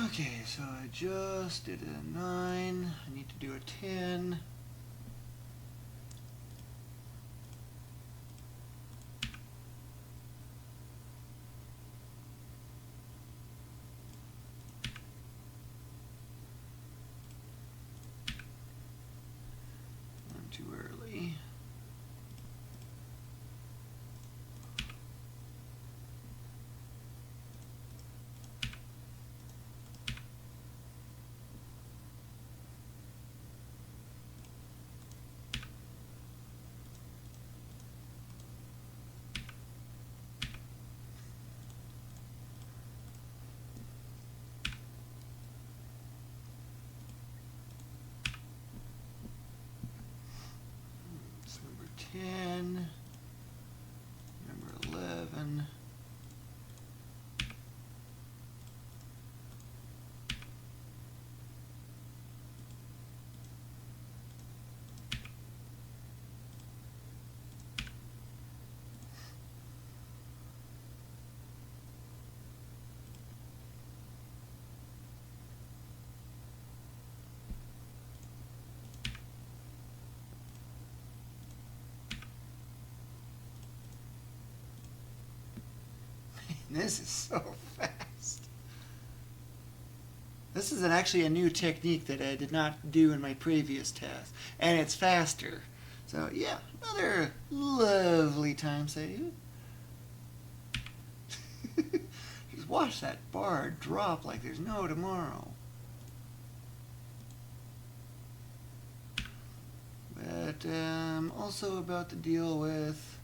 Okay, so I just did a 9. I need to do a 10. I'm too early. It's number 10, number 11. This is so fast. This is actually a new technique that I did not do in my previous task, and it's faster. So yeah, another lovely time save. Just watch that bar drop like there's no tomorrow. But also about to deal with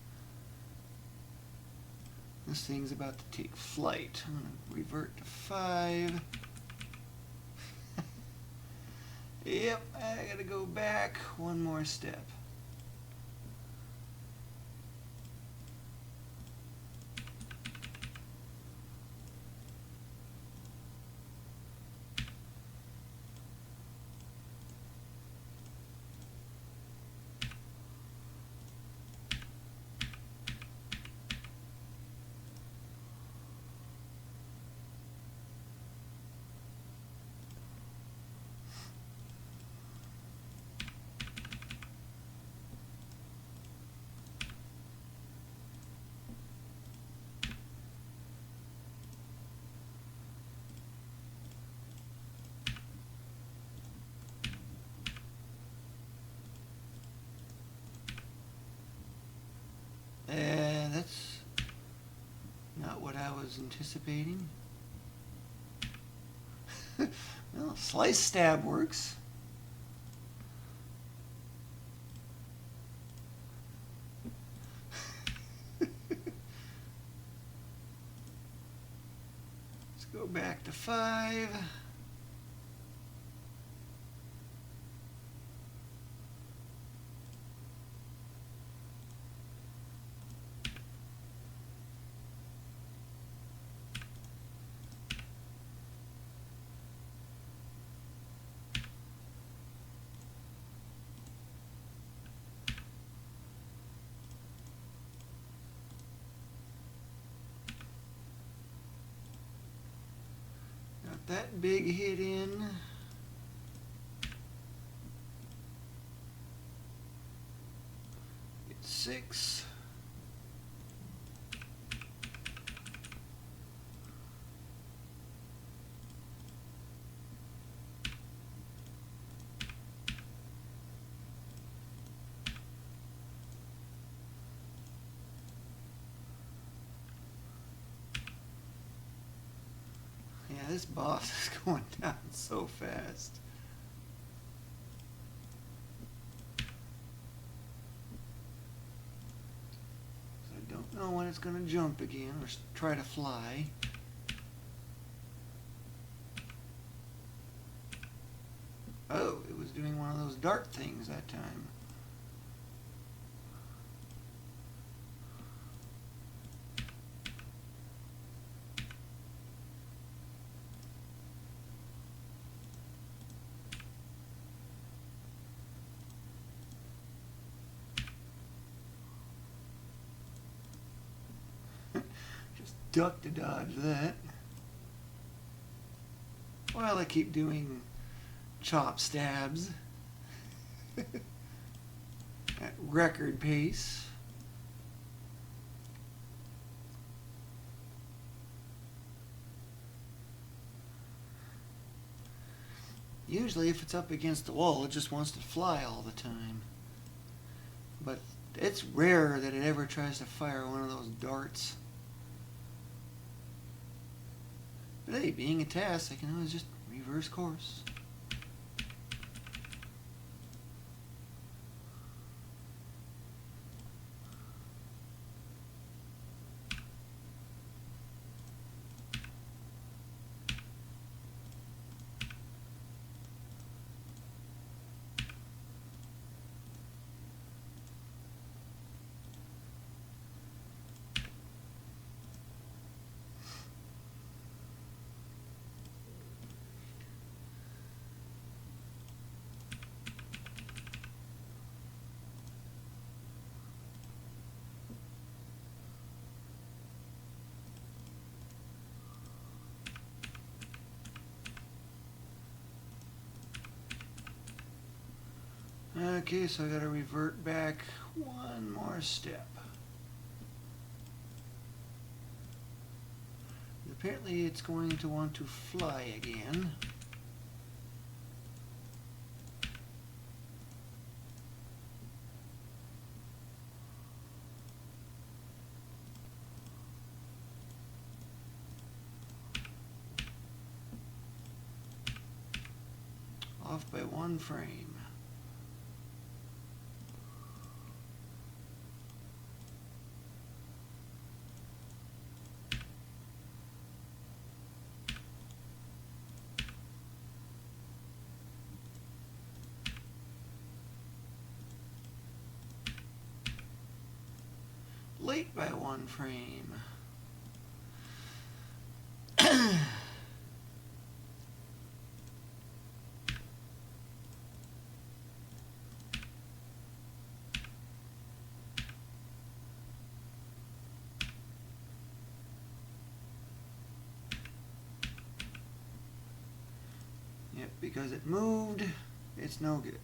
this thing's about to take flight. I'm going to revert to 5. Yep, I got to go back one more step. was anticipating. Well, slice stab works. Let's go back to 5. That big hit in. It's 6. Yeah, this boss is going down so fast. So I don't know when it's going to jump again or try to fly. Oh, it was doing one of those dart things that time. Just duck to dodge that. While I keep doing chop stabs at record pace. Usually if it's up against the wall, it just wants to fly all the time. But it's rare that it ever tries to fire one of those darts. But hey, being a TAS, I can always just reverse course. Okay, so I gotta revert back one more step. Apparently it's going to want to fly again. Off by 1 frame. Late by 1 frame. Yep, because it moved, it's no good.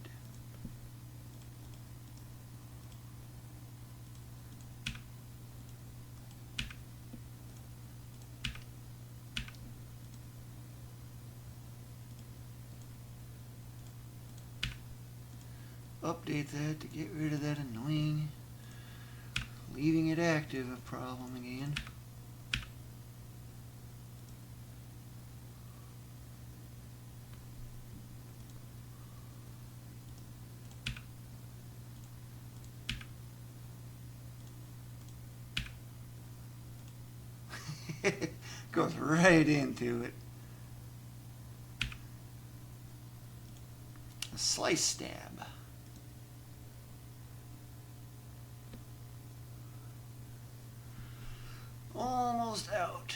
Update that to get rid of that annoying leaving it active problem again. Goes right into it. A slice stab. Almost out.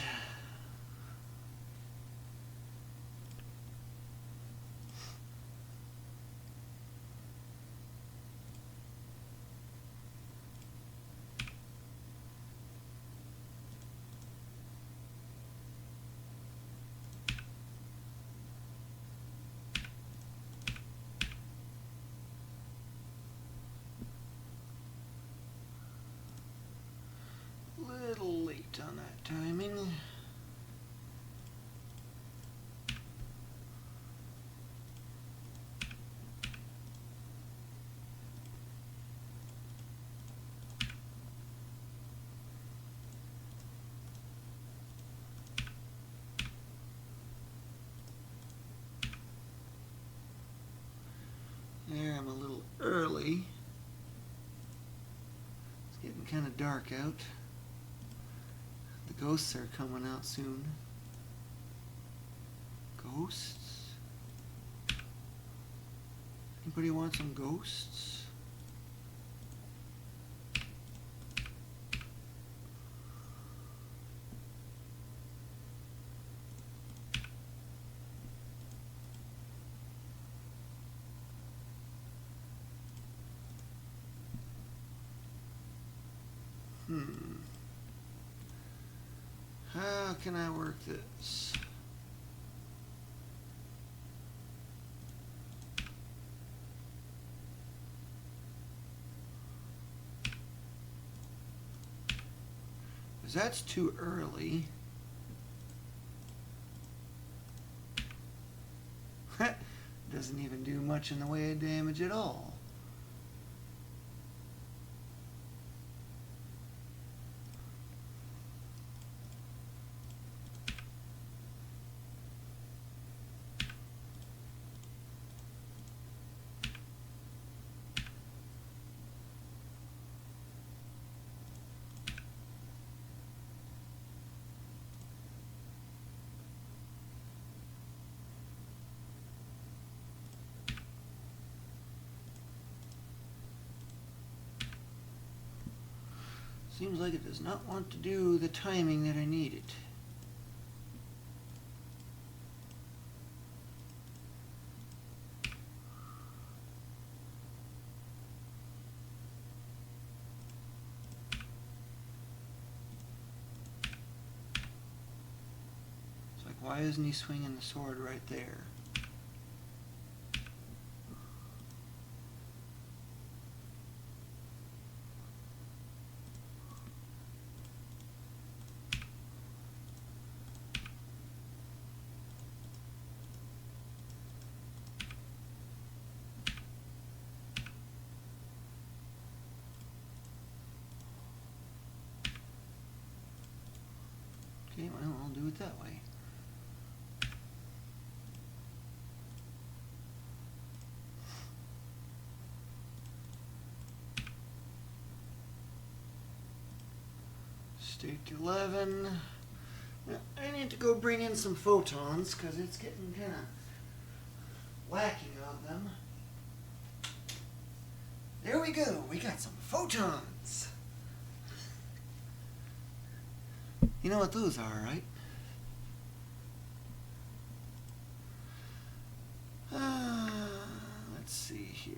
Little late on that timing. There, I'm a little early. It's getting kind of dark out. The ghosts are coming out soon. Ghosts? Anybody want some ghosts? How can I work this? Because that's too early. Doesn't even do much in the way of damage at all. Seems like it does not want to do the timing that I need it. It's like, why isn't he swinging the sword right there? Okay, well, I'll do it that way. State 11. Now, I need to go bring in some photons because it's getting kind of lacking of them. There we go. We got some photons. You know what those are, right? Let's see here.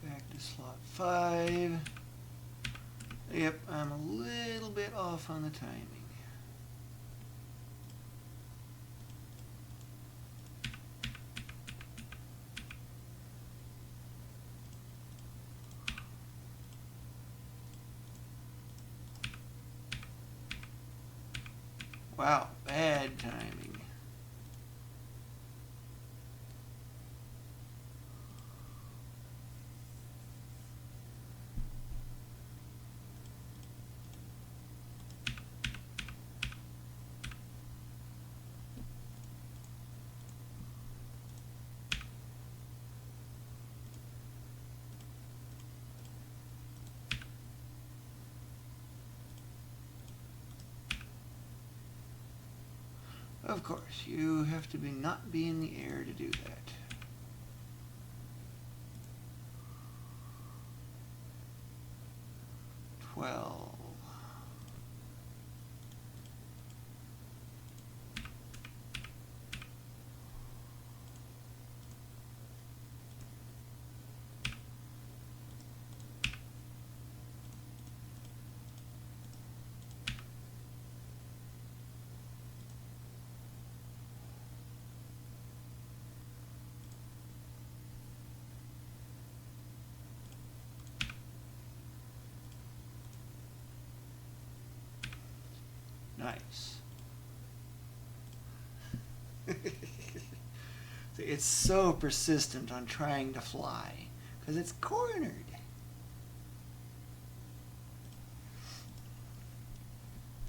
Back to slot 5. Yep, I'm a little bit off on the timing. Wow, bad timing. Of course, you have to not be in the air to do that. Nice. It's so persistent on trying to fly because it's cornered.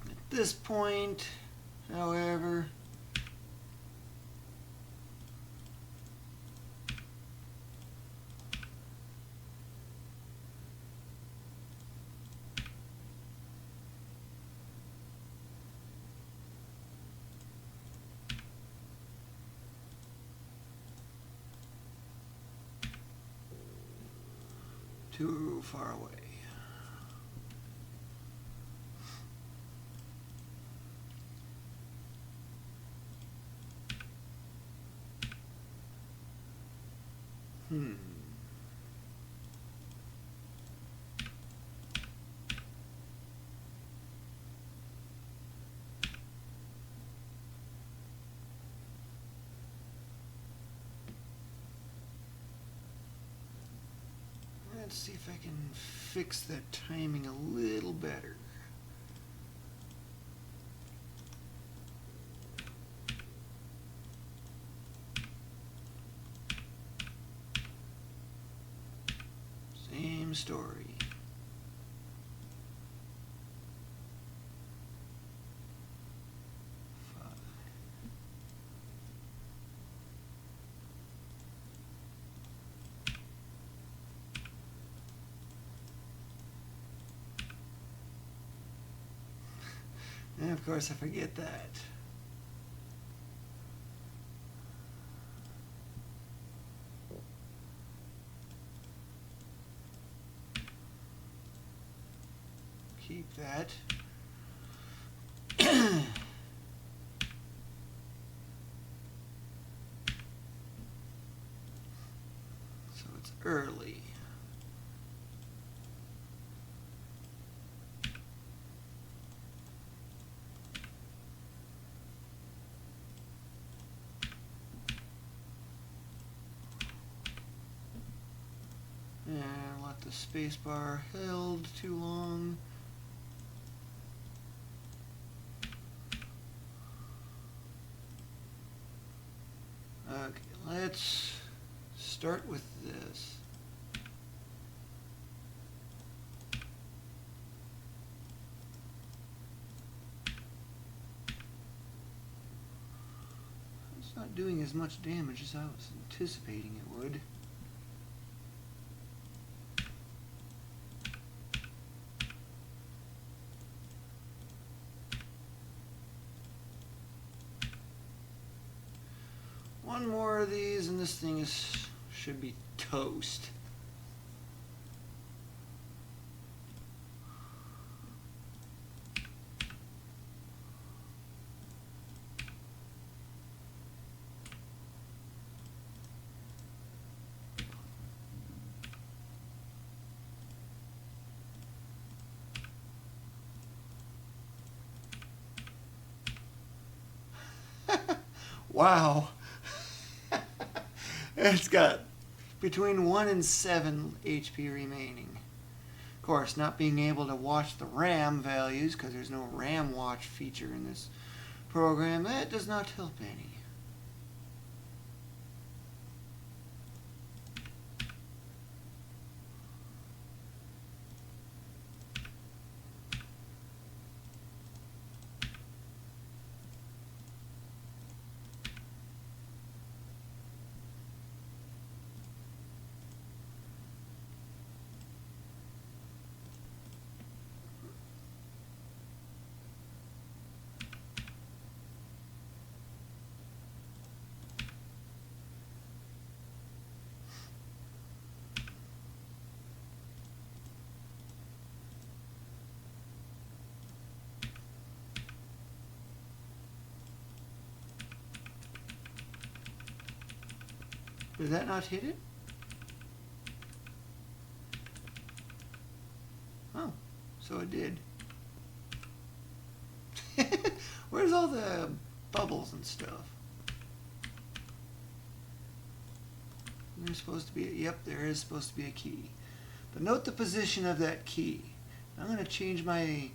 At this point, however, too far away. Let's see if I can fix that timing a little better. Same story. And of course I forget that. Keep that. So it's early. And let the spacebar held too long. Okay, let's start with this. It's not doing as much damage as I was anticipating it would. One more of these and this thing should be toast. Wow. It's got between 1 and 7 HP remaining. Of course, not being able to watch the RAM values because there's no RAM watch feature in this program, that does not help any. Did that not hit it? Oh, so it did. Where's all the bubbles and stuff? There's supposed to be, yep, there is supposed to be a key. But note the position of that key. I'm going to change my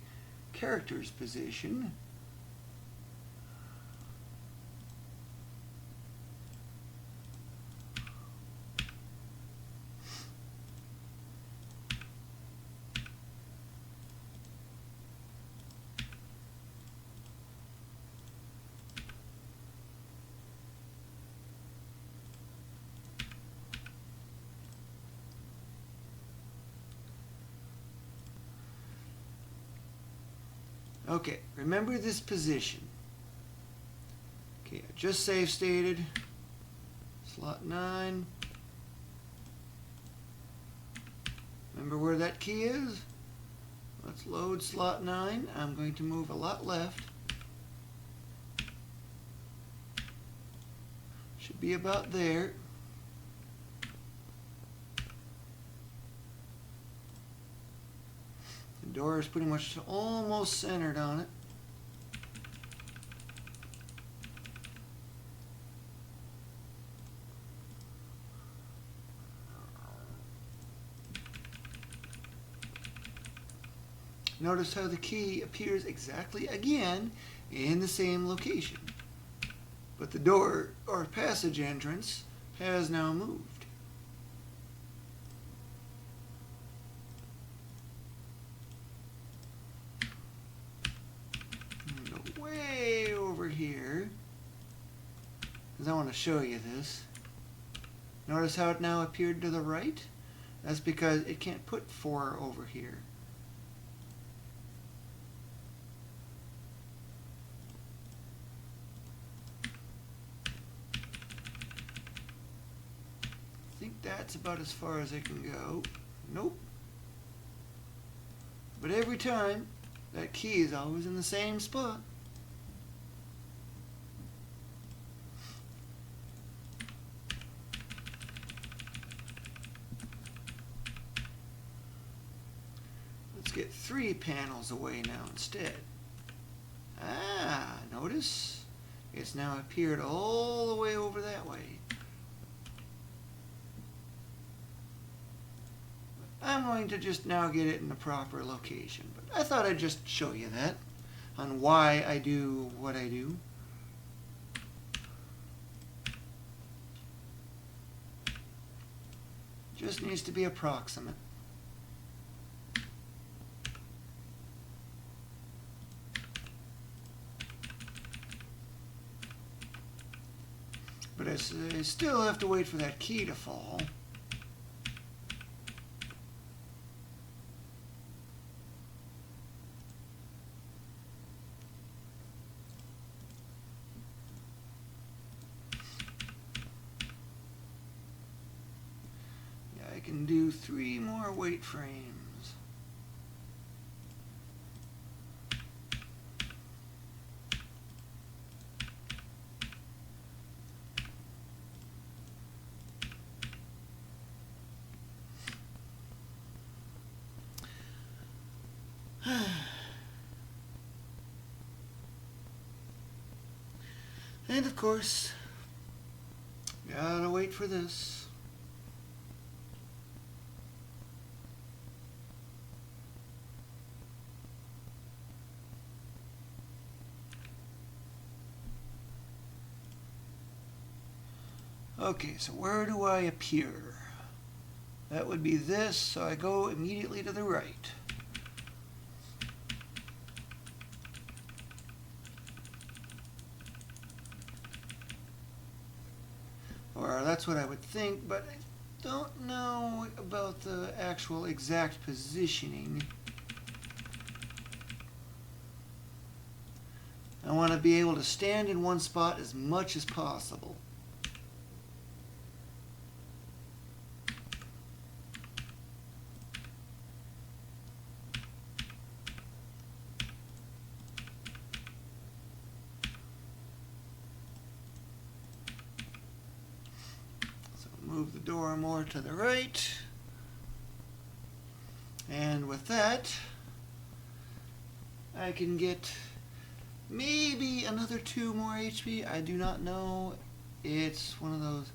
character's position. Okay, remember this position. Okay, I just save stated. Slot 9. Remember where that key is? Let's load slot 9. I'm going to move a lot left. Should be about there. The door is pretty much almost centered on it. Notice how the key appears exactly again in the same location. But the door or passage entrance has now moved. Go way over here, because I want to show you this. Notice how it now appeared to the right? That's because it can't put 4 over here. I think that's about as far as I can go. Nope. But every time, that key is always in the same spot. Let's get 3 panels away now instead. Ah, notice? It's now appeared all the way over that way. I'm going to just now get it in the proper location. But I thought I'd just show you that on why I do what I do. Just needs to be approximate. But I still have to wait for that key to fall. Yeah, I can do 3 more wait frames. And of course, gotta wait for this. Okay, so where do I appear? That would be this, so I go immediately to the right. Or that's what I would think, but I don't know about the actual exact positioning. I want to be able to stand in one spot as much as possible. Move the door more to the right, and with that I can get maybe another 2 more HP. I do not know. It's one of those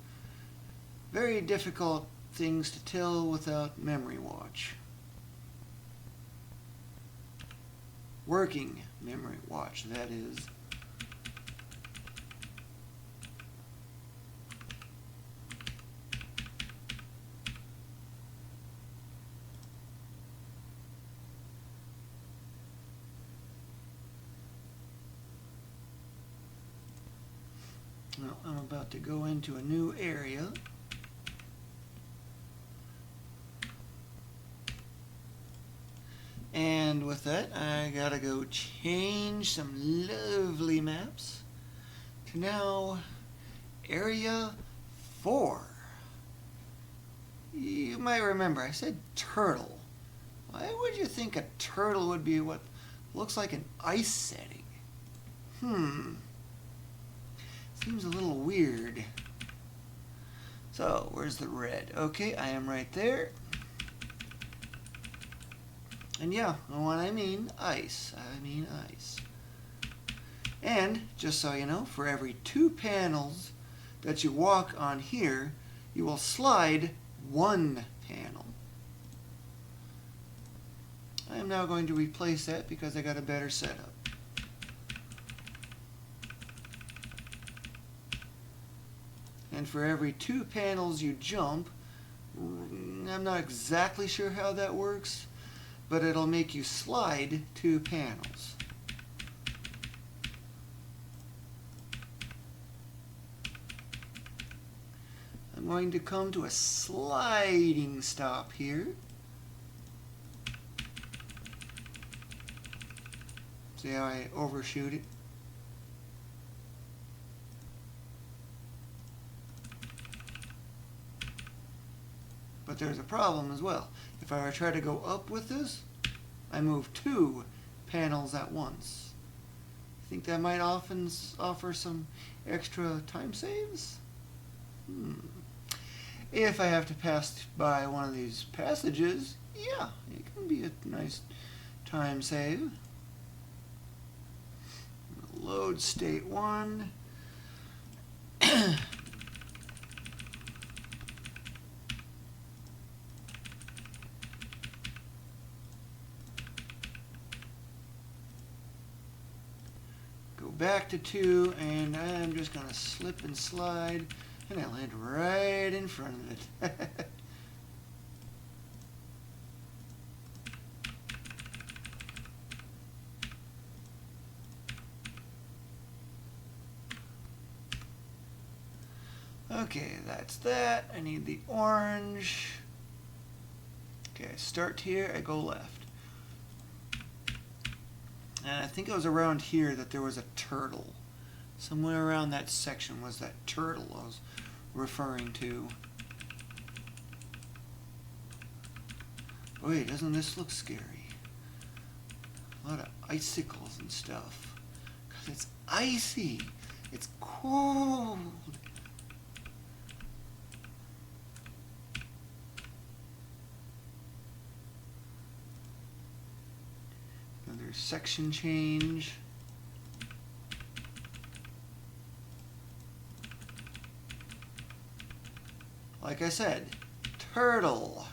very difficult things to tell without memory watch. Working memory watch, that is. Well, I'm about to go into a new area. And with that, I gotta go change some lovely maps to now Area 4. You might remember I said turtle. Why would you think a turtle would be what looks like an ice setting? Seems a little weird. So, where's the red? Okay, I am right there. And yeah, when I mean ice, I mean ice. And, just so you know, for every 2 panels that you walk on here, you will slide 1 panel. I am now going to replace that because I got a better setup. And for every 2 panels you jump, I'm not exactly sure how that works, but it'll make you slide 2 panels. I'm going to come to a sliding stop here. See how I overshoot it? But there's a problem as well. If I try to go up with this, I move 2 panels at once. I think that might often offer some extra time saves? If I have to pass by one of these passages, yeah, it can be a nice time save. Load state 1. Back to 2, and I'm just going to slip and slide, and I land right in front of it. Okay, that's that. I need the orange. Okay, I start here, I go left. And I think it was around here that there was a turtle. Somewhere around that section was that turtle I was referring to. Boy, doesn't this look scary? A lot of icicles and stuff. Because it's icy. It's cold. Another section change. like I said, turtle.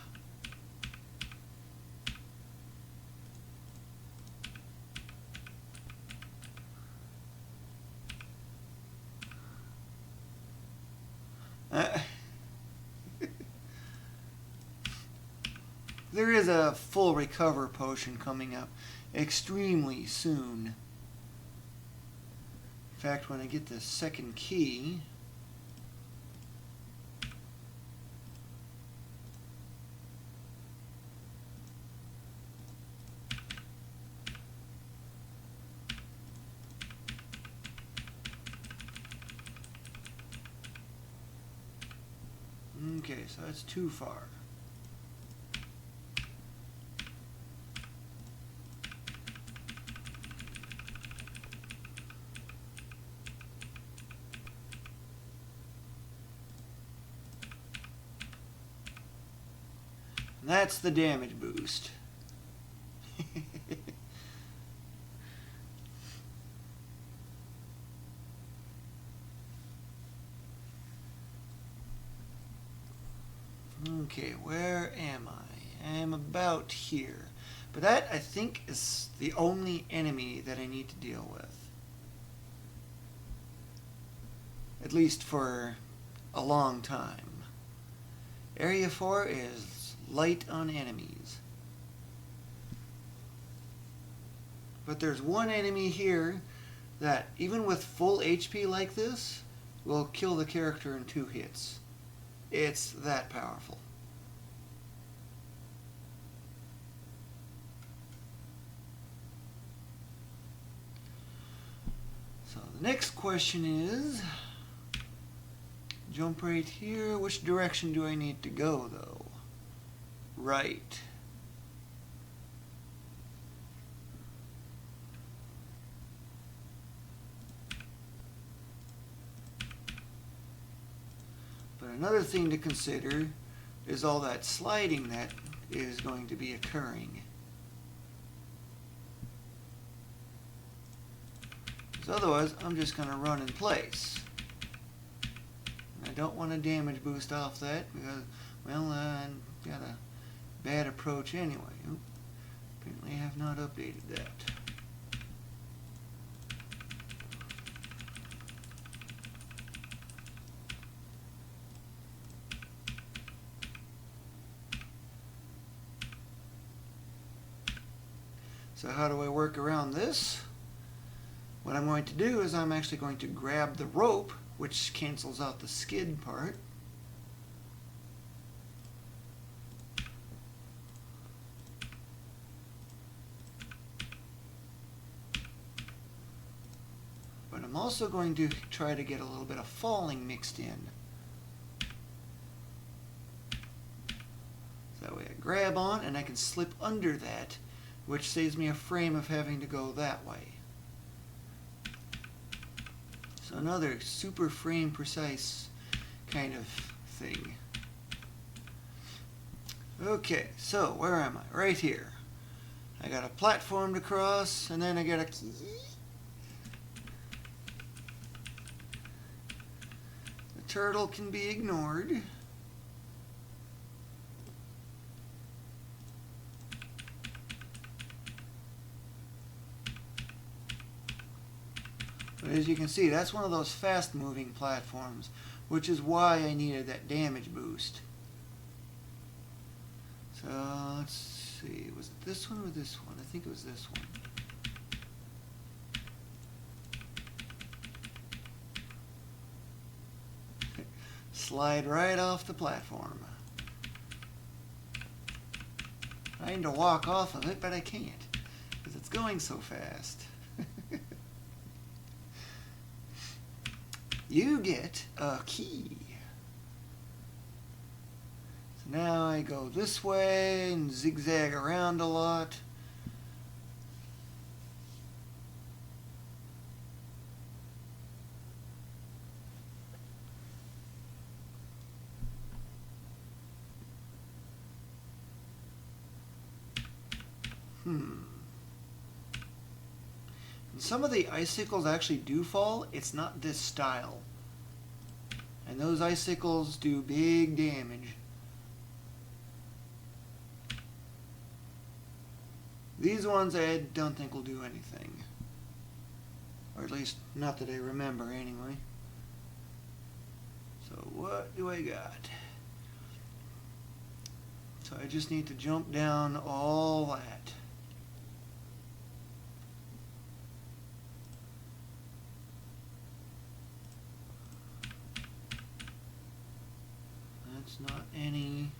There is a full recover potion coming up extremely soon. In fact, when I get the second key, okay, so that's too far. And that's the damage boost. Okay, where am I? I am about here. But that, I think, is the only enemy that I need to deal with. At least for a long time. Area 4 is light on enemies. But there's one enemy here that, even with full HP like this, will kill the character in 2 hits. It's that powerful. So the next question is, jump right here. Which direction do I need to go, though? Right. But another thing to consider is all that sliding that is going to be occurring. Because otherwise, I'm just going to run in place. And I don't want to damage boost off that because, well, I got a bad approach anyway. Oop. Apparently I have not updated that. So how do I work around this? What I'm going to do is I'm actually going to grab the rope, which cancels out the skid part. But I'm also going to try to get a little bit of falling mixed in. So that way I grab on and I can slip under that, which saves me a frame of having to go that way. So another super frame precise kind of thing. Okay, so where am I? Right here. I got a platform to cross, and then I got a key. The turtle can be ignored. But as you can see, that's one of those fast-moving platforms, which is why I needed that damage boost. So, let's see, was it this one or this one? I think it was this one. Slide right off the platform. Trying to walk off of it, but I can't, because it's going so fast. You get a key. So now I go this way and zigzag around a lot. And some of the icicles actually do fall. It's not this style. And And those icicles do big damage. These ones I don't think will do anything. Or at least, not that I remember anyway. So what do I got? So I just need to jump down all that. That's not any.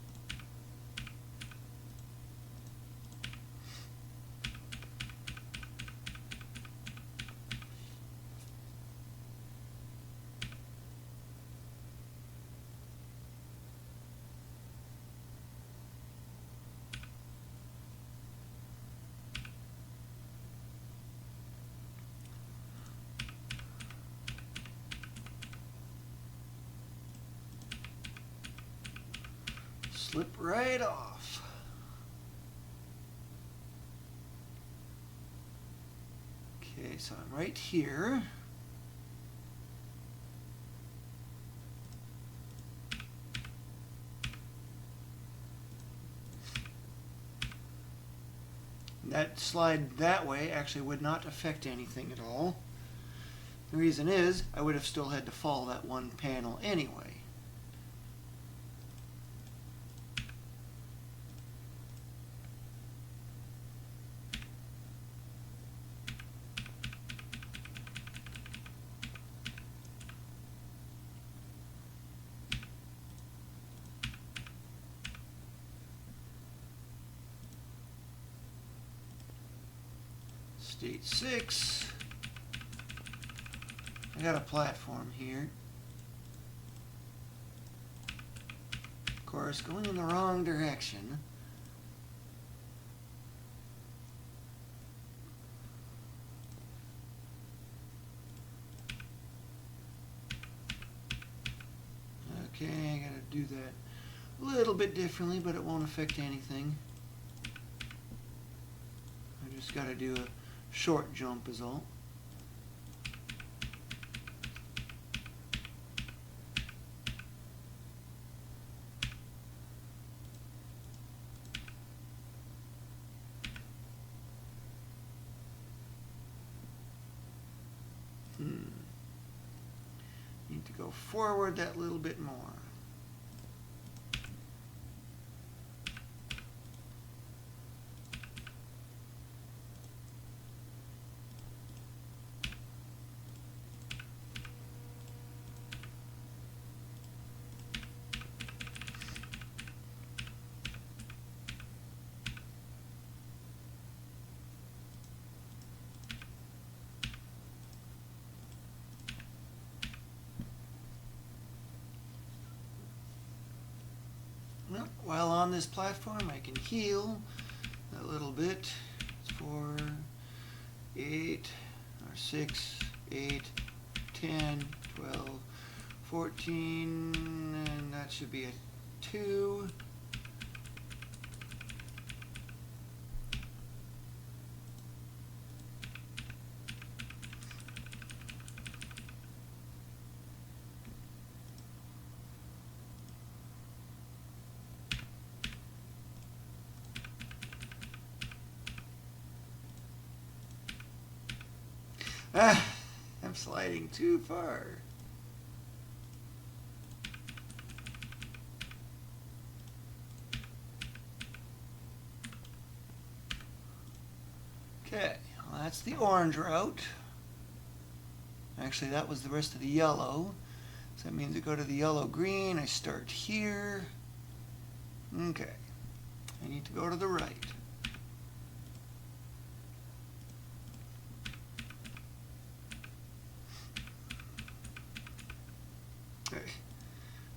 Slip right off. Okay, so I'm right here. That slide that way actually would not affect anything at all. The reason is, I would have still had to follow that one panel anyway. State 6. I got a platform here. Of course, going in the wrong direction. Okay, I gotta do that a little bit differently, but it won't affect anything. I just gotta do a short jump is all. Need to go forward that little bit more. Well, while on this platform, I can heal a little bit. It's 4, 8, or 6, 8, 10, 12, 14, and that should be a 2. I'm sliding too far. Okay, well, that's the orange route. Actually, that was the rest of the yellow. So that means I go to the yellow-green. I start here. Okay. I need to go to the right.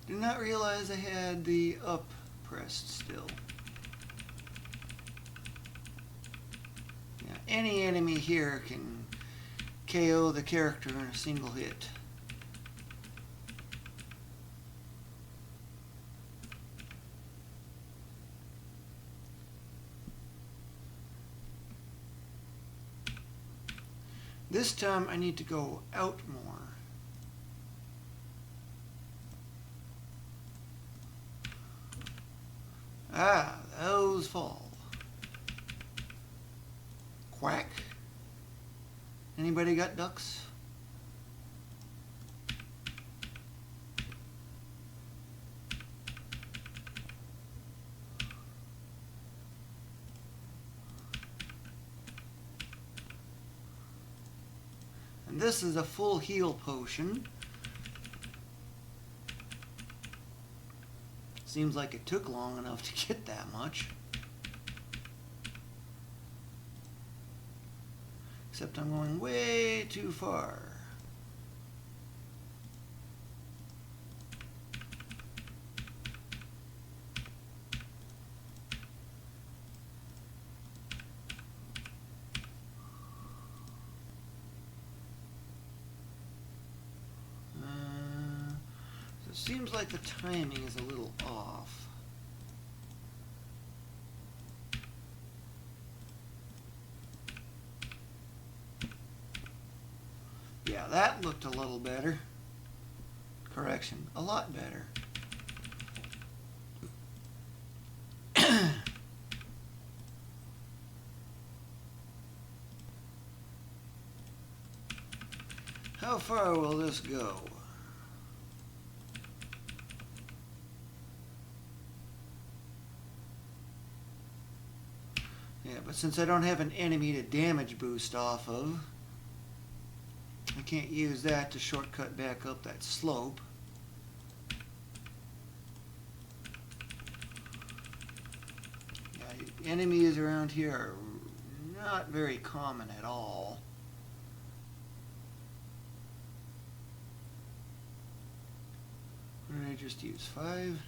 Did not realize I had the up pressed still. Yeah, any enemy here can KO the character in a single hit. This time I need to go out more. Ah, those fall. Quack. Anybody got ducks? And this is a full heal potion. Seems like it took long enough to get that much. Except I'm going way too far. So it seems like the timing is a little off. Yeah, that looked a little better. Correction, a lot better. How far will this go? Yeah, but since I don't have an enemy to damage boost off of, I can't use that to shortcut back up that slope. Yeah, enemies around here are not very common at all. What did I just use? 5?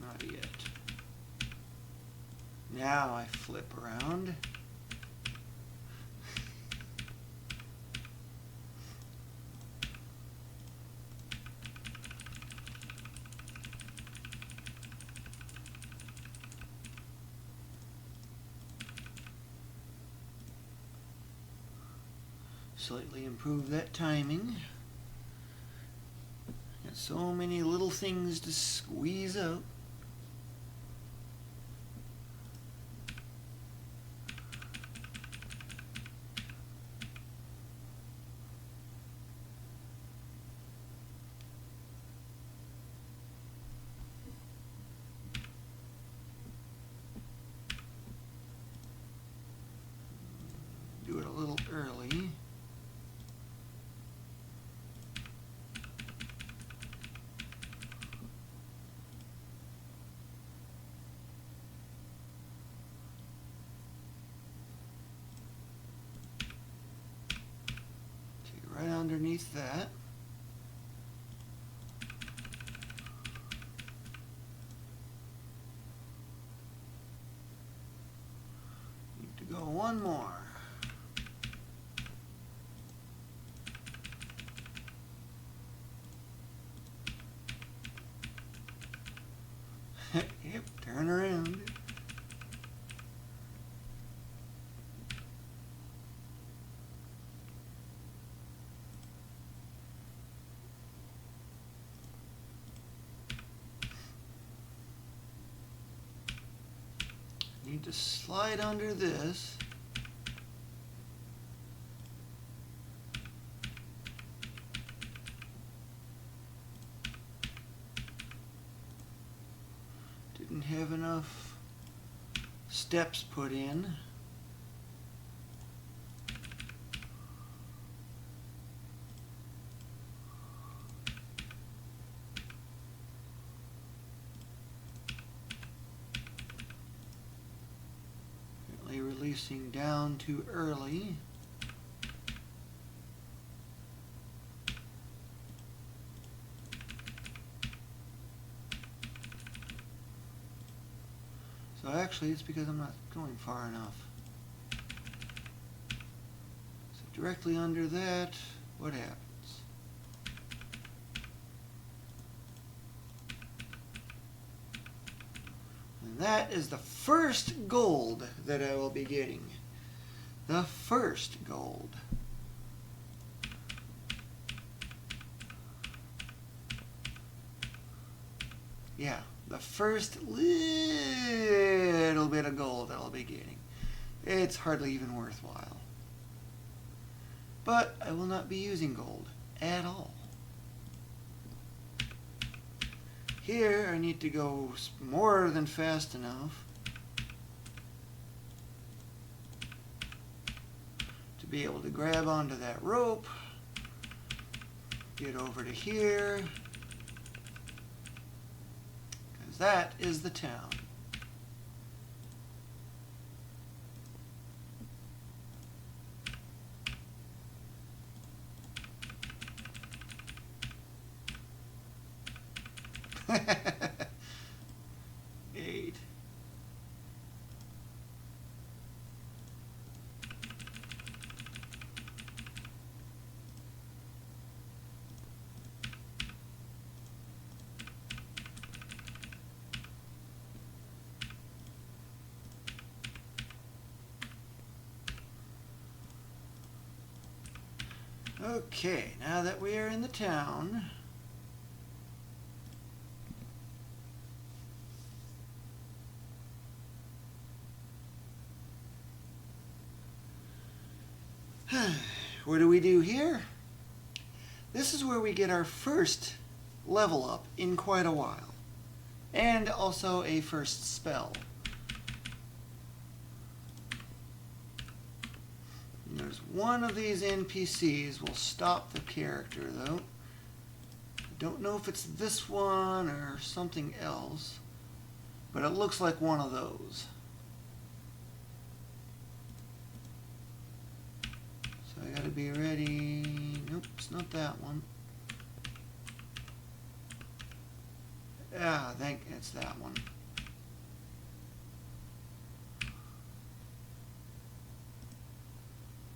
Not yet. Now I flip around. Slightly improve that timing. Got so many little things to squeeze out. Do it a little early. Right underneath that. Need to go one more. Yep, turn around. Need to slide under this. Didn't have enough steps put in. Releasing down too early. So actually it's because I'm not going far enough. So directly under that, what happens? And that is the first gold that I will be getting. The first gold. Yeah, the first little bit of gold that I'll be getting. It's hardly even worthwhile. But I will not be using gold at all. Here I need to go more than fast enough to be able to grab onto that rope, get over to here, because that is the town. Eight. Okay, now that we are in the town, what do we do here? This is where we get our first level up in quite a while, and also a first spell. And there's one of these NPCs will stop the character though. I don't know if it's this one or something else, but it looks like one of those. I gotta be ready. Nope, it's not that one. I think it's that one.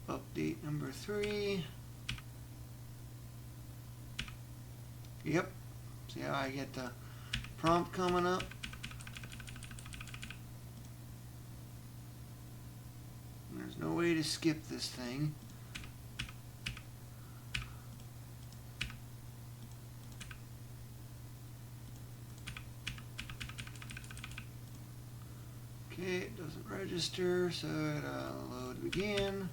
Update number 3. Yep. See how I get the prompt coming up? There's no way to skip this thing. Okay, it doesn't register, so it'll load again.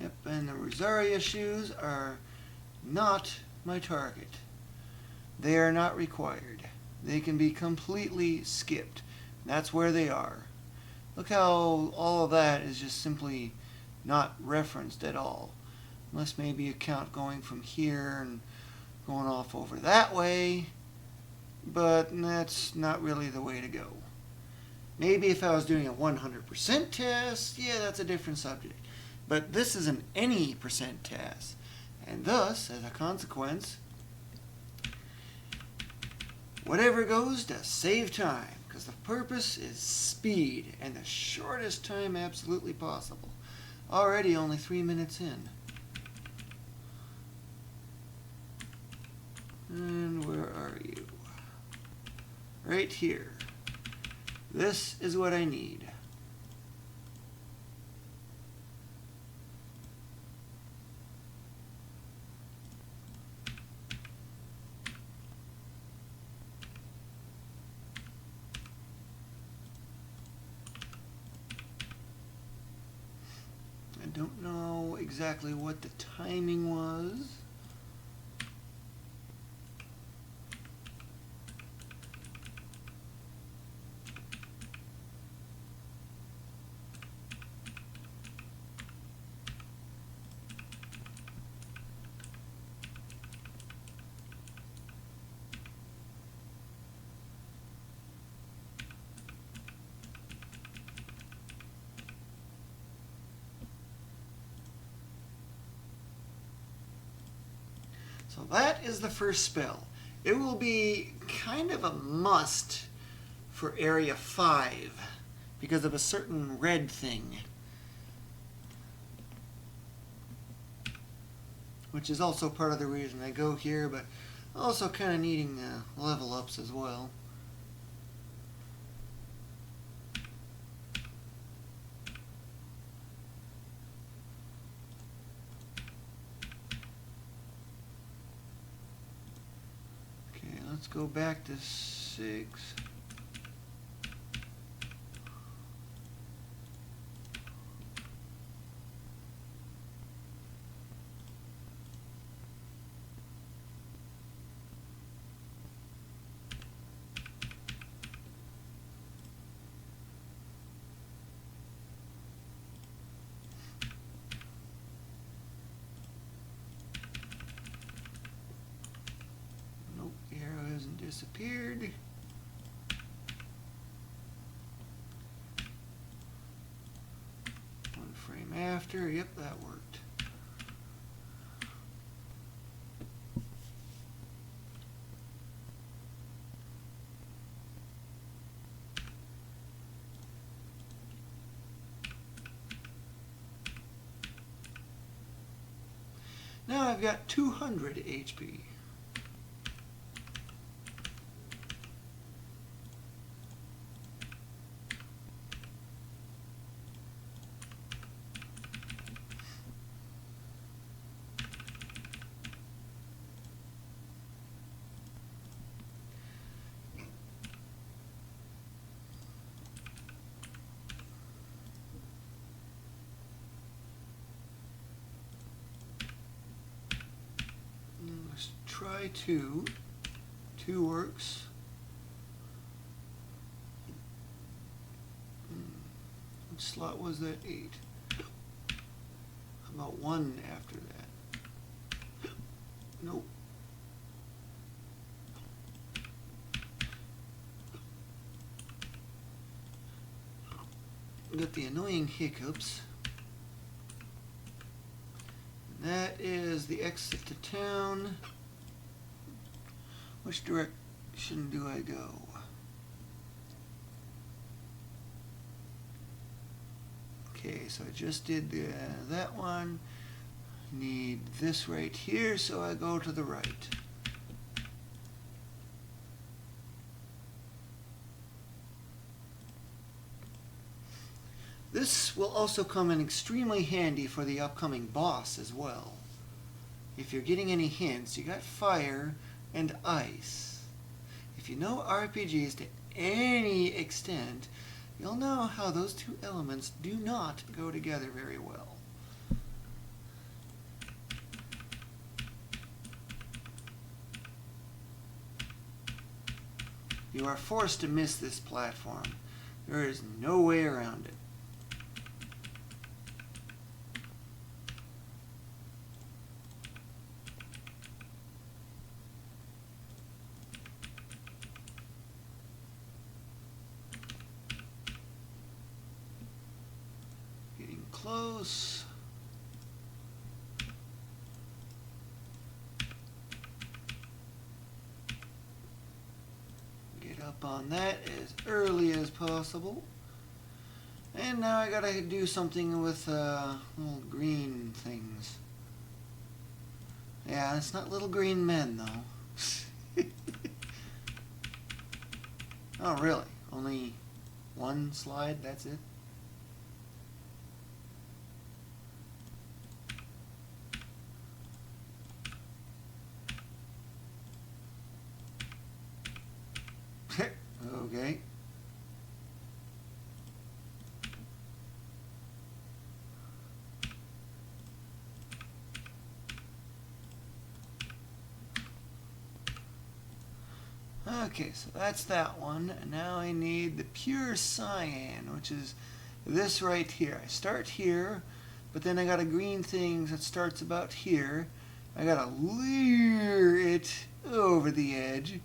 Yep, and the Rosaria shoes are not my target. They are not required. They can be completely skipped. That's where they are. Look how all of that is just simply not referenced at all. Unless maybe you count going from here and going off over that way, but that's not really the way to go. Maybe if I was doing a 100% test, yeah, that's a different subject. But this is an any percent test, and thus, as a consequence, whatever goes to save time, because the purpose is speed and the shortest time absolutely possible. Already only 3 minutes in. And where are you? Right here. This is what I need. I don't know exactly what the timing was. So that is the first spell. It will be kind of a must for Area 5 because of a certain red thing, which is also part of the reason I go here, but also kind of needing level ups as well. Let's go back to 6. Disappeared. One frame after. Yep, that worked. Now I've got 200 HP. Let's try 2. 2 works. Which slot was that? 8. How about 1 after that? Nope. Got the annoying hiccups. That is the exit to town. Which direction do I go? Okay, so I just did that one. Need this right here, so I go to the right. This will also come in extremely handy for the upcoming boss as well. If you're getting any hints, you got fire and ice. If you know RPGs to any extent, you'll know how those two elements do not go together very well. You are forced to miss this platform. There is no way around it. Getting close. Get up on that as early as possible. And now I gotta do something with little green things. Yeah, it's not little green men though. Oh really? Only one slide? That's it? Okay. Okay, so that's that one. And now I need the pure cyan, which is this right here. I start here, but then I got a green thing that starts about here. I gotta leer it over the edge.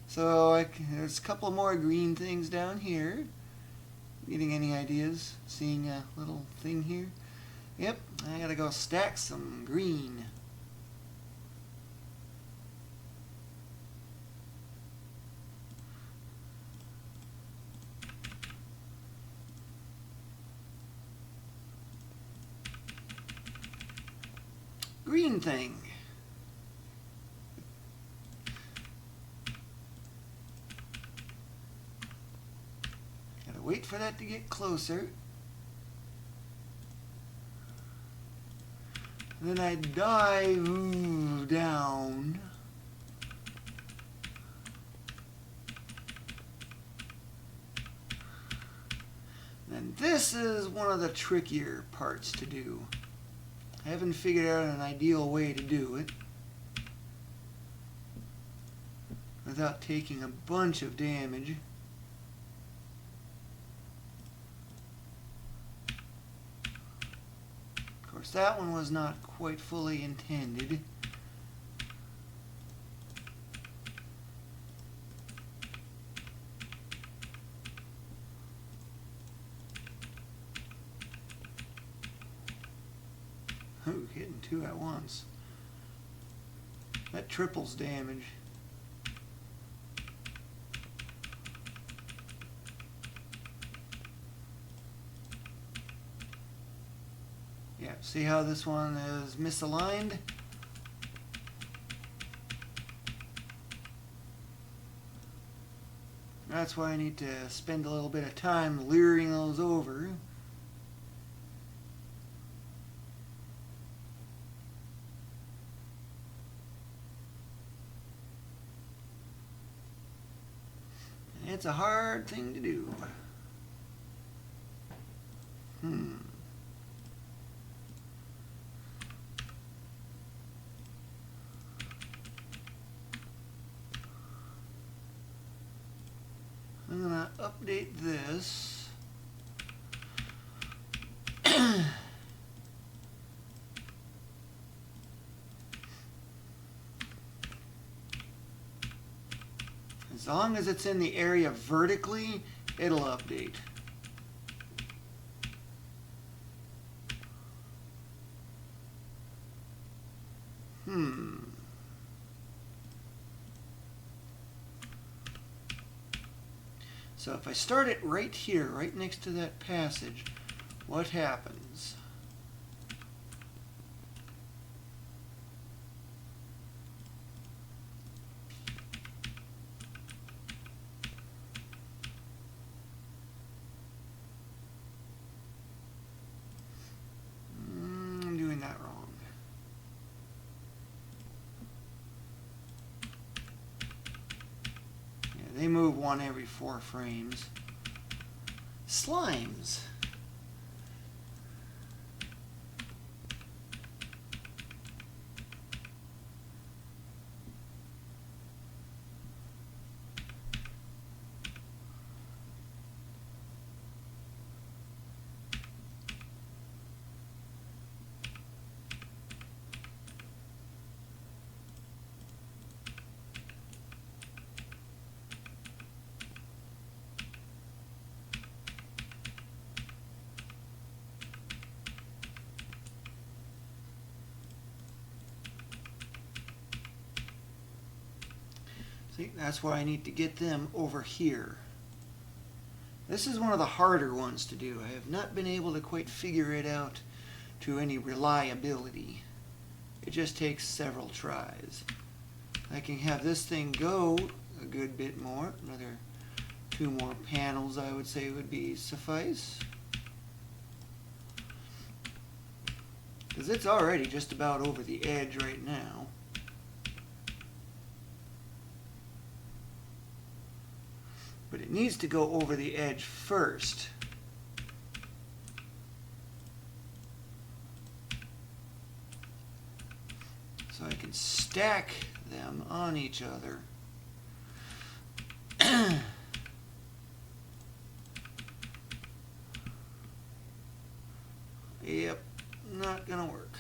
So there's a couple more green things down here. Getting any ideas? Seeing a little thing here? Yep, I gotta go stack some green. Green thing. Gotta wait for that to get closer. And then I dive down. And this is one of the trickier parts to do. I haven't figured out an ideal way to do it without taking a bunch of damage. Of course, that one was not quite fully intended. Ooh, hitting two at once. That triples damage. Yeah, see how this one is misaligned? That's why I need to spend a little bit of time leering those over. It's a hard thing to do. I'm going to update this. As long as it's in the area vertically, it'll update. So if I start it right here, right next to that passage, what happens? I'm doing that wrong. They move one every 4 frames. Slimes. See, that's why I need to get them over here. This is one of the harder ones to do. I have not been able to quite figure it out to any reliability. It just takes several tries. I can have this thing go a good bit more. Another 2 more panels, I would say, would be suffice. Because it's already just about over the edge right now. But it needs to go over the edge first. So I can stack them on each other. Yep, not gonna work.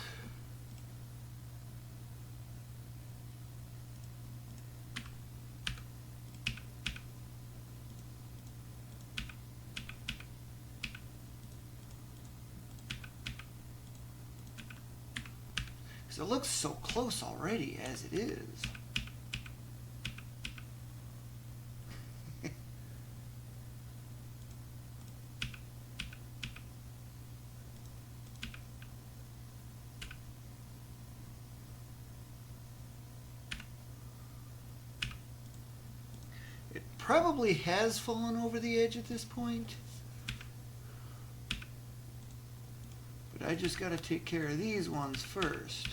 It looks so close already as it is. It probably has fallen over the edge at this point. But I just got to take care of these ones first.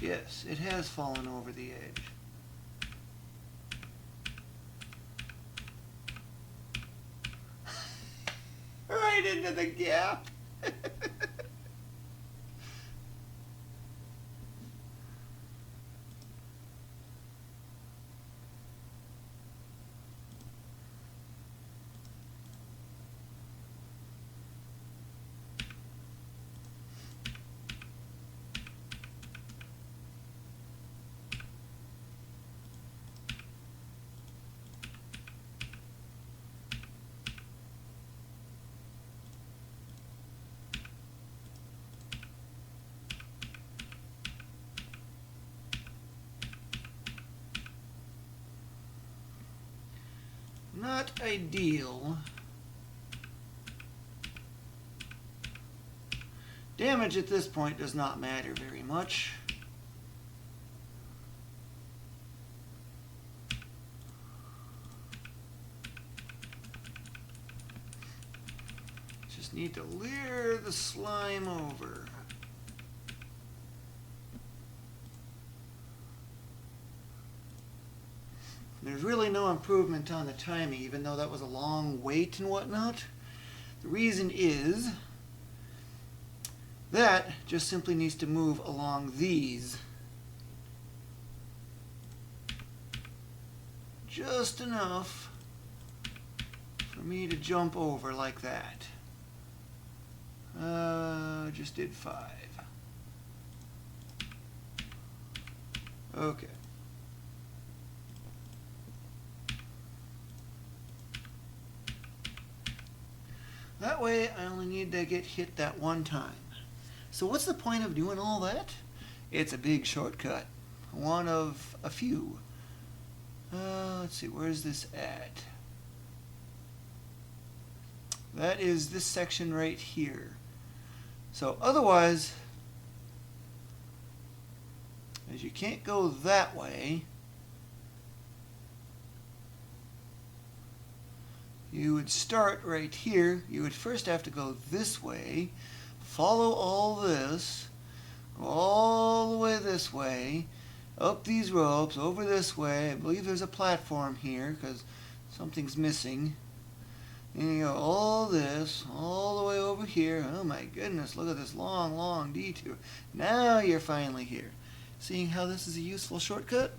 Yes, it has fallen over the edge. Right into the gap. Not ideal. Damage at this point does not matter very much. Just need to leer the slime over. There's really no improvement on the timing, even though that was a long wait and whatnot. The reason is that just simply needs to move along these. Just enough for me to jump over like that. Just did 5. Okay. That way I only need to get hit that one time. So what's the point of doing all that? It's a big shortcut. One of a few. Let's see, where's this at? That is this section right here. So otherwise, as you can't go that way, you would start right here. You would first have to go this way, follow all this, go all the way this way, up these ropes, over this way. I believe there's a platform here because something's missing. And you go all this, all the way over here. Oh my goodness, look at this long, long detour. Now you're finally here. Seeing how this is a useful shortcut?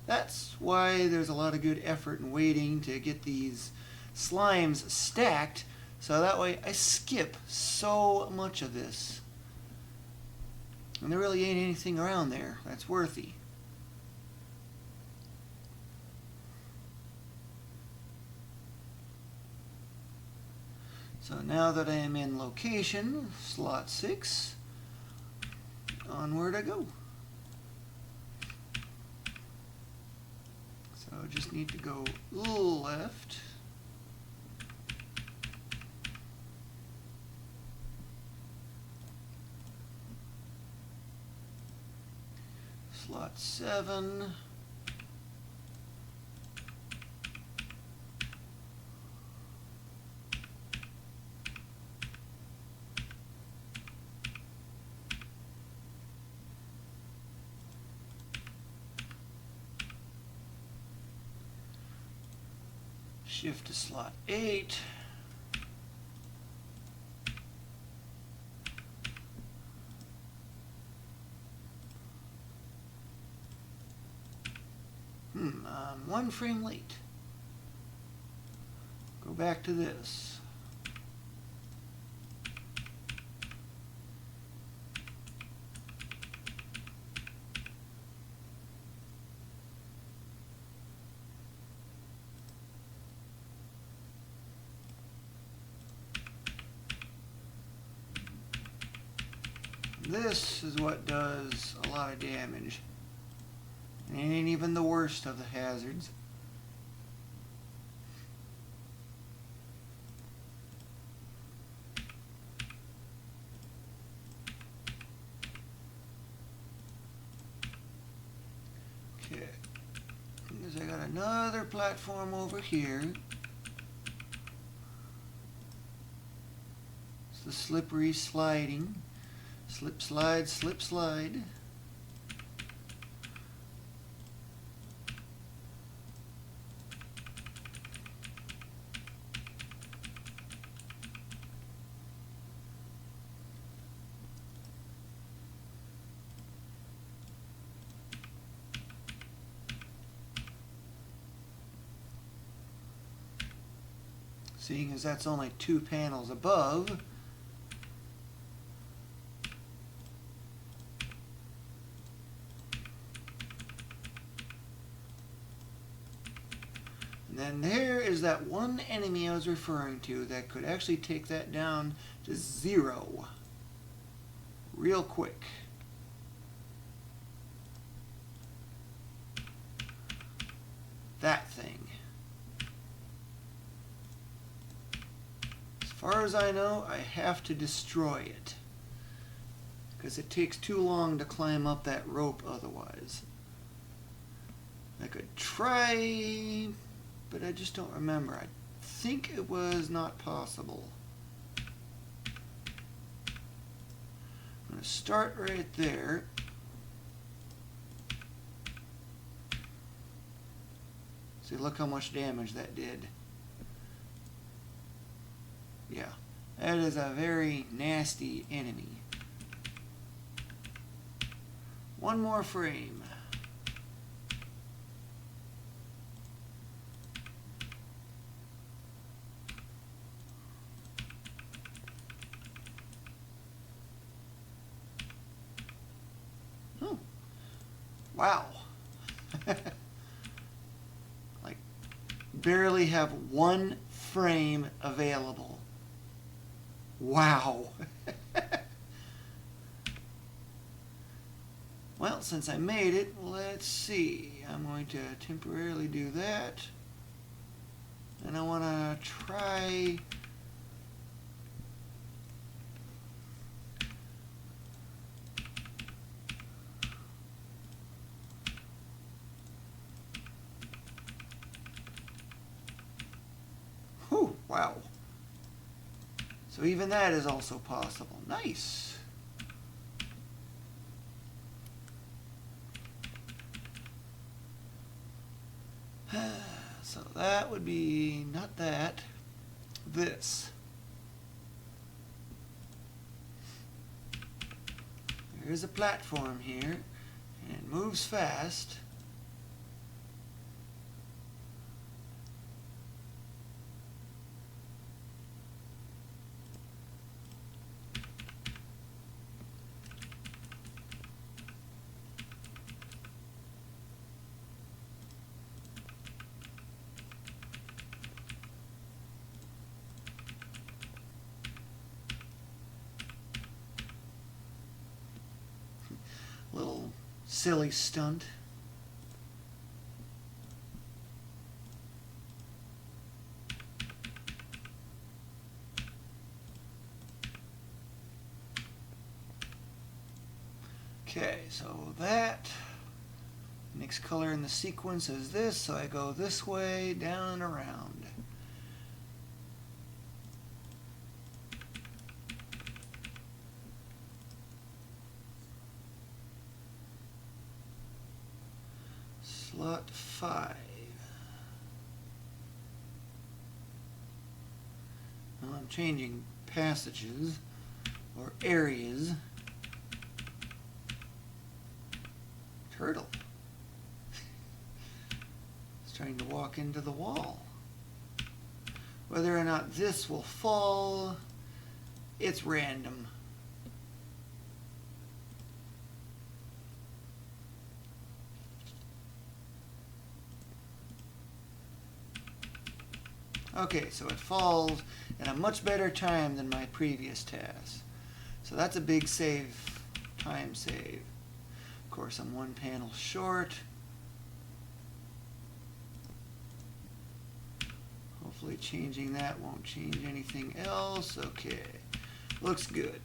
That's why there's a lot of good effort and waiting to get these slimes stacked, so that way I skip so much of this. And there really ain't anything around there that's worthy. So now that I am in location, slot 6, onward I go. So I just need to go left. Slot 7. Shift to slot 8. I'm 1 frame late. Go back to this. This is what does a lot of damage. It ain't even the worst of the hazards. Okay. Because I got another platform over here. It's the slippery sliding. Slip, slide, slip, slide. seeing as that's only 2 panels above. And then there is that one enemy I was referring to that could actually take that down to 0 real quick. That thing. As far as I know, I have to destroy it, because it takes too long to climb up that rope otherwise. I could try, but I just don't remember. I think it was not possible. I'm going to start right there. See, look how much damage that did. Yeah, that is a very nasty enemy. One more frame. Oh, wow. Like, barely have 1 frame available. Wow. Well, since I made it, let's see. I'm going to temporarily do that. And I want to try... Whew, wow. So even that is also possible. Nice. So that would be not that, this. There is a platform here, and it moves fast. Little silly stunt. Okay, so that next color in the sequence is this, so I go this way, down and around. Slot 5. Now I'm changing passages or areas. Turtle. It's trying to walk into the wall. Whether or not this will fall, it's random. Okay, so it falls at a much better time than my previous task. So that's a big save, time save. Of course, I'm 1 panel short. Hopefully changing that won't change anything else. Okay, looks good.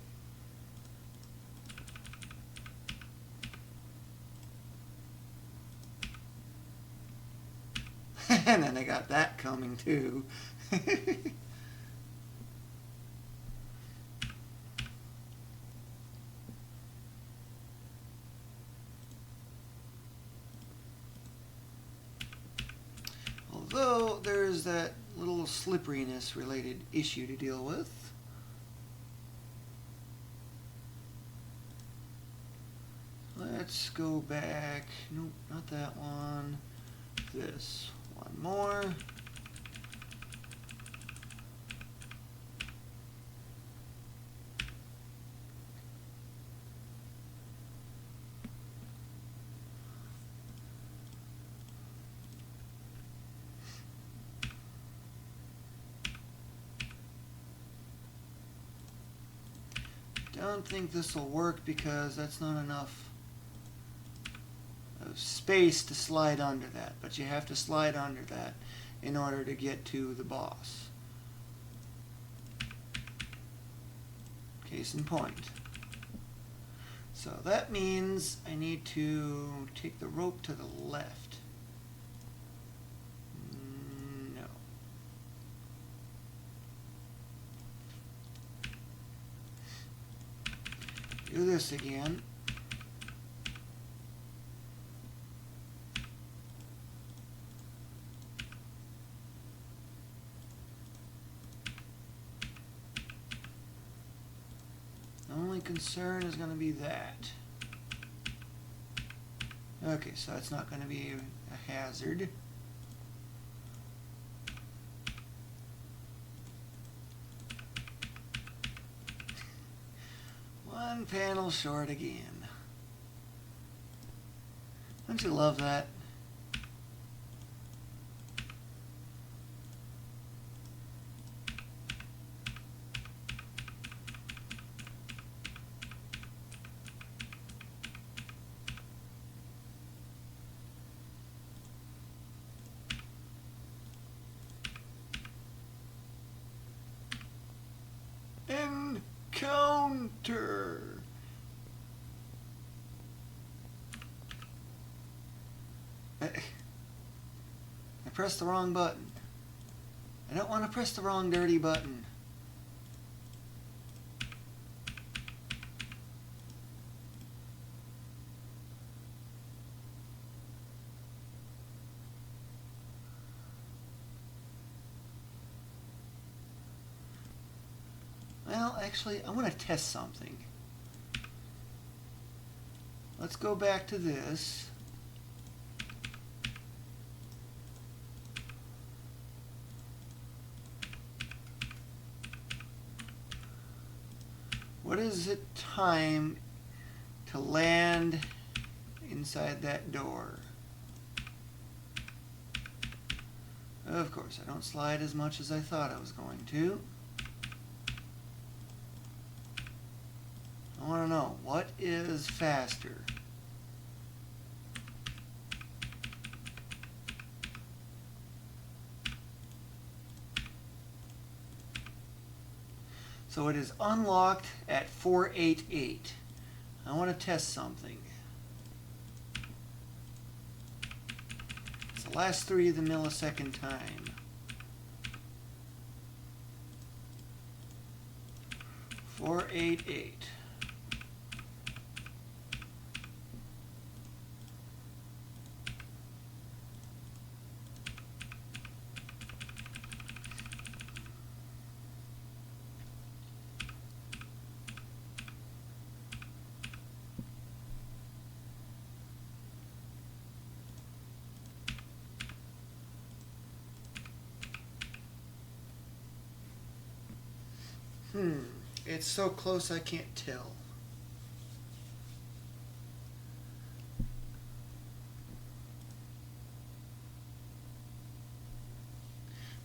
And then I got that coming too. Although there's that little slipperiness related issue to deal with. Let's go back. Nope, not that one. This one more. don't think this will work because that's not enough space to slide under that. But you have to slide under that in order to get to the boss. Case in point. So that means I need to take the rope to the left. No. Do this again. The only concern is going to be that. Okay, so that's not going to be a hazard. One panel short again. Don't you love that? Encounter. I pressed the wrong button. I don't want to press the wrong dirty button. Well, actually, I want to test something. Let's go back to this. What is it time to land inside that door? Of course, I don't slide as much as I thought I was going to. I want to know, what is faster? So it is unlocked at 488. I want to test something. It's the last 3 of the millisecond time. 488. It's so close I can't tell.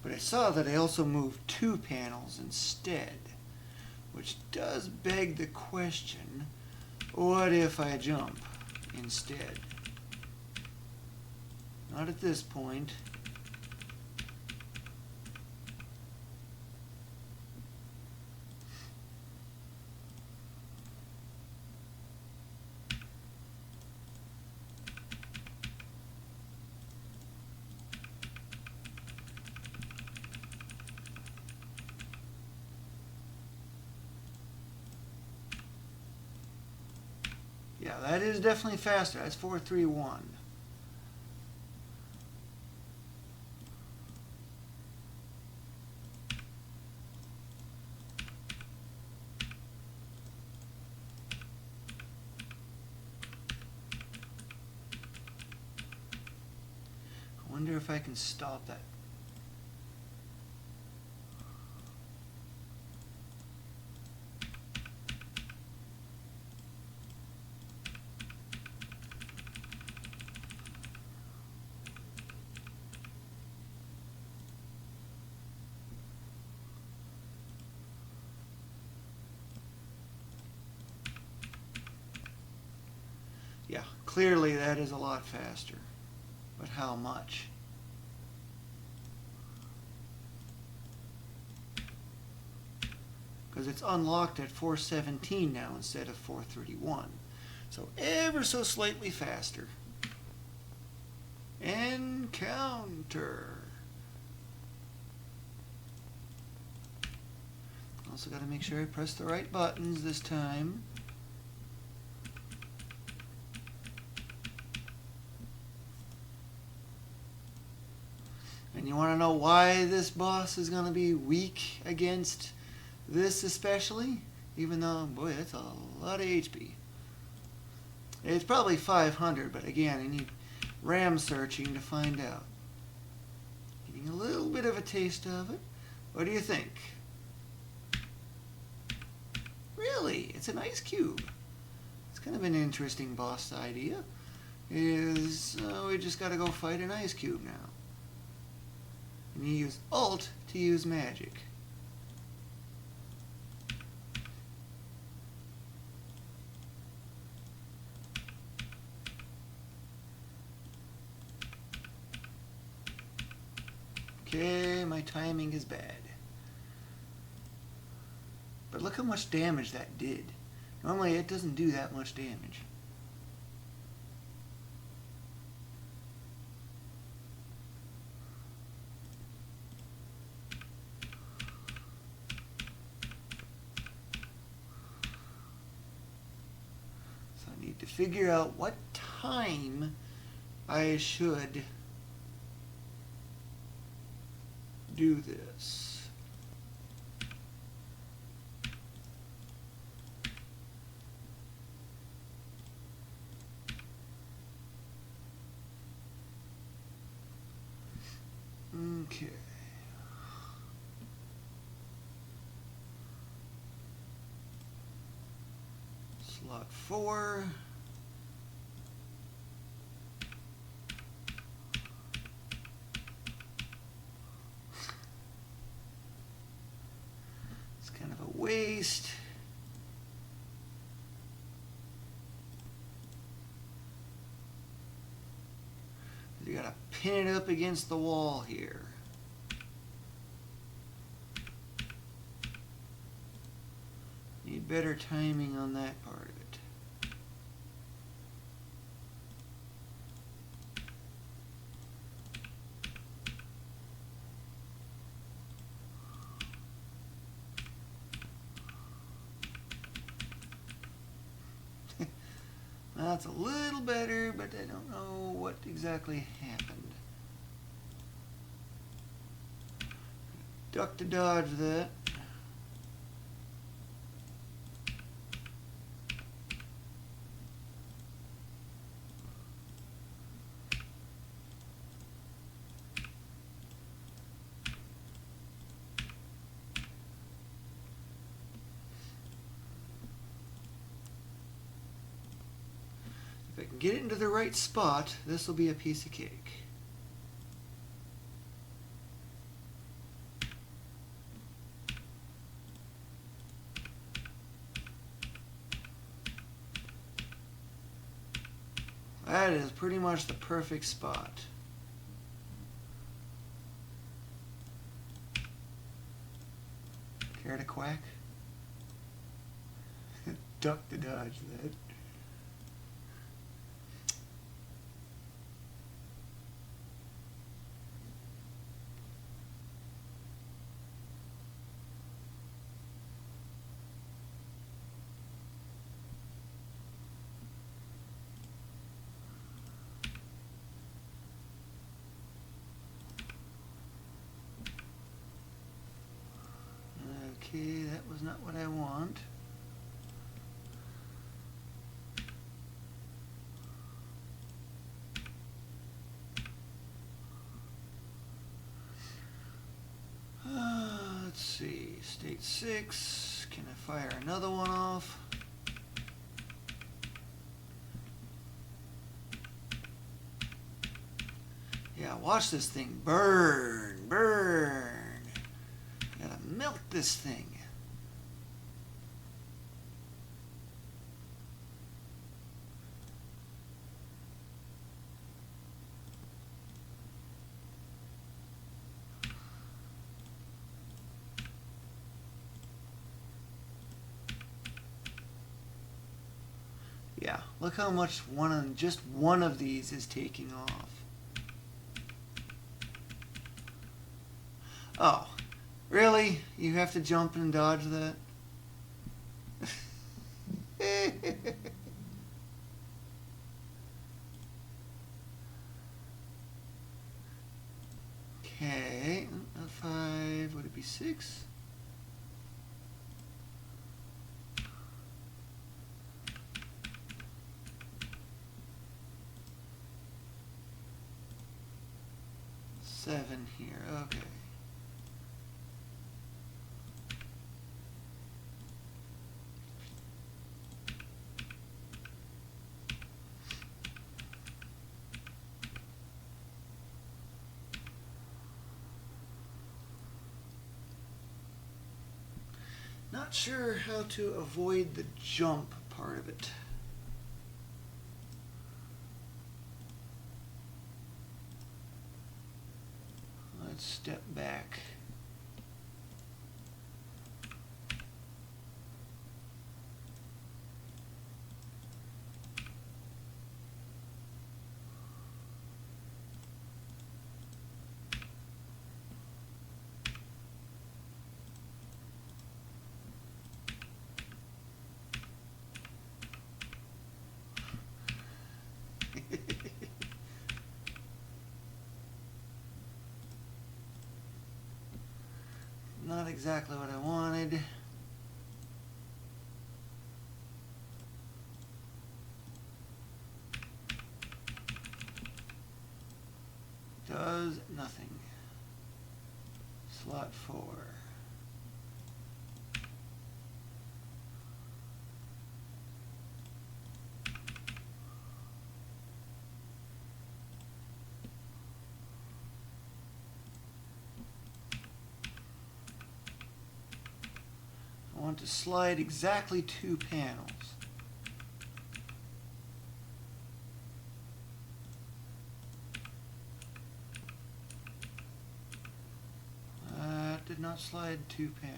But I saw that I also moved 2 panels instead, which does beg the question, what if I jump instead? Not at this point. Yeah, that is definitely faster. That's 431. I wonder if I can stop that. Yeah, clearly that is a lot faster. But how much? Because it's unlocked at 417 now instead of 431. So ever so slightly faster. Encounter. Also got to make sure I press the right buttons this time. And you want to know why this boss is going to be weak against this especially? Even though, boy, that's a lot of HP. It's probably 500, but again, I need RAM searching to find out. Getting a little bit of a taste of it. What do you think? Really? It's an ice cube. It's kind of an interesting boss idea. We just got to go fight an ice cube now. And you use Alt to use magic. Okay, my timing is bad. But look how much damage that did. Normally it doesn't do that much damage. So I need to figure out what time I should do this. Okay. Slot 4. It's kind of a waste. You gotta pin it up against the wall here. Need better timing on that part of it. That's a little better, but I don't know what exactly happened. Duck to dodge that. If I can get it into the right spot, this will be a piece of cake. That is pretty much the perfect spot. Care to quack? Duck to dodge that. Okay, that was not what I want. Let's see, state 6. Can I fire another one off? Yeah, watch this thing burn, burn. Gotta melt this thing. Yeah, look how much just one of these is taking off. Oh, really? You have to jump and dodge that? Okay, 5, would it be 6? Seven here, okay. Not sure how to avoid the jump part of it. Let's step back. Not exactly what I wanted. Does nothing. Slot 4. I want to slide exactly 2 panels. Did not slide 2 panels.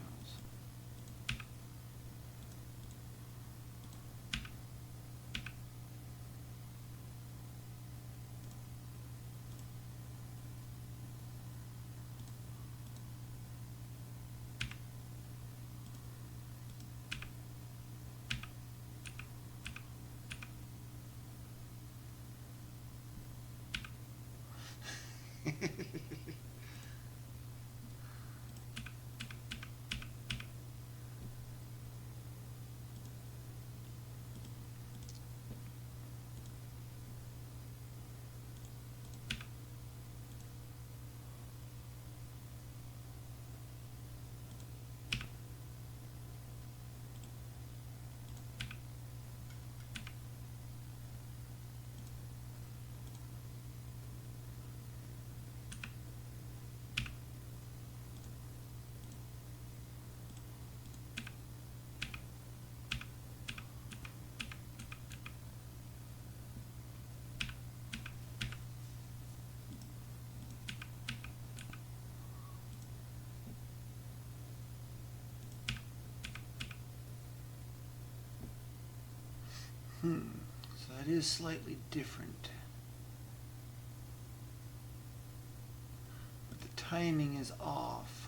So that is slightly different. But the timing is off.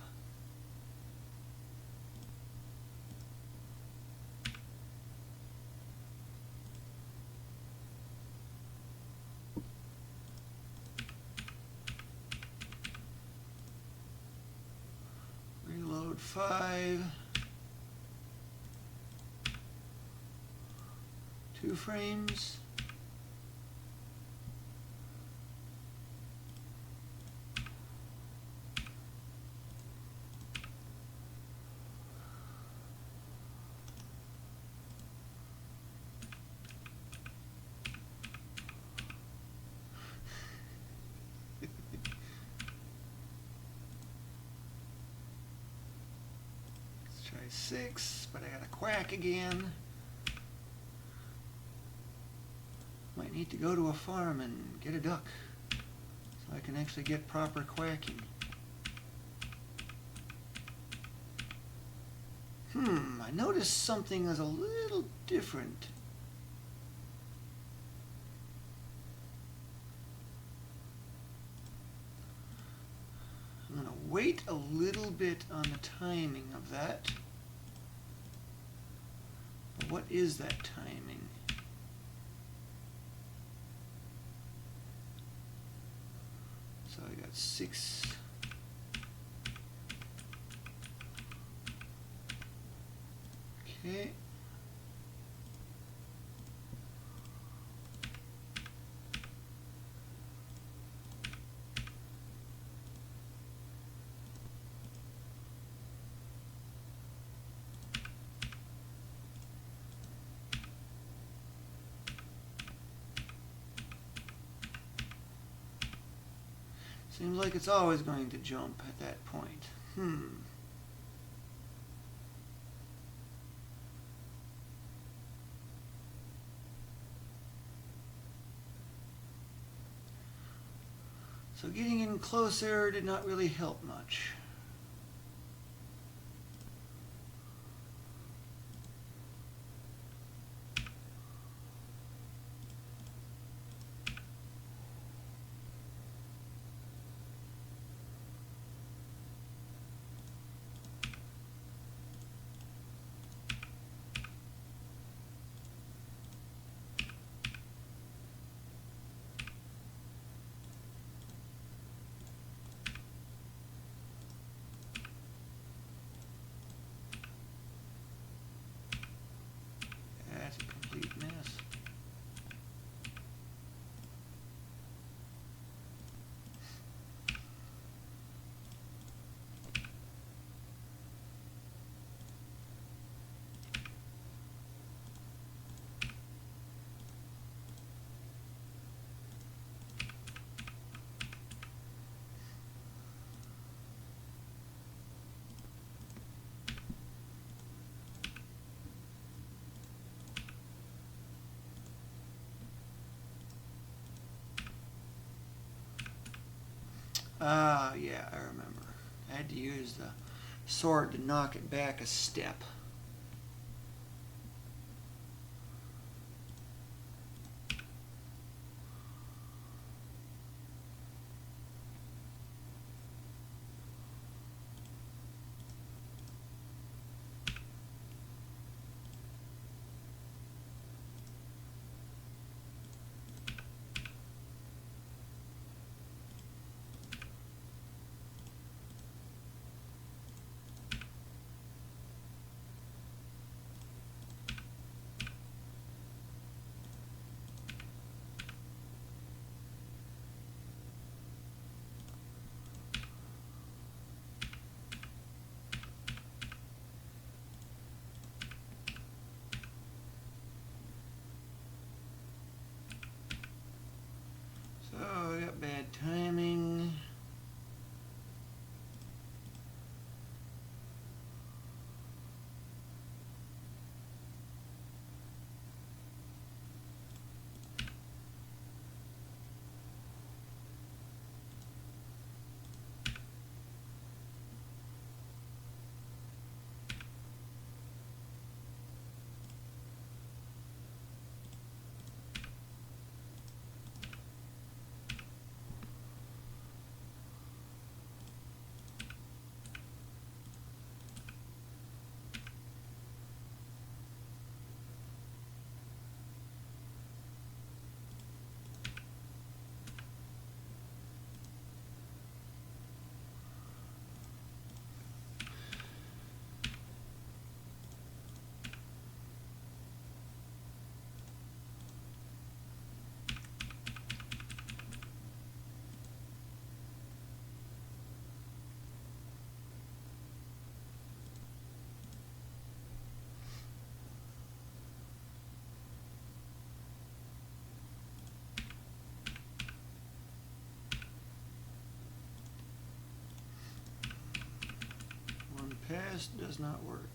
Reload 5. 2 frames. Let's try 6, but I got a quack again. Might need to go to a farm and get a duck so I can actually get proper quacking. I noticed something is a little different. wait a little bit on the timing of that. But what is that timing? So I got 6. Okay. Seems like it's always going to jump at that point. So getting in closer did not really help much. That's a complete mess. Ah, yeah, I remember. I had to use the sword to knock it back a step. So I got bad timing. One pass does not work.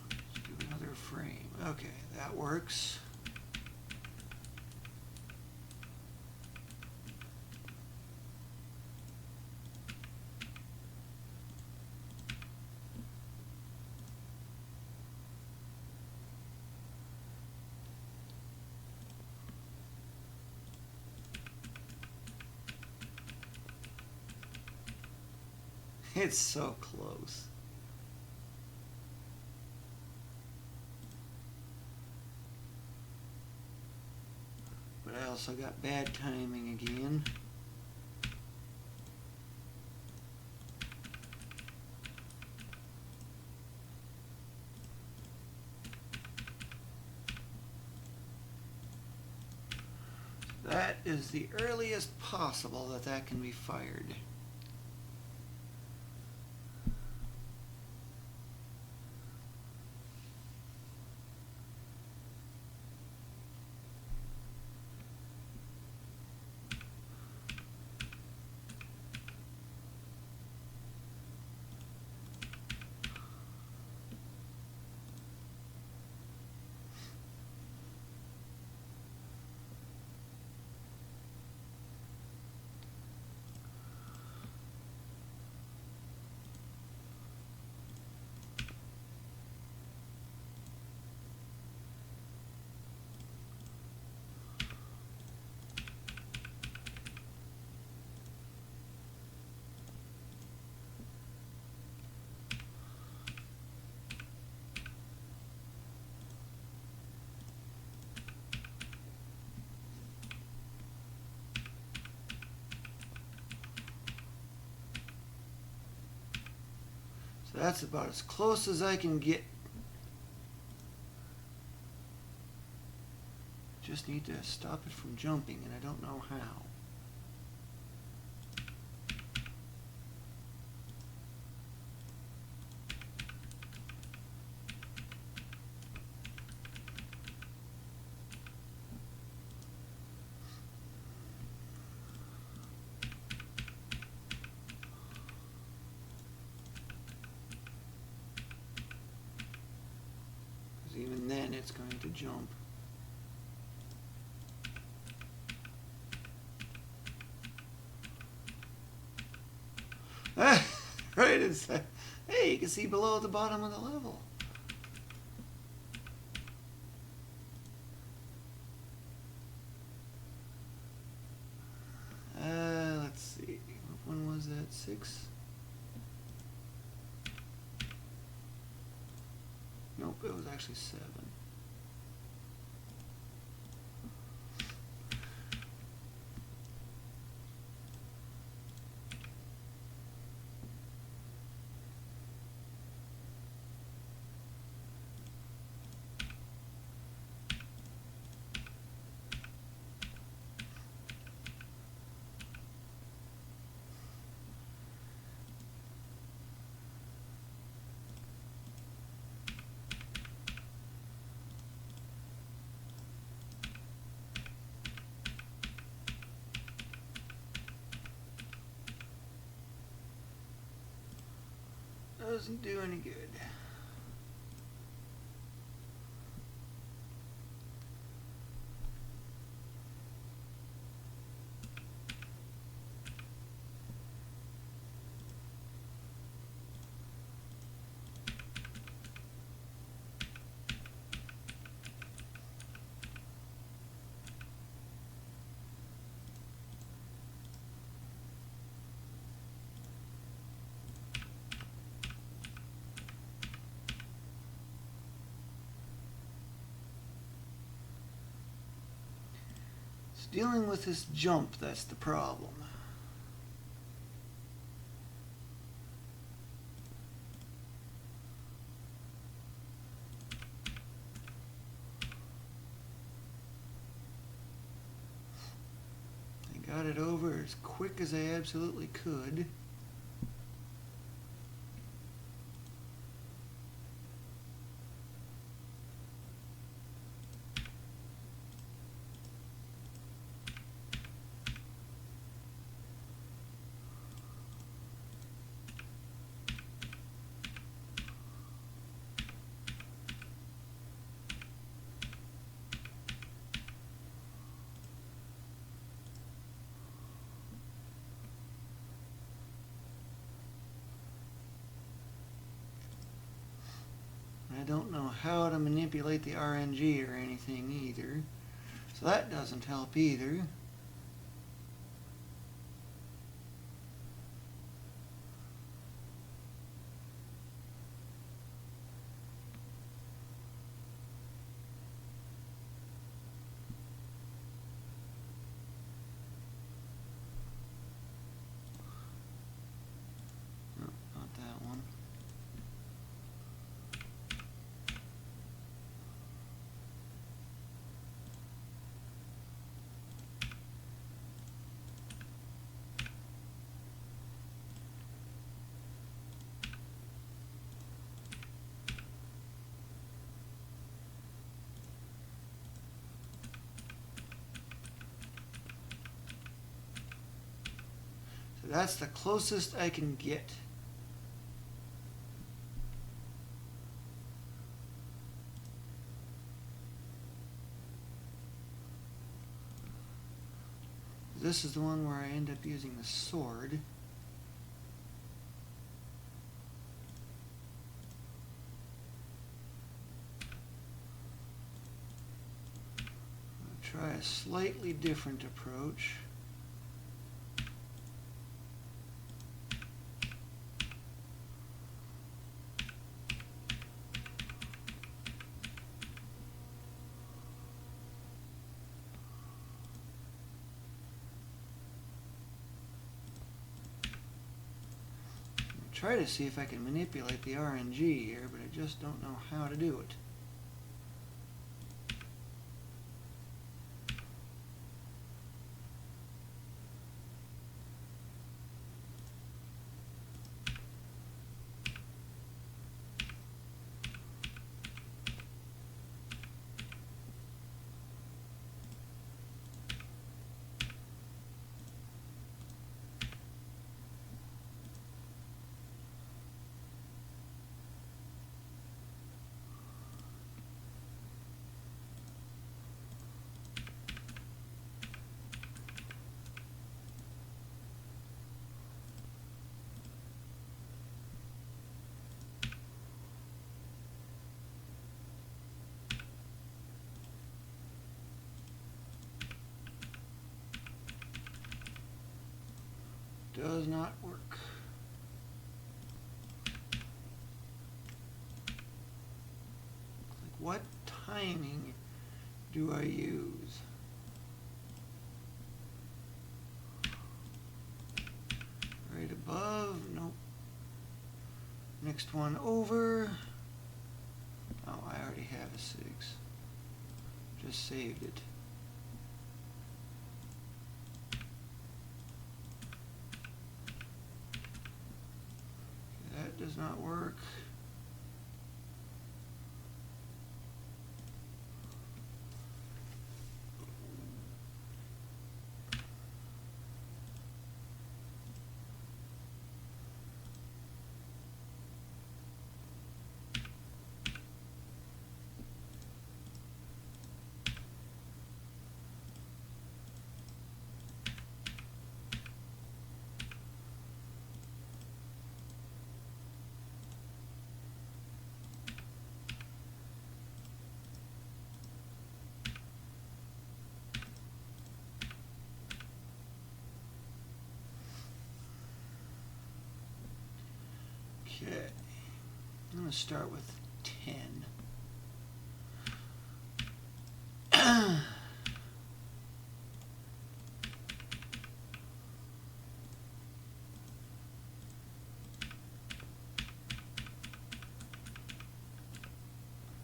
Let's do another frame. Okay, that works. It's so close. But I also got bad timing again. That is the earliest possible that that can be fired. So that's about as close as I can get. Just need to stop it from jumping, and I don't know how. Because even then it's going to jump. Right, it's hey, you can see below the bottom of the level. Let's see, what one was that? 6? Nope, it was actually 7. Doesn't do any good. It's dealing with this jump that's the problem. I got it over as quick as I absolutely could. I don't know how to manipulate the RNG or anything either, so that doesn't help either. That's the closest I can get. This is the one where I end up using the sword. I'll try a slightly different approach. Try to see if I can manipulate the RNG here, but I just don't know how to do it. Does not work. Like, what timing do I use? Right above? Nope. Next one over. Oh, I already have a 6. Just saved it. That does not work. Okay, I'm going to start with 10.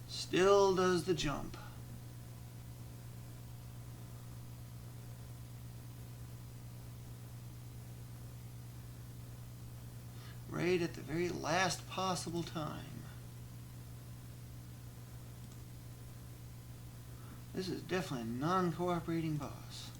Still does the jump. Right at the very last possible time. This is definitely a non-cooperating boss.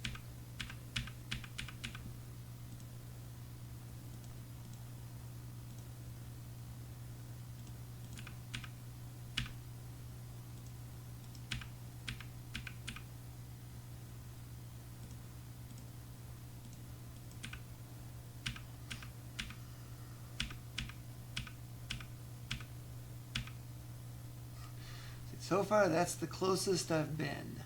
So far, that's the closest I've been.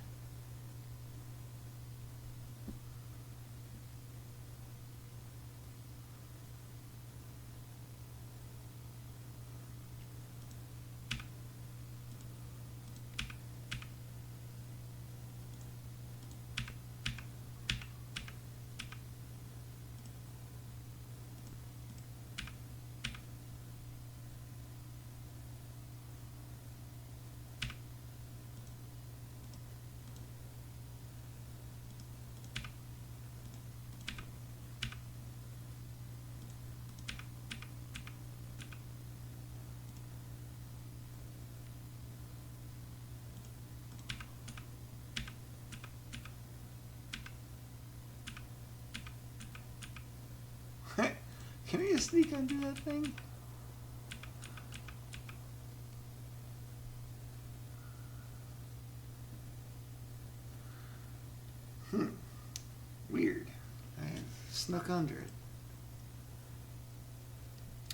Can I just sneak under that thing? Weird. I snuck under it.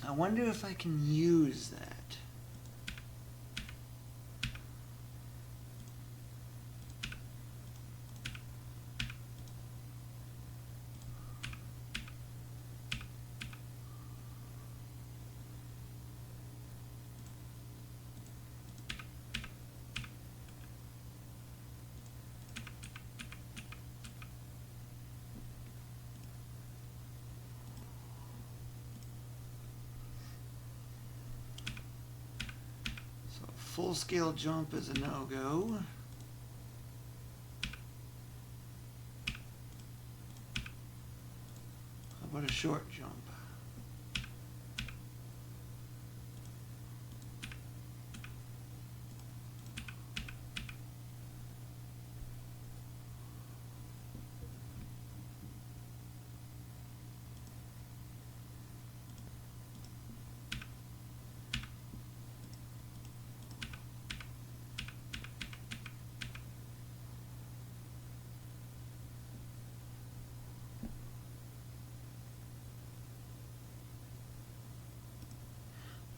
I wonder if I can use that. Full-scale jump is a no-go. How about a short jump?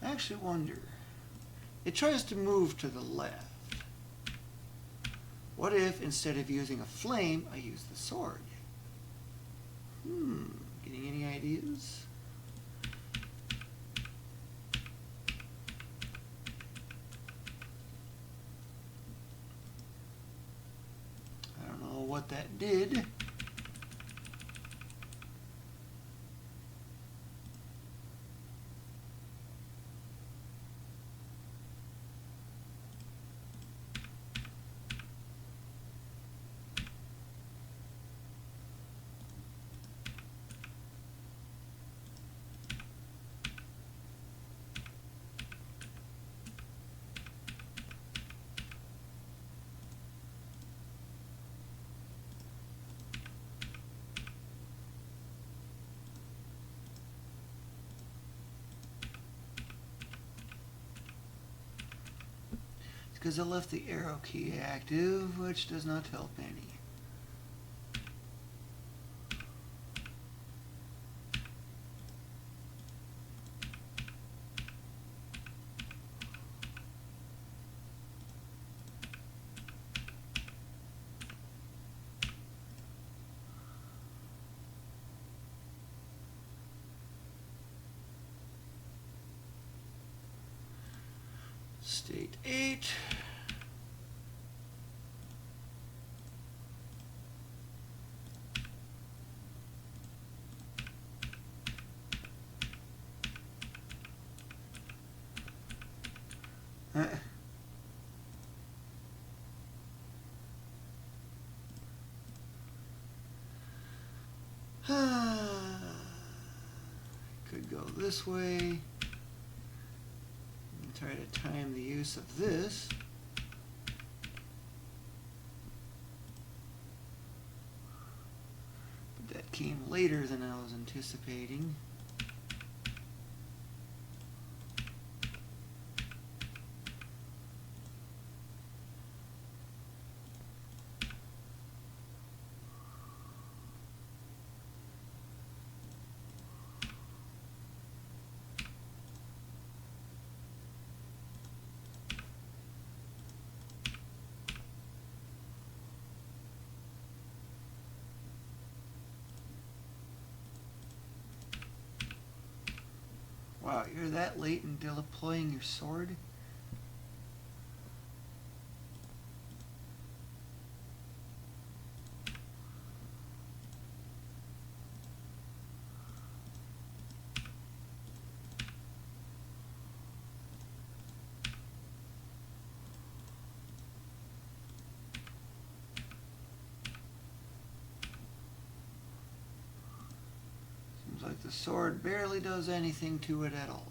I actually wonder, it tries to move to the left. What if, instead of using a flame, I use the sword? Getting any ideas? I don't know what that did. Because I left the arrow key active, which does not help any. State 8. Could go this way. Try to time the use of this. But that came later than I was anticipating. Wow, you're that late in deploying your sword? Seems like the sword barely does anything to it at all.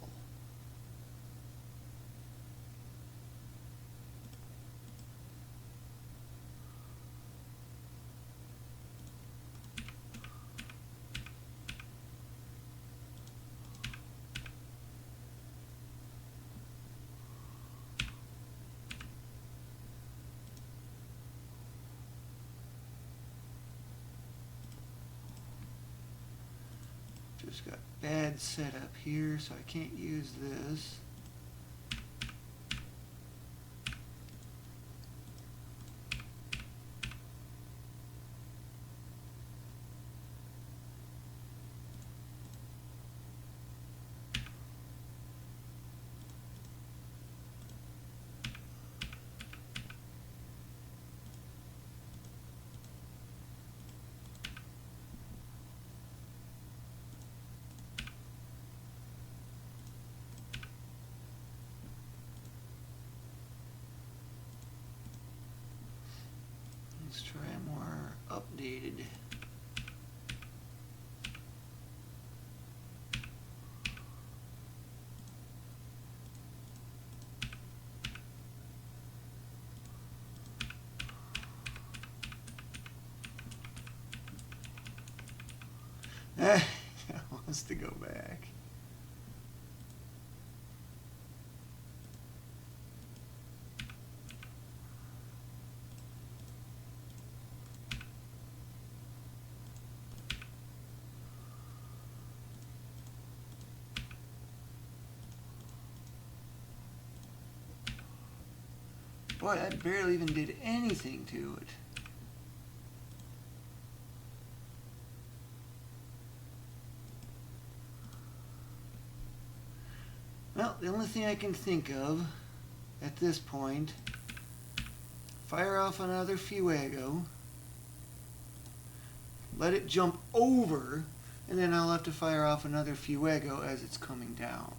just got bad setup here, so I can't use this. Let's try a more updated. It wants to go back. Boy, that barely even did anything to it. Well, the only thing I can think of at this point, fire off another Fuego, let it jump over, and then I'll have to fire off another Fuego as it's coming down.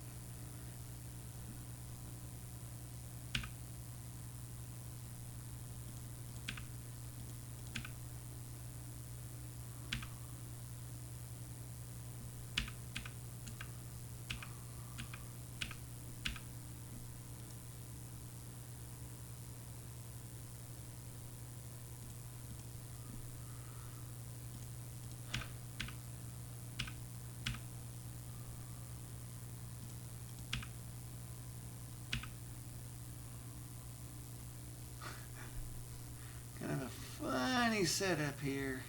Kind of a funny setup here.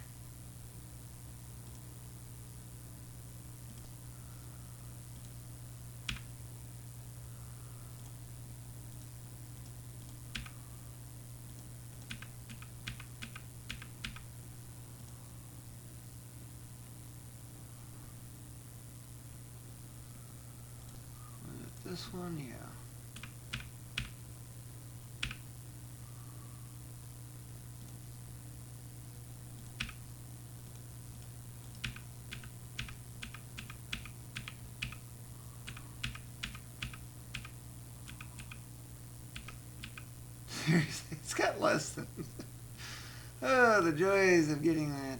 This one, yeah. Seriously, it's got less than... Oh, the joys of getting that.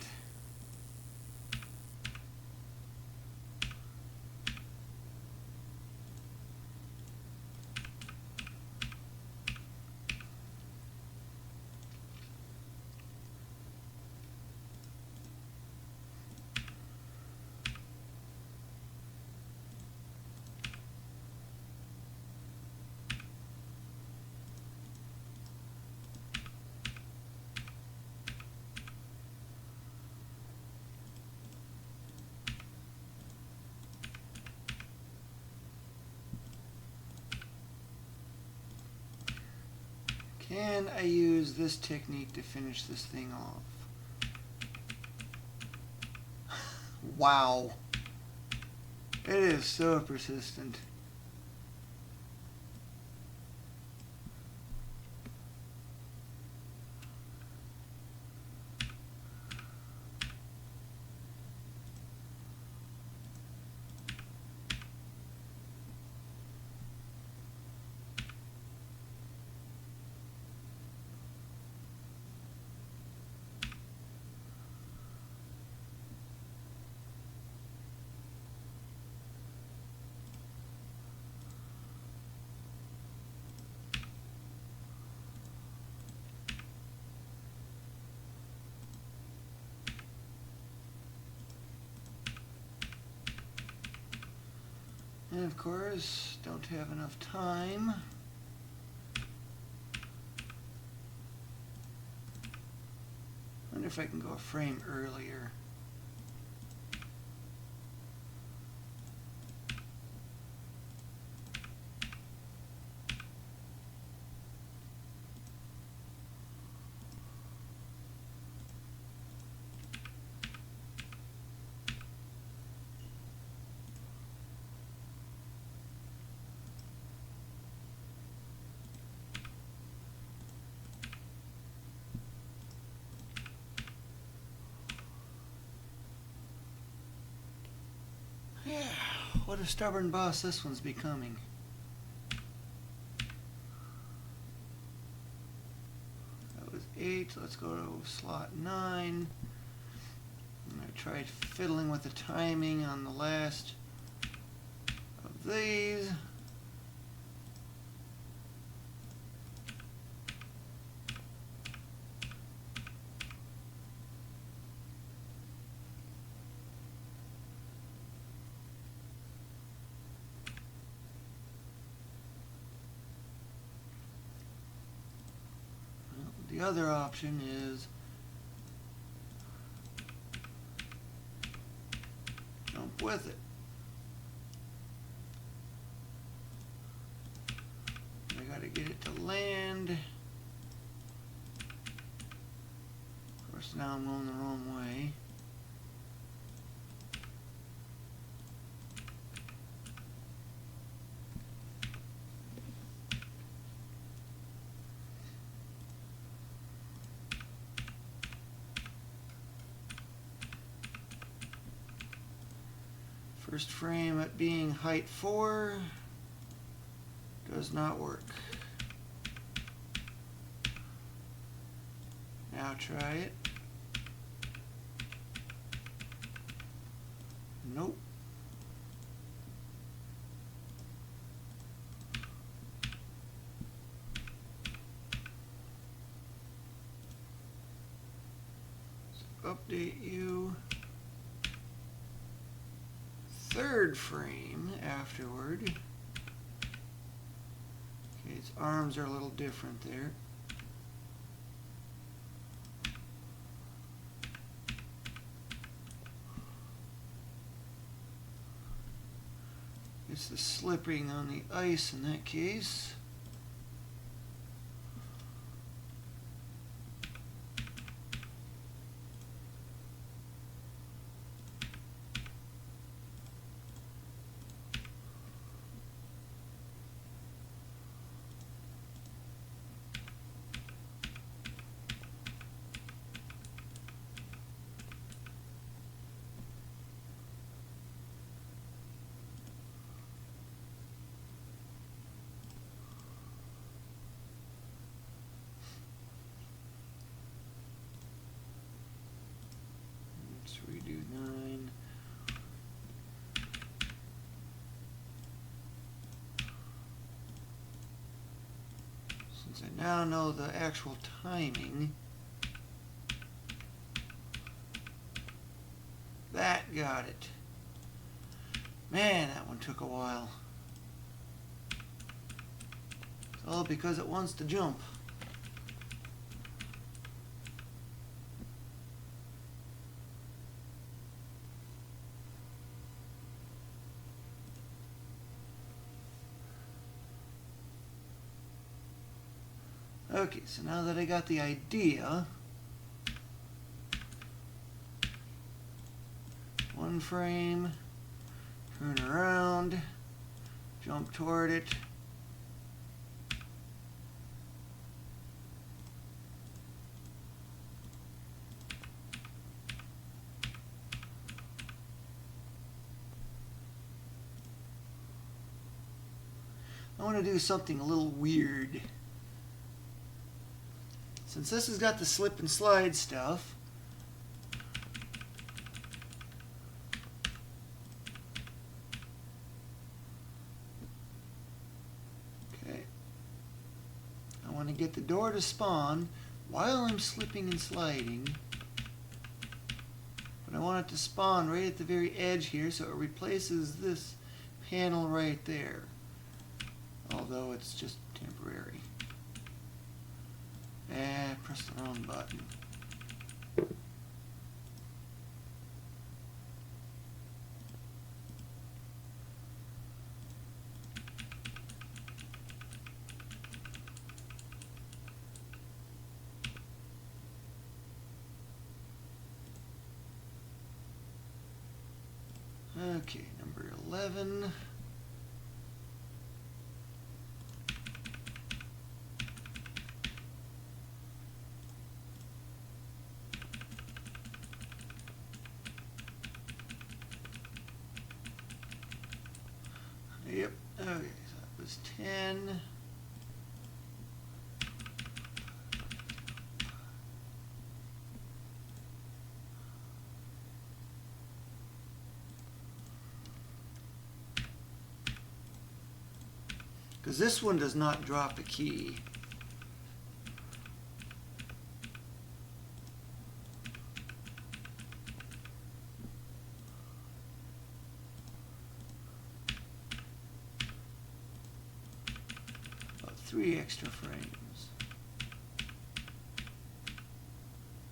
Can I use this technique to finish this thing off? Wow. It is so persistent. And of course, don't have enough time. Wonder if I can go a frame earlier. what a stubborn boss this one's becoming. That was 8. Let's go to slot 9. I'm going to try fiddling with the timing on the last of these. The other option is jump with it. I gotta get it to land. Of course, now I'm going the wrong way. First frame at being height 4 does not work. Now try it. Nope. So update you. Third frame afterward. Okay, its arms are a little different there. It's the slipping on the ice in that case. Redo 9. Since I now know the actual timing, that got it. Man, that one took a while. It's all because it wants to jump. Okay, so now that I got the idea, one frame, turn around, jump toward it, I want to do something a little weird. Since this has got the slip and slide stuff, okay, I want to get the door to spawn while I'm slipping and sliding, but I want it to spawn right at the very edge here so it replaces this panel right there, although it's just temporary. Press the wrong button. Okay, number 11. was 10. Because this one does not drop a key. About 3 extra frames.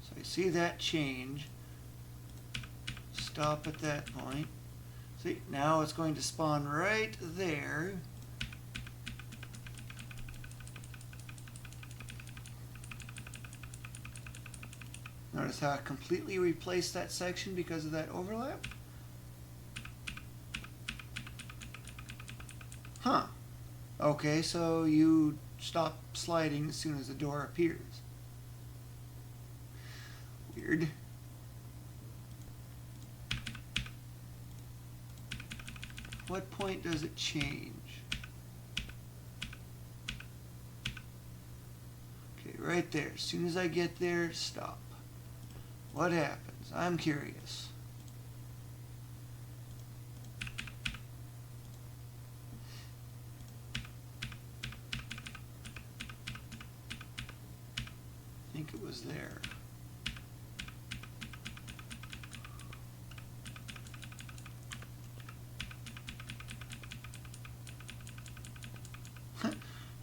So you see that change. Stop at that point. See, now it's going to spawn right there. Notice how I completely replaced that section because of that overlap? Huh. Okay, so you stop sliding as soon as the door appears. Weird. What point does it change? Okay, right there. As soon as I get there, stop. What happens? I'm curious. I think it was there.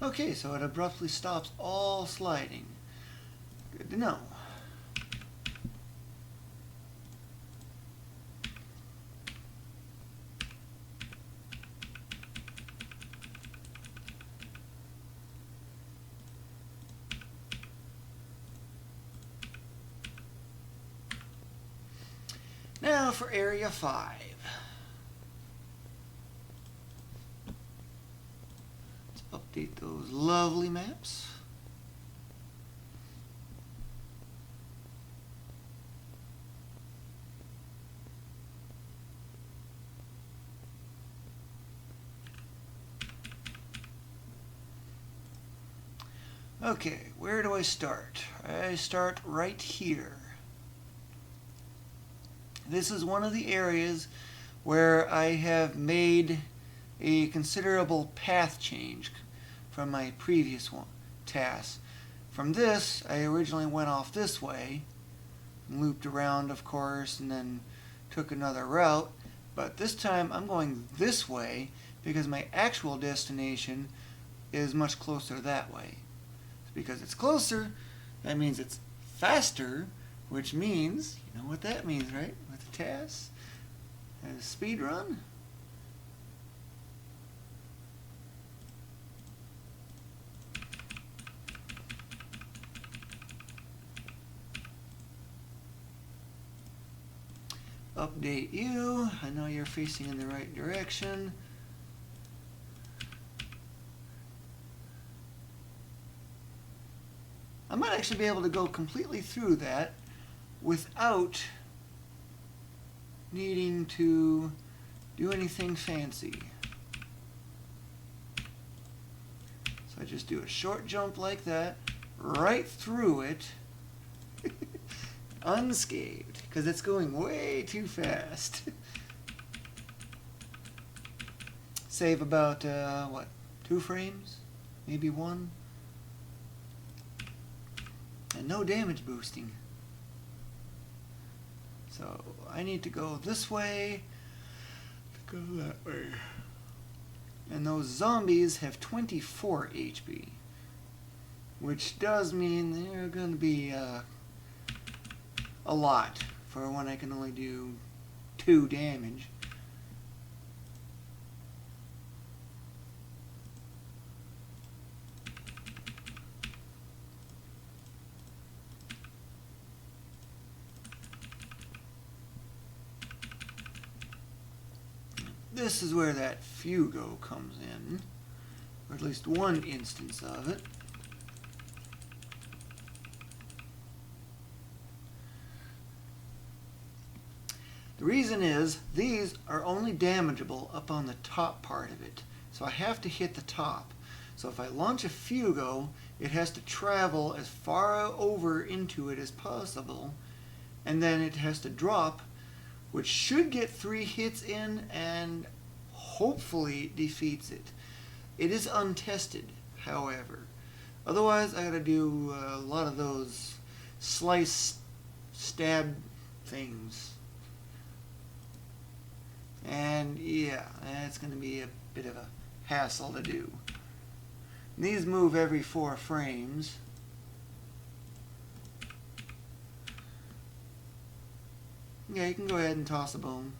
Okay, so it abruptly stops all sliding. Good to know. Now for Area 5. Let's update those lovely maps. Okay, where do I start? I start right here. This is one of the areas where I have made a considerable path change from my previous one, TAS. From this, I originally went off this way, looped around, of course, and then took another route. But this time, I'm going this way because my actual destination is much closer that way. Because it's closer, that means it's faster, which means, you know what that means, right? With the TAS, a speed run. Update you. I know you're facing in the right direction. I might actually be able to go completely through that without needing to do anything fancy. So I just do a short jump like that, right through it, unscathed, because it's going way too fast. Save about, what, 2 frames? Maybe 1? And no damage boosting. So I need to go this way, go that way. And those zombies have 24 HP, which does mean they're going to be a lot for when I can only do 2 damage. This is where that Fugo comes in, or at least one instance of it. The reason is these are only damageable up on the top part of it. So I have to hit the top. So if I launch a Fugo, it has to travel as far over into it as possible, and then it has to drop, which should get 3 hits in and hopefully defeats it. It is untested, however. Otherwise, I gotta do a lot of those slice, stab things. And yeah, that's gonna be a bit of a hassle to do. These move every 4 frames. Yeah, you can go ahead and toss a bone.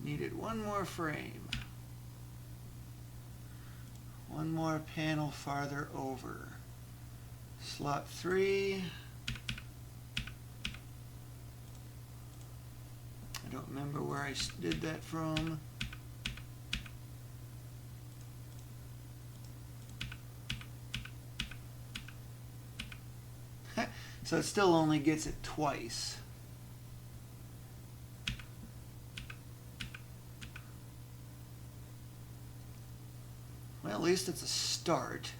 Needed 1 more frame. 1 more panel farther over. Slot 3. I don't remember where I did that from. So it still only gets it twice. Well, at least it's a start.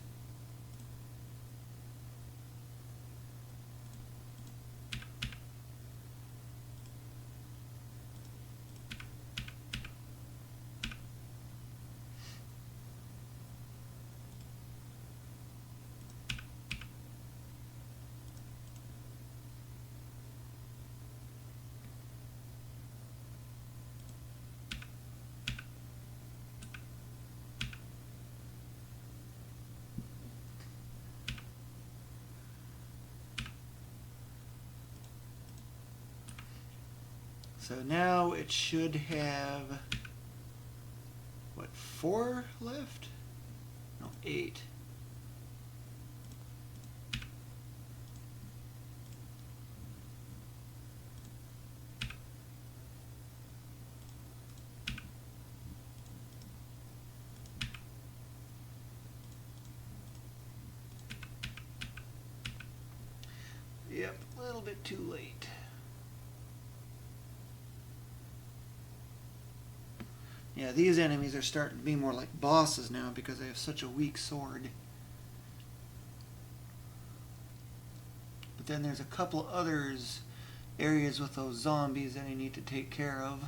So now it should have, what, 4 left? No, 8. Yep, a little bit too late. Yeah, these enemies are starting to be more like bosses now because they have such a weak sword. But then there's a couple others, areas with those zombies that I need to take care of.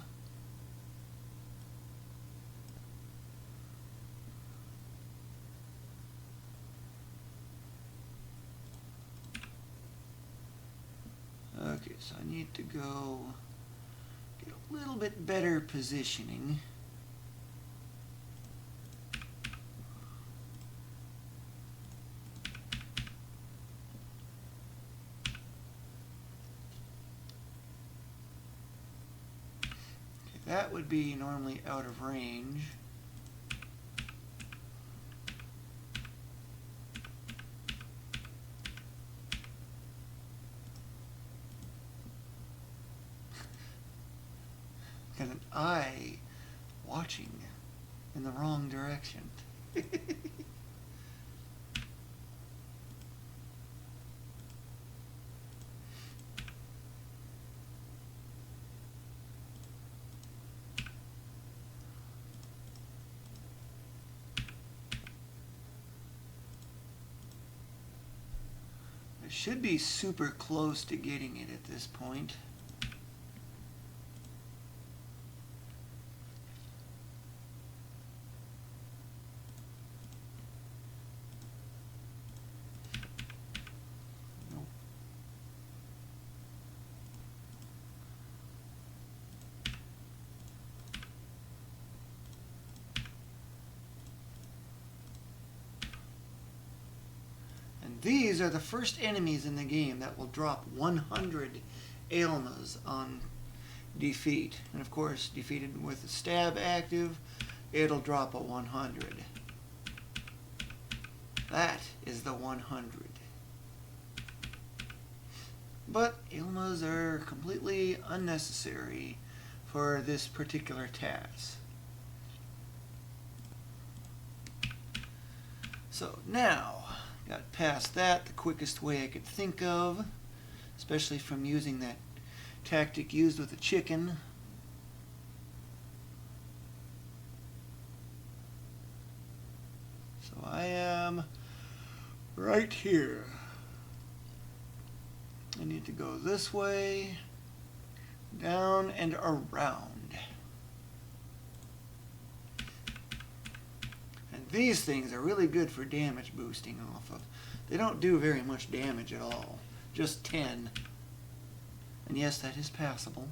Okay, so I need to go get a little bit better positioning. That would be normally out of range. Got an eye watching in the wrong direction. I should be super close to getting it at this point. Nope. These are the first enemies in the game that will drop 100 ailmas on defeat. And of course, defeated with the stab active, it'll drop a 100. That is the 100. But ailmas are completely unnecessary for this particular task. So now, got past that the quickest way I could think of. especially from using that tactic used with the chicken. So I am right here. I need to go this way, down and around. And these things are really good for damage boosting off of. They don't do very much damage at all, just 10. And yes, that is passable.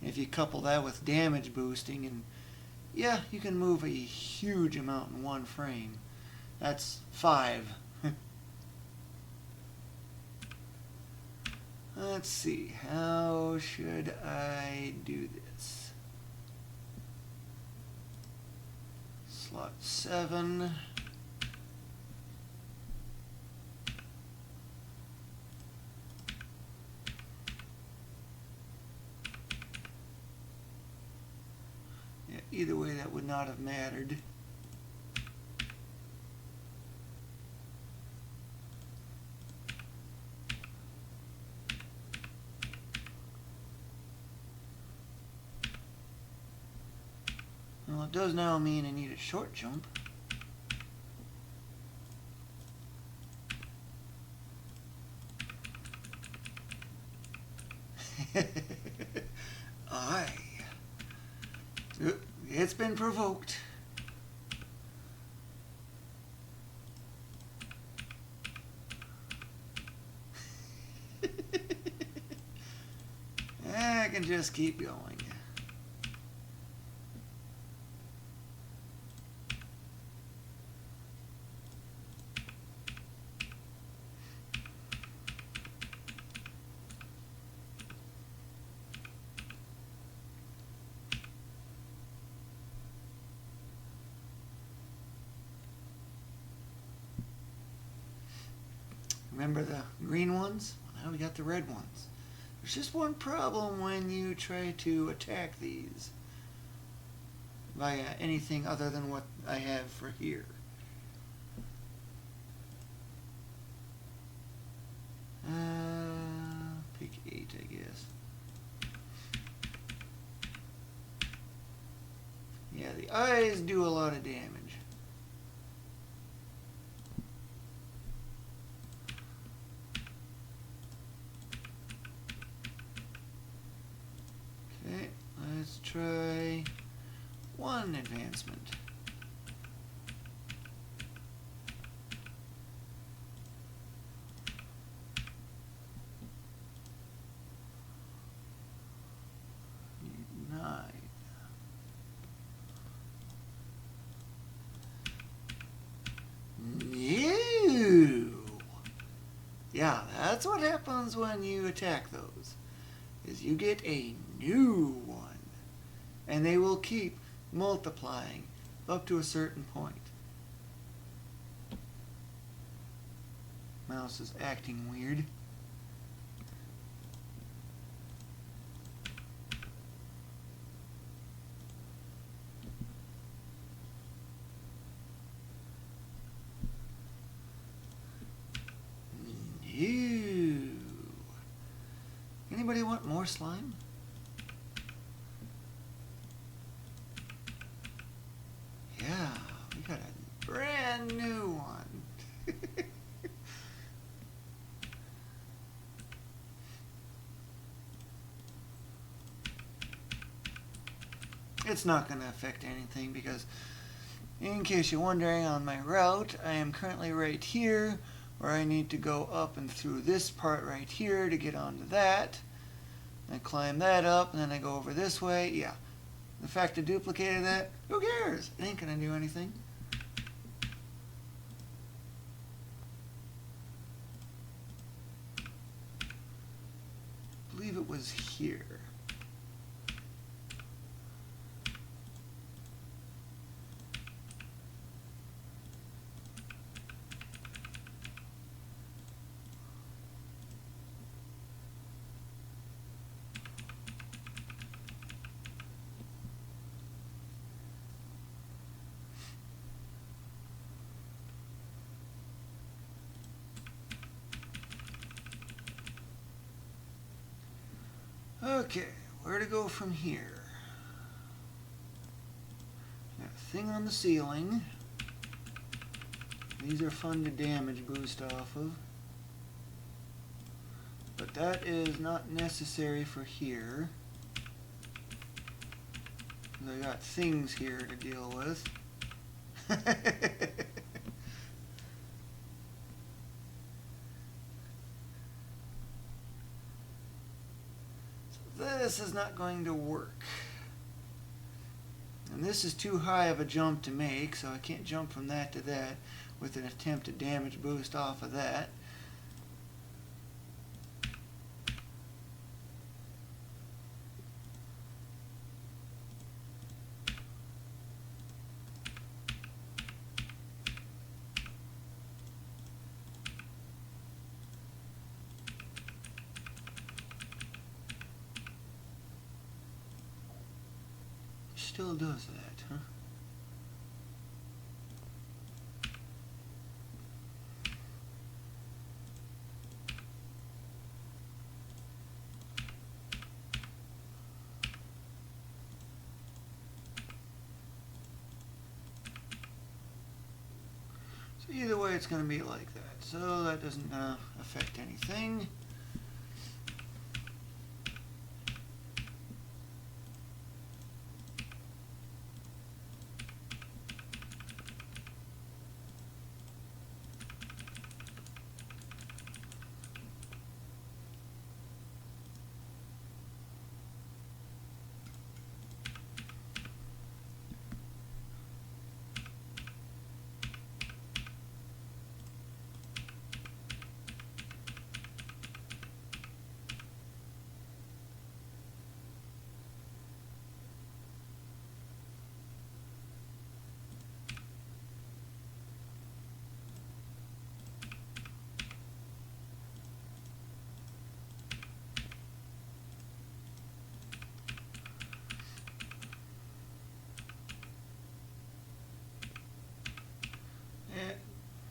If you couple that with damage boosting, and yeah, you can move a huge amount in one frame. That's 5. Let's see, how should I do this? Slot 7. Yeah, either way that would not have mattered. Well, it does now mean I need a short jump. Aye. It's been provoked. I can just keep going. Remember the green ones? Well, now we got the red ones. There's just one problem when you try to attack these via anything other than what I have for here. Pick 8, I guess. Yeah, the eyes do a lot of damage. Okay, let's try one advancement. Yeah, that's what happens when you attack those, is you get a new one, and they will keep multiplying up to a certain point. Mouse is acting weird. Ew. Anybody want more slime? Yeah, we got a brand new one. It's not going to affect anything because, in case you're wondering, on my route, I am currently right here, where I need to go up and through this part right here to get onto that. I climb that up, and then I go over this way. Yeah, the fact I duplicated that, who cares? It ain't gonna do anything. I believe it was here. Okay, where to go from here? Got a thing on the ceiling. These are fun to damage boost off of. But that is not necessary for here. I got things here to deal with. This is not going to work. And this is too high of a jump to make, so I can't jump from that to that with an attempt to damage boost off of that. Still does that, huh? So either way it's going to be like that. So that doesn't affect anything.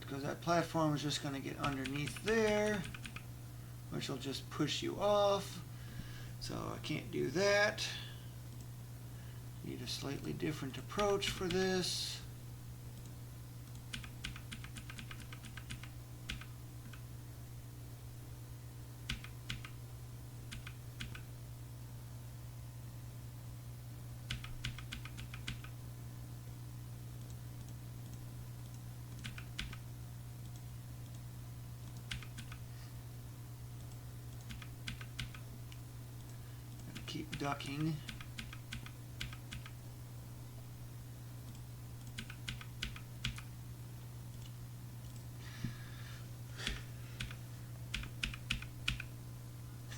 Because that platform is just going to get underneath there, which will just push you off. So I can't do that. Need a slightly different approach for this. Keep ducking.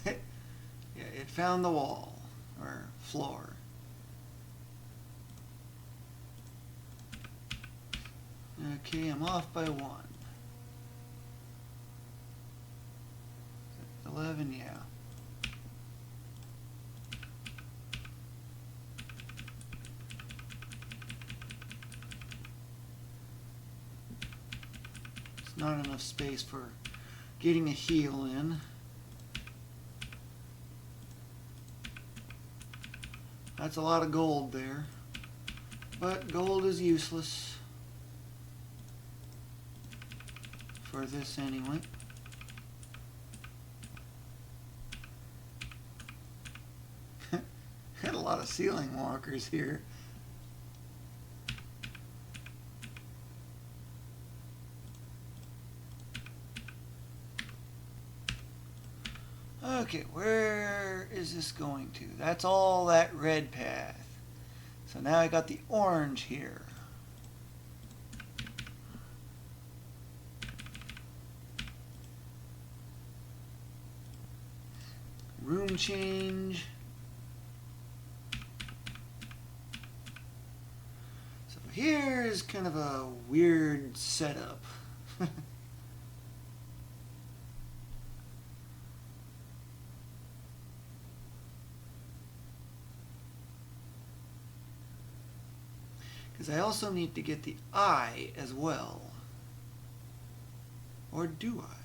Yeah, it found the wall or floor. Okay, I'm off by 1. 11, yeah. Not enough space for getting a heal in. That's a lot of gold there. But gold is useless. For this anyway. Had a lot of ceiling walkers here. Okay, where is this going to? That's all that red path. So now I got the orange here. Room change. So here is kind of a weird setup. Because I also need to get the eye as well. Or do I?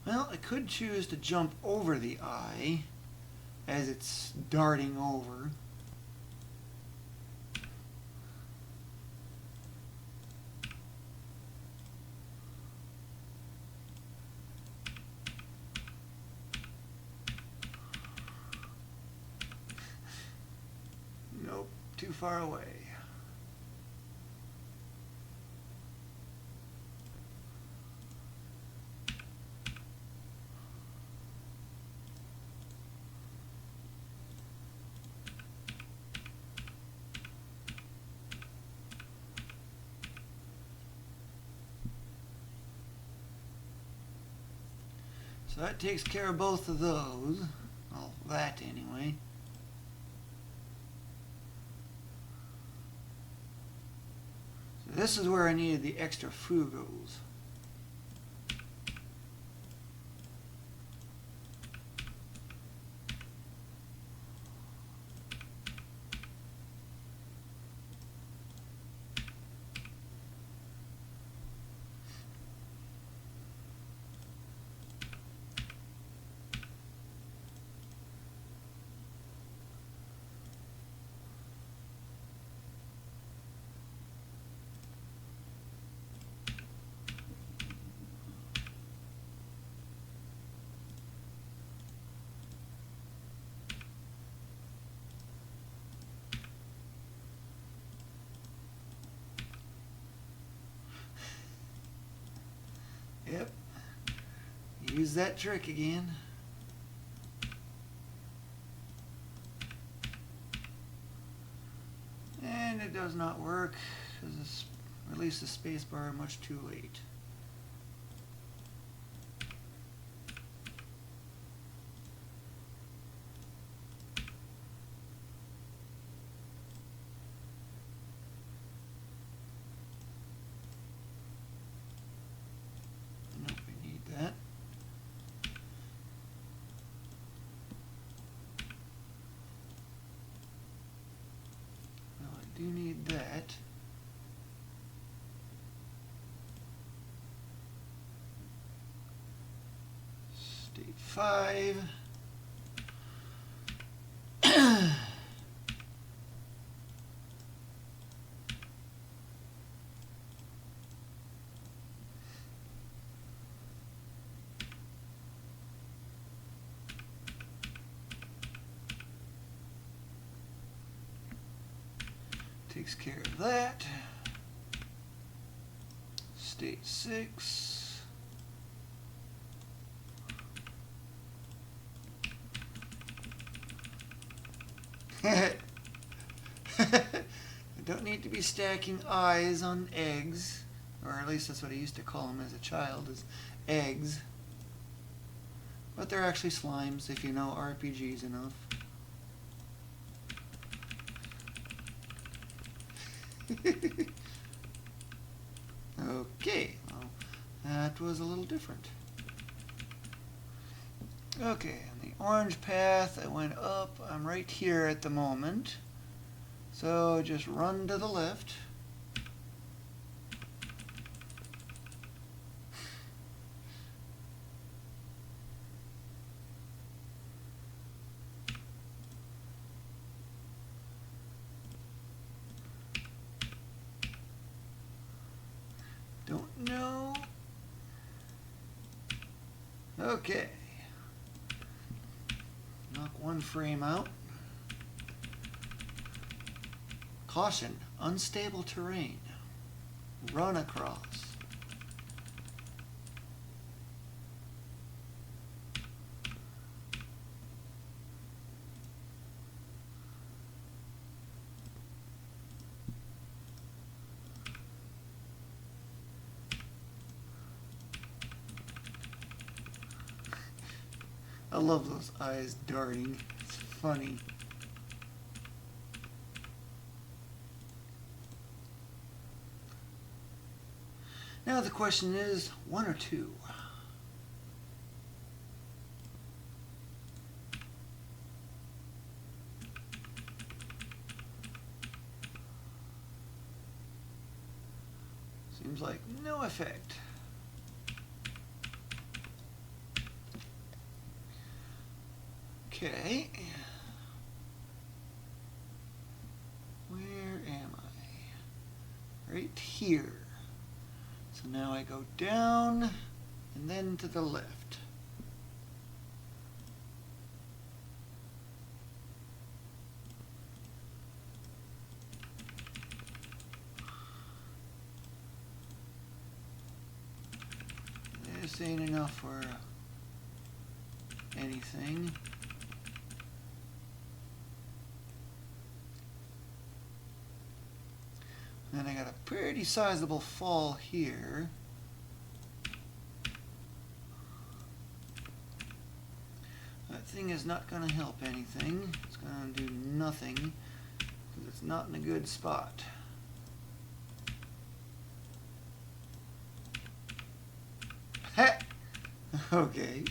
Well, I could choose to jump over the eye as it's darting over. Nope, too far away. So that takes care of both of those. Well, that anyway. So this is where I needed the extra fugos. Yep. Use that trick again. And it does not work because it's released the spacebar much too late. Nope, we need that. Well, I do need that. State 5. Takes care of that. State 6. I don't need to be stacking eyes on eggs, or at least that's what I used to call them as a child, is eggs. But they're actually slimes if you know RPGs enough. Okay, well, that was a little different. Okay, on the orange path, I went up. I'm right here at the moment. So just run to the left. Don't know. Okay. Knock one frame out. Caution, unstable terrain. Run across. I love those eyes darting. It's funny. Now the question is, 1 or 2? Seems like no effect. Okay. Where am I? Right here. So now I go down and then to the left. This ain't enough for anything. Then I got a pretty sizable fall here. That thing is not going to help anything. It's going to do nothing because it's not in a good spot. Ha! Okay.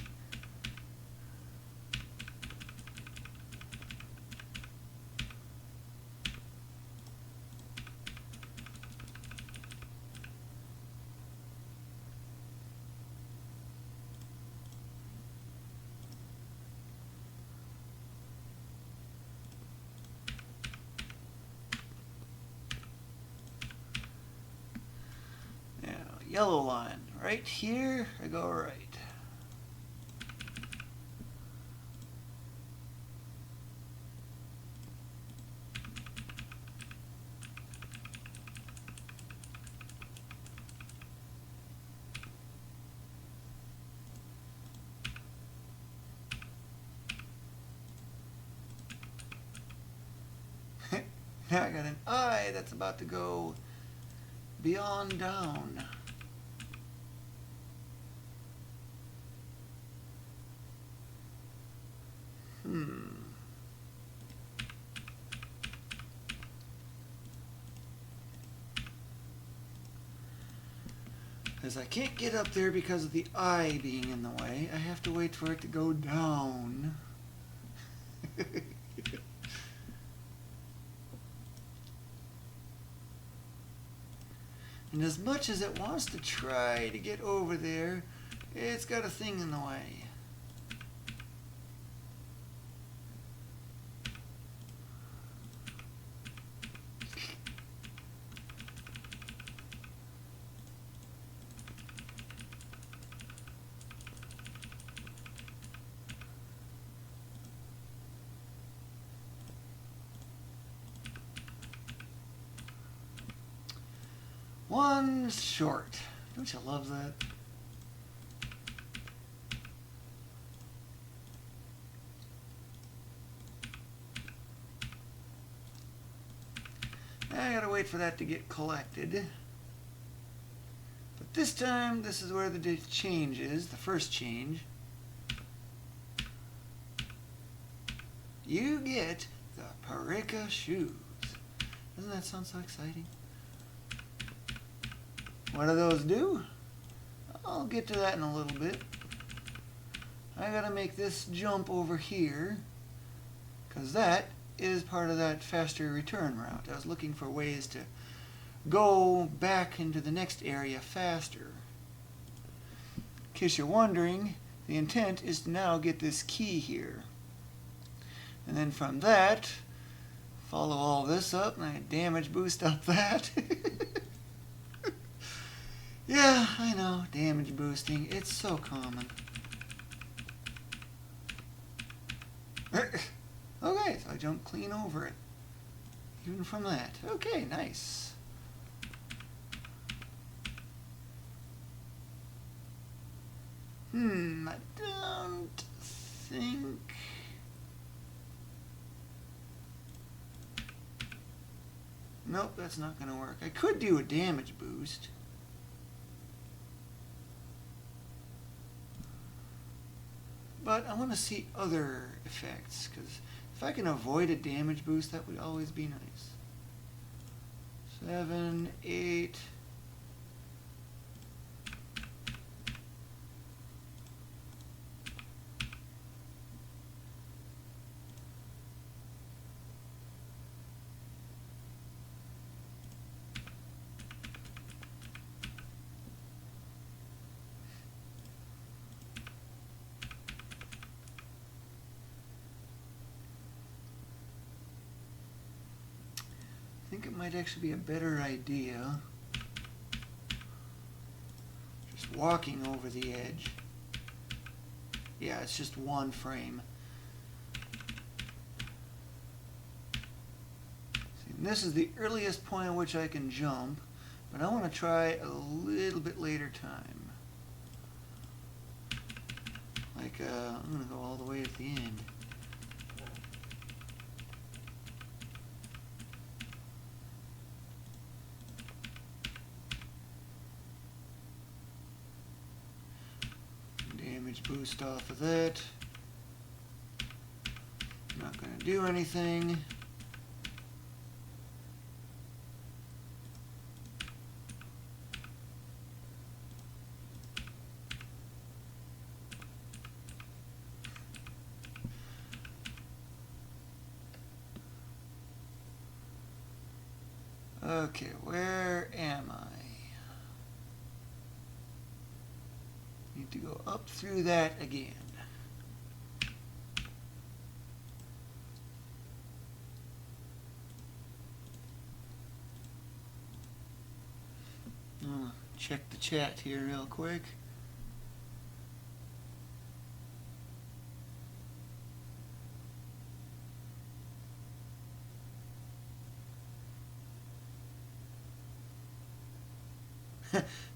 Yellow line. Right here, I go right. Now I got an eye that's about to go beyond down. As I can't get up there because of the eye being in the way, I have to wait for it to go down. And as much as it wants to try to get over there, it's got a thing in the way. One short. Don't you love that? I gotta wait for that to get collected. But this time, this is where the change is, the first change. You get the Parika shoes. Doesn't that sound so exciting? What do those do? I'll get to that in a little bit. I gotta make this jump over here, because that is part of that faster return route. I was looking for ways to go back into the next area faster. In case you're wondering, the intent is to now get this key here. And then from that, follow all this up, and I damage boost up that. Yeah, I know, damage boosting. It's so common. Okay, so I jump clean over it. Even from that. Okay, nice. I don't think... Nope, that's not going to work. I could do a damage boost. But I want to see other effects, because if I can avoid a damage boost, that would always be nice. 7, 8... think it might actually be a better idea just walking over the edge. Yeah, it's just one frame. See, and this is the earliest point at which I can jump, but I want to try a little bit later time. Like, I'm going to go all the way at the end. Damage boost off of that. Not going to do anything. Okay, where am I? Need to go up through that again. Check the chat here real quick.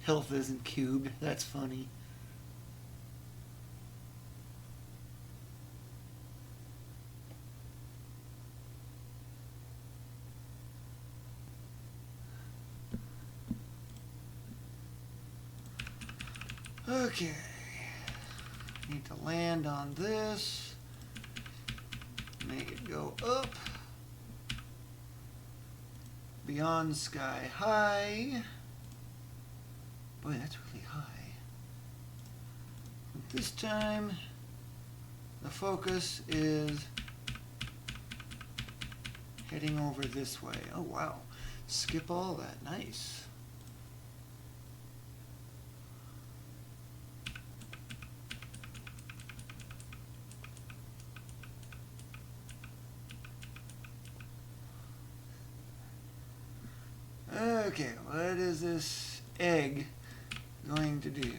Health isn't cubed. That's funny. Okay. Need to land on this. Make it go up. Beyond sky high. Boy, that's really high. But this time, the focus is heading over this way. Oh, wow. Skip all that. Nice. Okay, what is this egg going to do?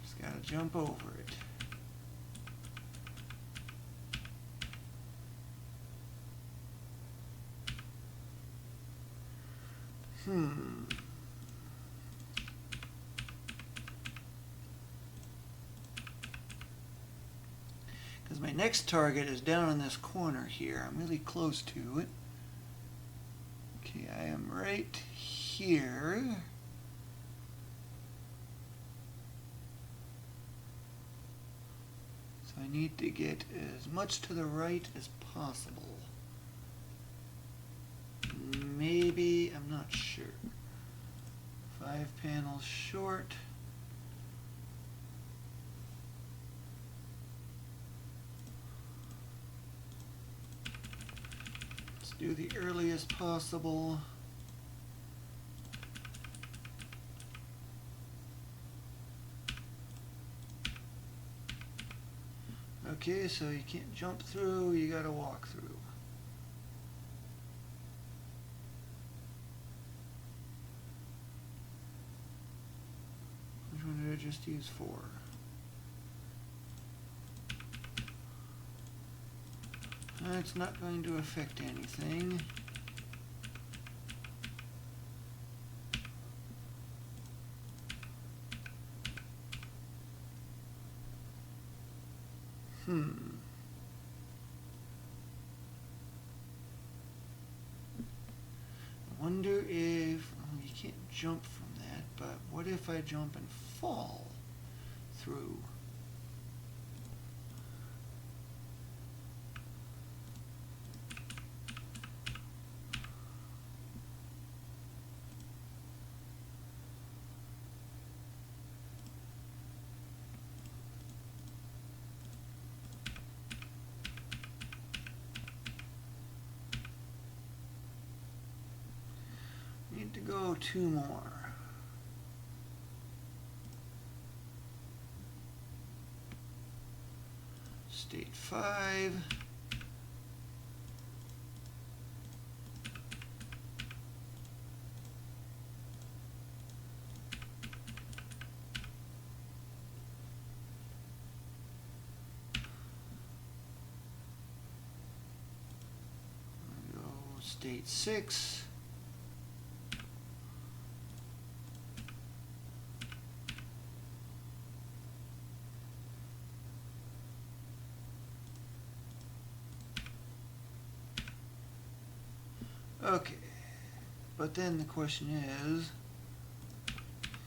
Just gotta jump over it. Because my next target is down in this corner here. I'm really close to it. Okay, I am right here. So I need to get as much to the right as possible. Maybe, I'm not sure. 5 panels short. Let's do the earliest possible. Okay, so you can't jump through, you gotta walk through. Which one did I just use for? It's not going to affect anything. I wonder if, oh, you can't jump from that, but what if I jump and fall through? Need to go 2 more. 5. State 6. Okay, but then the question is,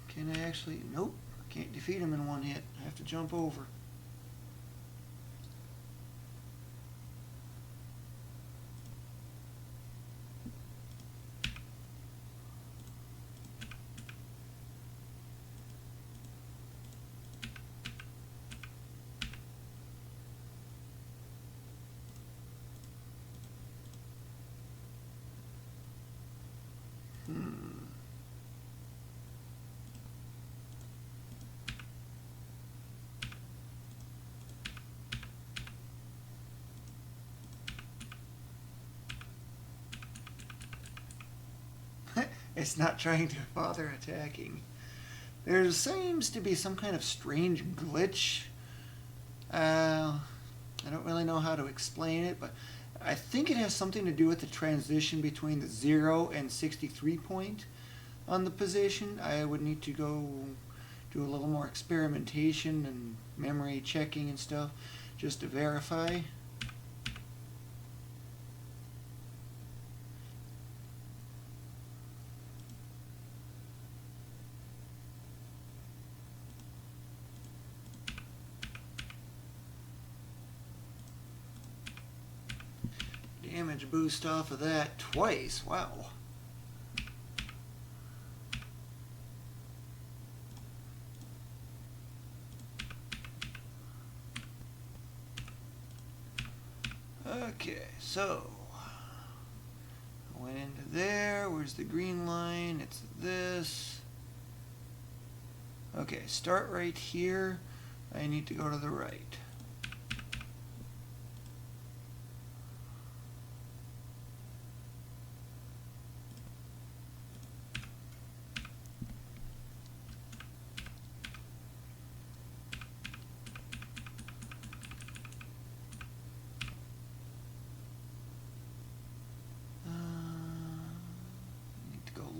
can I actually, nope, I can't defeat him in one hit. I have to jump over. It's not trying to bother attacking. There seems to be some kind of strange glitch. I don't really know how to explain it, but I think it has something to do with the transition between the 0 and 63 point on the position. I would need to go do a little more experimentation and memory checking and stuff just to verify. Damage boost off of that twice. Wow. Okay, so I went into there. Where's the green line? It's this. Okay, start right here. I need to go to the right.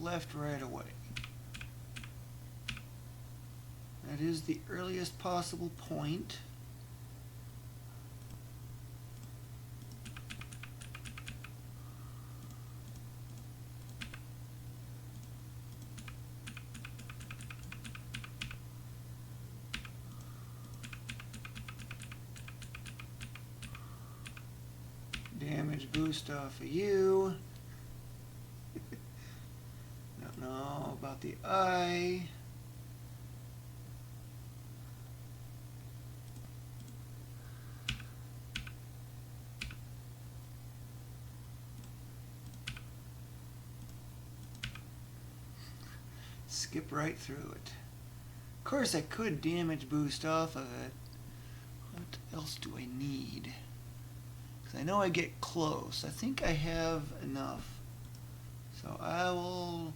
Left right away. That is the earliest possible point. Damage boost off of you. Know about the eye. Skip right through it. Of course, I could damage boost off of it. What else do I need? Because I know I get close. I think I have enough. So I will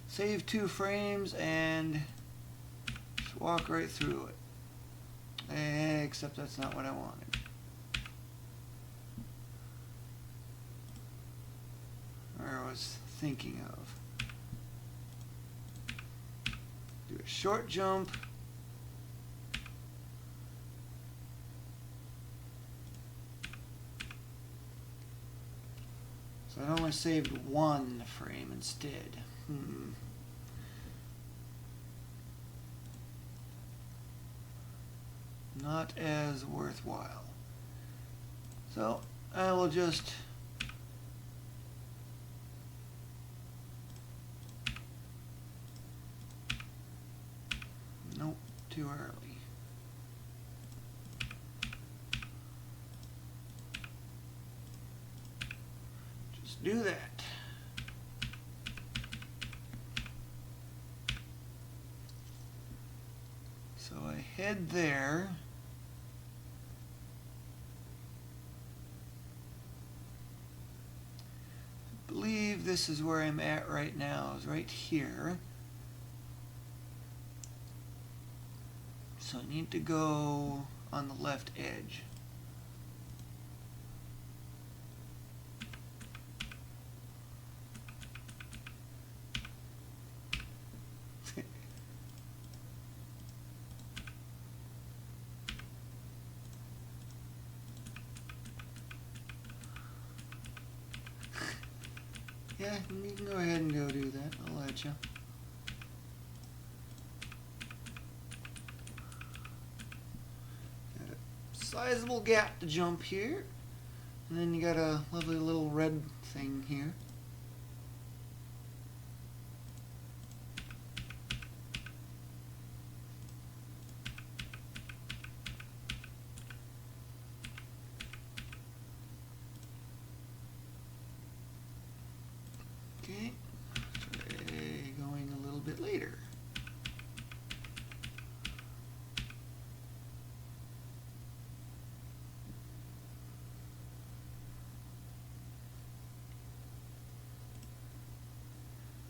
save 2 frames and just walk right through it. Except that's not what I wanted. Or I was thinking of. Do a short jump. So I only saved 1 frame instead. Not as worthwhile. So I will just nope, too early. Just do that. So I head there. this is where I'm at right now, is right here. So I need to go on the left edge. Yeah, you can go ahead and go do that. I'll let you. Got a sizable gap to jump here. And then you got a lovely little red thing here. Okay, try going a little bit later.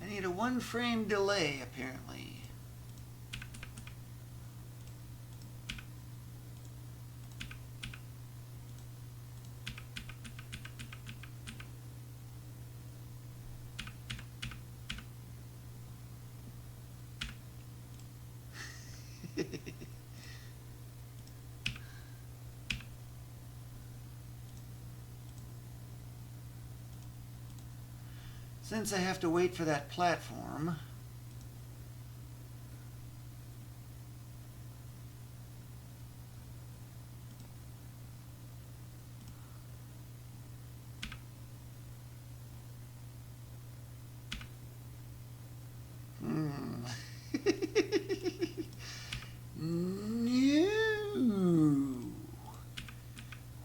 I need a 1 frame delay, apparently. Since I have to wait for that platform, No.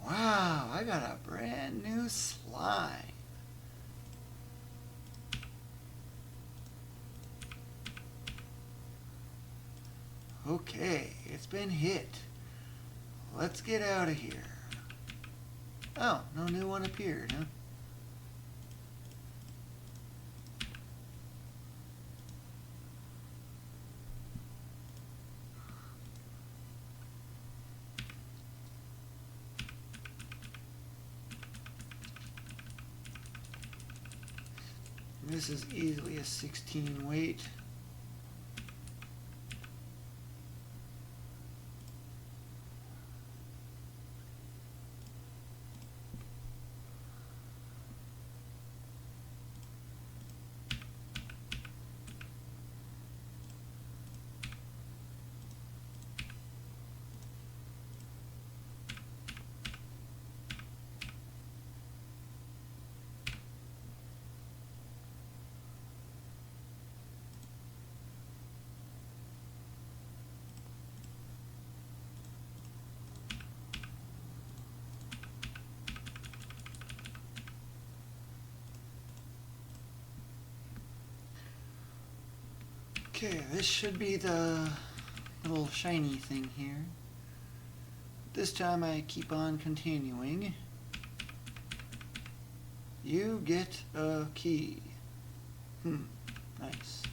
Wow, I got a brand new slime. Okay, it's been hit. Let's get out of here. Oh, no new one appeared, huh? This is easily a 16 weight. Okay, this should be the little shiny thing here. This time I keep on continuing. You get a key. Nice.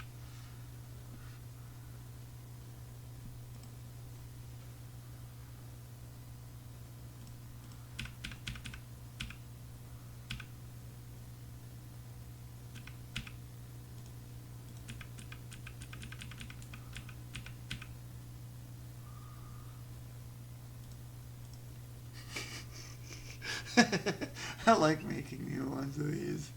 I like making new ones of these.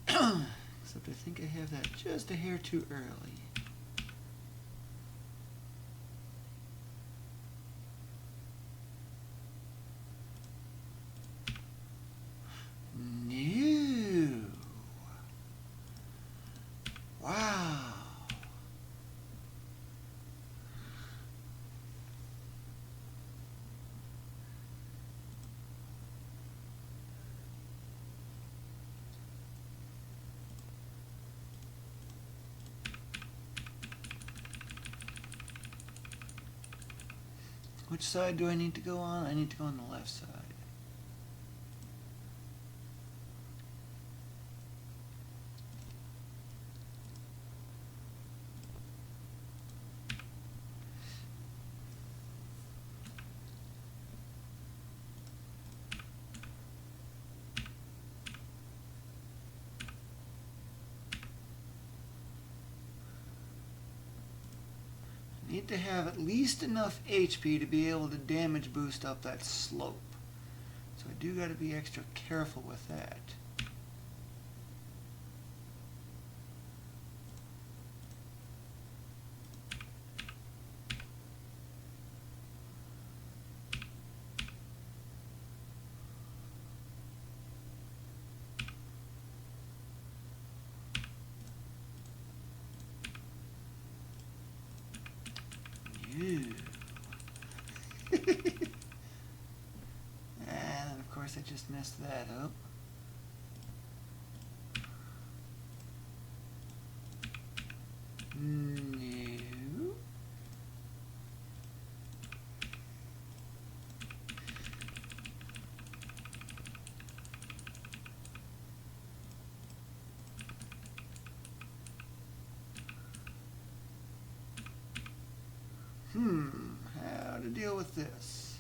Except I think I have that just a hair too early. New. Wow. Which side do I need to go on? I need to go on the left side. need to have at least enough HP to be able to damage boost up that slope. So I do got to be extra careful with that. And of course I just messed that up. No. How to deal with this?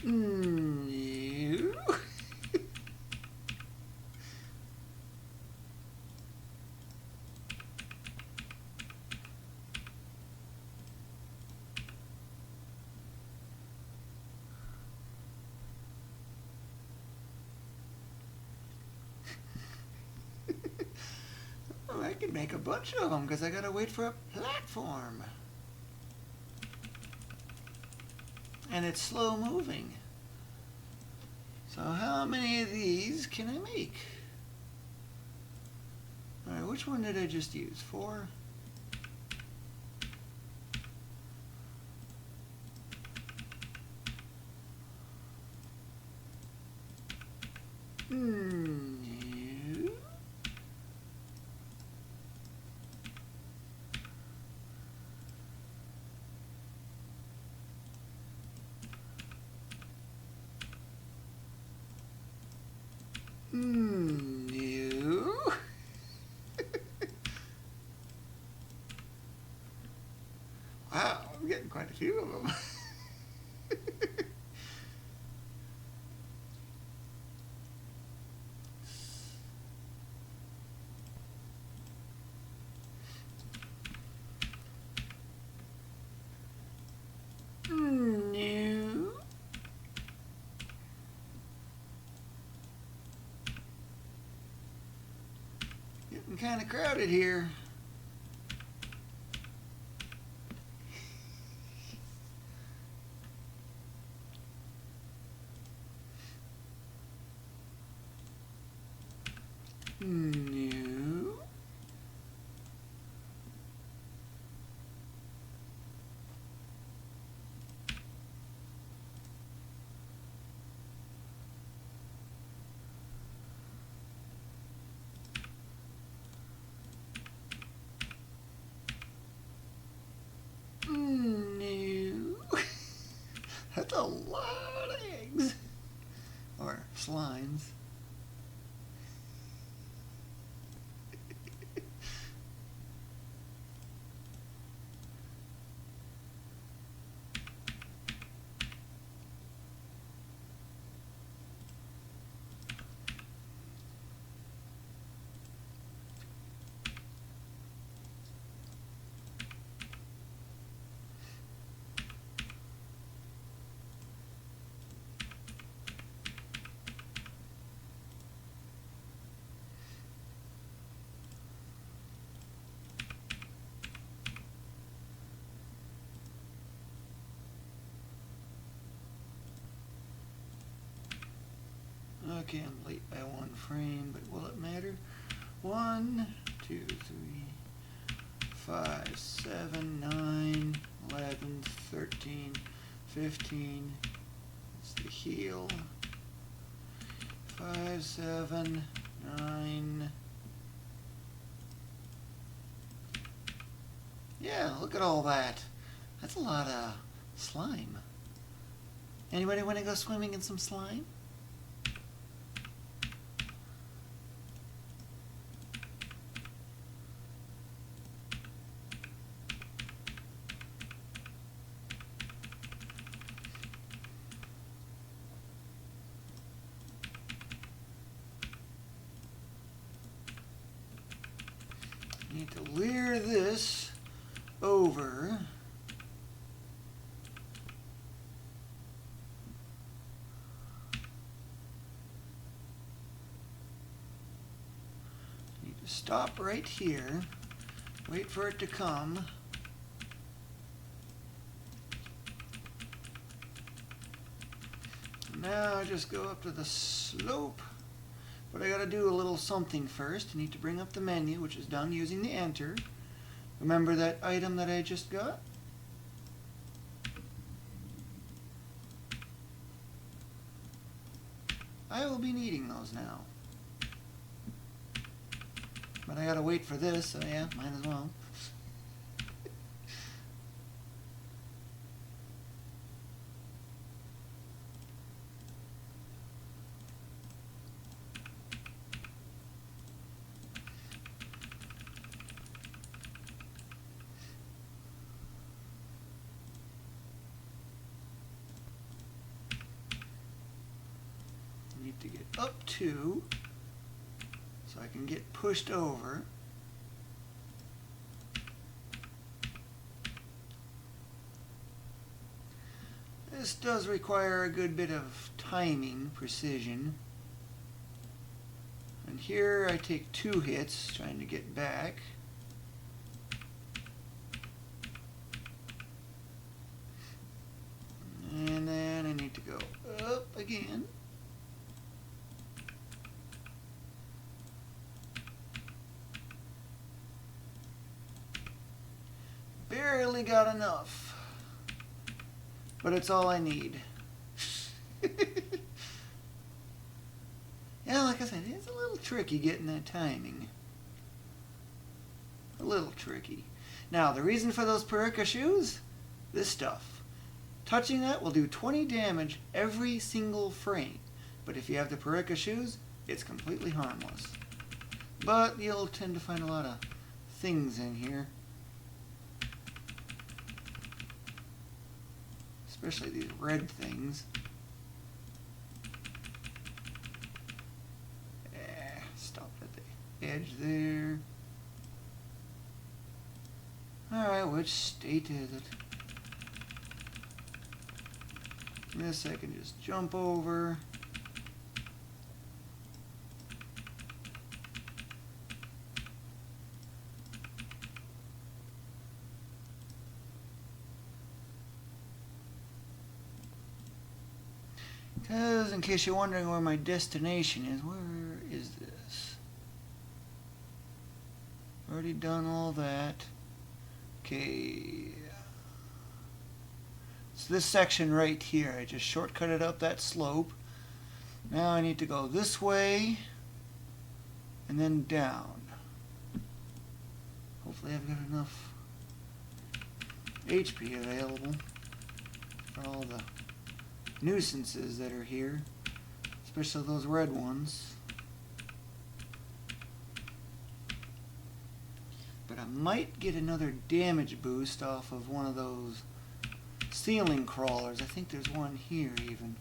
No. Oh, I can make a bunch of them because I gotta wait for a platform. And it's slow moving. So how many of these can I make? Alright, which one did I just use? 4? No. No. Wow, I'm getting quite a few of them. No. Getting kind of crowded here. No. No. That's a lot of eggs. Or slimes. Okay, I'm late by 1 frame, but will it matter? 1, 2, 3, 5, 7, 9, 11, 13, 15. It's the heel. 5, 7, 9. Yeah, look at all that. That's a lot of slime. Anybody want to go swimming in some slime? stop right here, wait for it to come. Now I just go up to the slope, but I gotta do a little something first. I need to bring up the menu, which is done using the enter. Remember that item that I just got? I will be needing those now. But I gotta wait for this, so yeah, might as well. Need to get up to so I can get pushed over. This does require a good bit of timing, precision. And here I take 2 hits trying to get back. And then I need to go up again. Barely got enough, but it's all I need. Yeah, like I said, it's a little tricky getting that timing. A little tricky. Now, the reason for those Parika shoes? This stuff. Touching that will do 20 damage every single frame, but if you have the Parika shoes, it's completely harmless. But you'll tend to find a lot of things in here. Especially these red things. Stop at the edge there. Alright, which state is it? This I can just jump over. Because, in case you're wondering where my destination is, where is this? Already done all that. Okay. So this section right here, I just shortcutted up that slope. Now I need to go this way and then down. Hopefully I've got enough HP available for all the nuisances that are here, especially those red ones. But I might get another damage boost off of one of those ceiling crawlers. I think there's one here even.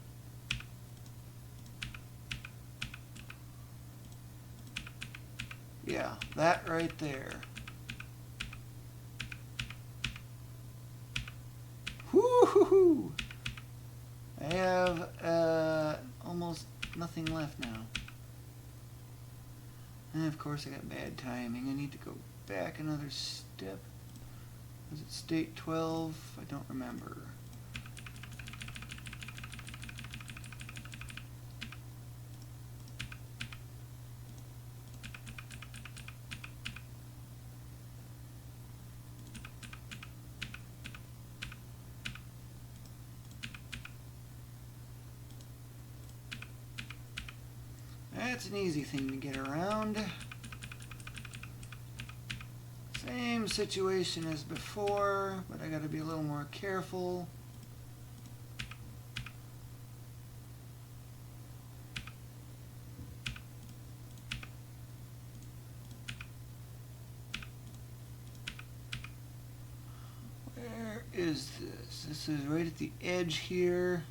Yeah, that right there. Whoo-hoo-hoo! I have almost nothing left now. And of course I got bad timing. I need to go back another step. Was it state 12? I don't remember. That's an easy thing to get around. Same situation as before, but I gotta be a little more careful. Where is this? This is right at the edge here.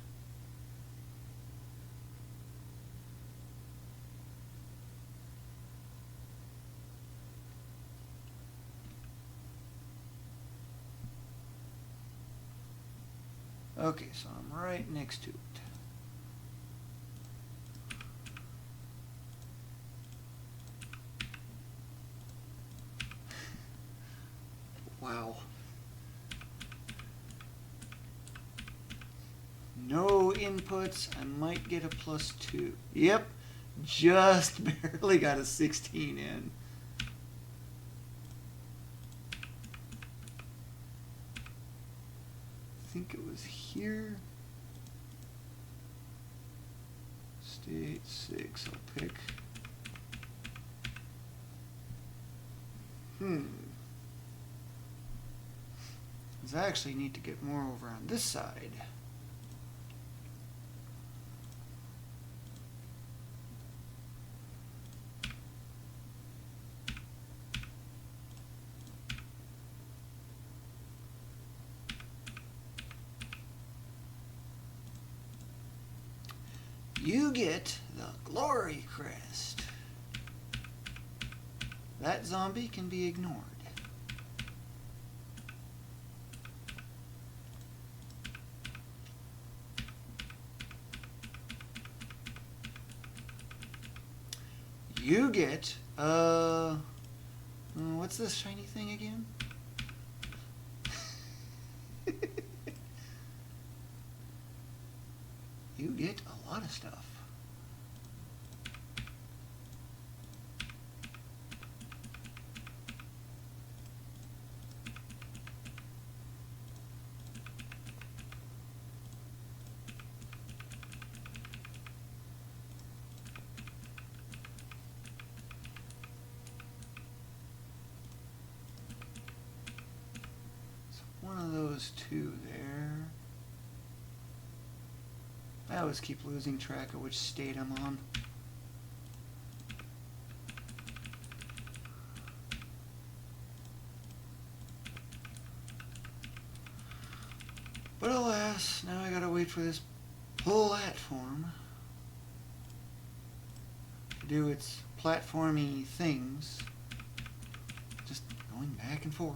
Okay, so I'm right next to it. Wow. No inputs. I might get a +2. Yep. Just barely got a 16 in. I think it was here. State 6, I'll pick. Because I actually need to get more over on this side. You get the Glory Crest. That zombie can be ignored. You get, what's this shiny thing again? You get a lot of stuff. So one of those two there. I always keep losing track of which state I'm on. But alas, now I gotta wait for this platform to do its platformy things. Just going back and forth.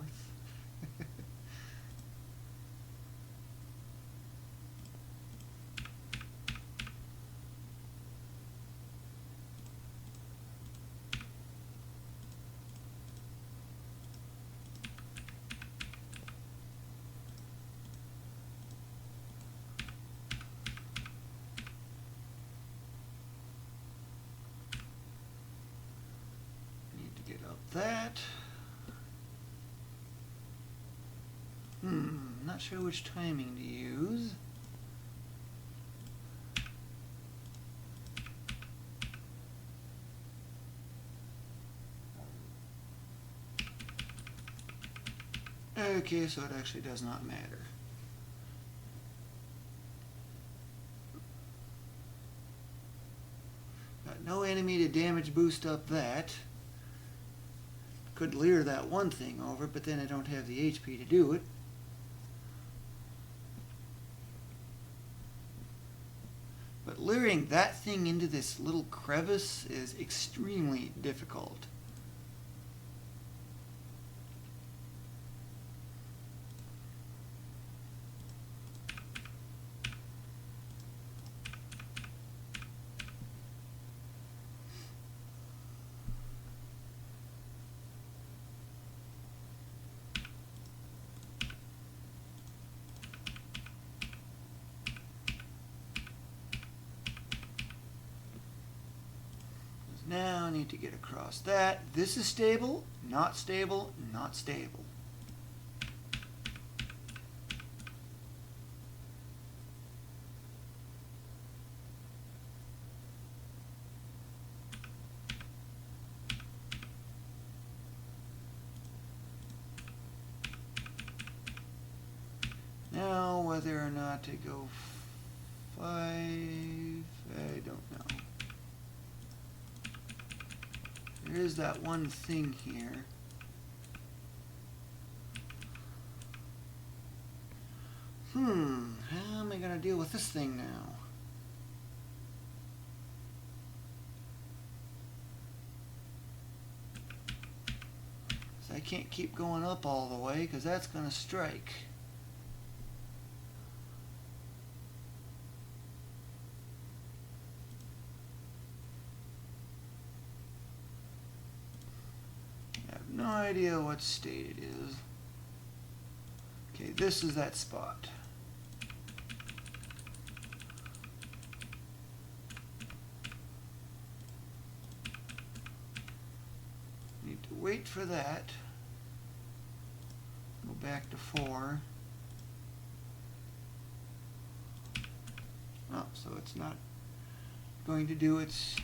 That. Not sure which timing to use. Okay, so it actually does not matter. Got no enemy to damage boost up that. Could leer that one thing over, but then I don't have the HP to do it. But leering that thing into this little crevice is extremely difficult. Now I need to get across that. This is stable, not stable, not stable. Now whether or not to go 5, I don't know. There is that one thing here. How am I going to deal with this thing now? So I can't keep going up all the way because that's going to strike. No idea what state it is. Okay, this is that spot. Need to wait for that. Go back to 4. Oh, so it's not going to do its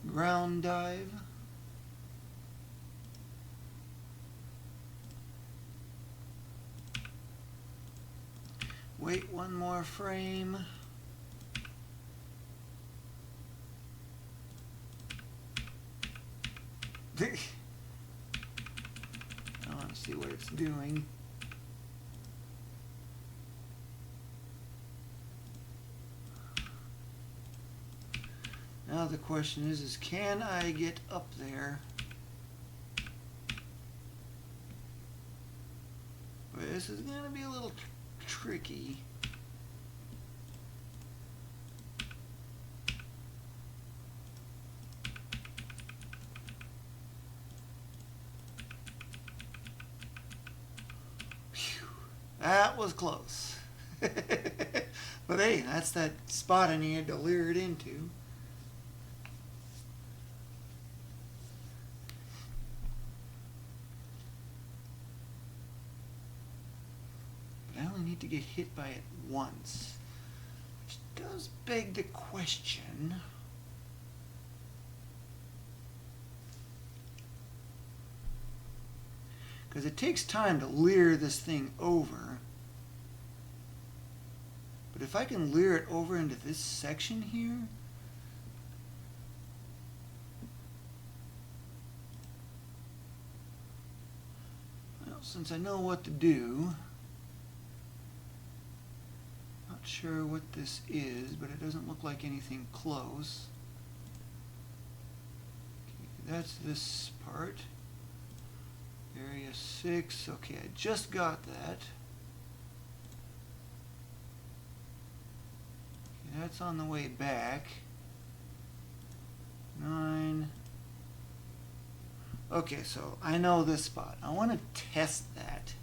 ground dive. Wait one more frame. I want to see what it's doing. Now the question is can I get up there? But this is going to be a little tricky. Phew, that was close. But hey, that's that spot I needed to lure it into. To get hit by it once, which does beg the question, because it takes time to leer this thing over, but if I can leer it over into this section here, well, since I know what to do, sure what this is, but it doesn't look like anything close. Okay, that's this part. Area 6. Okay, I just got that. Okay, that's on the way back. 9. Okay, so I know this spot. I want to test that.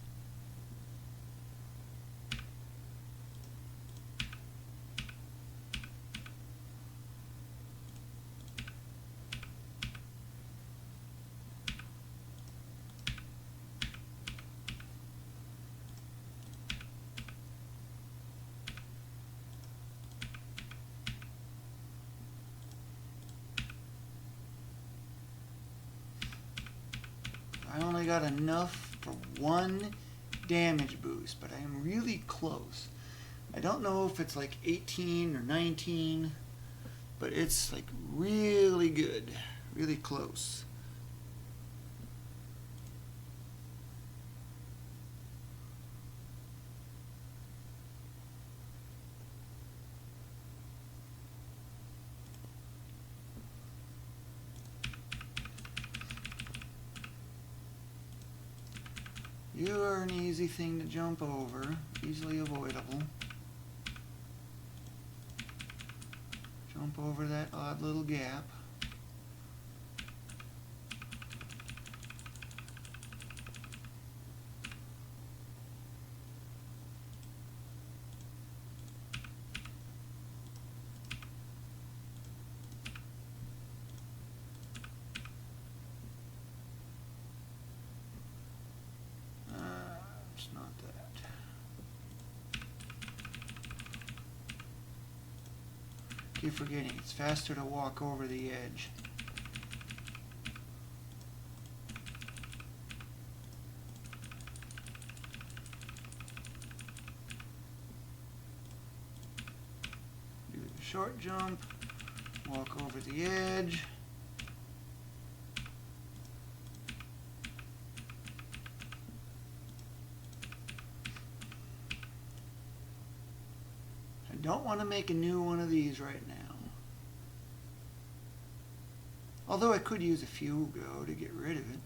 I only got enough for 1 damage boost, but I am really close. I don't know if it's like 18 or 19, but it's like really good, really close. You are an easy thing to jump over, easily avoidable. Jump over that odd little gap. It's not that. Keep forgetting, it's faster to walk over the edge. Do the short jump, walk over the edge. Don't want to make a new one of these right now. Although I could use a fuel go to get rid of it.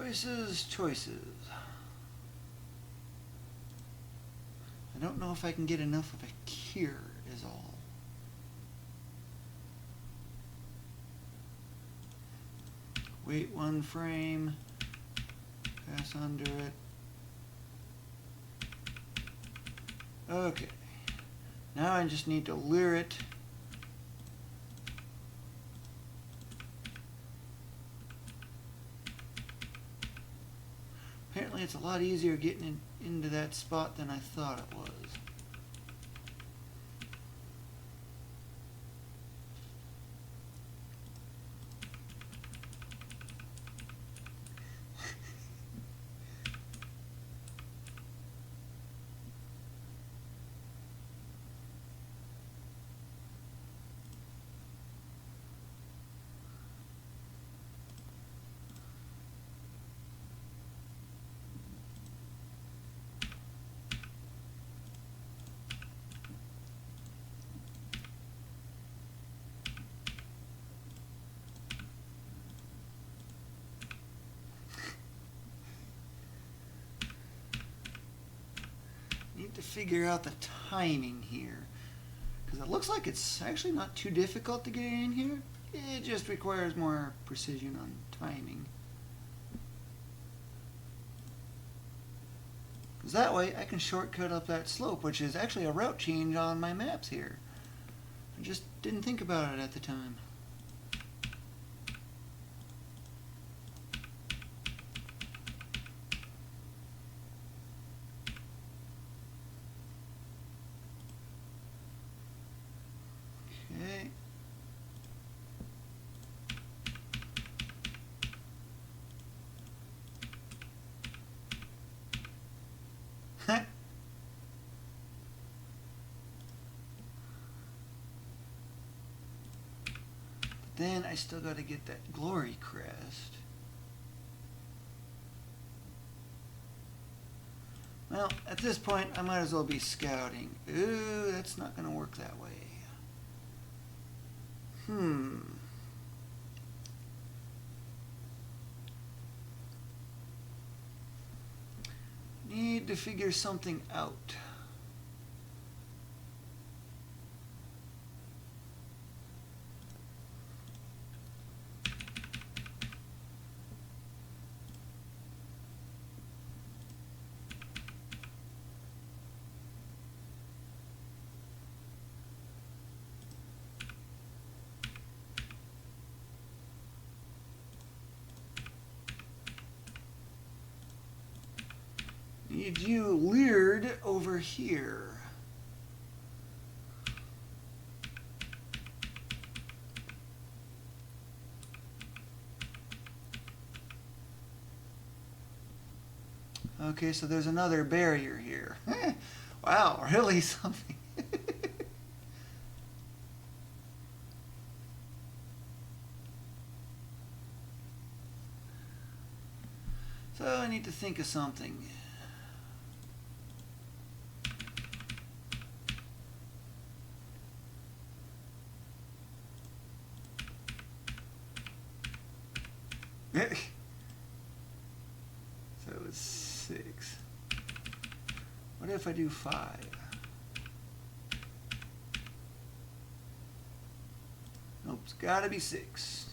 Choices, choices. I don't know if I can get enough of a cure, is all. Wait 1 frame, pass under it. Okay, now I just need to lure it. Apparently it's a lot easier getting into that spot than I thought it was. Need to figure out the timing here, because it looks like it's actually not too difficult to get in here. It just requires more precision on timing. Because that way I can shortcut up that slope, which is actually a route change on my maps here. I just didn't think about it at the time. Okay. Then I still got to get that glory crest. Well, at this point, I might as well be scouting. Ooh, that's not going to work that way. Need to figure something out. Need you leered over here. Okay, so there's another barrier here. Wow, really something. So I need to think of something. So it's 6. What if I do 5? Nope, it's got to be 6.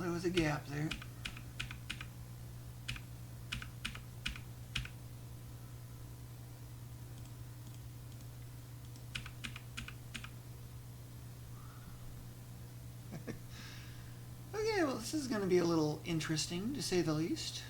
There was a gap there. Okay, well, this is going to be a little interesting, to say the least.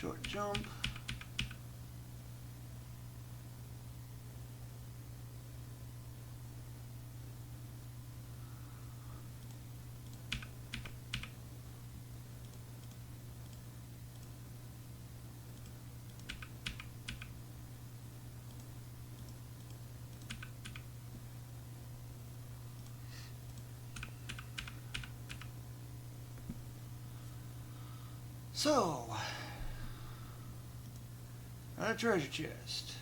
short jump. So, got a treasure chest.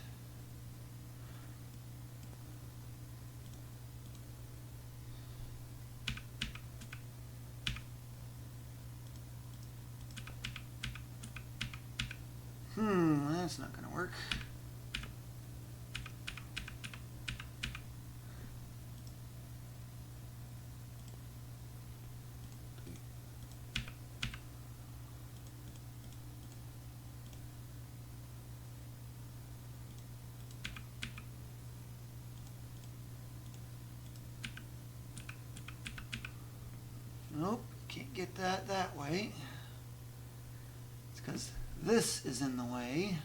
That's not going to work. Nope, can't get that way. It's because this is in the way.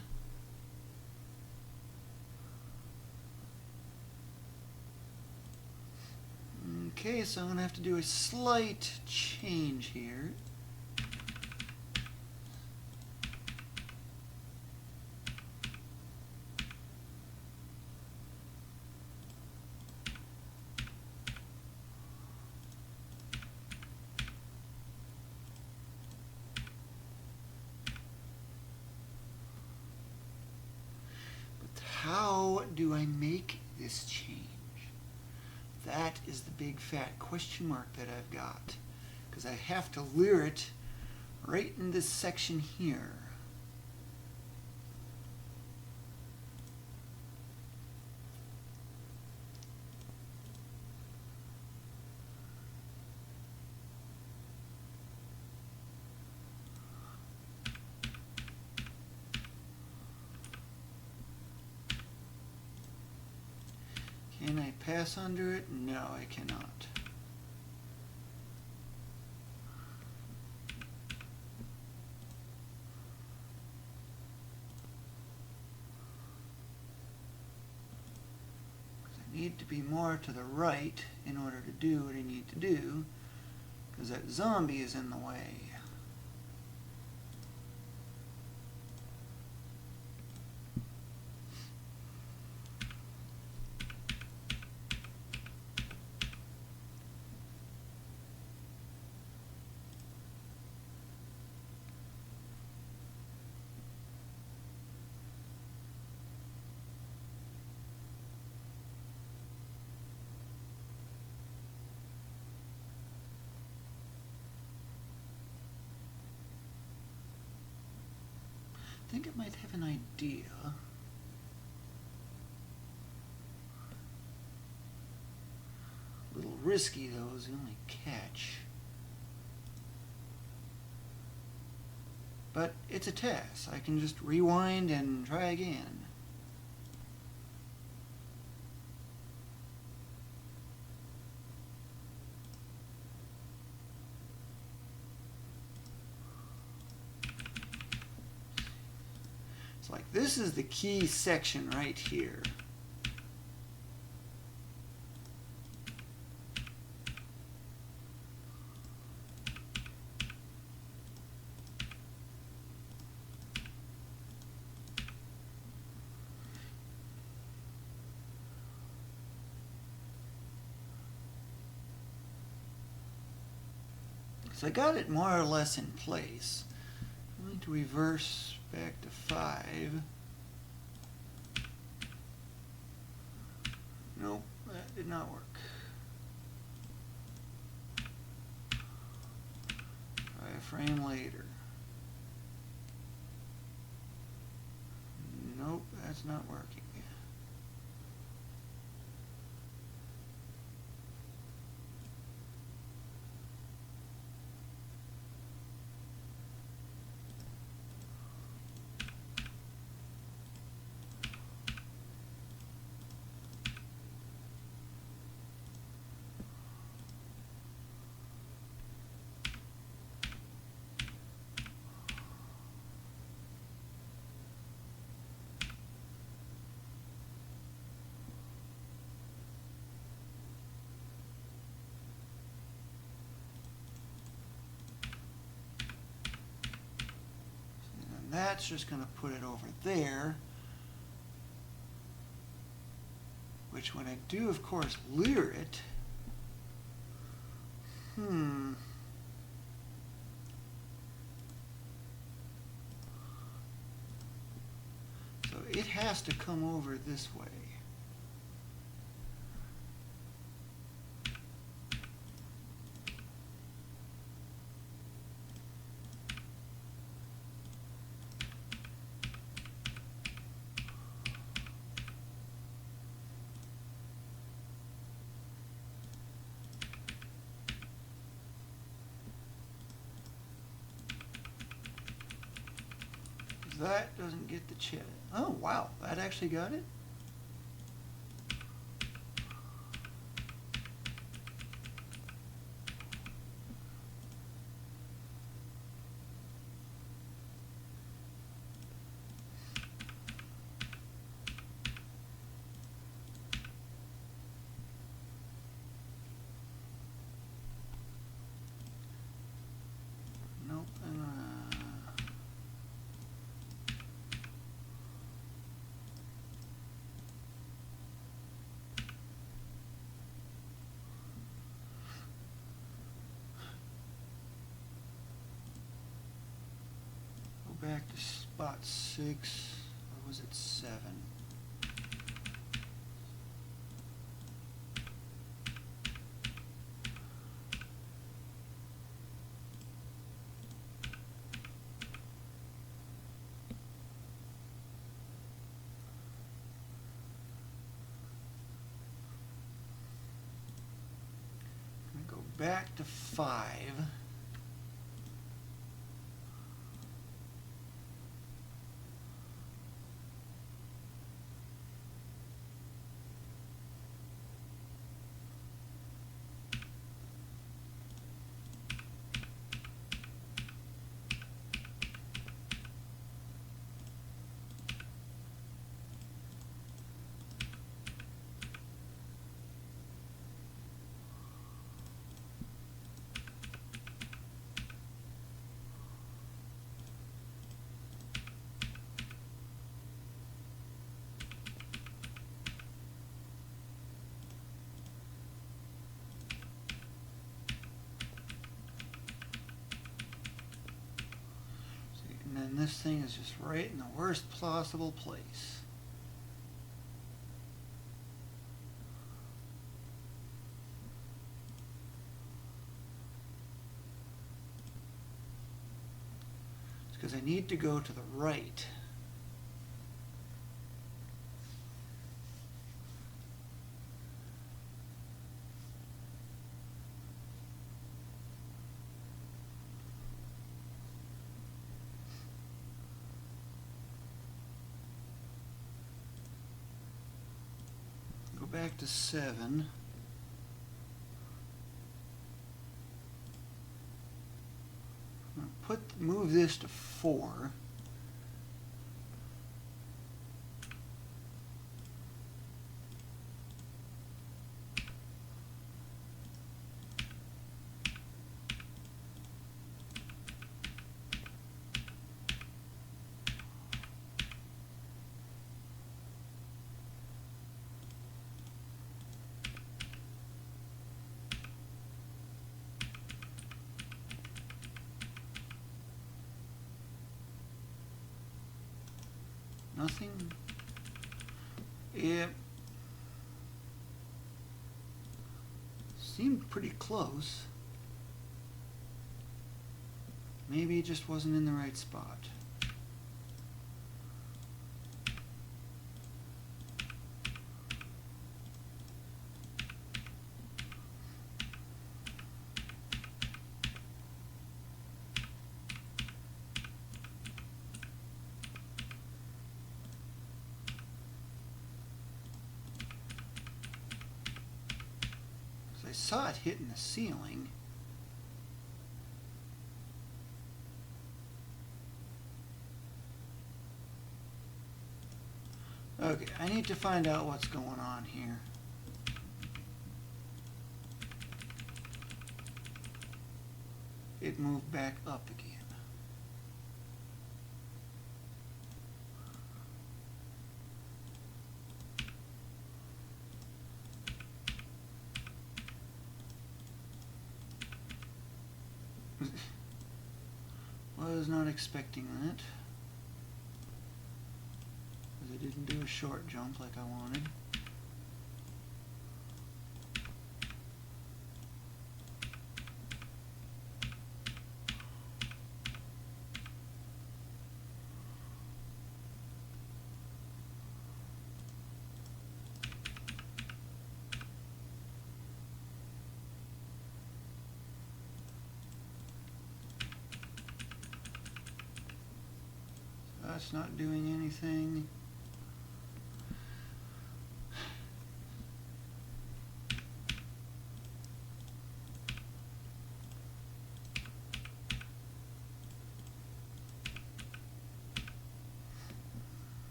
Okay, so I'm going to have to do a slight change here. How do I make this change? That is the big fat question mark that I've got. Because I have to lure it right in this section here. Can I pass under it? No, I cannot. I need to be more to the right in order to do what I need to do, because that zombie is in the way. I think I might have an idea. A little risky though is the only catch. But it's a TAS. I can just rewind and try again. It's like this is the key section right here. So I got it more or less in place. I'm going to reverse back to 5. Nope, that did not work. Try a frame later. Nope, that's not working. that's just going to put it over there. Which when I do, of course, leer it, so it has to come over this way. That doesn't get the chat. Oh, wow. That actually got it? Nope. Back to spot 6, or was it 7? I'm going to go back to 5. And then this thing is just right in the worst possible place. It's because I need to go to the right. Back to 7. I'm going to move this to 4. Nothing? Yep. Seemed pretty close. Maybe it just wasn't in the right spot. I saw it hitting the ceiling. Okay, I need to find out what's going on here. It moved back up again. Was not expecting that. Because I didn't do a short jump like I wanted. That's not doing anything.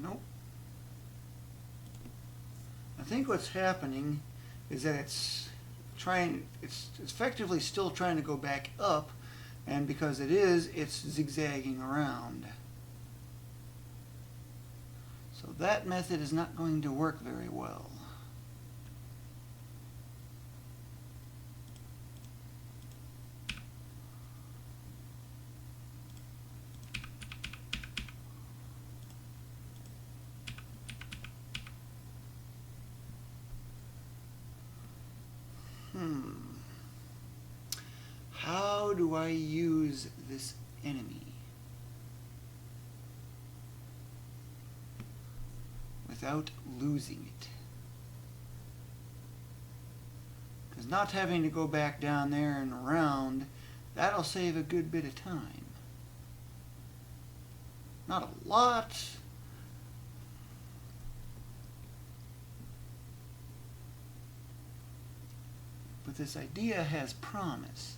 Nope. I think what's happening is that it's effectively still trying to go back up, and because it is, it's zigzagging around. So that method is not going to work very well. How do I use this enemy without losing it? Because not having to go back down there and around, that'll save a good bit of time. Not a lot. But this idea has promise.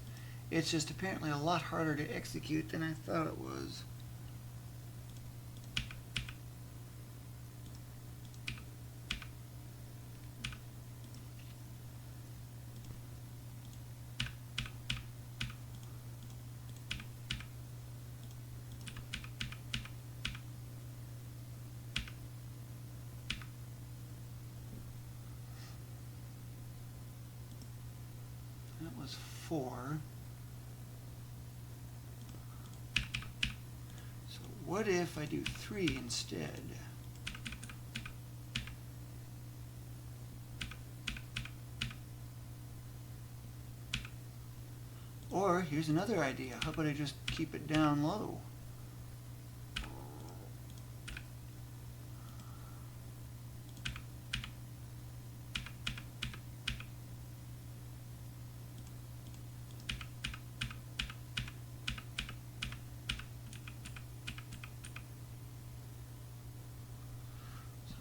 It's just apparently a lot harder to execute than I thought it was. That was 4. So what if I do 3 instead? Or here's another idea. How about I just keep it down low?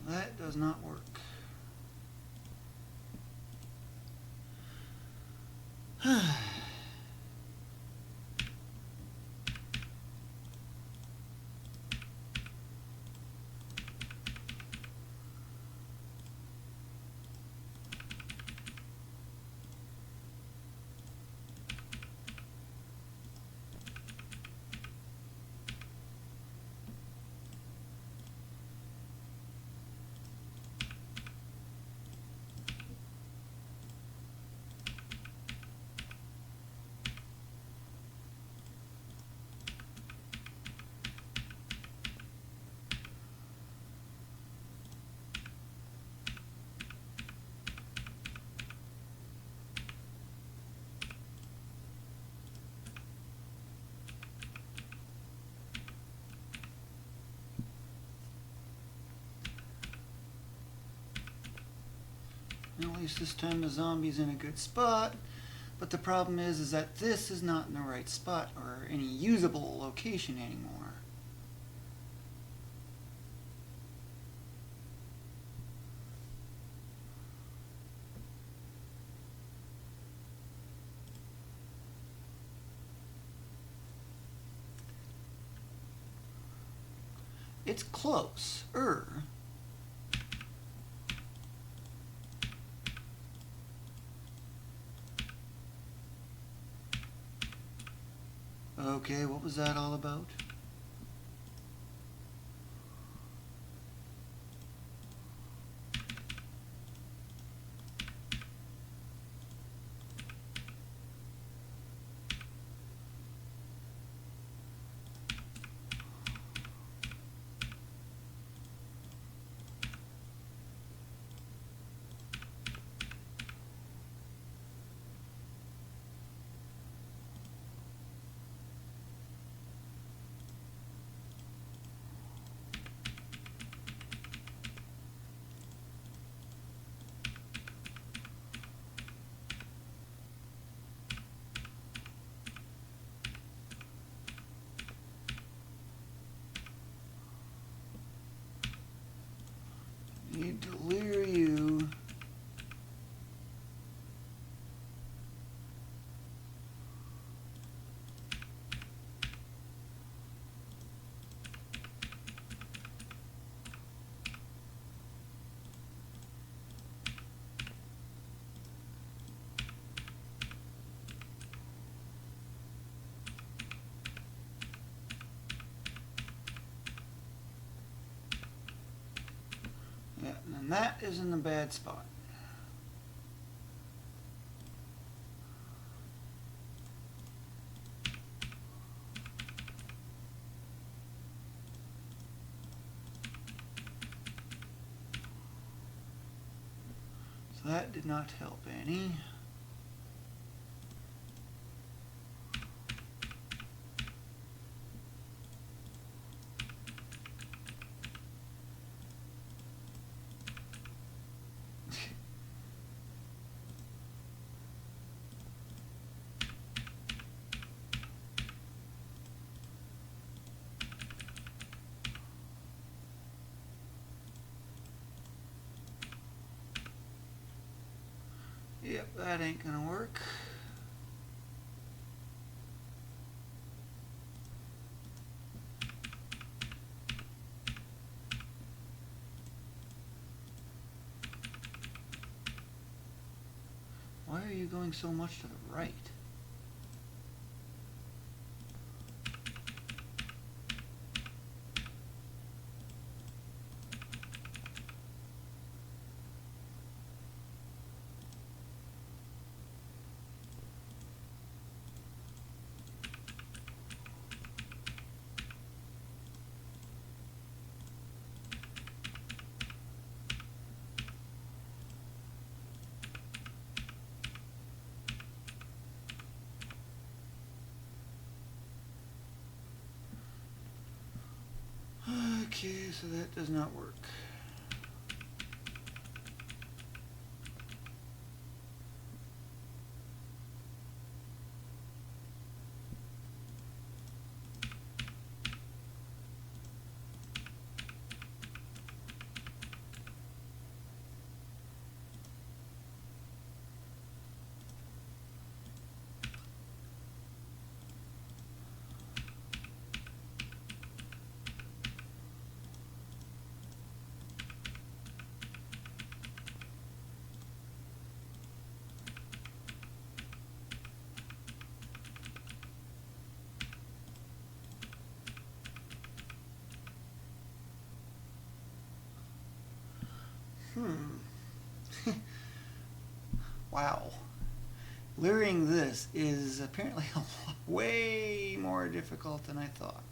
That does not work. At least this time the zombie's in a good spot, but the problem is that this is not in the right spot or any usable location anymore. It's close. Okay, what was that all about? Need to lure you. Yeah, and that is in the bad spot. So that did not help any. Yep, that ain't gonna work. Why are you going so much to the right? Okay, so that does not work. Wow. Luring this is apparently way more difficult than I thought.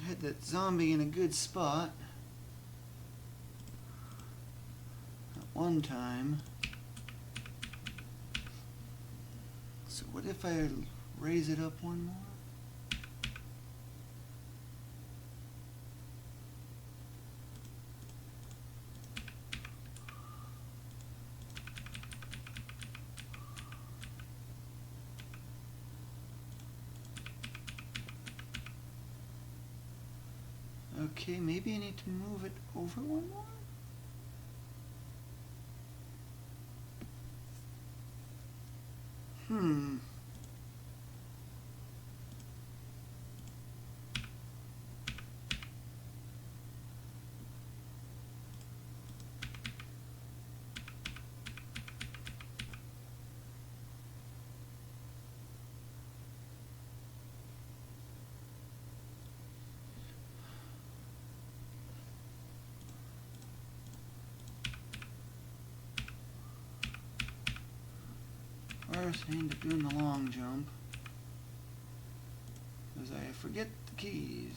I had that zombie in a good spot at one time. So what if I raise it up one more? Okay, maybe I need to move it over one more? course, I end up doing the long jump because I forget the keys.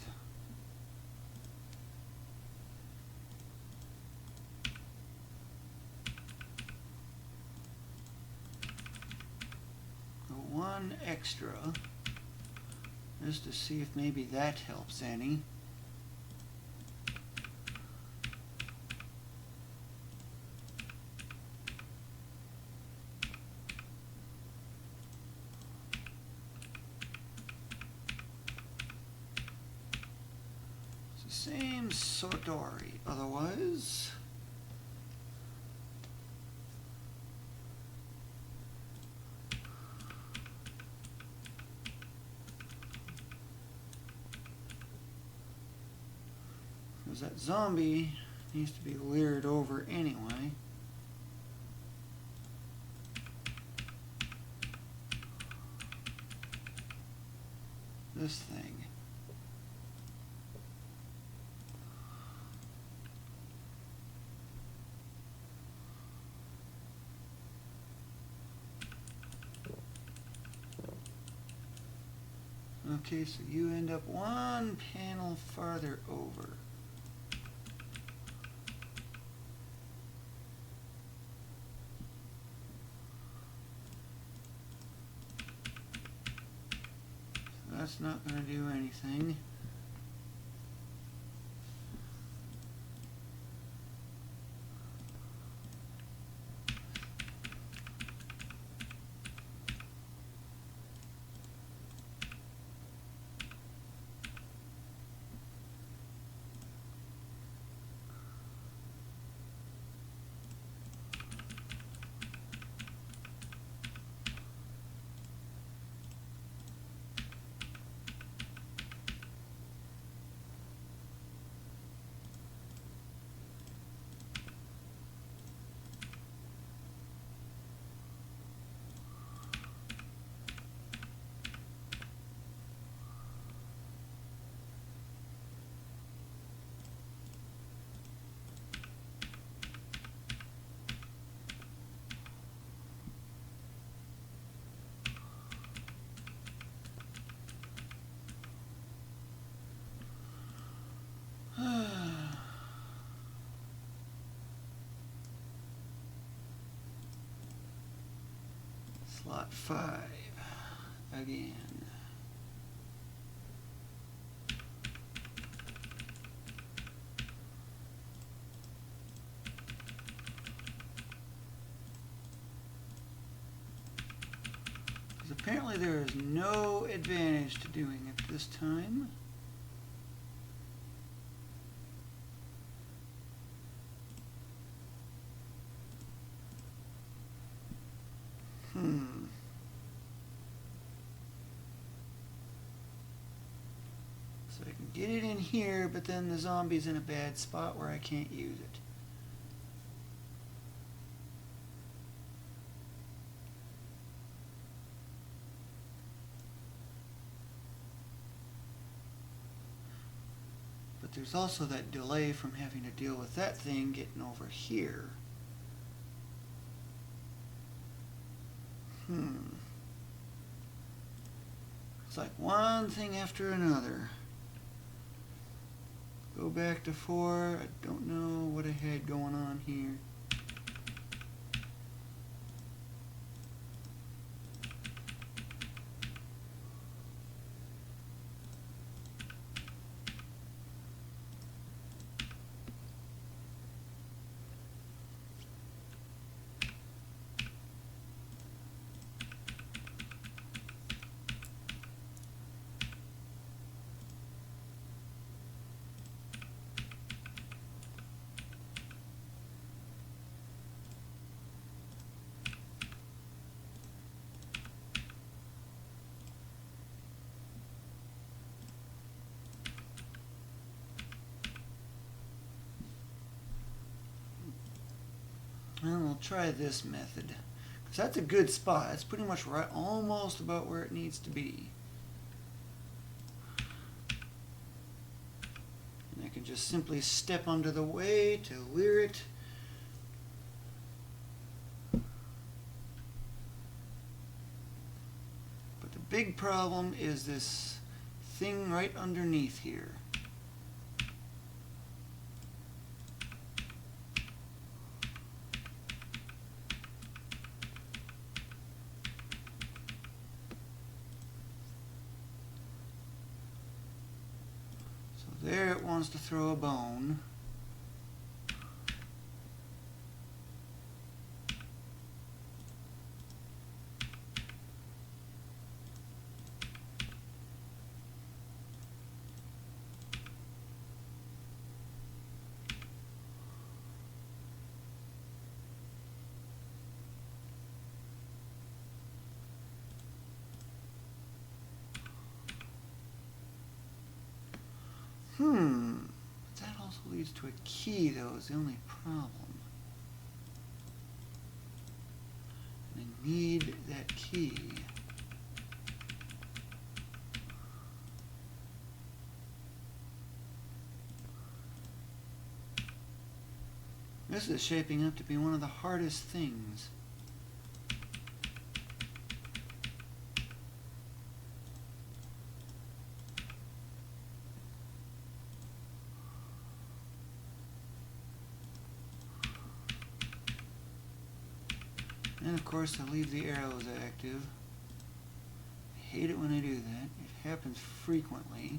Go one extra just to see if maybe that helps any. Same story, otherwise. Because that zombie needs to be leered over anyway. This thing. Okay, so you end up one panel farther over. So that's not going to do anything. Slot 5 again. Because apparently there is no advantage to doing it this time. So I can get it in here, but then the zombie's in a bad spot where I can't use it. But there's also that delay from having to deal with that thing getting over here. It's like one thing after another. Go back to 4. I don't know what I had going on here. And we'll try this method, because that's a good spot. It's pretty much right, almost about where it needs to be. And I can just simply step under the way to leer it. big problem is this thing right underneath here. So there it wants to throw a bone. That also leads to a key, though, is the only problem. I need that key. This is shaping up to be one of the hardest things. And of course I leave the arrows active. I hate it when I do that. It happens frequently.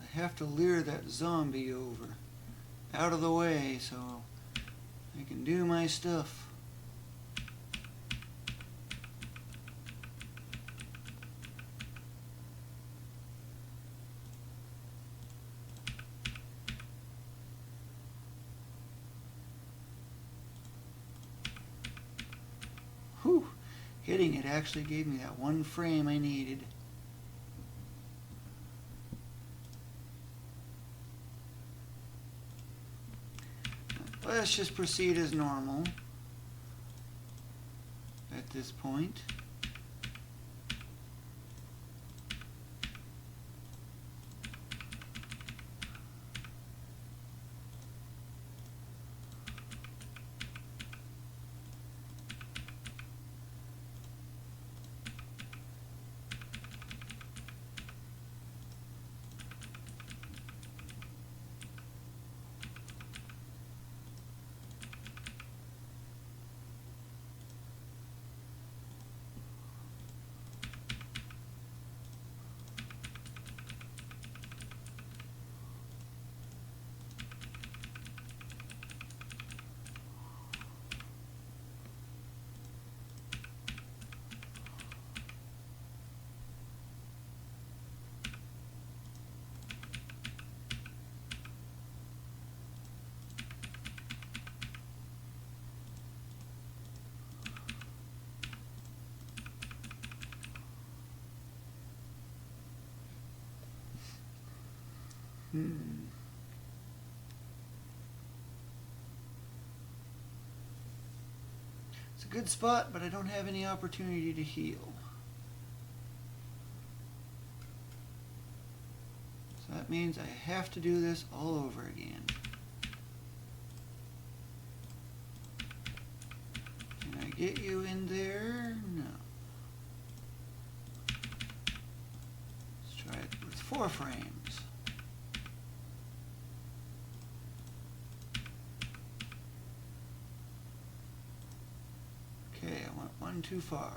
I have to lure that zombie over, out of the way, so I can do my stuff. Whew, hitting it actually gave me that one frame I needed. Let's just proceed as normal at this point. It's a good spot, but I don't have any opportunity to heal. So that means I have to do this all over again. Can I get you in there? No. Let's try it with 4 frames. Okay, I went one too far.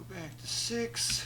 Back to 6.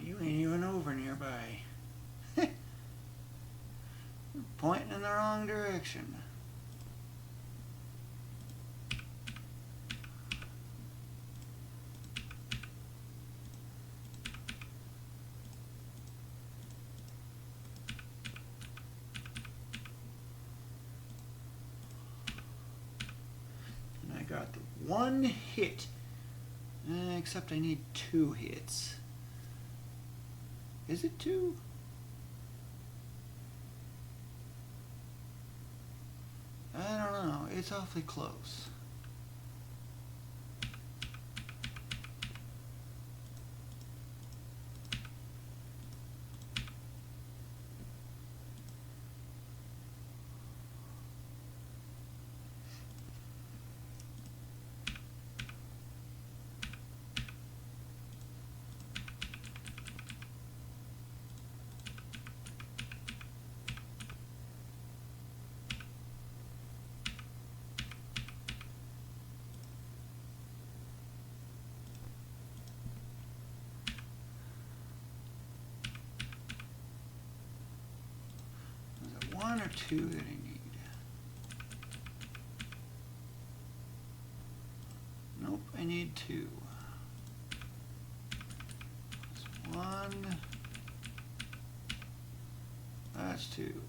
You ain't even over nearby. You're pointing in the wrong direction. And I got the one hit. Except I need 2 hits. Is it 2? I don't know. It's awfully close. Is it 1 or 2 that I need? Nope, I need 2. That's 1. That's 2.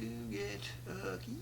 You get a key.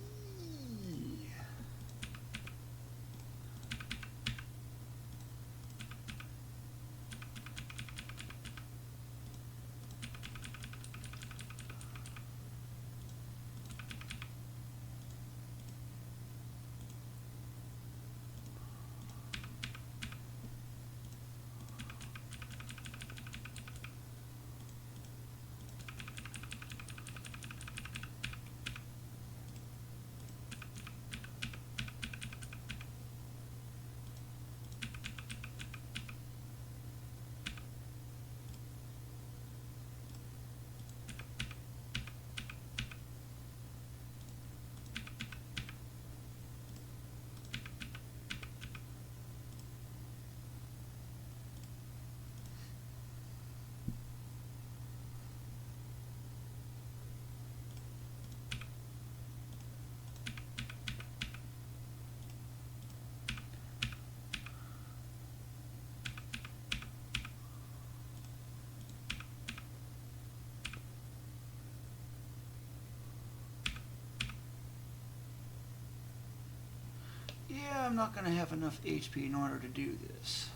Yeah, I'm not going to have enough HP in order to do this.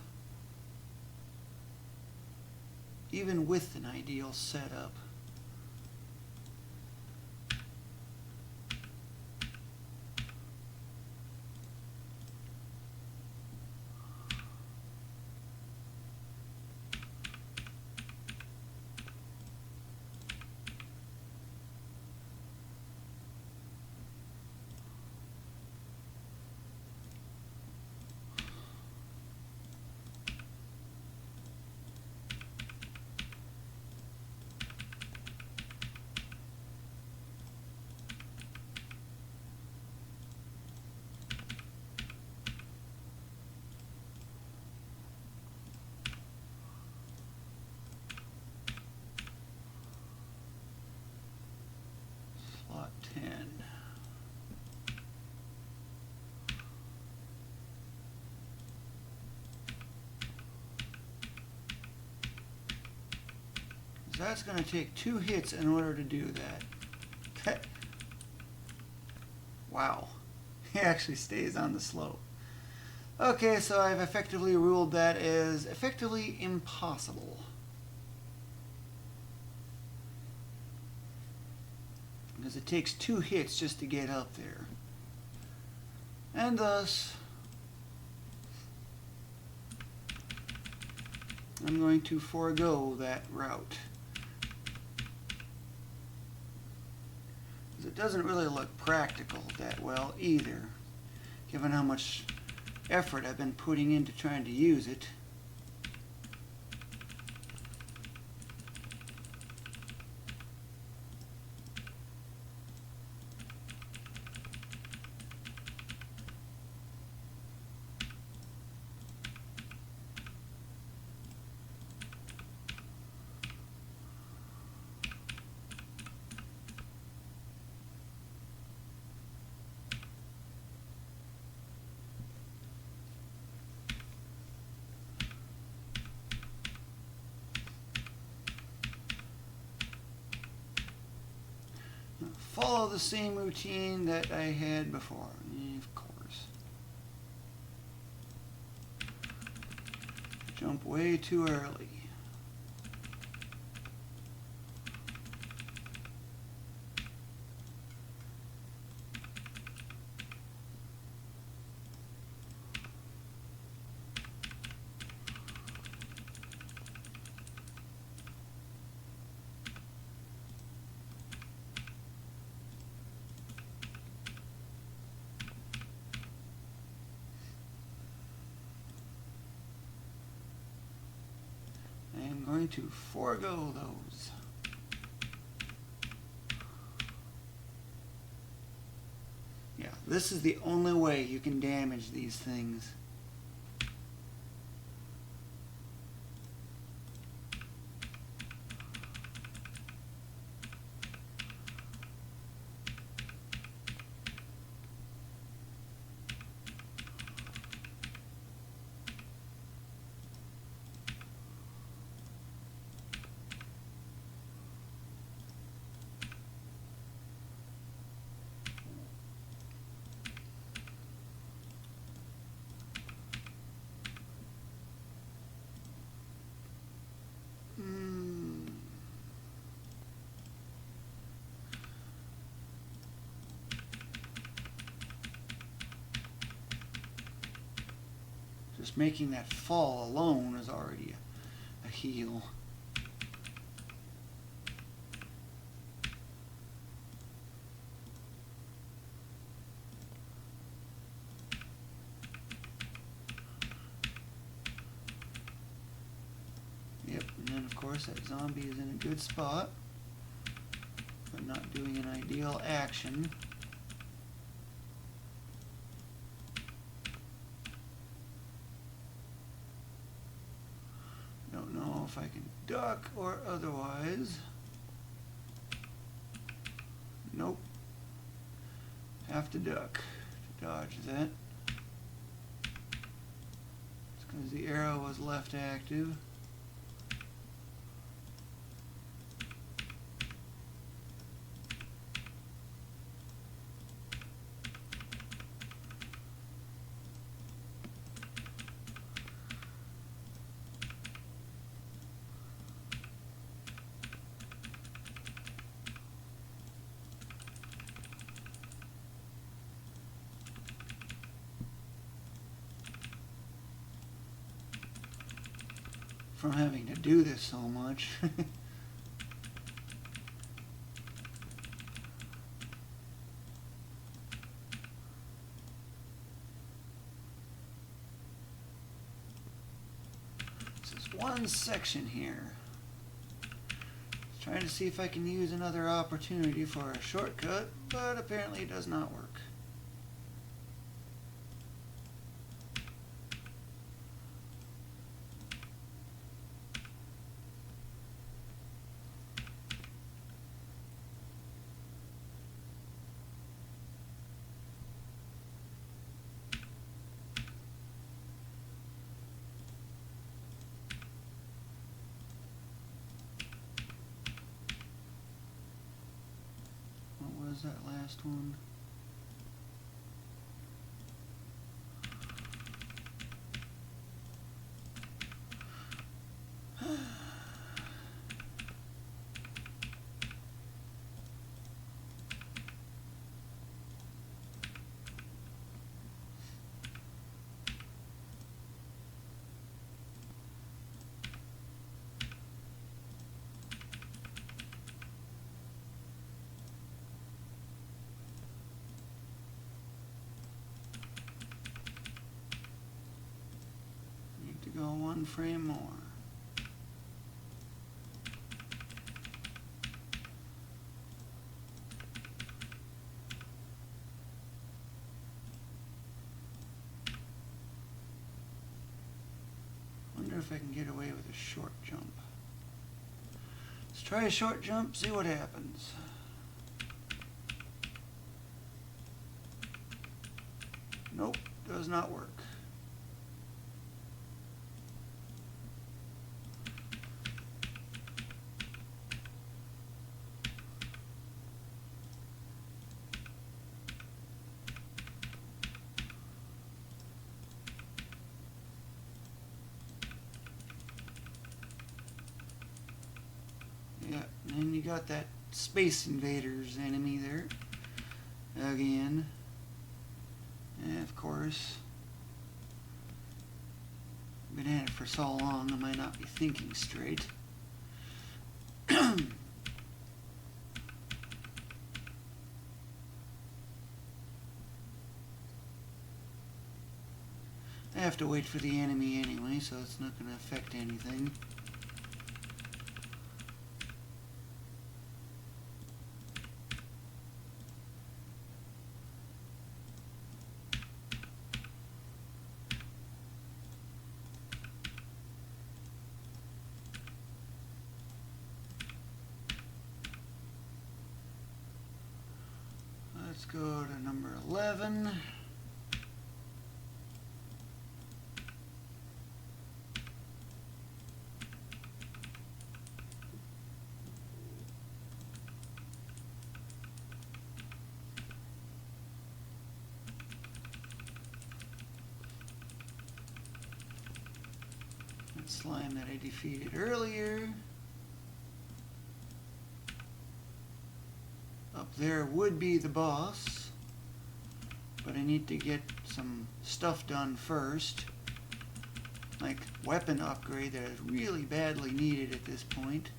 Even with an ideal setup. Slot 10. So that's going to take 2 hits in order to do that. Wow. He actually stays on the slope. Okay, so I've effectively ruled that as effectively impossible. Because it takes 2 hits just to get up there. And thus, I'm going to forego that route. It doesn't really look practical that well either, given how much effort I've been putting into trying to use it. Follow the same routine that I had before, of course. Jump way too early. I'm going to forego those. Yeah, this is the only way you can damage these things. Just making that fall alone is already a heal. Yep, and then of course that zombie is in a good spot, but not doing an ideal action. Don't know if I can duck or otherwise. Nope. Have to duck to dodge that. It's because the arrow was left active. From having to do this so much. This is one section here. Trying to see if I can use another opportunity for a shortcut, but apparently it does not work. What was that last one? one frame more. Wonder if I can get away with a short jump. Let's try a short jump, see what happens. Nope, does not work. Yeah, and then you got that Space Invaders enemy there again. And of course, been at it for so long, I might not be thinking straight. I have to wait for the enemy anyway, so it's not going to affect anything. Let's go to number 11. That slime that I defeated earlier. Up there would be the boss, but I need to get some stuff done first, like weapon upgrade that is really badly needed at this point.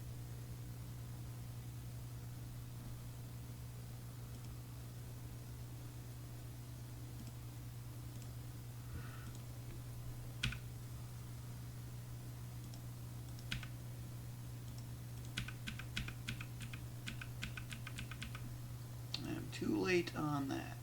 Too late on that.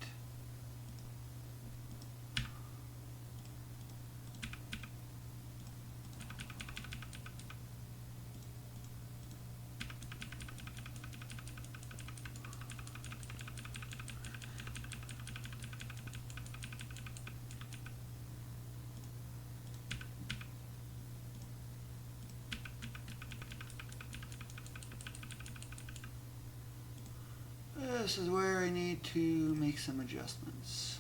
This is where I need to make some adjustments.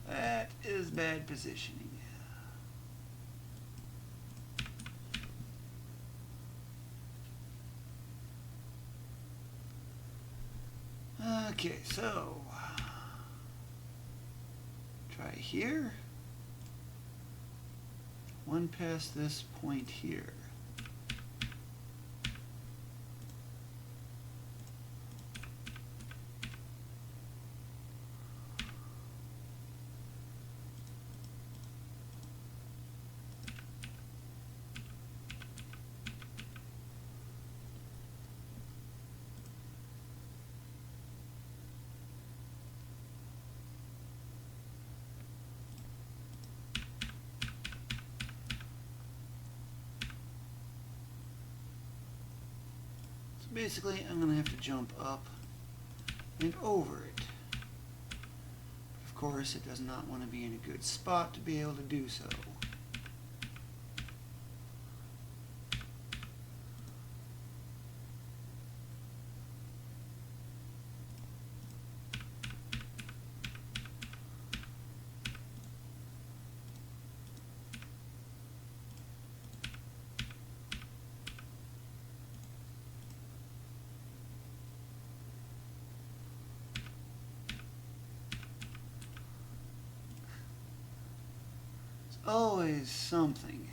That is bad positioning. Okay, so try here. One past this point here. Basically, I'm going to have to jump up and over it. Of course, it does not want to be in a good spot to be able to do so. Always something.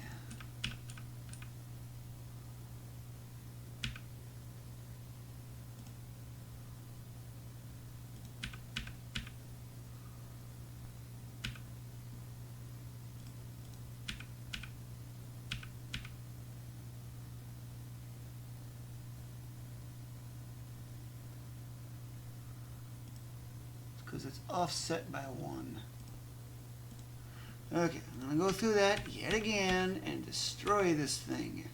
because it's offset by 1. Okay, I'm going to go through that yet again and destroy this thing.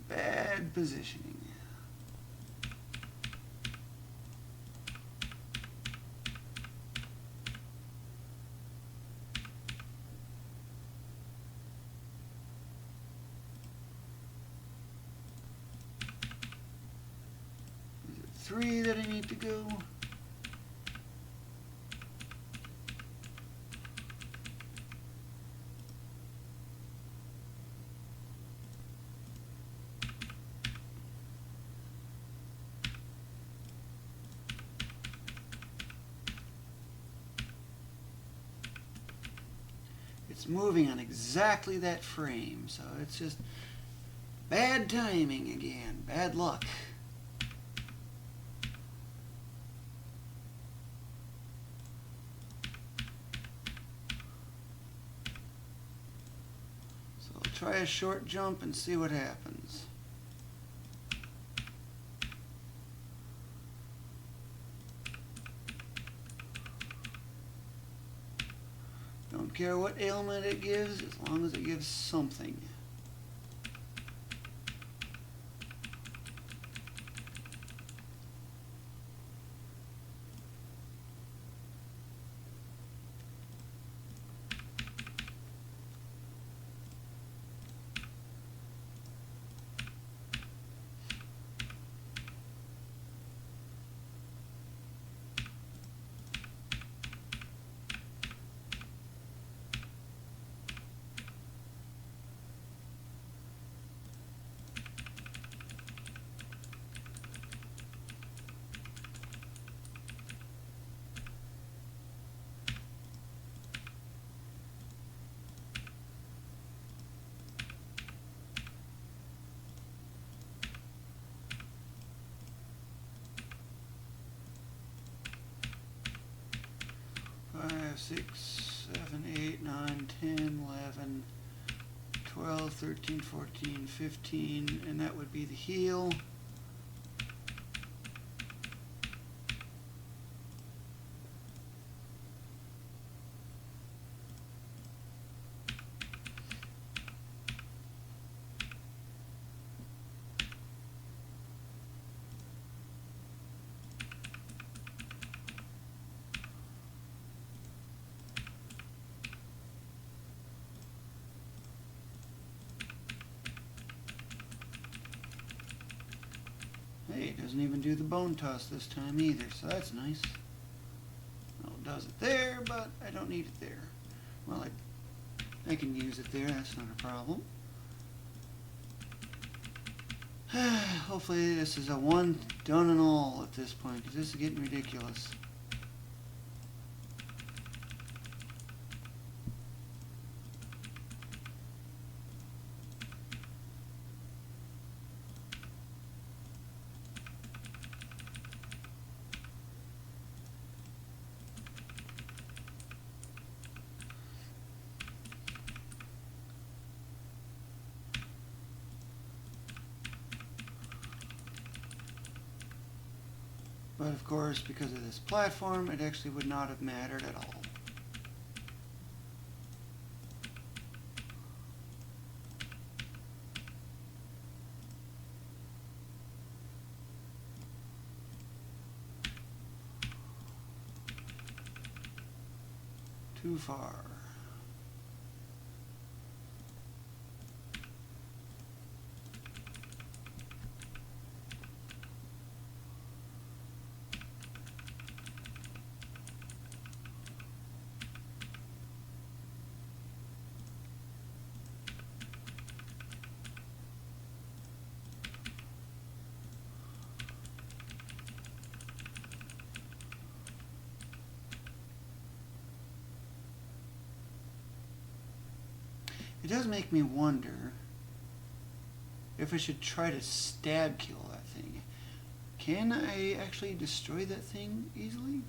Bad positioning. Is it 3 that I need to go? It's moving on exactly that frame, so it's just bad timing again, bad luck. So I'll try a short jump and see what happens. Don't care what ailment it gives, as long as it gives something. Five, 6, 7, 8, 9, 10, 11, 12, 13, 14, 15, and that would be the heel. Hey, it doesn't even do the bone toss this time either, so that's nice. Well, it does it there, but I don't need it there. Well, I can use it there, that's not a problem. Hopefully this is a one done and all at this point, because this is getting ridiculous. But of course, because of this platform, it actually would not have mattered at all. Too far. It does make me wonder if I should try to stab kill that thing. Can I actually destroy that thing easily?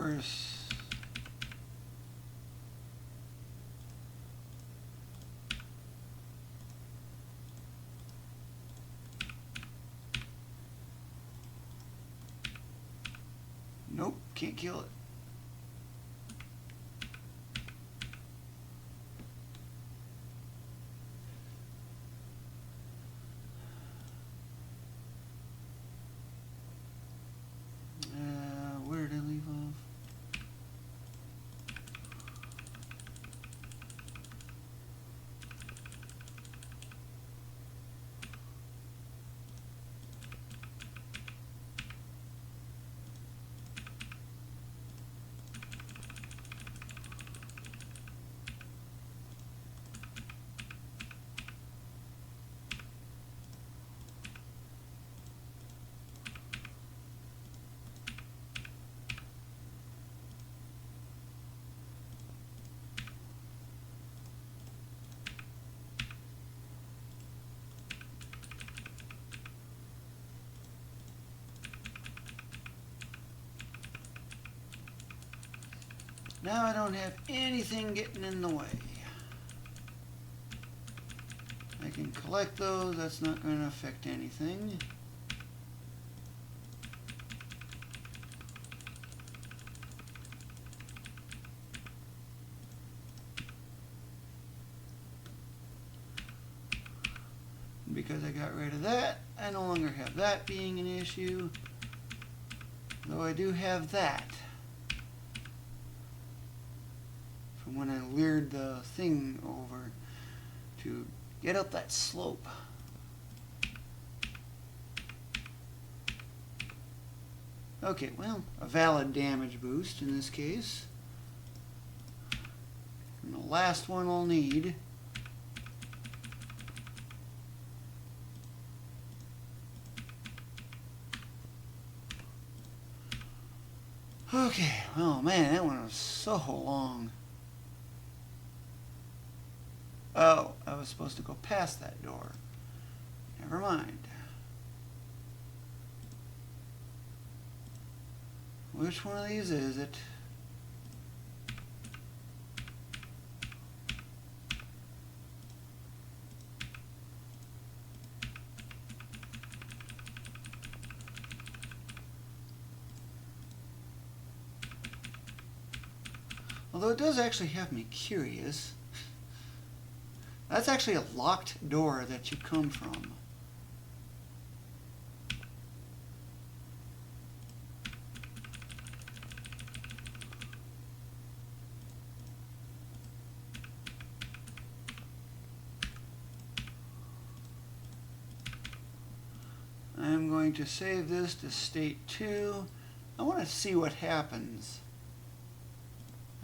course. Nope, can't kill it. Where did I leave off? Now I don't have anything getting in the way. I can collect those, that's not going to affect anything. Because I got rid of that, I no longer have that being an issue. Though I do have that. From when I leered the thing over to get up that slope. Okay, well, a valid damage boost in this case. And the last one I'll need. Okay, oh man, that one was so long. Oh, I was supposed to go past that door. Never mind. Which one of these is it? Although it does actually have me curious. That's actually a locked door that you come from. I'm going to save this to state 2. I want to see what happens.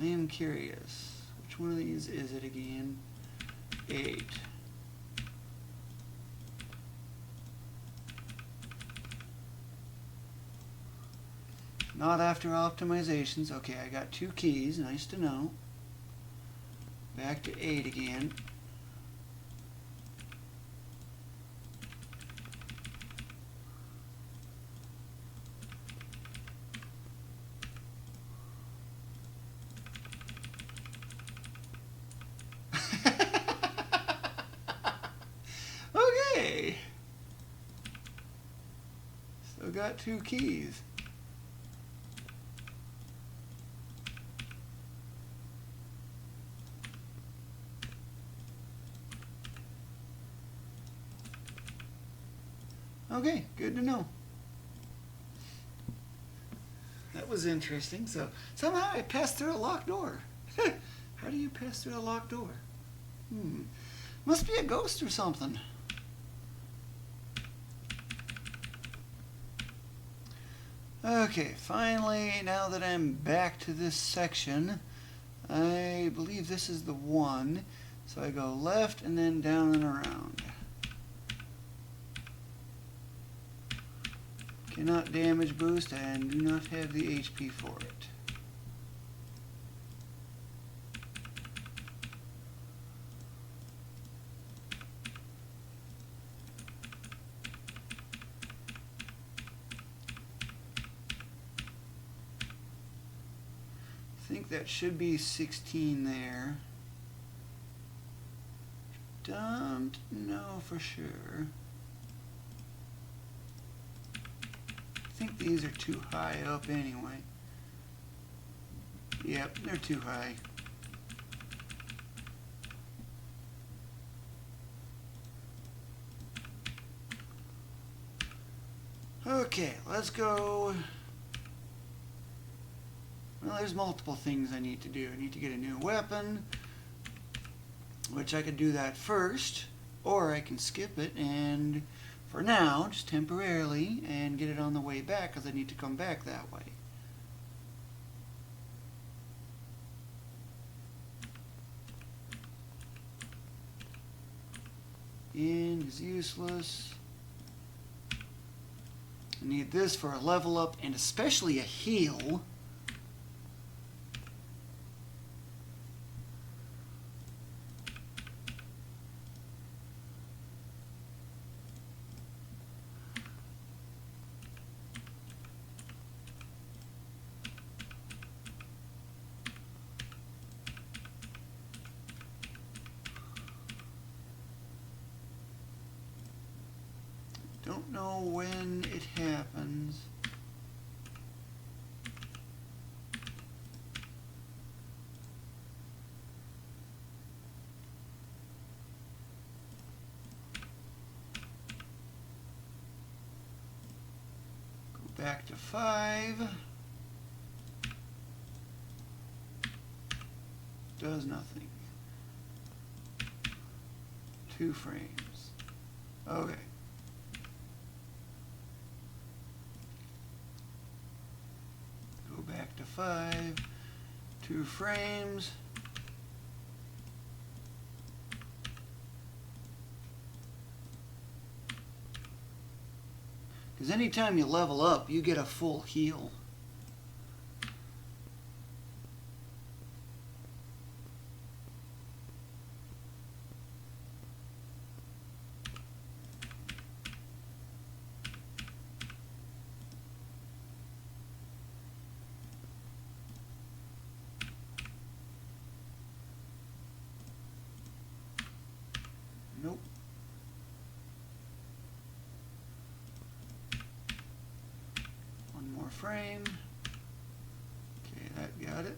I am curious. Which one of these is it again? 8. Not after optimizations. Okay, I got 2 keys. Nice to know. Back to 8 again. Okay. Still got 2 keys. Okay, good to know. That was interesting. So somehow I passed through a locked door. How do you pass through a locked door? Must be a ghost or something. Okay, finally, now that I'm back to this section, I believe this is the one. So I go left and then down and around. Cannot damage boost and do not have the HP for it. that should be 16 there. Don't know for sure. I think these are too high up anyway. Yep, they're too high. Okay, let's go. Well, there's multiple things I need to do. I need to get a new weapon, which I could do that first, or I can skip it and, for now, just temporarily, and get it on the way back, because I need to come back that way. In is useless. I need this for a level up and especially a heal. Don't know when it happens. Go back to 5. Does nothing. 2 frames. Okay. Back to 5, 2 frames. Because anytime you level up, you get a full heal. Nope. One more frame. Okay, that got it.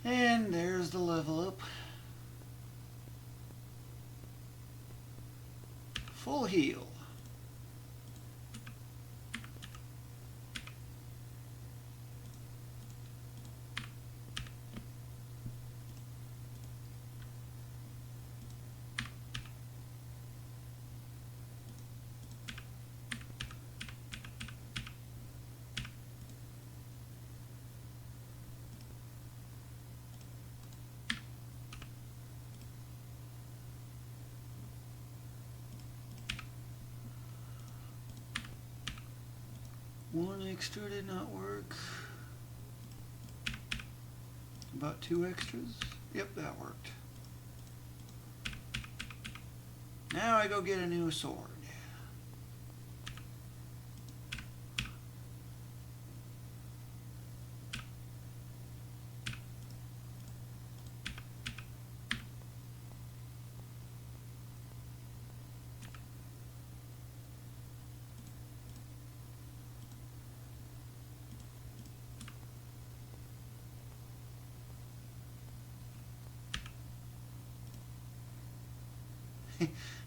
And there's the level up. Full heal. One extra did not work. About 2 extras. Yep, that worked. Now I go get a new sword.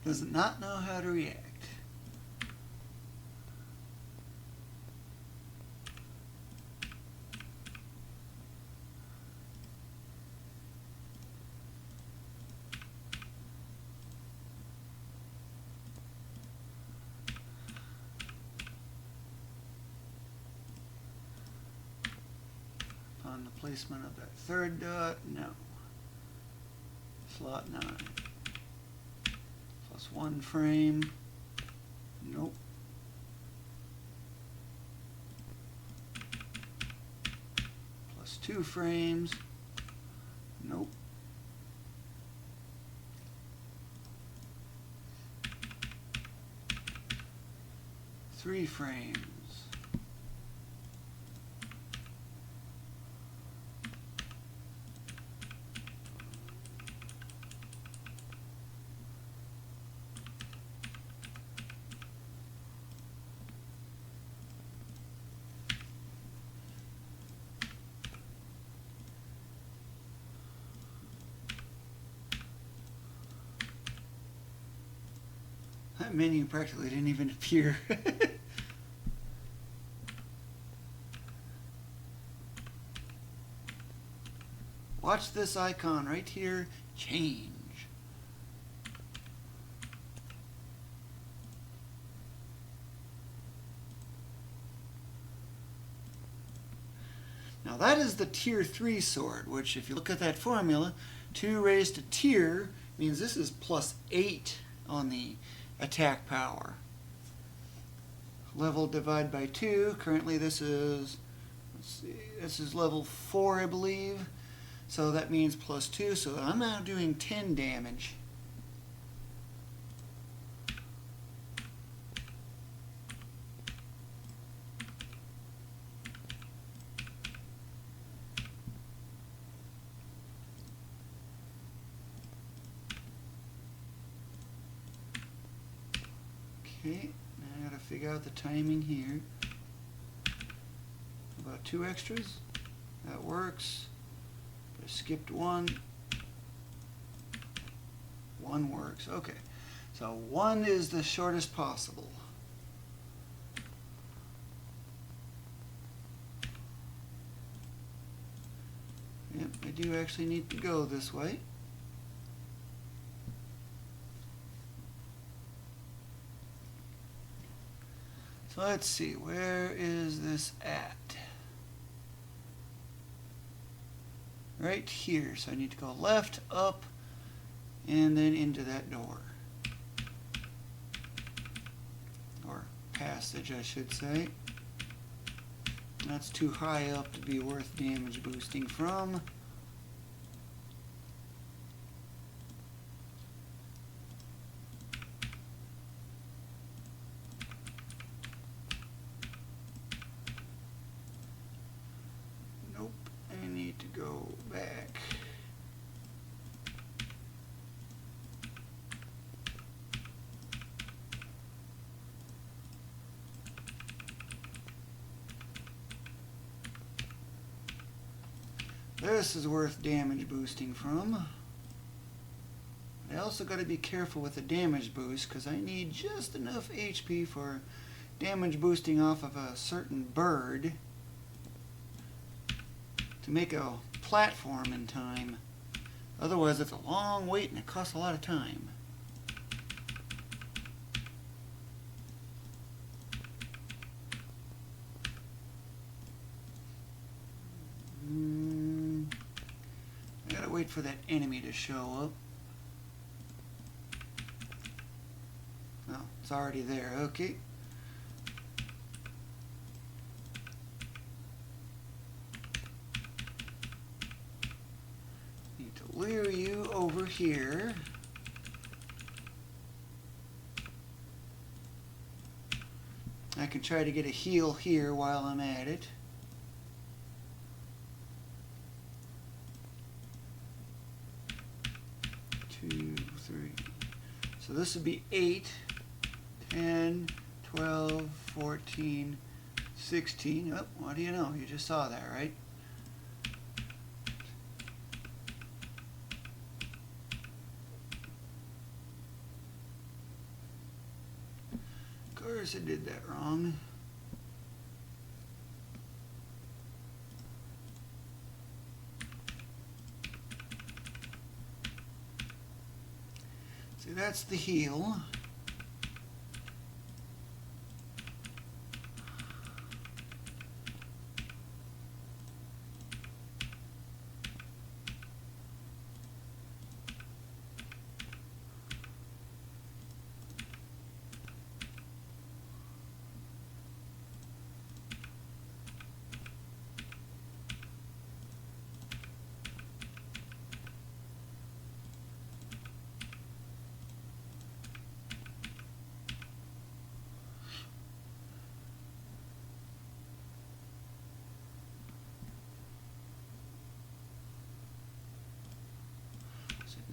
Does not know how to react. Upon the placement of that 3rd dot, no. Slot 9. Plus 1 frame. Nope. Plus 2 frames. Nope. Three frames. That menu practically didn't even appear. Watch this icon right here, change. Now that is the tier 3 sword, which if you look at that formula, 2 raised to tier means this is +8 on the attack power. Level divide by 2, currently this is, let's see, this is level 4 I believe, so that means +2, so I'm now doing 10 damage. Okay, now I gotta figure out the timing here. About 2 extras. That works. But I skipped 1. 1 works. Okay. So 1 is the shortest possible. Yep, I do actually need to go this way. So let's see, where is this at? Right here, so I need to go left, up, and then into that door. Or passage, I should say. That's too high up to be worth damage boosting from. Go back. This is worth damage boosting from. I also got to be careful with the damage boost because I need just enough HP for damage boosting off of a certain bird to make a platform in time. Otherwise it's a long wait and it costs a lot of time. I gotta wait for that enemy to show up. Oh, it's already there. Okay. Lure you over here. I can try to get a heal here while I'm at it. Two, 3. So this would be 8, 10, 12, 14, 16. Oh, what do you know? You just saw that, right? Of course I did that wrong. See, that's the heal.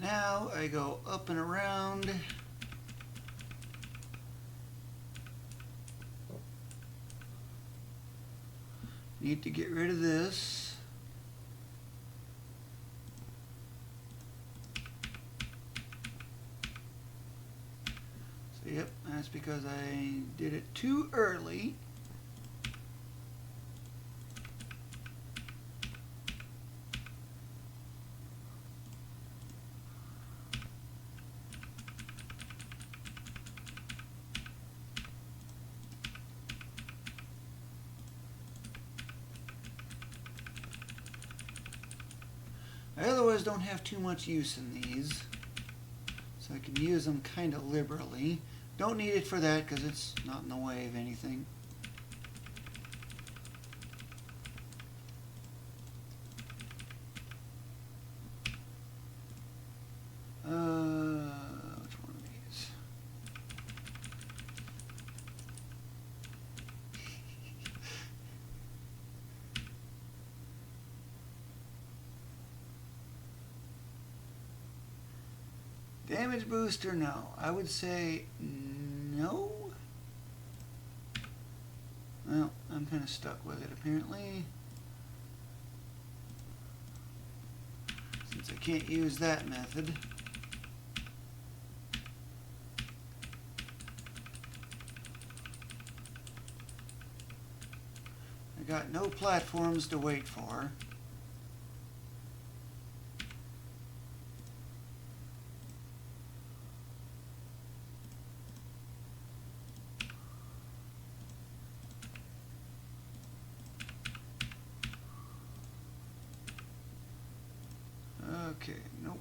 Now I go up and around. Need to get rid of this. So Yep, that's because I did it too early. I otherwise don't have too much use in these, so I can use them kind of liberally. Don't need it for that because it's not in the way of anything. Which one of these? Damage booster, no. I would say no. Well, I'm kind of stuck with it apparently. Since I can't use that method. I got no platforms to wait for. Okay, nope.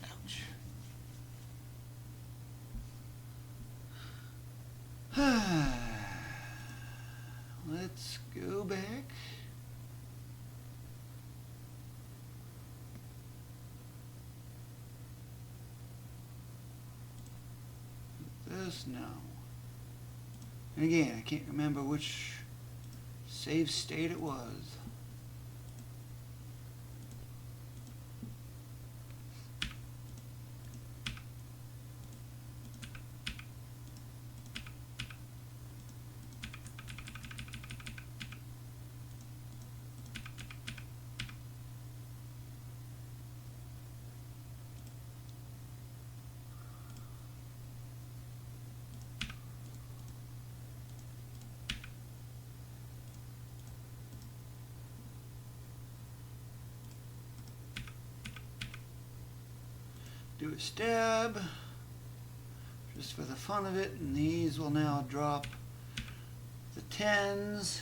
Ouch. Let's go back. This now. And again, I can't remember which save state it was. Do a stab, just for the fun of it, and these will now drop the 10s.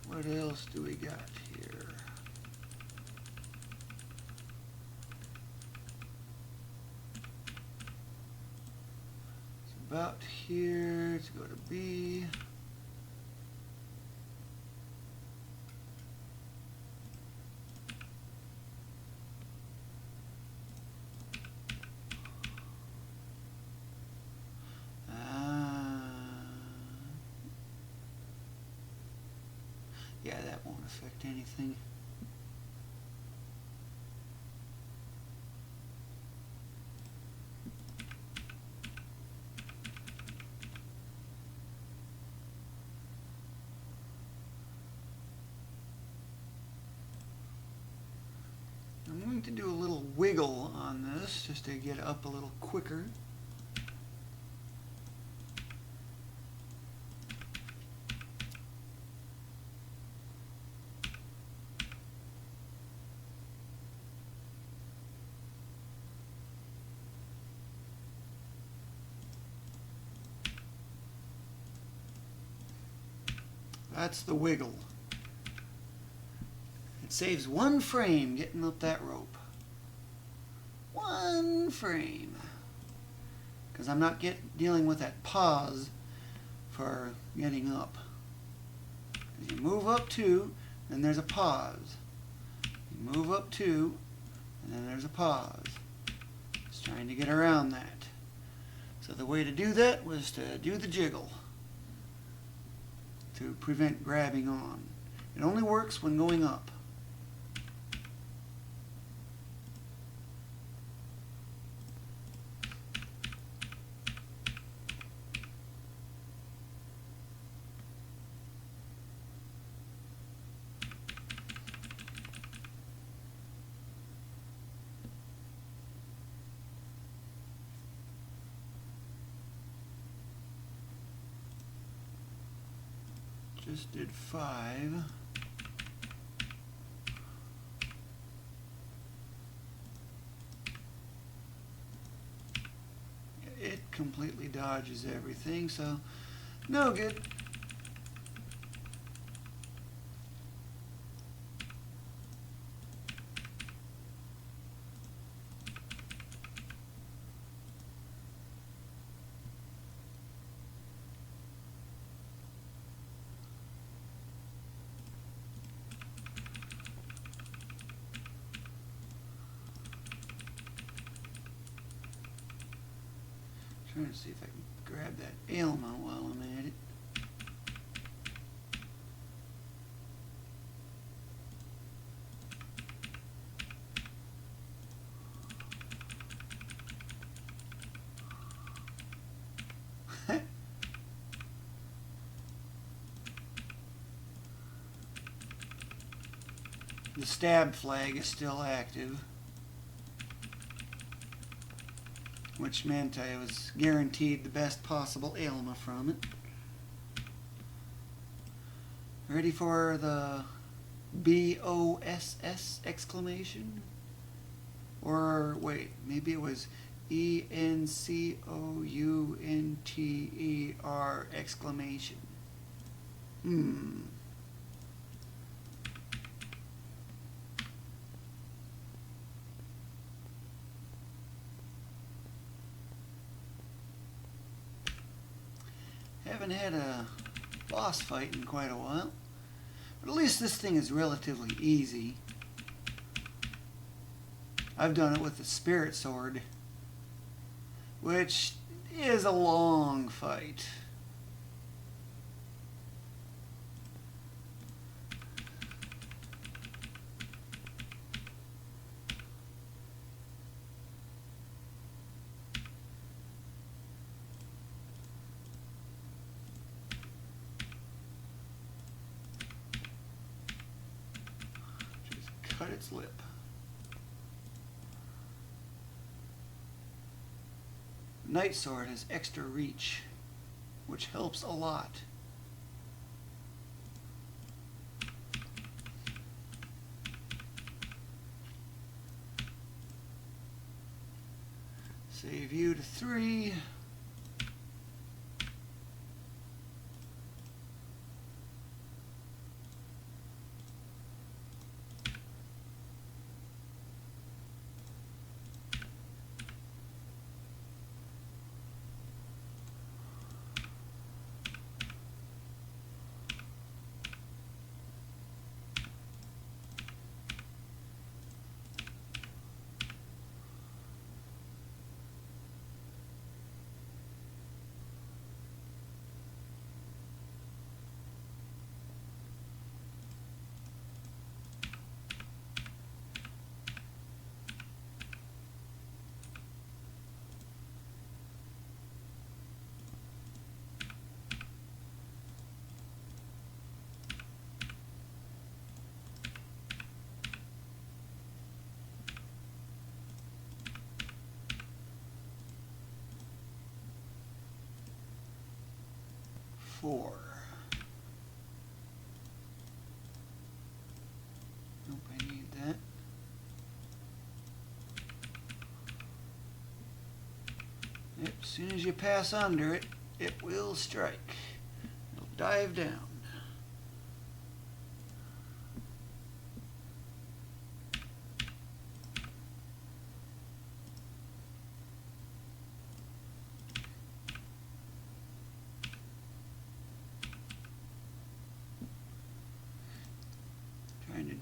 What else do we got here? It's about here. Let's go to B. Yeah, that won't affect anything. I'm going to do a little wiggle on this just to get up a little quicker. That's the wiggle. It saves one frame getting up that rope. One frame, because I'm not dealing with that pause for getting up. You move up 2, then there's a pause. You move up 2, and then there's a pause. Just trying to get around that. So the way to do that was to do the jiggle to prevent grabbing on. It only works when going up. Just did 5. It completely dodges everything, so no good. Trying to see if I can grab that ailment while I'm at it. The stab flag is still active, which meant I was guaranteed the best possible ailment from it. Ready for the BOSS exclamation? Or wait, maybe it was ENCOUNTER exclamation. Haven't had a boss fight in quite a while, but at least this thing is relatively easy. I've done it with the spirit sword, which is a long fight. Cut its lip. Night Sword has extra reach, which helps a lot. Save you to 3. Nope, I need that. Yep, as soon as you pass under it, it will strike. It'll dive down.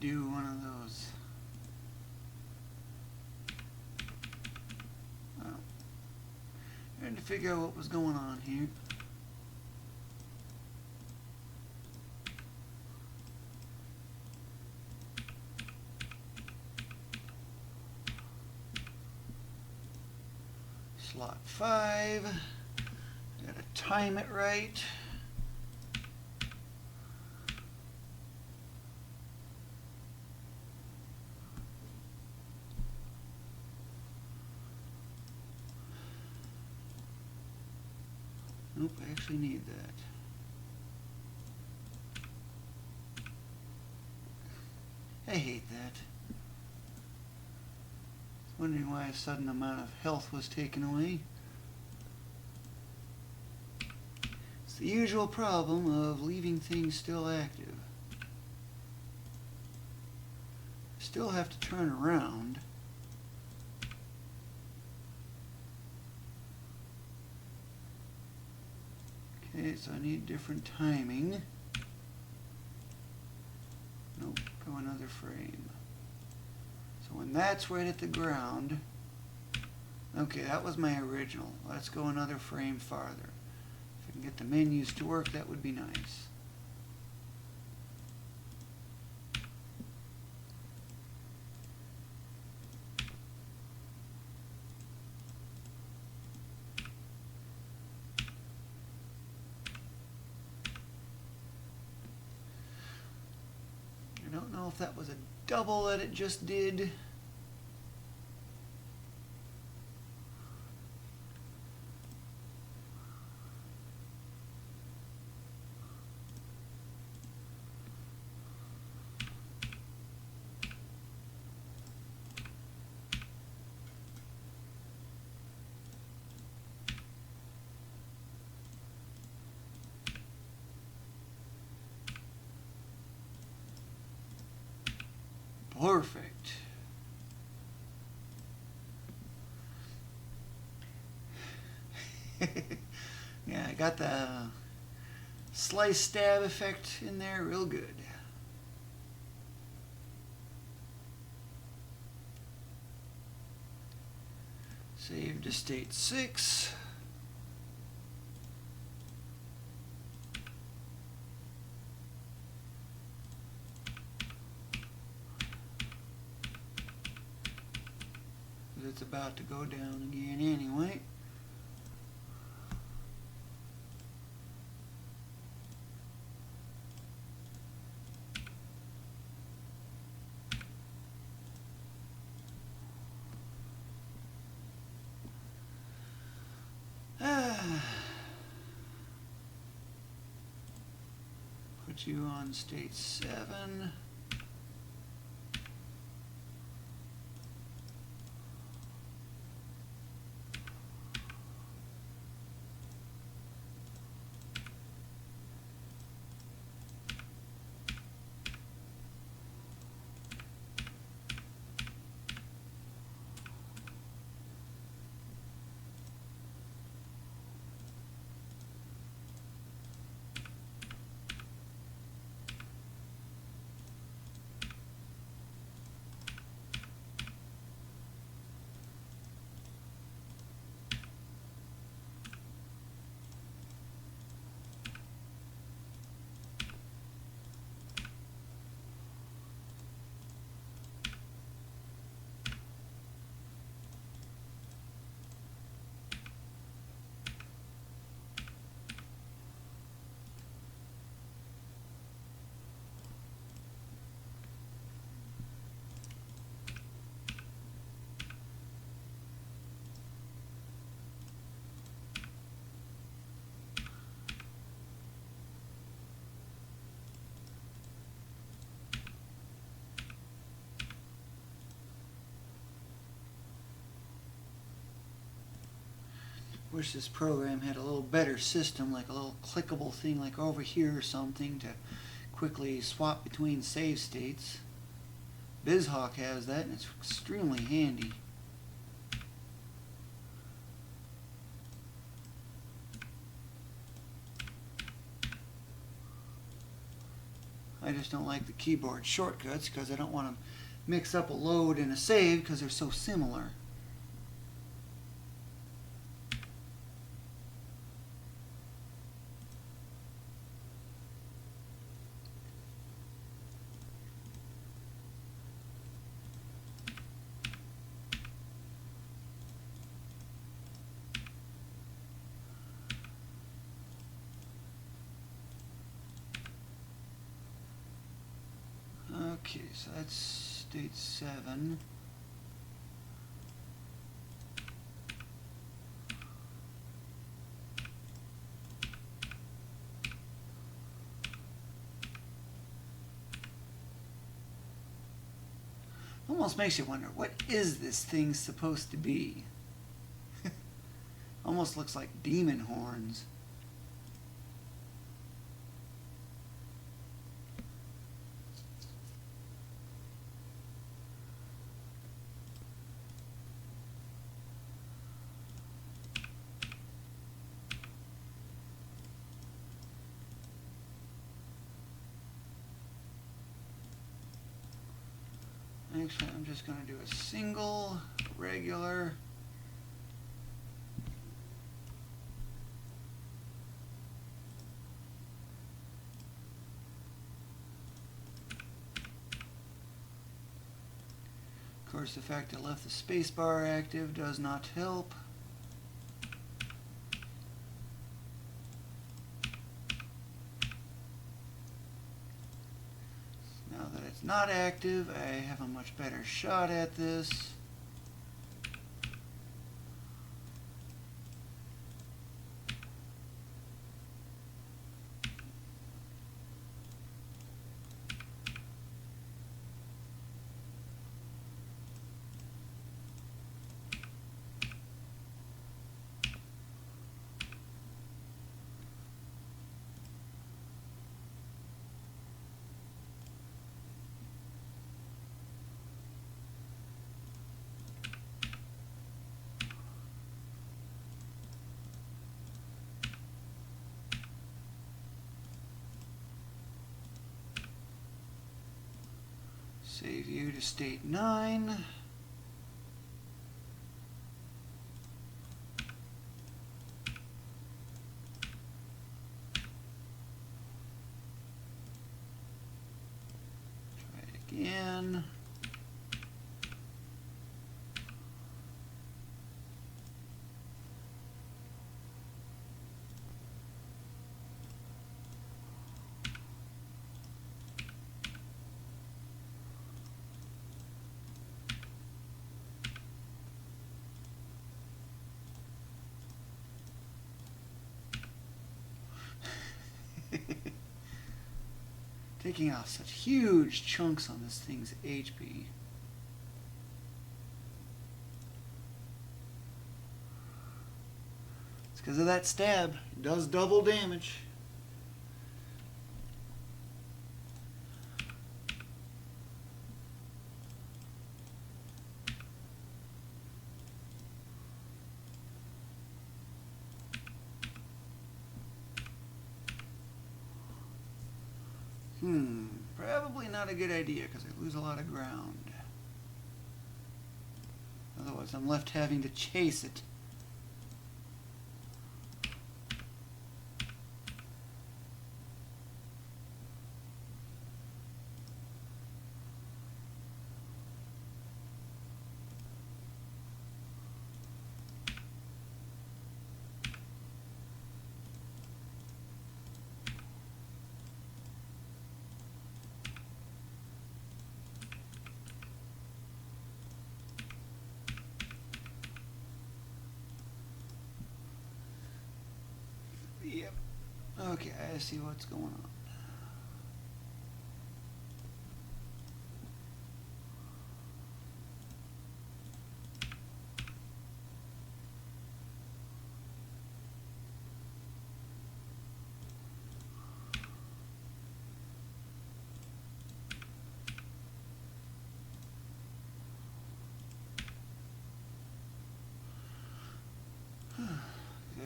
do one of those. Oh. Trying to figure out what was going on here. Slot 5. Gotta time it right. Nope, I actually need that. I hate that. Wondering why a sudden amount of health was taken away. It's the usual problem of leaving things still active. Still have to turn around. Okay, so I need different timing. Nope, go another frame. So when that's right at the ground, okay, that was my original. Let's go another frame farther. If I can get the menus to work, that would be nice. I don't know if that was a double that it just did. Perfect. Yeah, I got the slice stab effect in there real good. Save to state 6. It's about to go down again anyway. Put you on state 7. Wish this program had a little better system, like a little clickable thing like over here or something to quickly swap between save states. BizHawk has that and it's extremely handy. I just don't like the keyboard shortcuts because I don't want to mix up a load and a save because they're so similar. Okay, so that's state 7. Almost makes you wonder, what is this thing supposed to be? Almost looks like demon horns. Actually, I'm just going to do a single, regular. Of course, the fact I left the spacebar active does not help. Now that it's not active, I have a much better shot at this. Save you to state 9. Try it again. Taking off such huge chunks on this thing's HP. It's because of that stab. It does double damage. Probably not a good idea because I lose a lot of ground. Otherwise I'm left having to chase it. Yep. Okay, I see what's going on.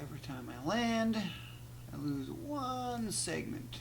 Every time I land, I lose one segment.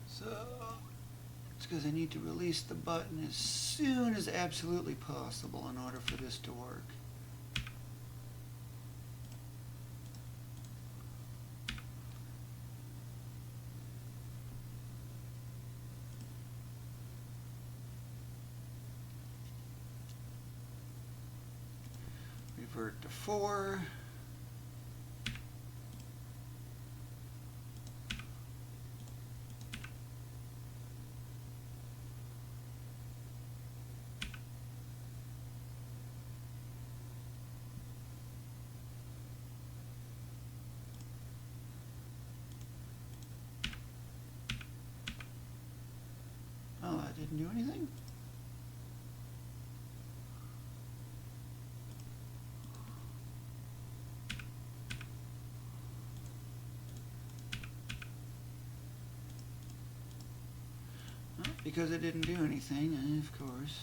So it's because I need to release the button as soon as absolutely possible in order for this to work. Revert to 4. Oh, that didn't do anything? Well, because it didn't do anything, of course.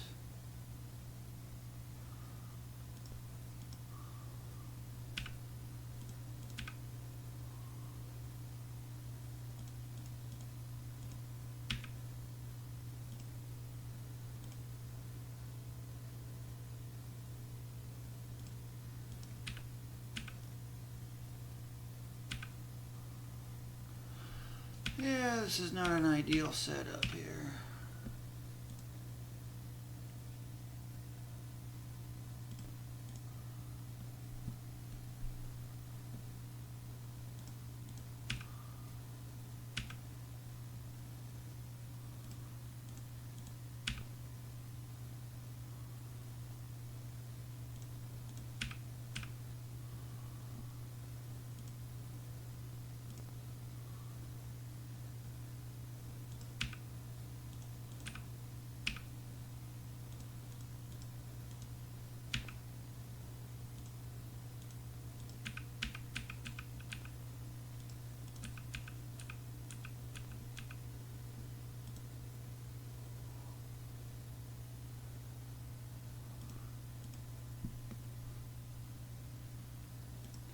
Yeah, this is not an ideal setup here.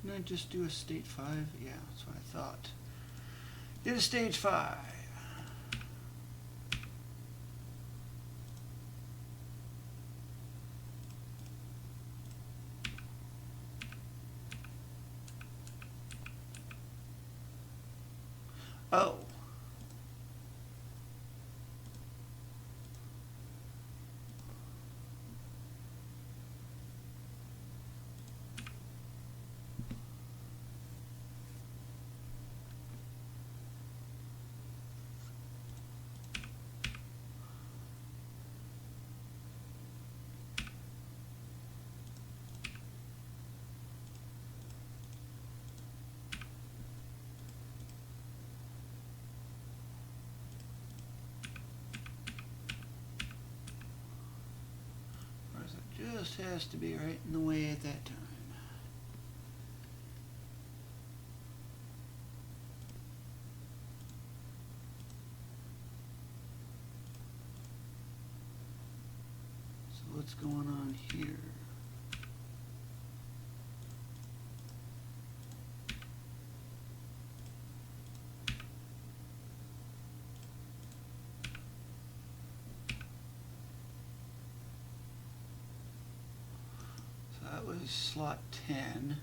Didn't I just do a state 5? Yeah, that's what I thought. Did a stage 5. Oh. It just has to be right in the way at that time. So what's going on here? That was slot 10.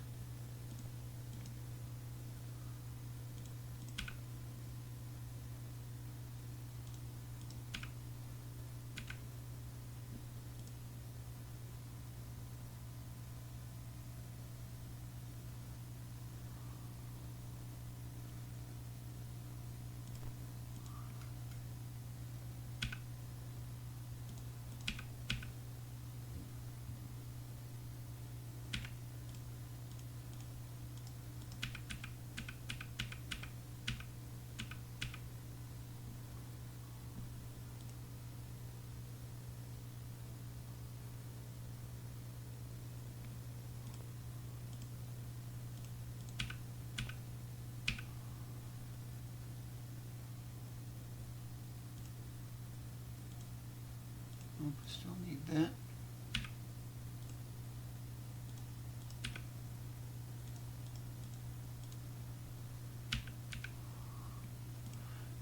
Still need that.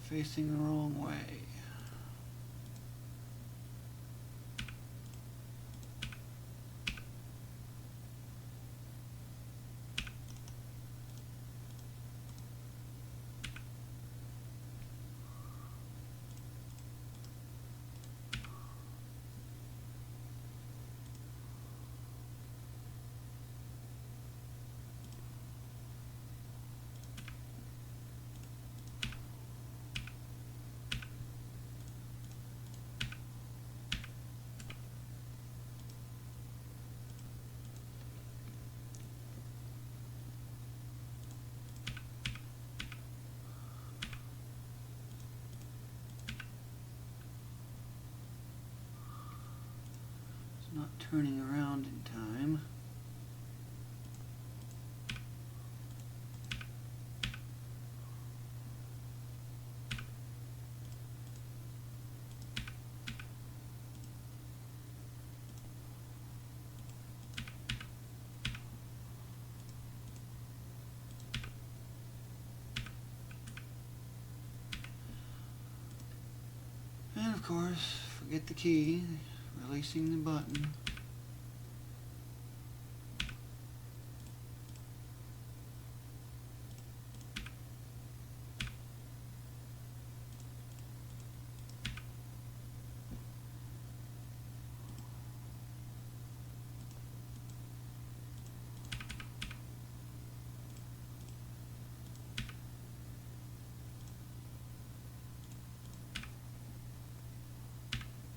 Facing the wrong way. Not turning around in time. And of course, forget the key. Releasing the button.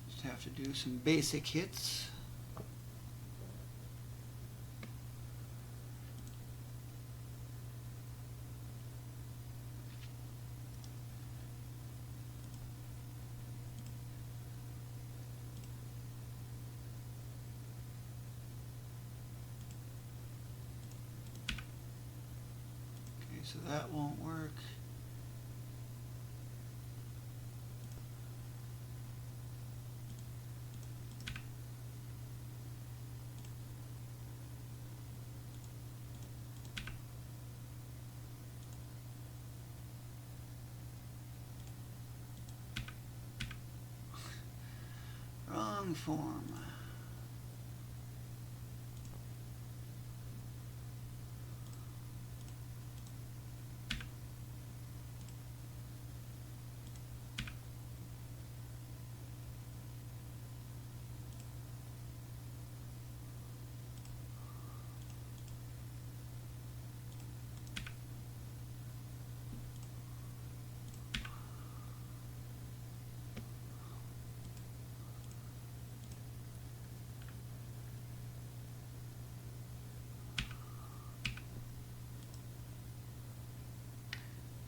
Just have to do some basic hits. So that won't work. Wrong form.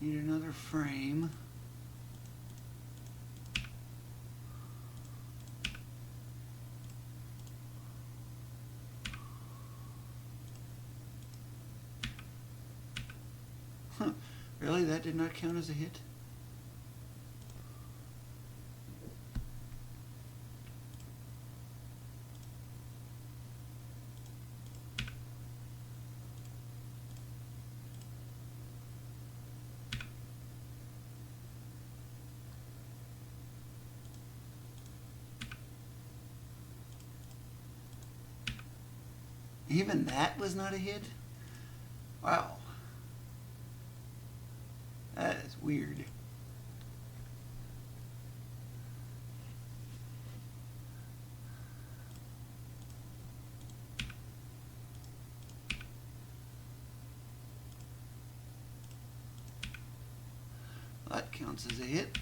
Need another frame. Huh. Really? That did not count as a hit? Even that was not a hit? Wow. That is weird. That counts as a hit.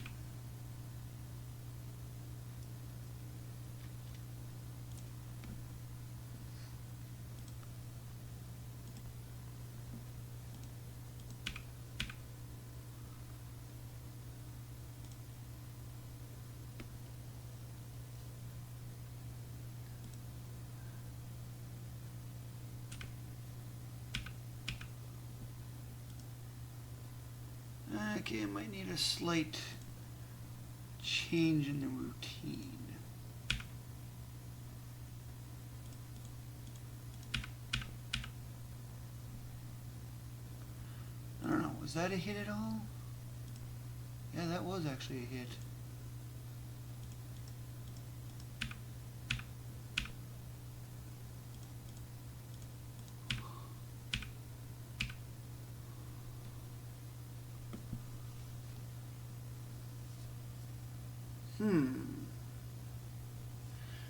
Okay, I might need a slight change in the routine. Was that a hit at all? Yeah, that was actually a hit.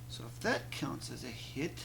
So if that counts as a hit,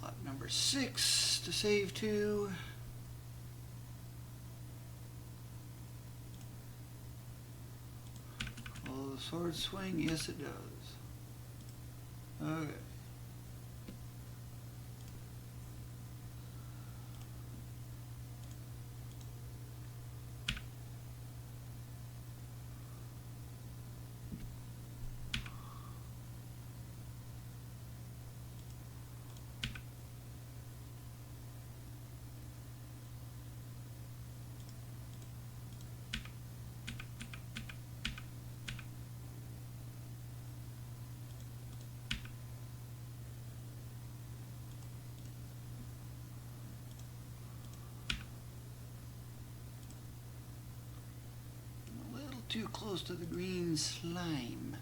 slot number 6 to save to. Will the sword swing? Yes, it does. Okay. Too close to the green slime.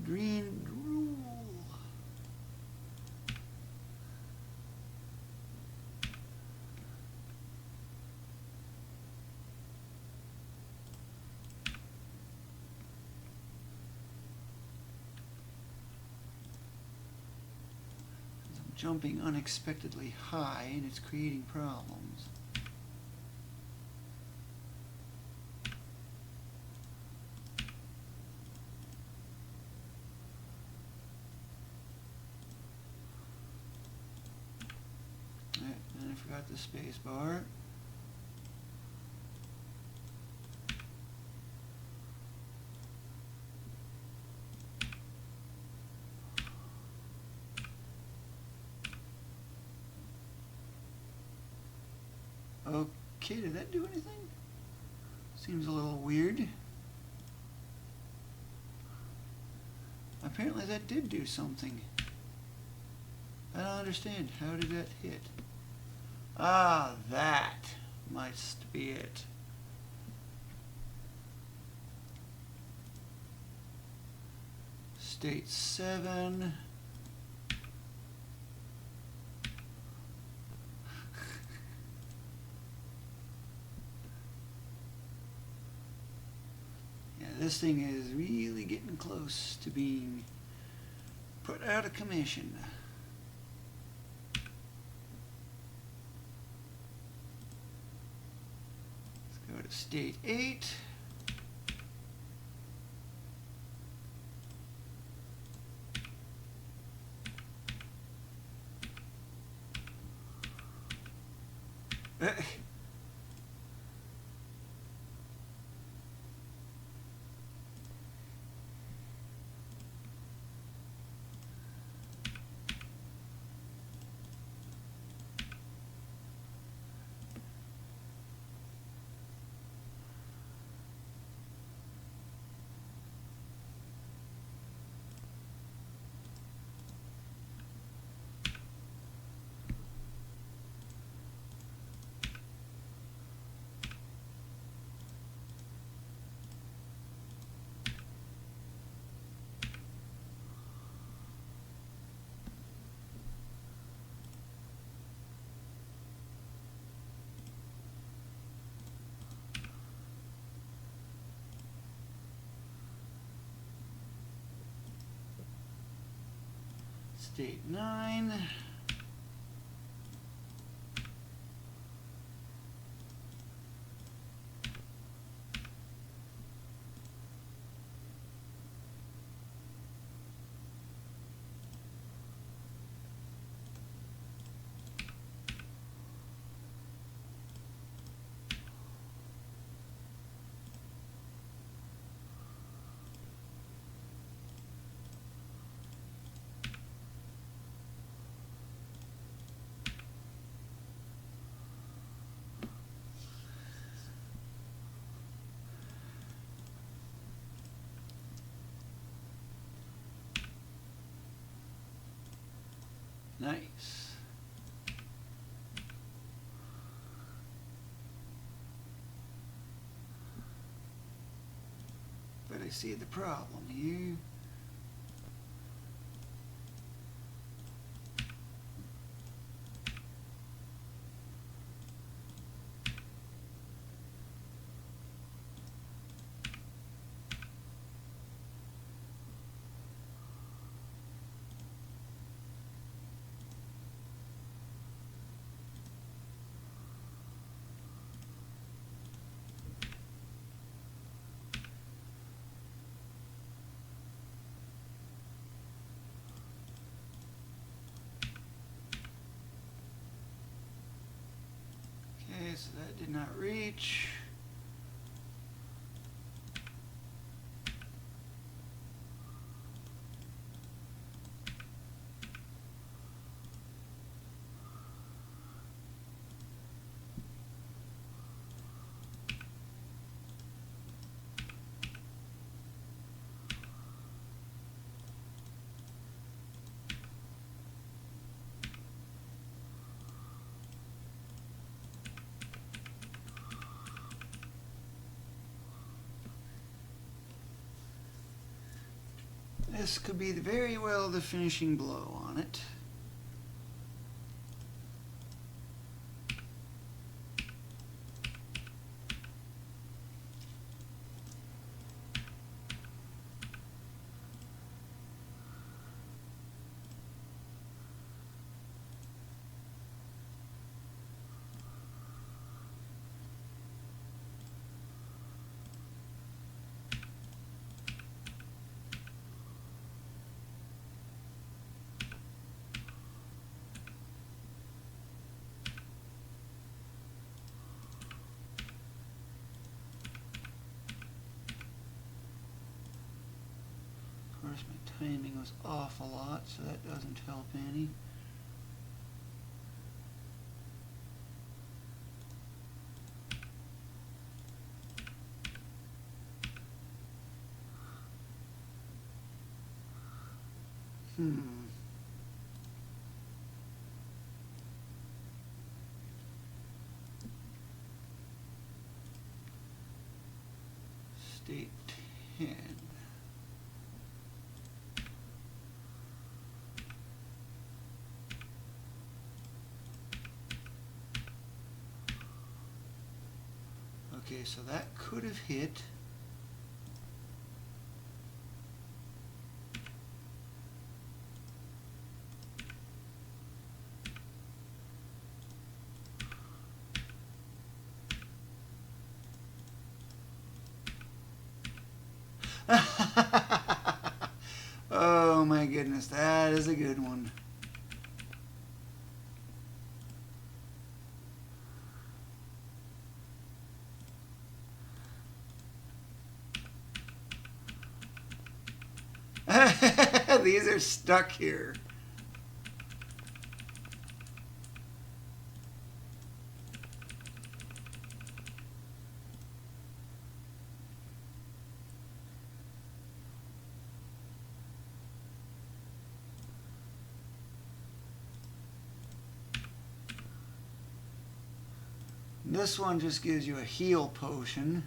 Green drool. I'm jumping unexpectedly high and it's creating problems. And I forgot the space bar. Okay, did that do anything? Seems a little weird. Apparently that did do something. I don't understand. How did that hit? Ah, that must be it. State 7. Yeah, this thing is really getting close to being put out of commission. Go to state 8. State 9. Nice. But I see the problem here. Okay, so that did not reach. This could be very well the finishing blow on it. Of course, my timing was off a lot, so that doesn't help any. State 10. Okay, so that could have hit. Oh my goodness, that is a good one. These are stuck here. This one just gives you a heal potion.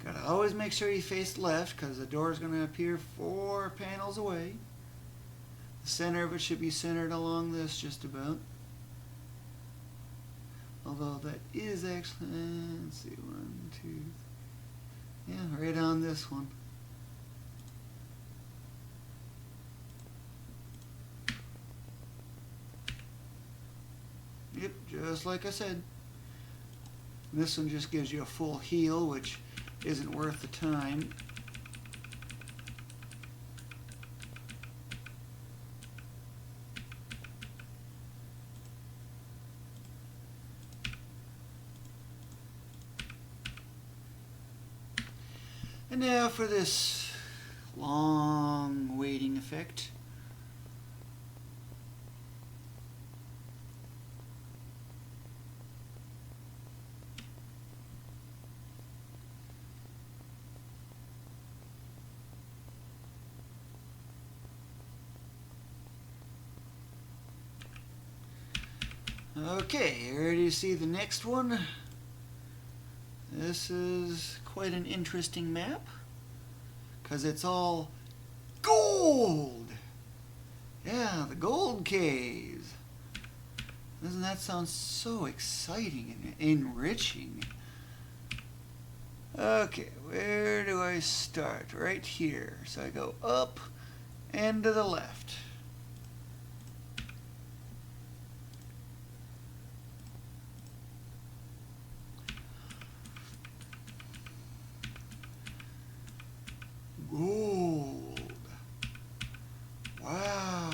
Gotta always make sure you face left because the door is going to appear 4 panels away. The center of it should be centered along this just about. Although that is actually, let's see, 1, 2, yeah, right on this one. Yep, just like I said. This one just gives you a full heal, which isn't worth the time. And now for this long waiting effect. Okay, ready to see the next one? This is quite an interesting map because it's all gold. Yeah, the gold caves. Doesn't that sound so exciting and enriching? Okay, where do I start? Right here. So I go up and to the left. Gold. Wow.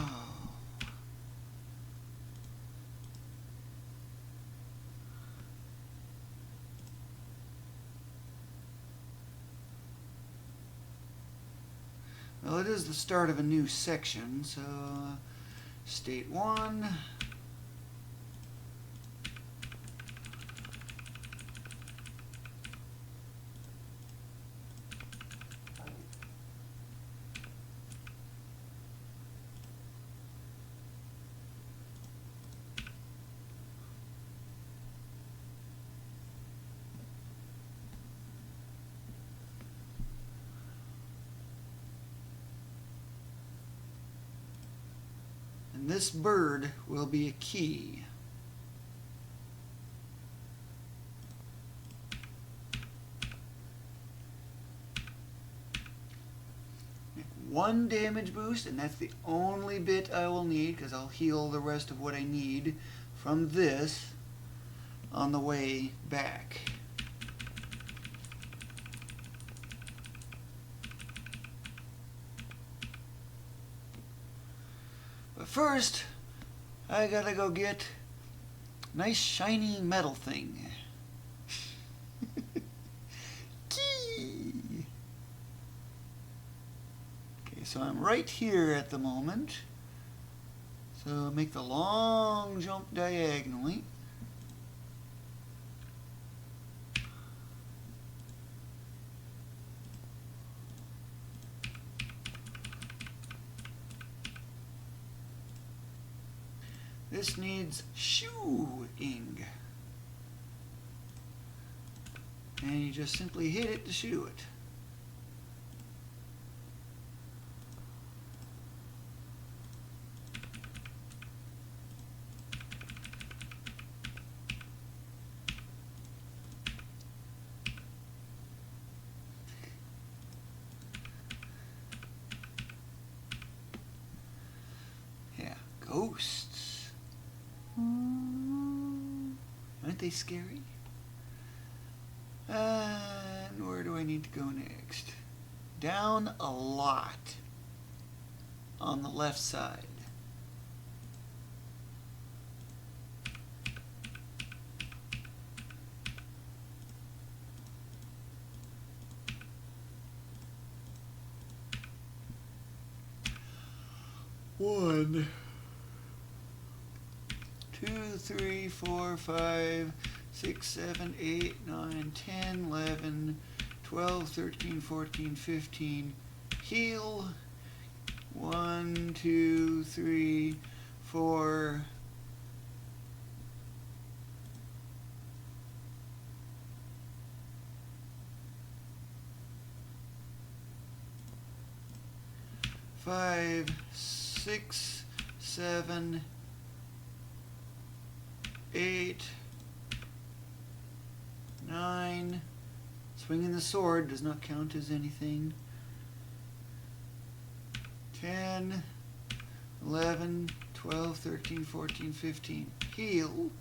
Well, it is the start of a new section, so State 1. And this bird will be a key. Make 1 damage boost, and that's the only bit I will need because I'll heal the rest of what I need from this on the way back. But first, I gotta go get a nice shiny metal thing. Key! Okay, so I'm right here at the moment. So make the long jump diagonally. This needs shoeing. And you just simply hit it to shoe it. Yeah, ghosts. Aren't they scary? And where do I need to go next? Down a lot on the left side. One, 2, 3, 4, 5, 6, 7, 8, 9, 10, 11, 12, 13, 14, 15. Heal. 1, 2, 3, 4. Five, 6, 7, 8, 9. Swinging the sword does not count as anything. 10, 11, 12, 13, 14, 15. Heal.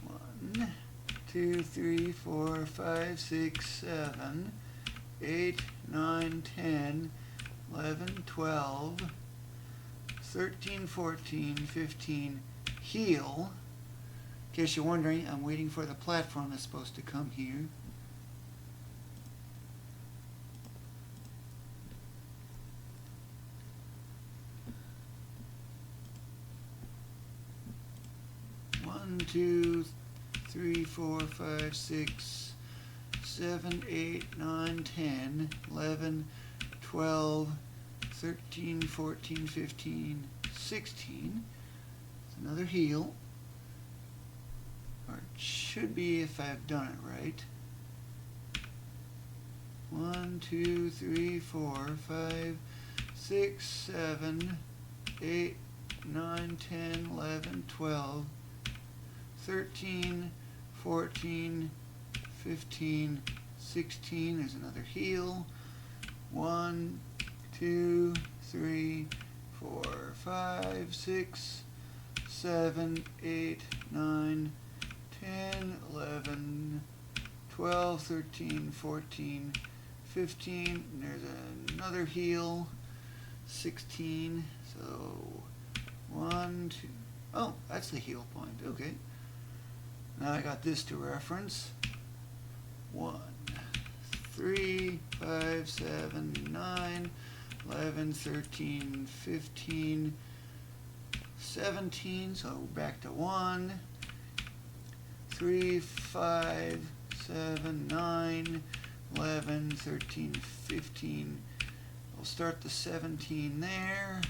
1, 2, 3, 4, 5, 6, 7, 8, 9, 10, 11, 12, 13, 14, 15. Heal. In case you're wondering, I'm waiting for the platform that's supposed to come here. One, 2, 3, 4, 5, 6, 7, 8, 9, 10, 11, 12, 13, 14, 15, 16. Another heal. Or it should be if I've done it right. 1, 2, 3, 4, 5, 6, 7, 8, 9, 10, 11, 12, 13, 14, 15, 16. There's another heal. 1, 2, 3, 4, 5, 6, 7, 8, 9, 10, 11, 12, 13, 14, 15. There's another heal. 16. So 1, 2. Oh, that's the heal point. Okay. Now I got this to reference. 1, 3, 5, 7, 9, 11, 13, 15, 17. So back to 1, 3, 5, 7, 9, 11, 13, 15. We'll start the 17 there.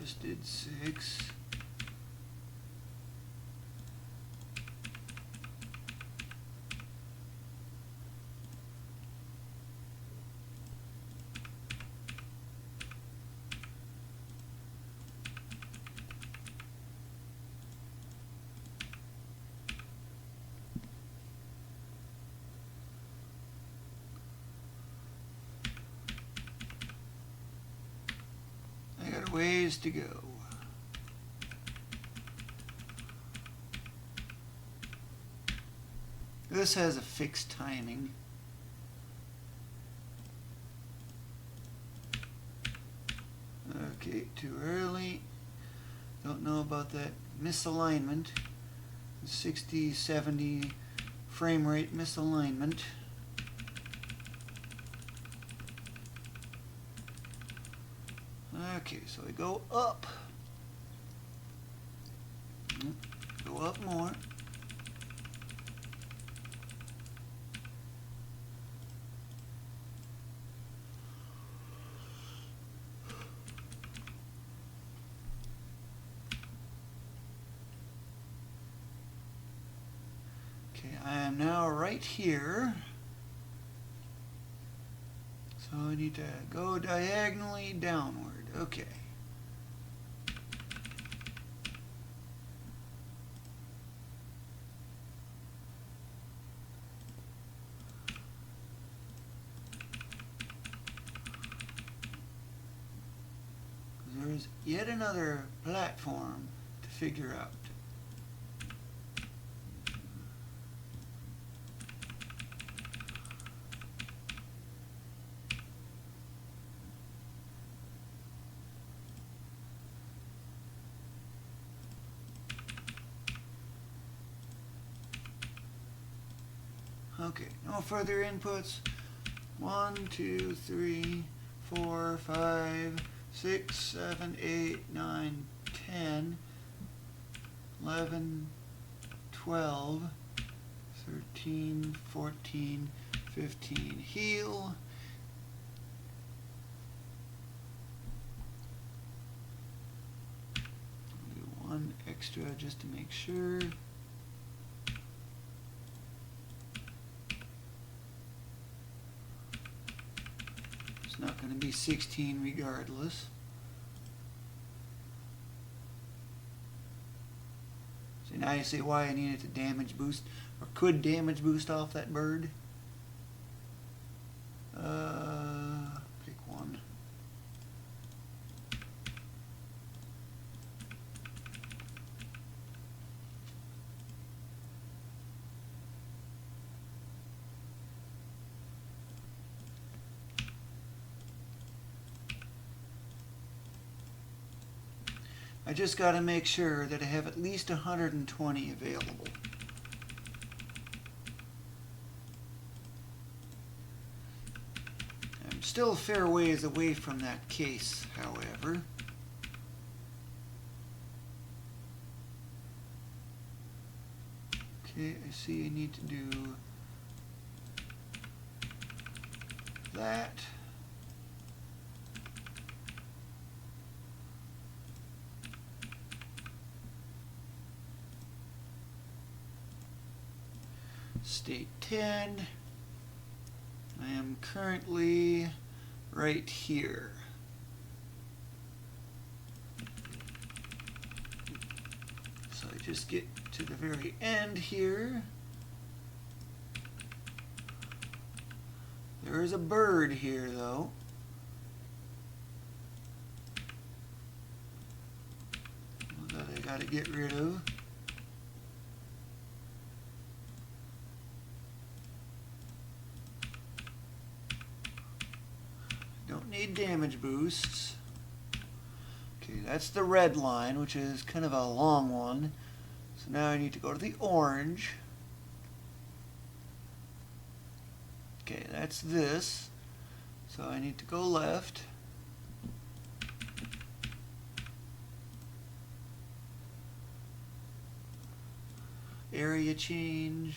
Just did 6. I got a ways to go. This has a fixed timing. Okay, too early. Don't know about that misalignment. 60, 70 frame rate misalignment. Okay, so we go up. Go up more. Okay, I am now right here. So I need to go diagonally downward. Okay. There's yet another platform to figure out. Okay, no further inputs. 1, 2, 3, 4, 5, 6, 7, 8, 9, 10, 11, 12, 13, 14, 15. Heal. I'll do one extra just to make sure. Not going to be 16 regardless. So now you see why I needed to damage boost, or could damage boost off that bird. Pick one. I just got to make sure that I have at least 120 available. I'm still a fair ways away from that case, however. Okay, I see I need to do that. State 10. I am currently right here. So I just get to the very end here. There is a bird here, though. That I gotta get rid of. Don't need damage boosts. Okay, that's the red line, which is kind of a long one. So now I need to go to the orange. Okay, that's this. So I need to go left. Area change.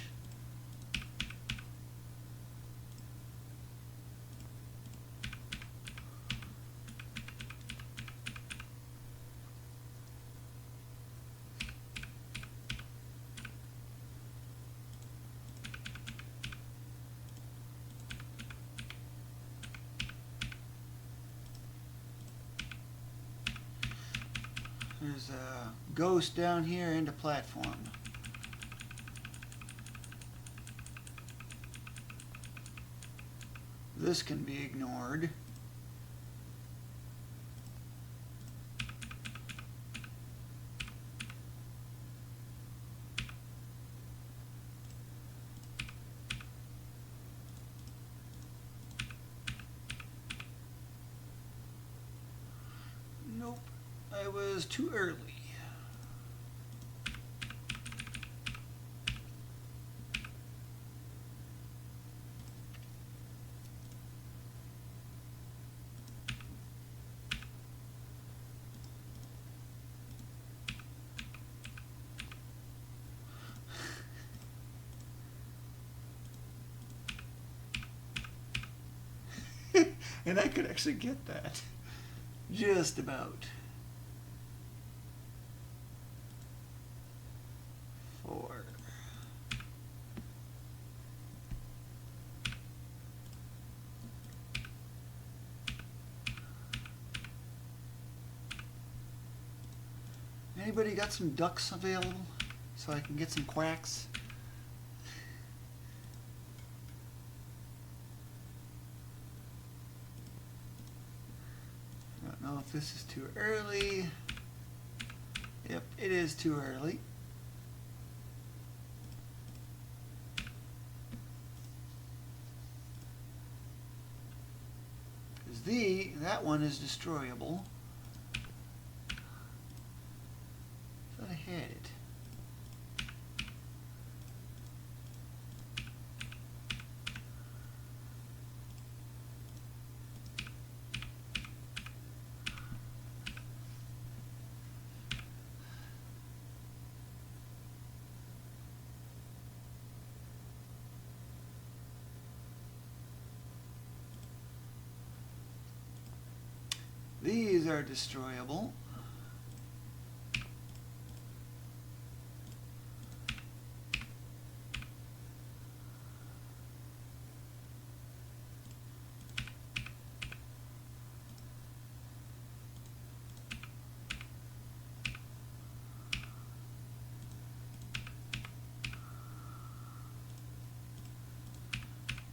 There's a ghost down here and a platform. This can be ignored. Nope, I was too early. And I could actually get that. Just about. 4. Anybody got some ducks available so I can get some quacks? I don't know if this is too early. Yep, it is too early. Because that one is destroyable. I thought I had it. These are destroyable.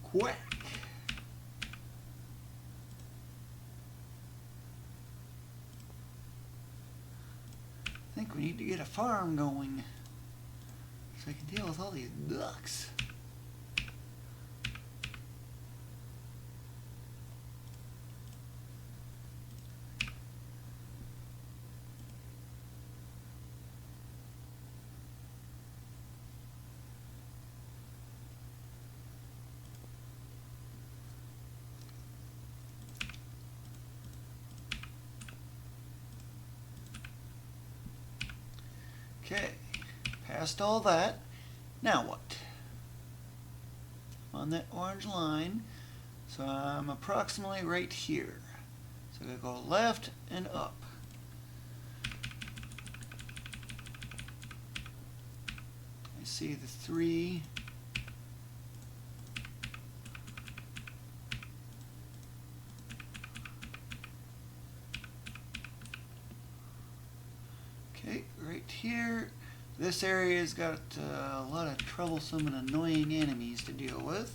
Quack. I think we need to get a farm going so I can deal with all these ducks. Okay, past all that. Now what? I'm on that orange line, so I'm approximately right here. So I'm going to go left and up. I see the 3. Okay, right here. This area's got a lot of troublesome and annoying enemies to deal with.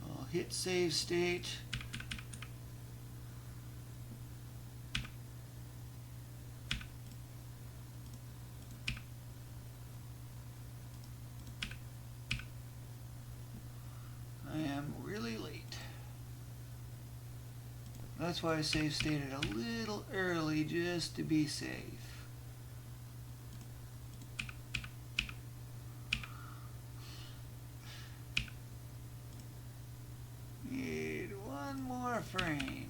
I'll hit save state. I am really late. That's why I save stated a little early, just to be safe. Need one more frame.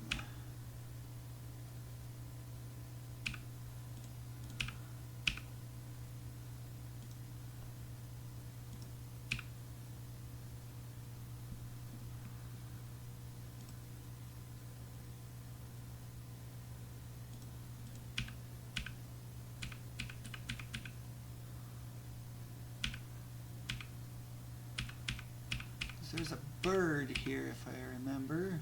There's a bird here, if I remember.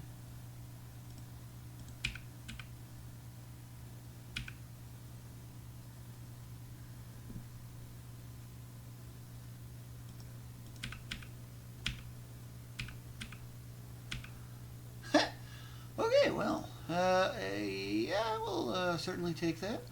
Okay, well, yeah, we'll certainly take that.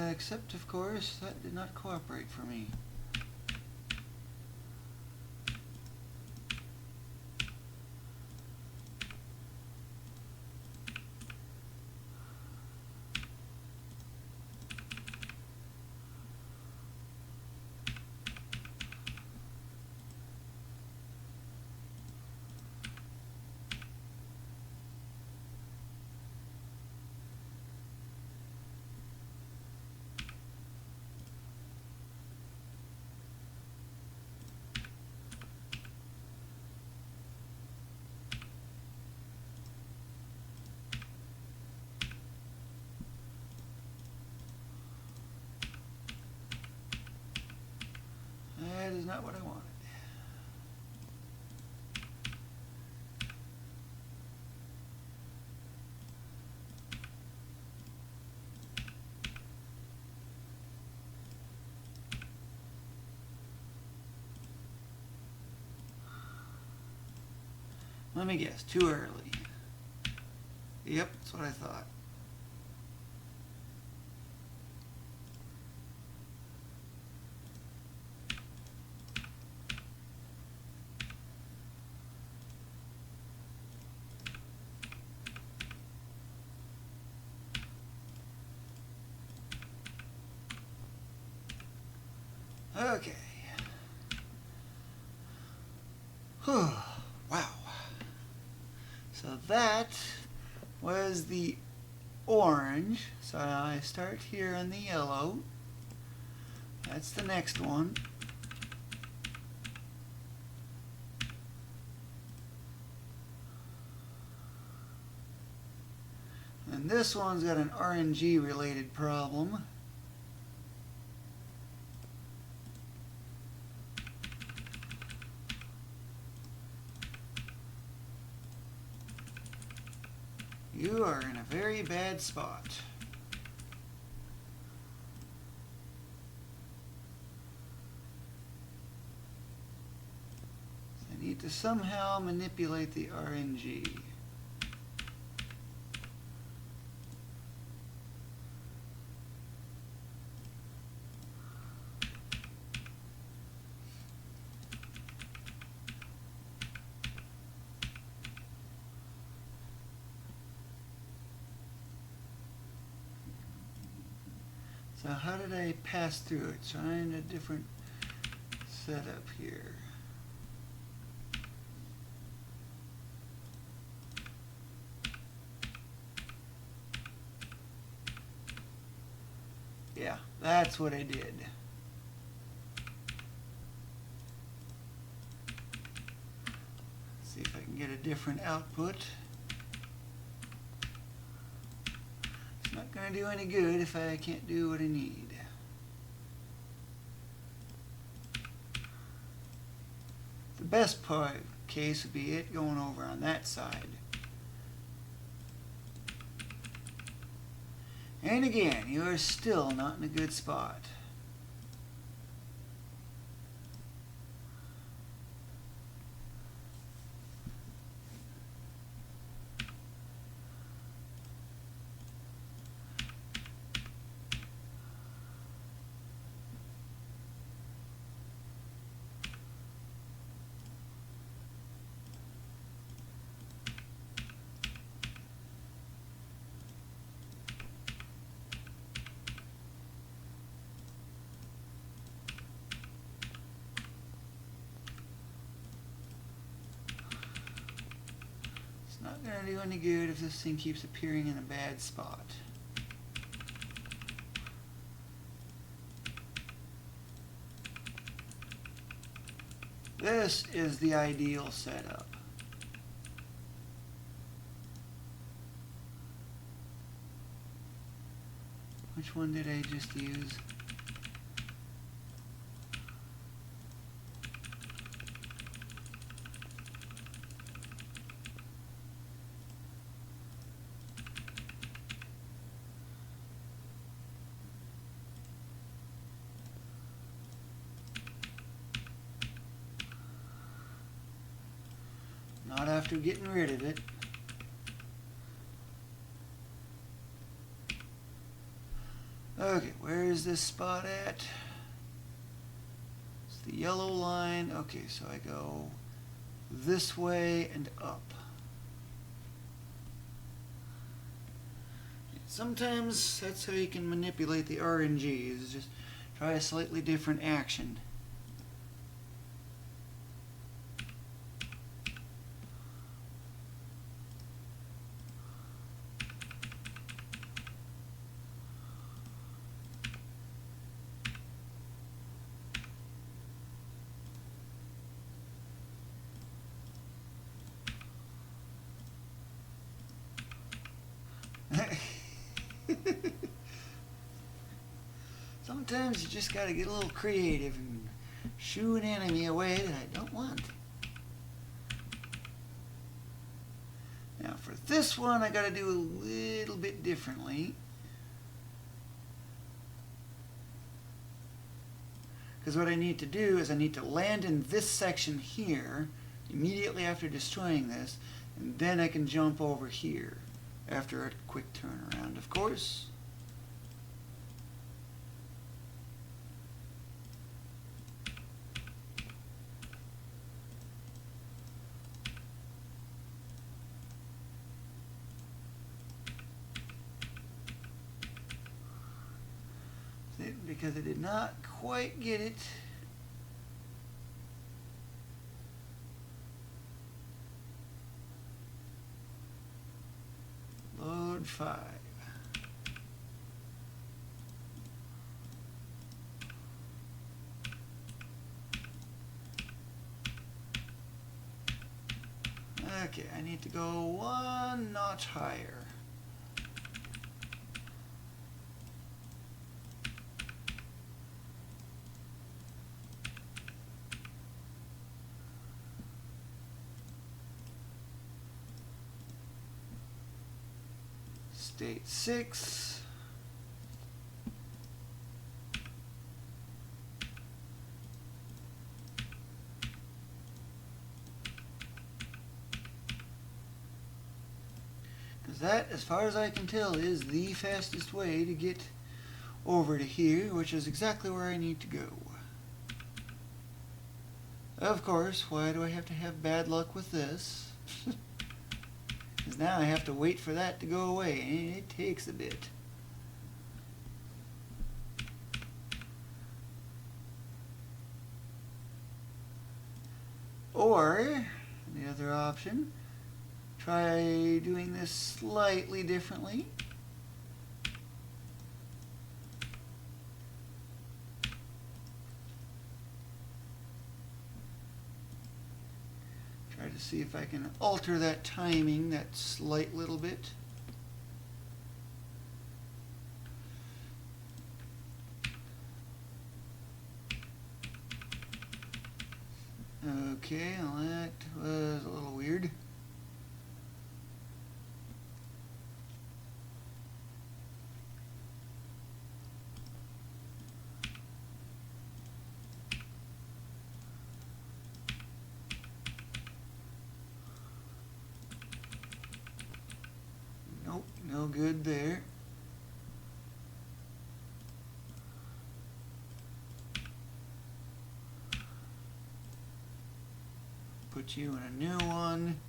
Except, of course, that did not cooperate for me. That is not what I wanted. Let me guess, too early. Yep, that's what I thought. Okay. Whew. Wow. So that was the orange. So I start here on the yellow. That's the next one. And this one's got an RNG related problem. You are in a very bad spot. I need to somehow manipulate the RNG. So how did I pass through it? Trying a different setup here. Yeah, that's what I did. See if I can get a different output. It's not going to do any good if I can't do what I need. The best case would be it going over on that side. And again, you are still not in a good spot. Not going to do any good if this thing keeps appearing in a bad spot. This is the ideal setup. Which one did I just use? Not after getting rid of it. Okay, where is this spot at? It's the yellow line. Okay, so I go this way and up. Sometimes that's how you can manipulate the RNG, is just try a slightly different action. Sometimes you just gotta get a little creative and shoo an enemy away that I don't want. Now for this one I gotta do a little bit differently. Because what I need to do is I need to land in this section here immediately after destroying this, and then I can jump over here after a quick turnaround, of course. Because I did not quite get it. Load 5. Okay, I need to go one notch higher. State 6. Because that, as far as I can tell, is the fastest way to get over to here, which is exactly where I need to go. Of course, why do I have to have bad luck with this? Because now I have to wait for that to go away, and it takes a bit. Or, the other option, try doing this slightly differently. Try to see if I can alter that timing that slight little bit. Okay, well, that was a little weird. Nope, no good there. Put you in a new one.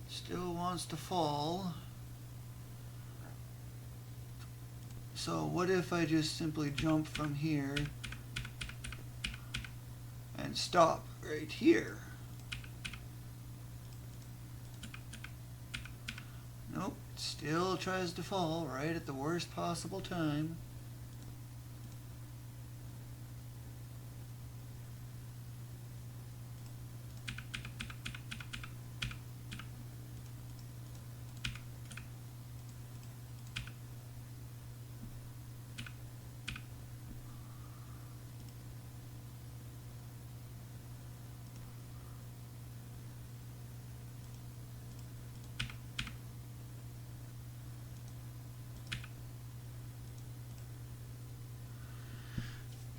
Still wants to fall. So what if I just simply jump from here and stop right here? Nope, it still tries to fall right at the worst possible time.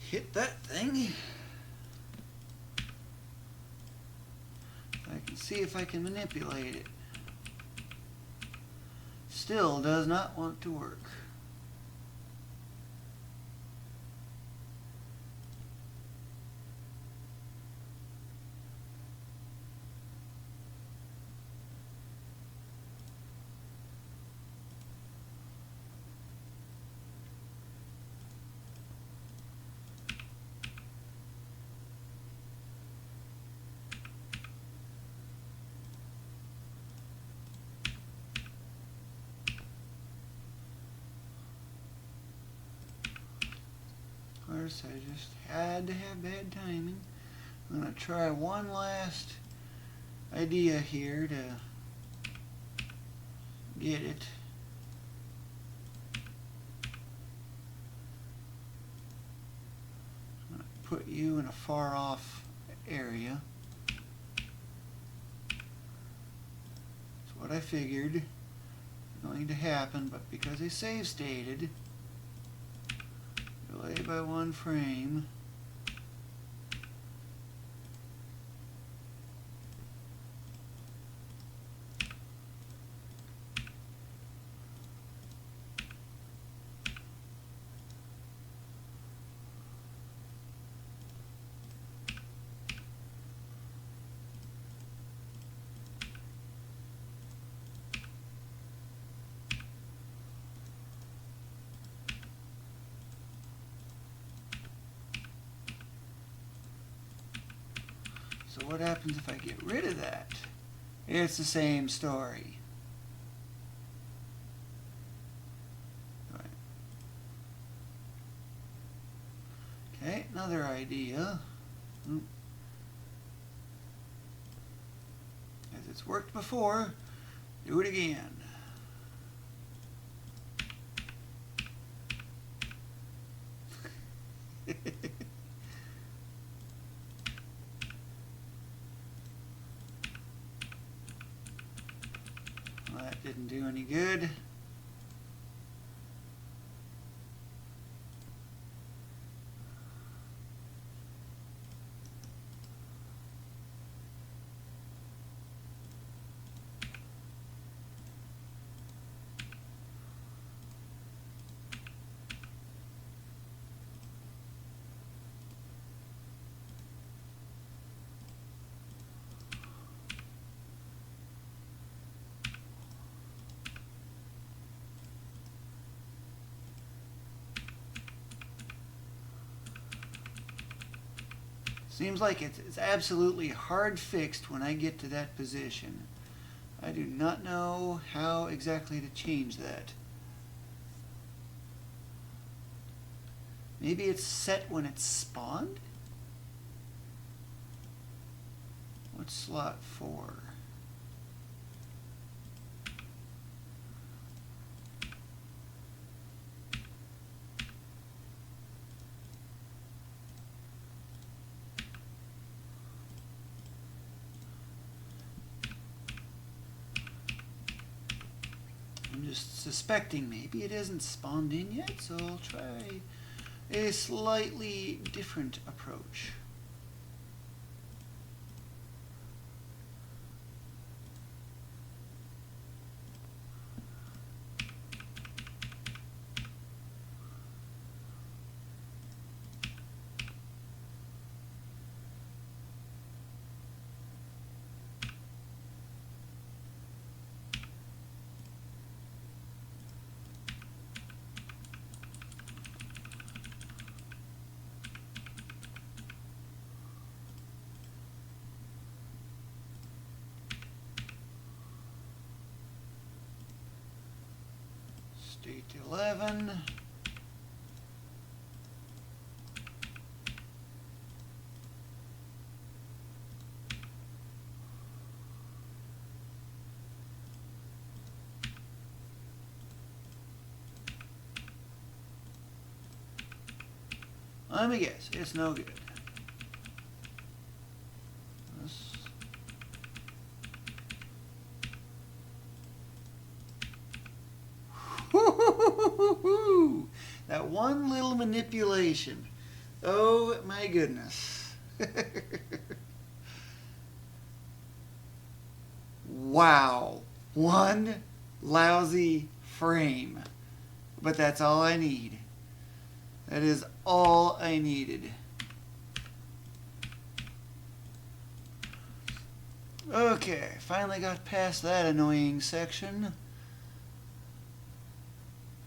Hit that thing. I can see if I can manipulate it. Still does not want to work. Of course, I just had to have bad timing. I'm going to try one last idea here to get it. I'm going to put you in a far off area. That's what I figured going to happen, but because I save stated, delay by 1 frame. So what happens if I get rid of that? It's the same story. Okay, another idea. As it's worked before, do it again. Well, that didn't do any good. Seems like it's absolutely hard fixed when I get to that position. I do not know how exactly to change that. Maybe it's set when it's spawned? What's slot 4? I'm just suspecting maybe it hasn't spawned in yet, so I'll try a slightly different approach. State 11. Let me guess, it's no good. That one little manipulation. Oh my goodness. Wow. One lousy frame. But that's all I need. That is all I needed. Okay, finally got past that annoying section.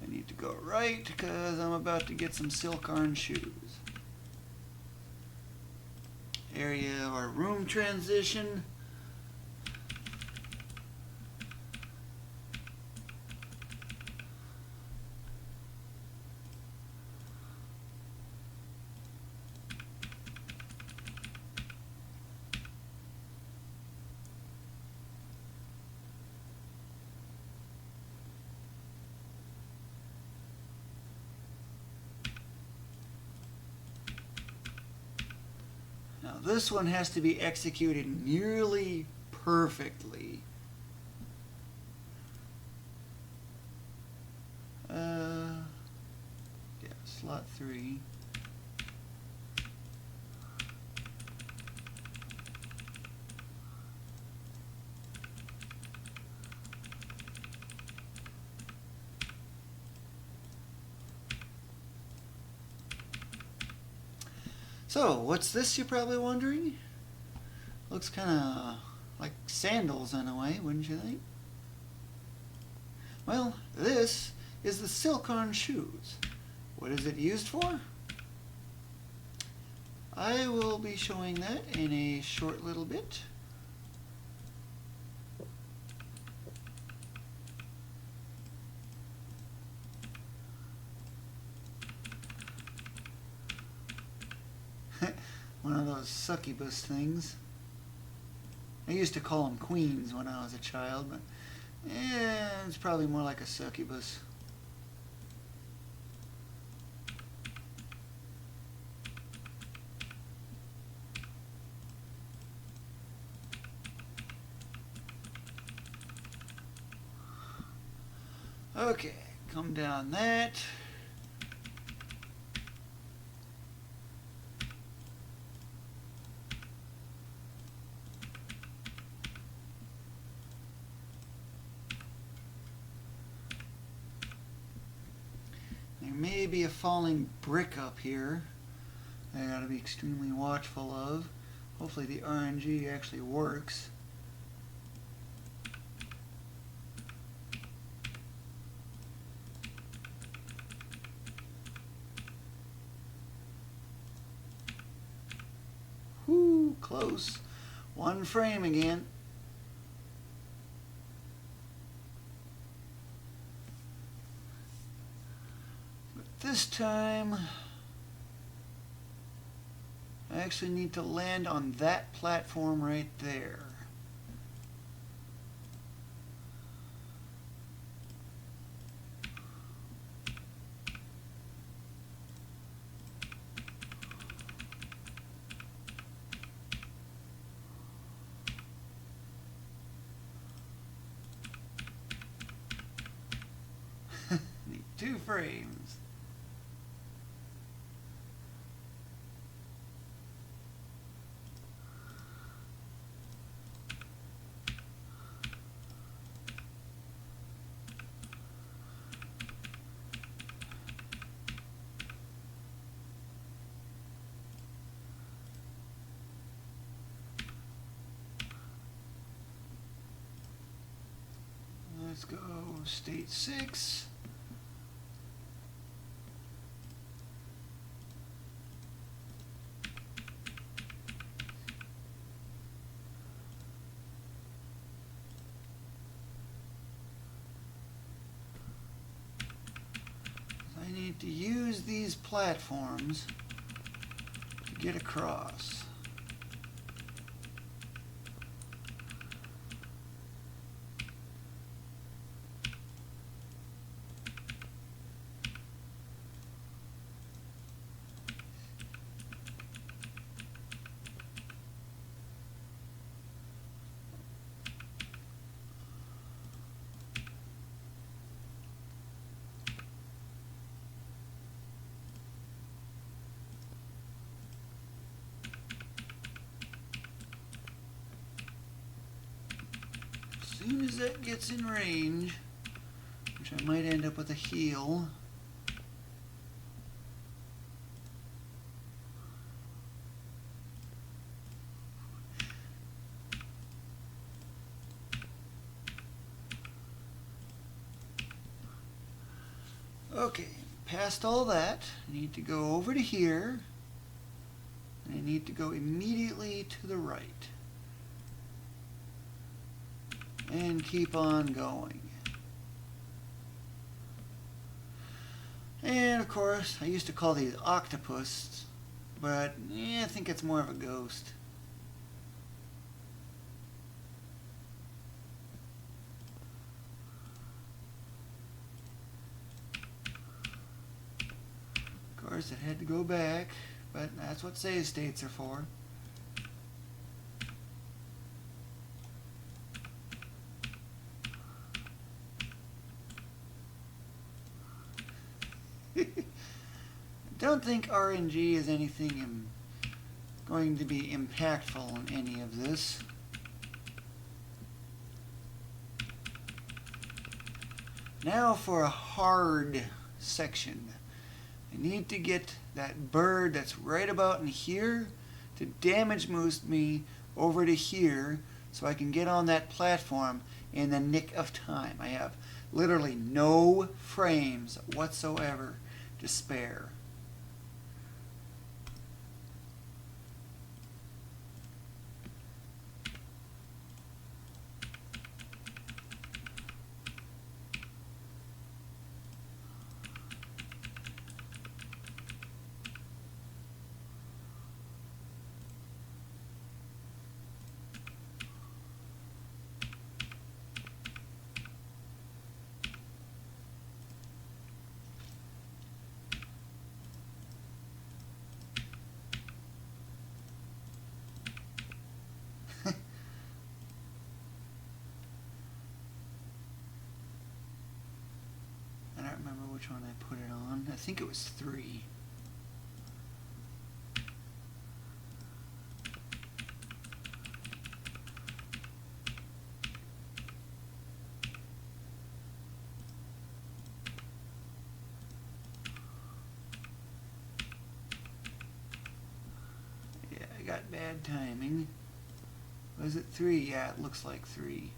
I need to go right because I'm about to get some silk-on shoes. Area or room transition. Now this one has to be executed nearly perfectly. Yeah, slot 3. So, what's this, you're probably wondering? Looks kind of like sandals in a way, wouldn't you think? Well, this is the silk-on shoes. What is it used for? I will be showing that in a short little bit. One of those succubus things. I used to call them queens when I was a child, but it's probably more like a succubus. Okay, come down that. There may be a falling brick up here that I gotta be extremely watchful of. Hopefully the RNG actually works. close. One frame again. But this time, I actually need to land on that platform right there. Need 2 frames. Let's go state 6. I need to use these platforms to get across. As soon as that gets in range, which I might end up with a heel, okay, past all that, I need to go over to here, and I need to go immediately to the right. And keep on going. And of course, I used to call these octopus, but I think it's more of a ghost. Of course, it had to go back, but that's what save states are for. I don't think RNG is anything going to be impactful in any of this. Now for a hard section. I need to get that bird that's right about in here to damage boost me over to here so I can get on that platform in the nick of time. I have literally no frames whatsoever to spare. I don't remember which one I put it on. I think it was 3. Yeah, I got bad timing. Was it 3? Yeah, it looks like 3.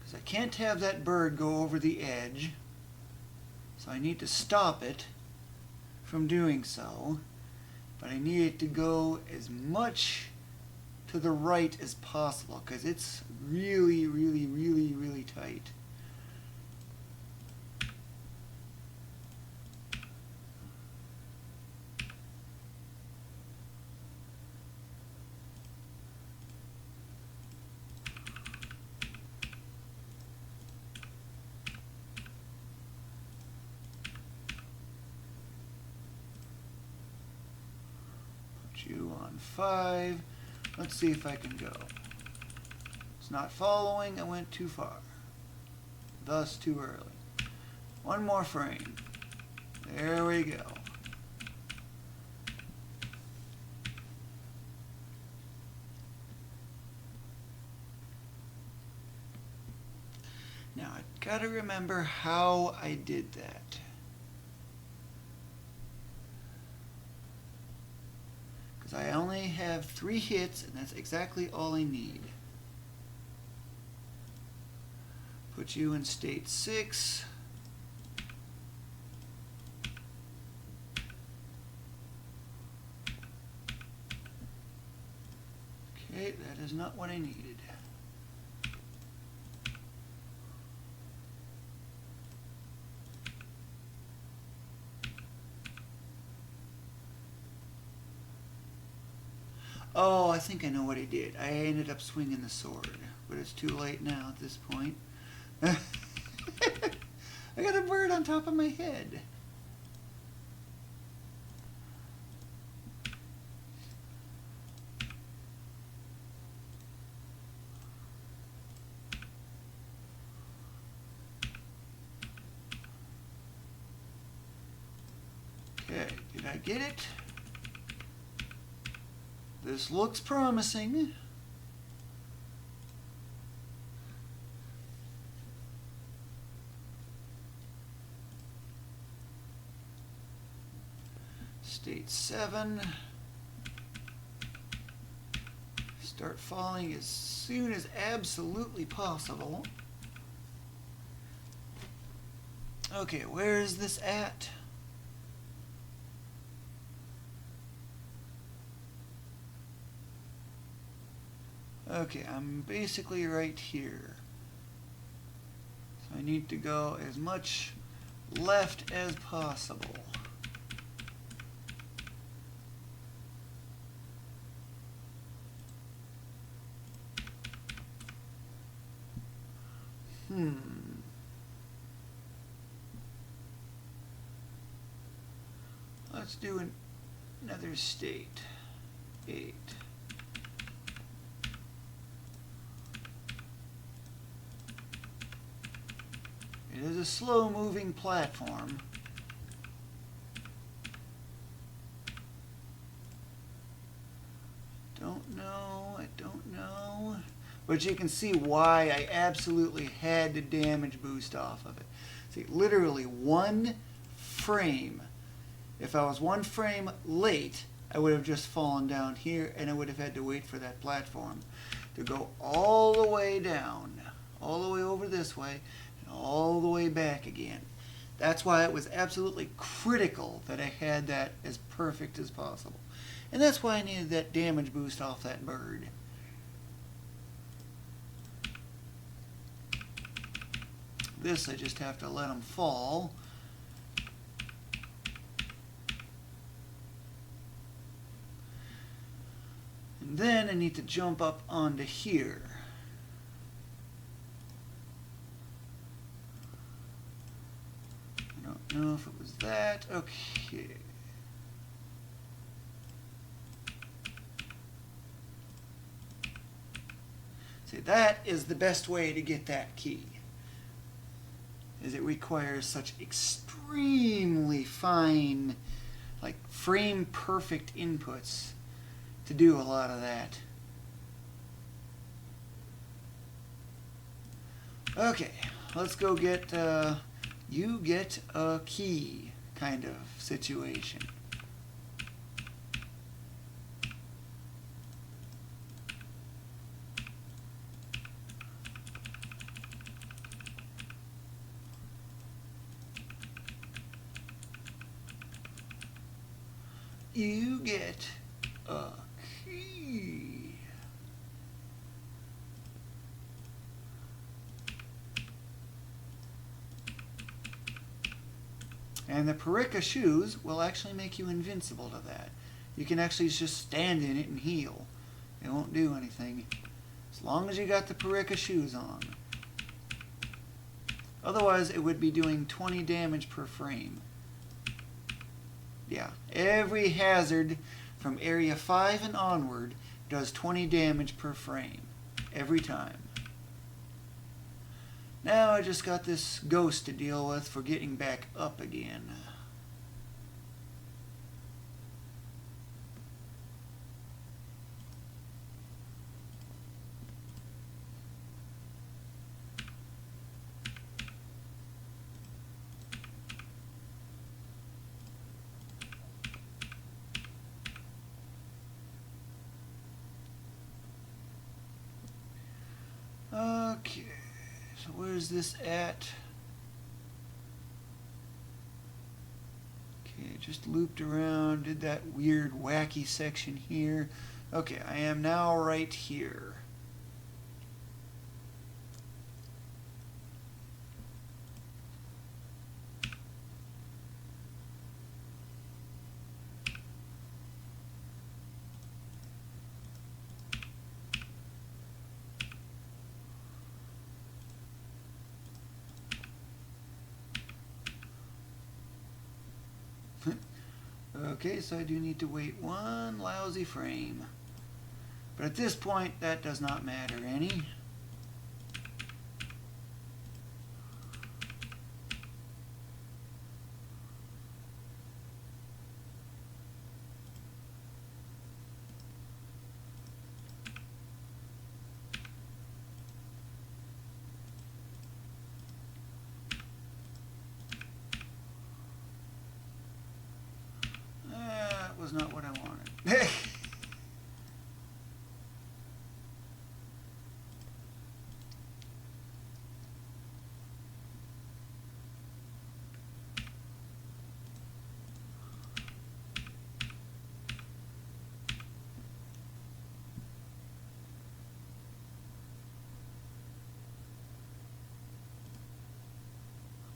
because I can't have that bird go over the edge, so I need to stop it from doing so, but I need it to go as much to the right as possible because it's really, really, really, really tight. You on 5. Let's see if I can go. It's not following. I went too far. Thus too early. One more frame. There we go. Now I gotta remember how I did that. I only have 3 hits, and that's exactly all I need. Put you in state 6. Okay, that is not what I needed. Oh, I think I know what I did. I ended up swinging the sword, but it's too late now at this point. I got a bird on top of my head. Okay, did I get it? This looks promising. State 7. Start falling as soon as absolutely possible. Okay, where is this at? Okay, I'm basically right here. So I need to go as much left as possible. Let's do another state. 8. It is a slow-moving platform. I don't know. But you can see why I absolutely had to damage boost off of it. See, literally 1 frame. If I was 1 frame late, I would have just fallen down here and I would have had to wait for that platform to go all the way down, all the way over this way, all the way back again. That's why it was absolutely critical that I had that as perfect as possible. And that's why I needed that damage boost off that bird. This I just have to let him fall. And then I need to jump up onto here. I don't know if it was that. Okay. See, that is the best way to get that key. Is it requires such extremely fine, like frame perfect inputs to do a lot of that. Okay, let's go get you get a key kind of situation. you get a key. And the Parika shoes will actually make you invincible to that. You can actually just stand in it and heal. It won't do anything. As long as you got the Parika shoes on. Otherwise, it would be doing 20 damage per frame. Yeah, every hazard from Area 5 and onward does 20 damage per frame. Every time. Now I just got this ghost to deal with for getting back up again. Okay, so where's this at? Okay, just looped around, did that weird wacky section here. Okay, I am now right here. Okay, so I do need to wait one lousy frame. But at this point, that does not matter any. That was not what I wanted.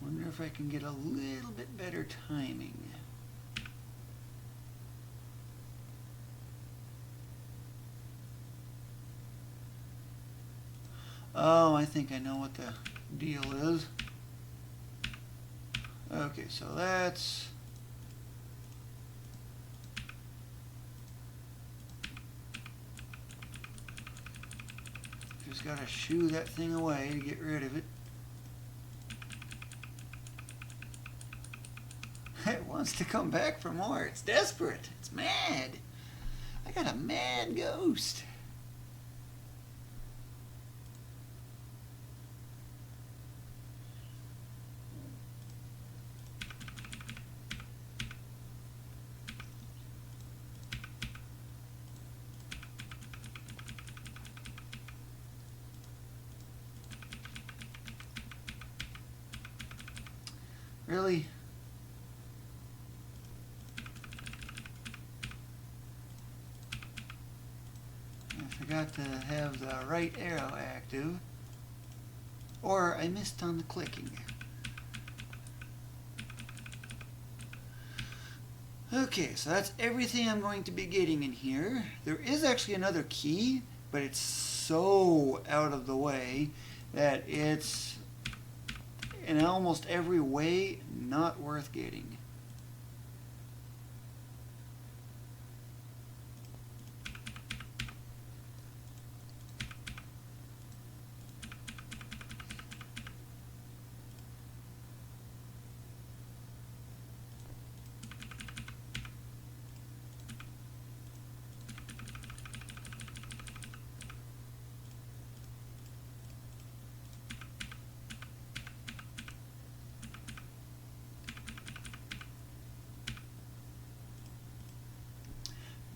Wonder if I can get a little bit better timing. Oh, I think I know what the deal is. Okay, so that's... Just gotta shoo that thing away to get rid of it. It wants to come back for more. It's desperate. It's mad. I got a mad ghost. Really? I forgot to have the right arrow active. Or I missed on the clicking. Okay, so that's everything I'm going to be getting in here. There is actually another key, but it's so out of the way that it's in almost every way not worth getting.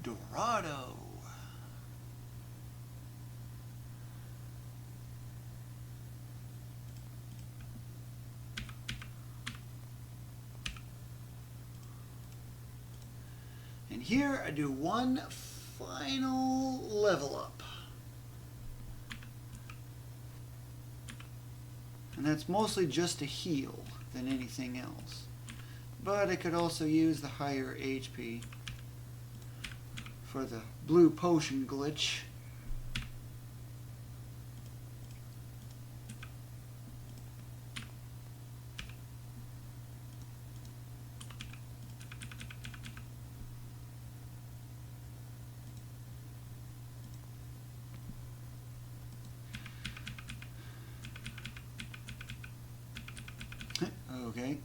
Dorado. And here I do one final level up. And that's mostly just to heal than anything else. But I could also use the higher HP for the blue potion glitch. Okay.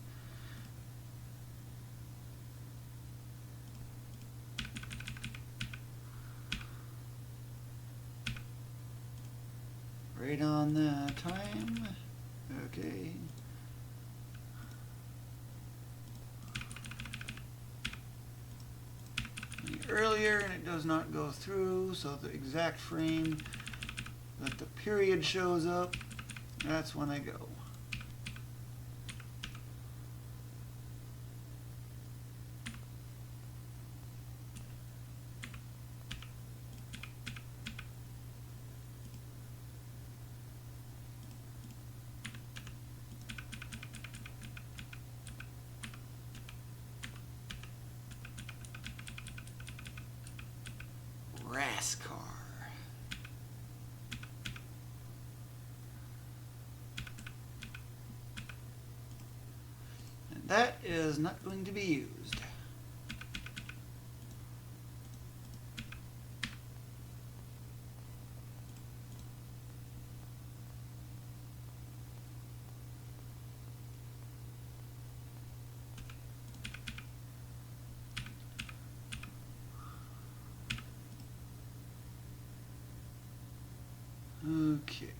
Right on the time. Okay. Earlier and it does not go through, so the exact frame that the period shows up, that's when I go. Rascar. And that is not going to be used. Okay.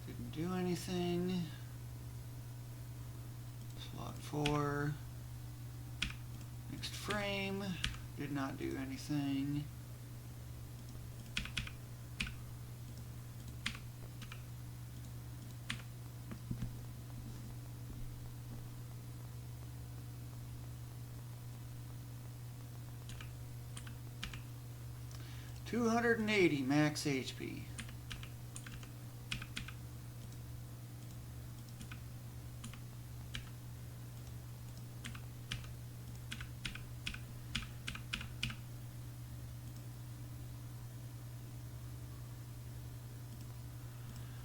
Didn't do anything. Slot 4. Next frame. Did not do anything. $280 max HP.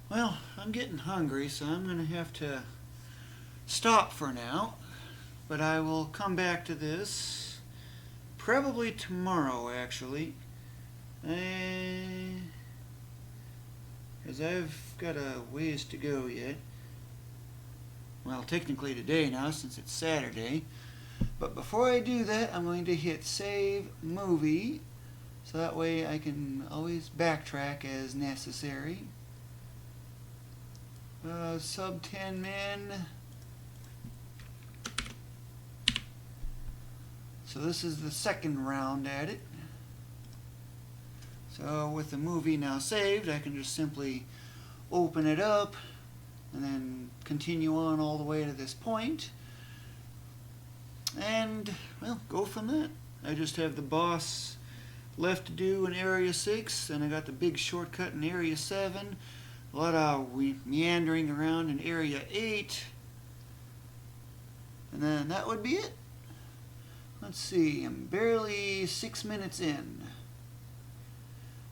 Well, I'm getting hungry, so I'm going to have to stop for now. But I will come back to this probably tomorrow, actually. Because I've got a ways to go yet. Well, technically today now, since it's Saturday. But before I do that, I'm going to hit Save Movie, so that way I can always backtrack as necessary. Sub 10 men. So this is the second round at it. So with the movie now saved, I can just simply open it up and then continue on all the way to this point. And, well, go from that. I just have the boss left to do in Area 6, and I got the big shortcut in Area 7. A lot of meandering around in Area 8. And then that would be it. Let's see, I'm barely 6 minutes in.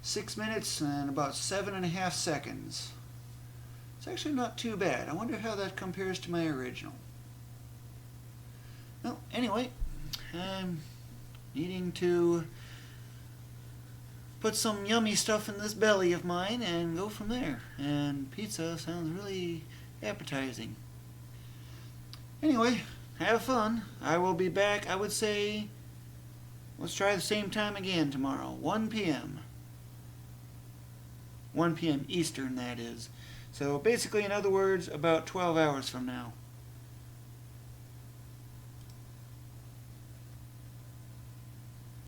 6 minutes and about 7.5 seconds. It's actually not too bad. I wonder how that compares to my original. Well, anyway, I'm needing to put some yummy stuff in this belly of mine and go from there. And pizza sounds really appetizing. Anyway, have fun. I will be back, I would say, let's try the same time again tomorrow, 1 p.m. 1 p.m. Eastern, that is. So basically, in other words, about 12 hours from now.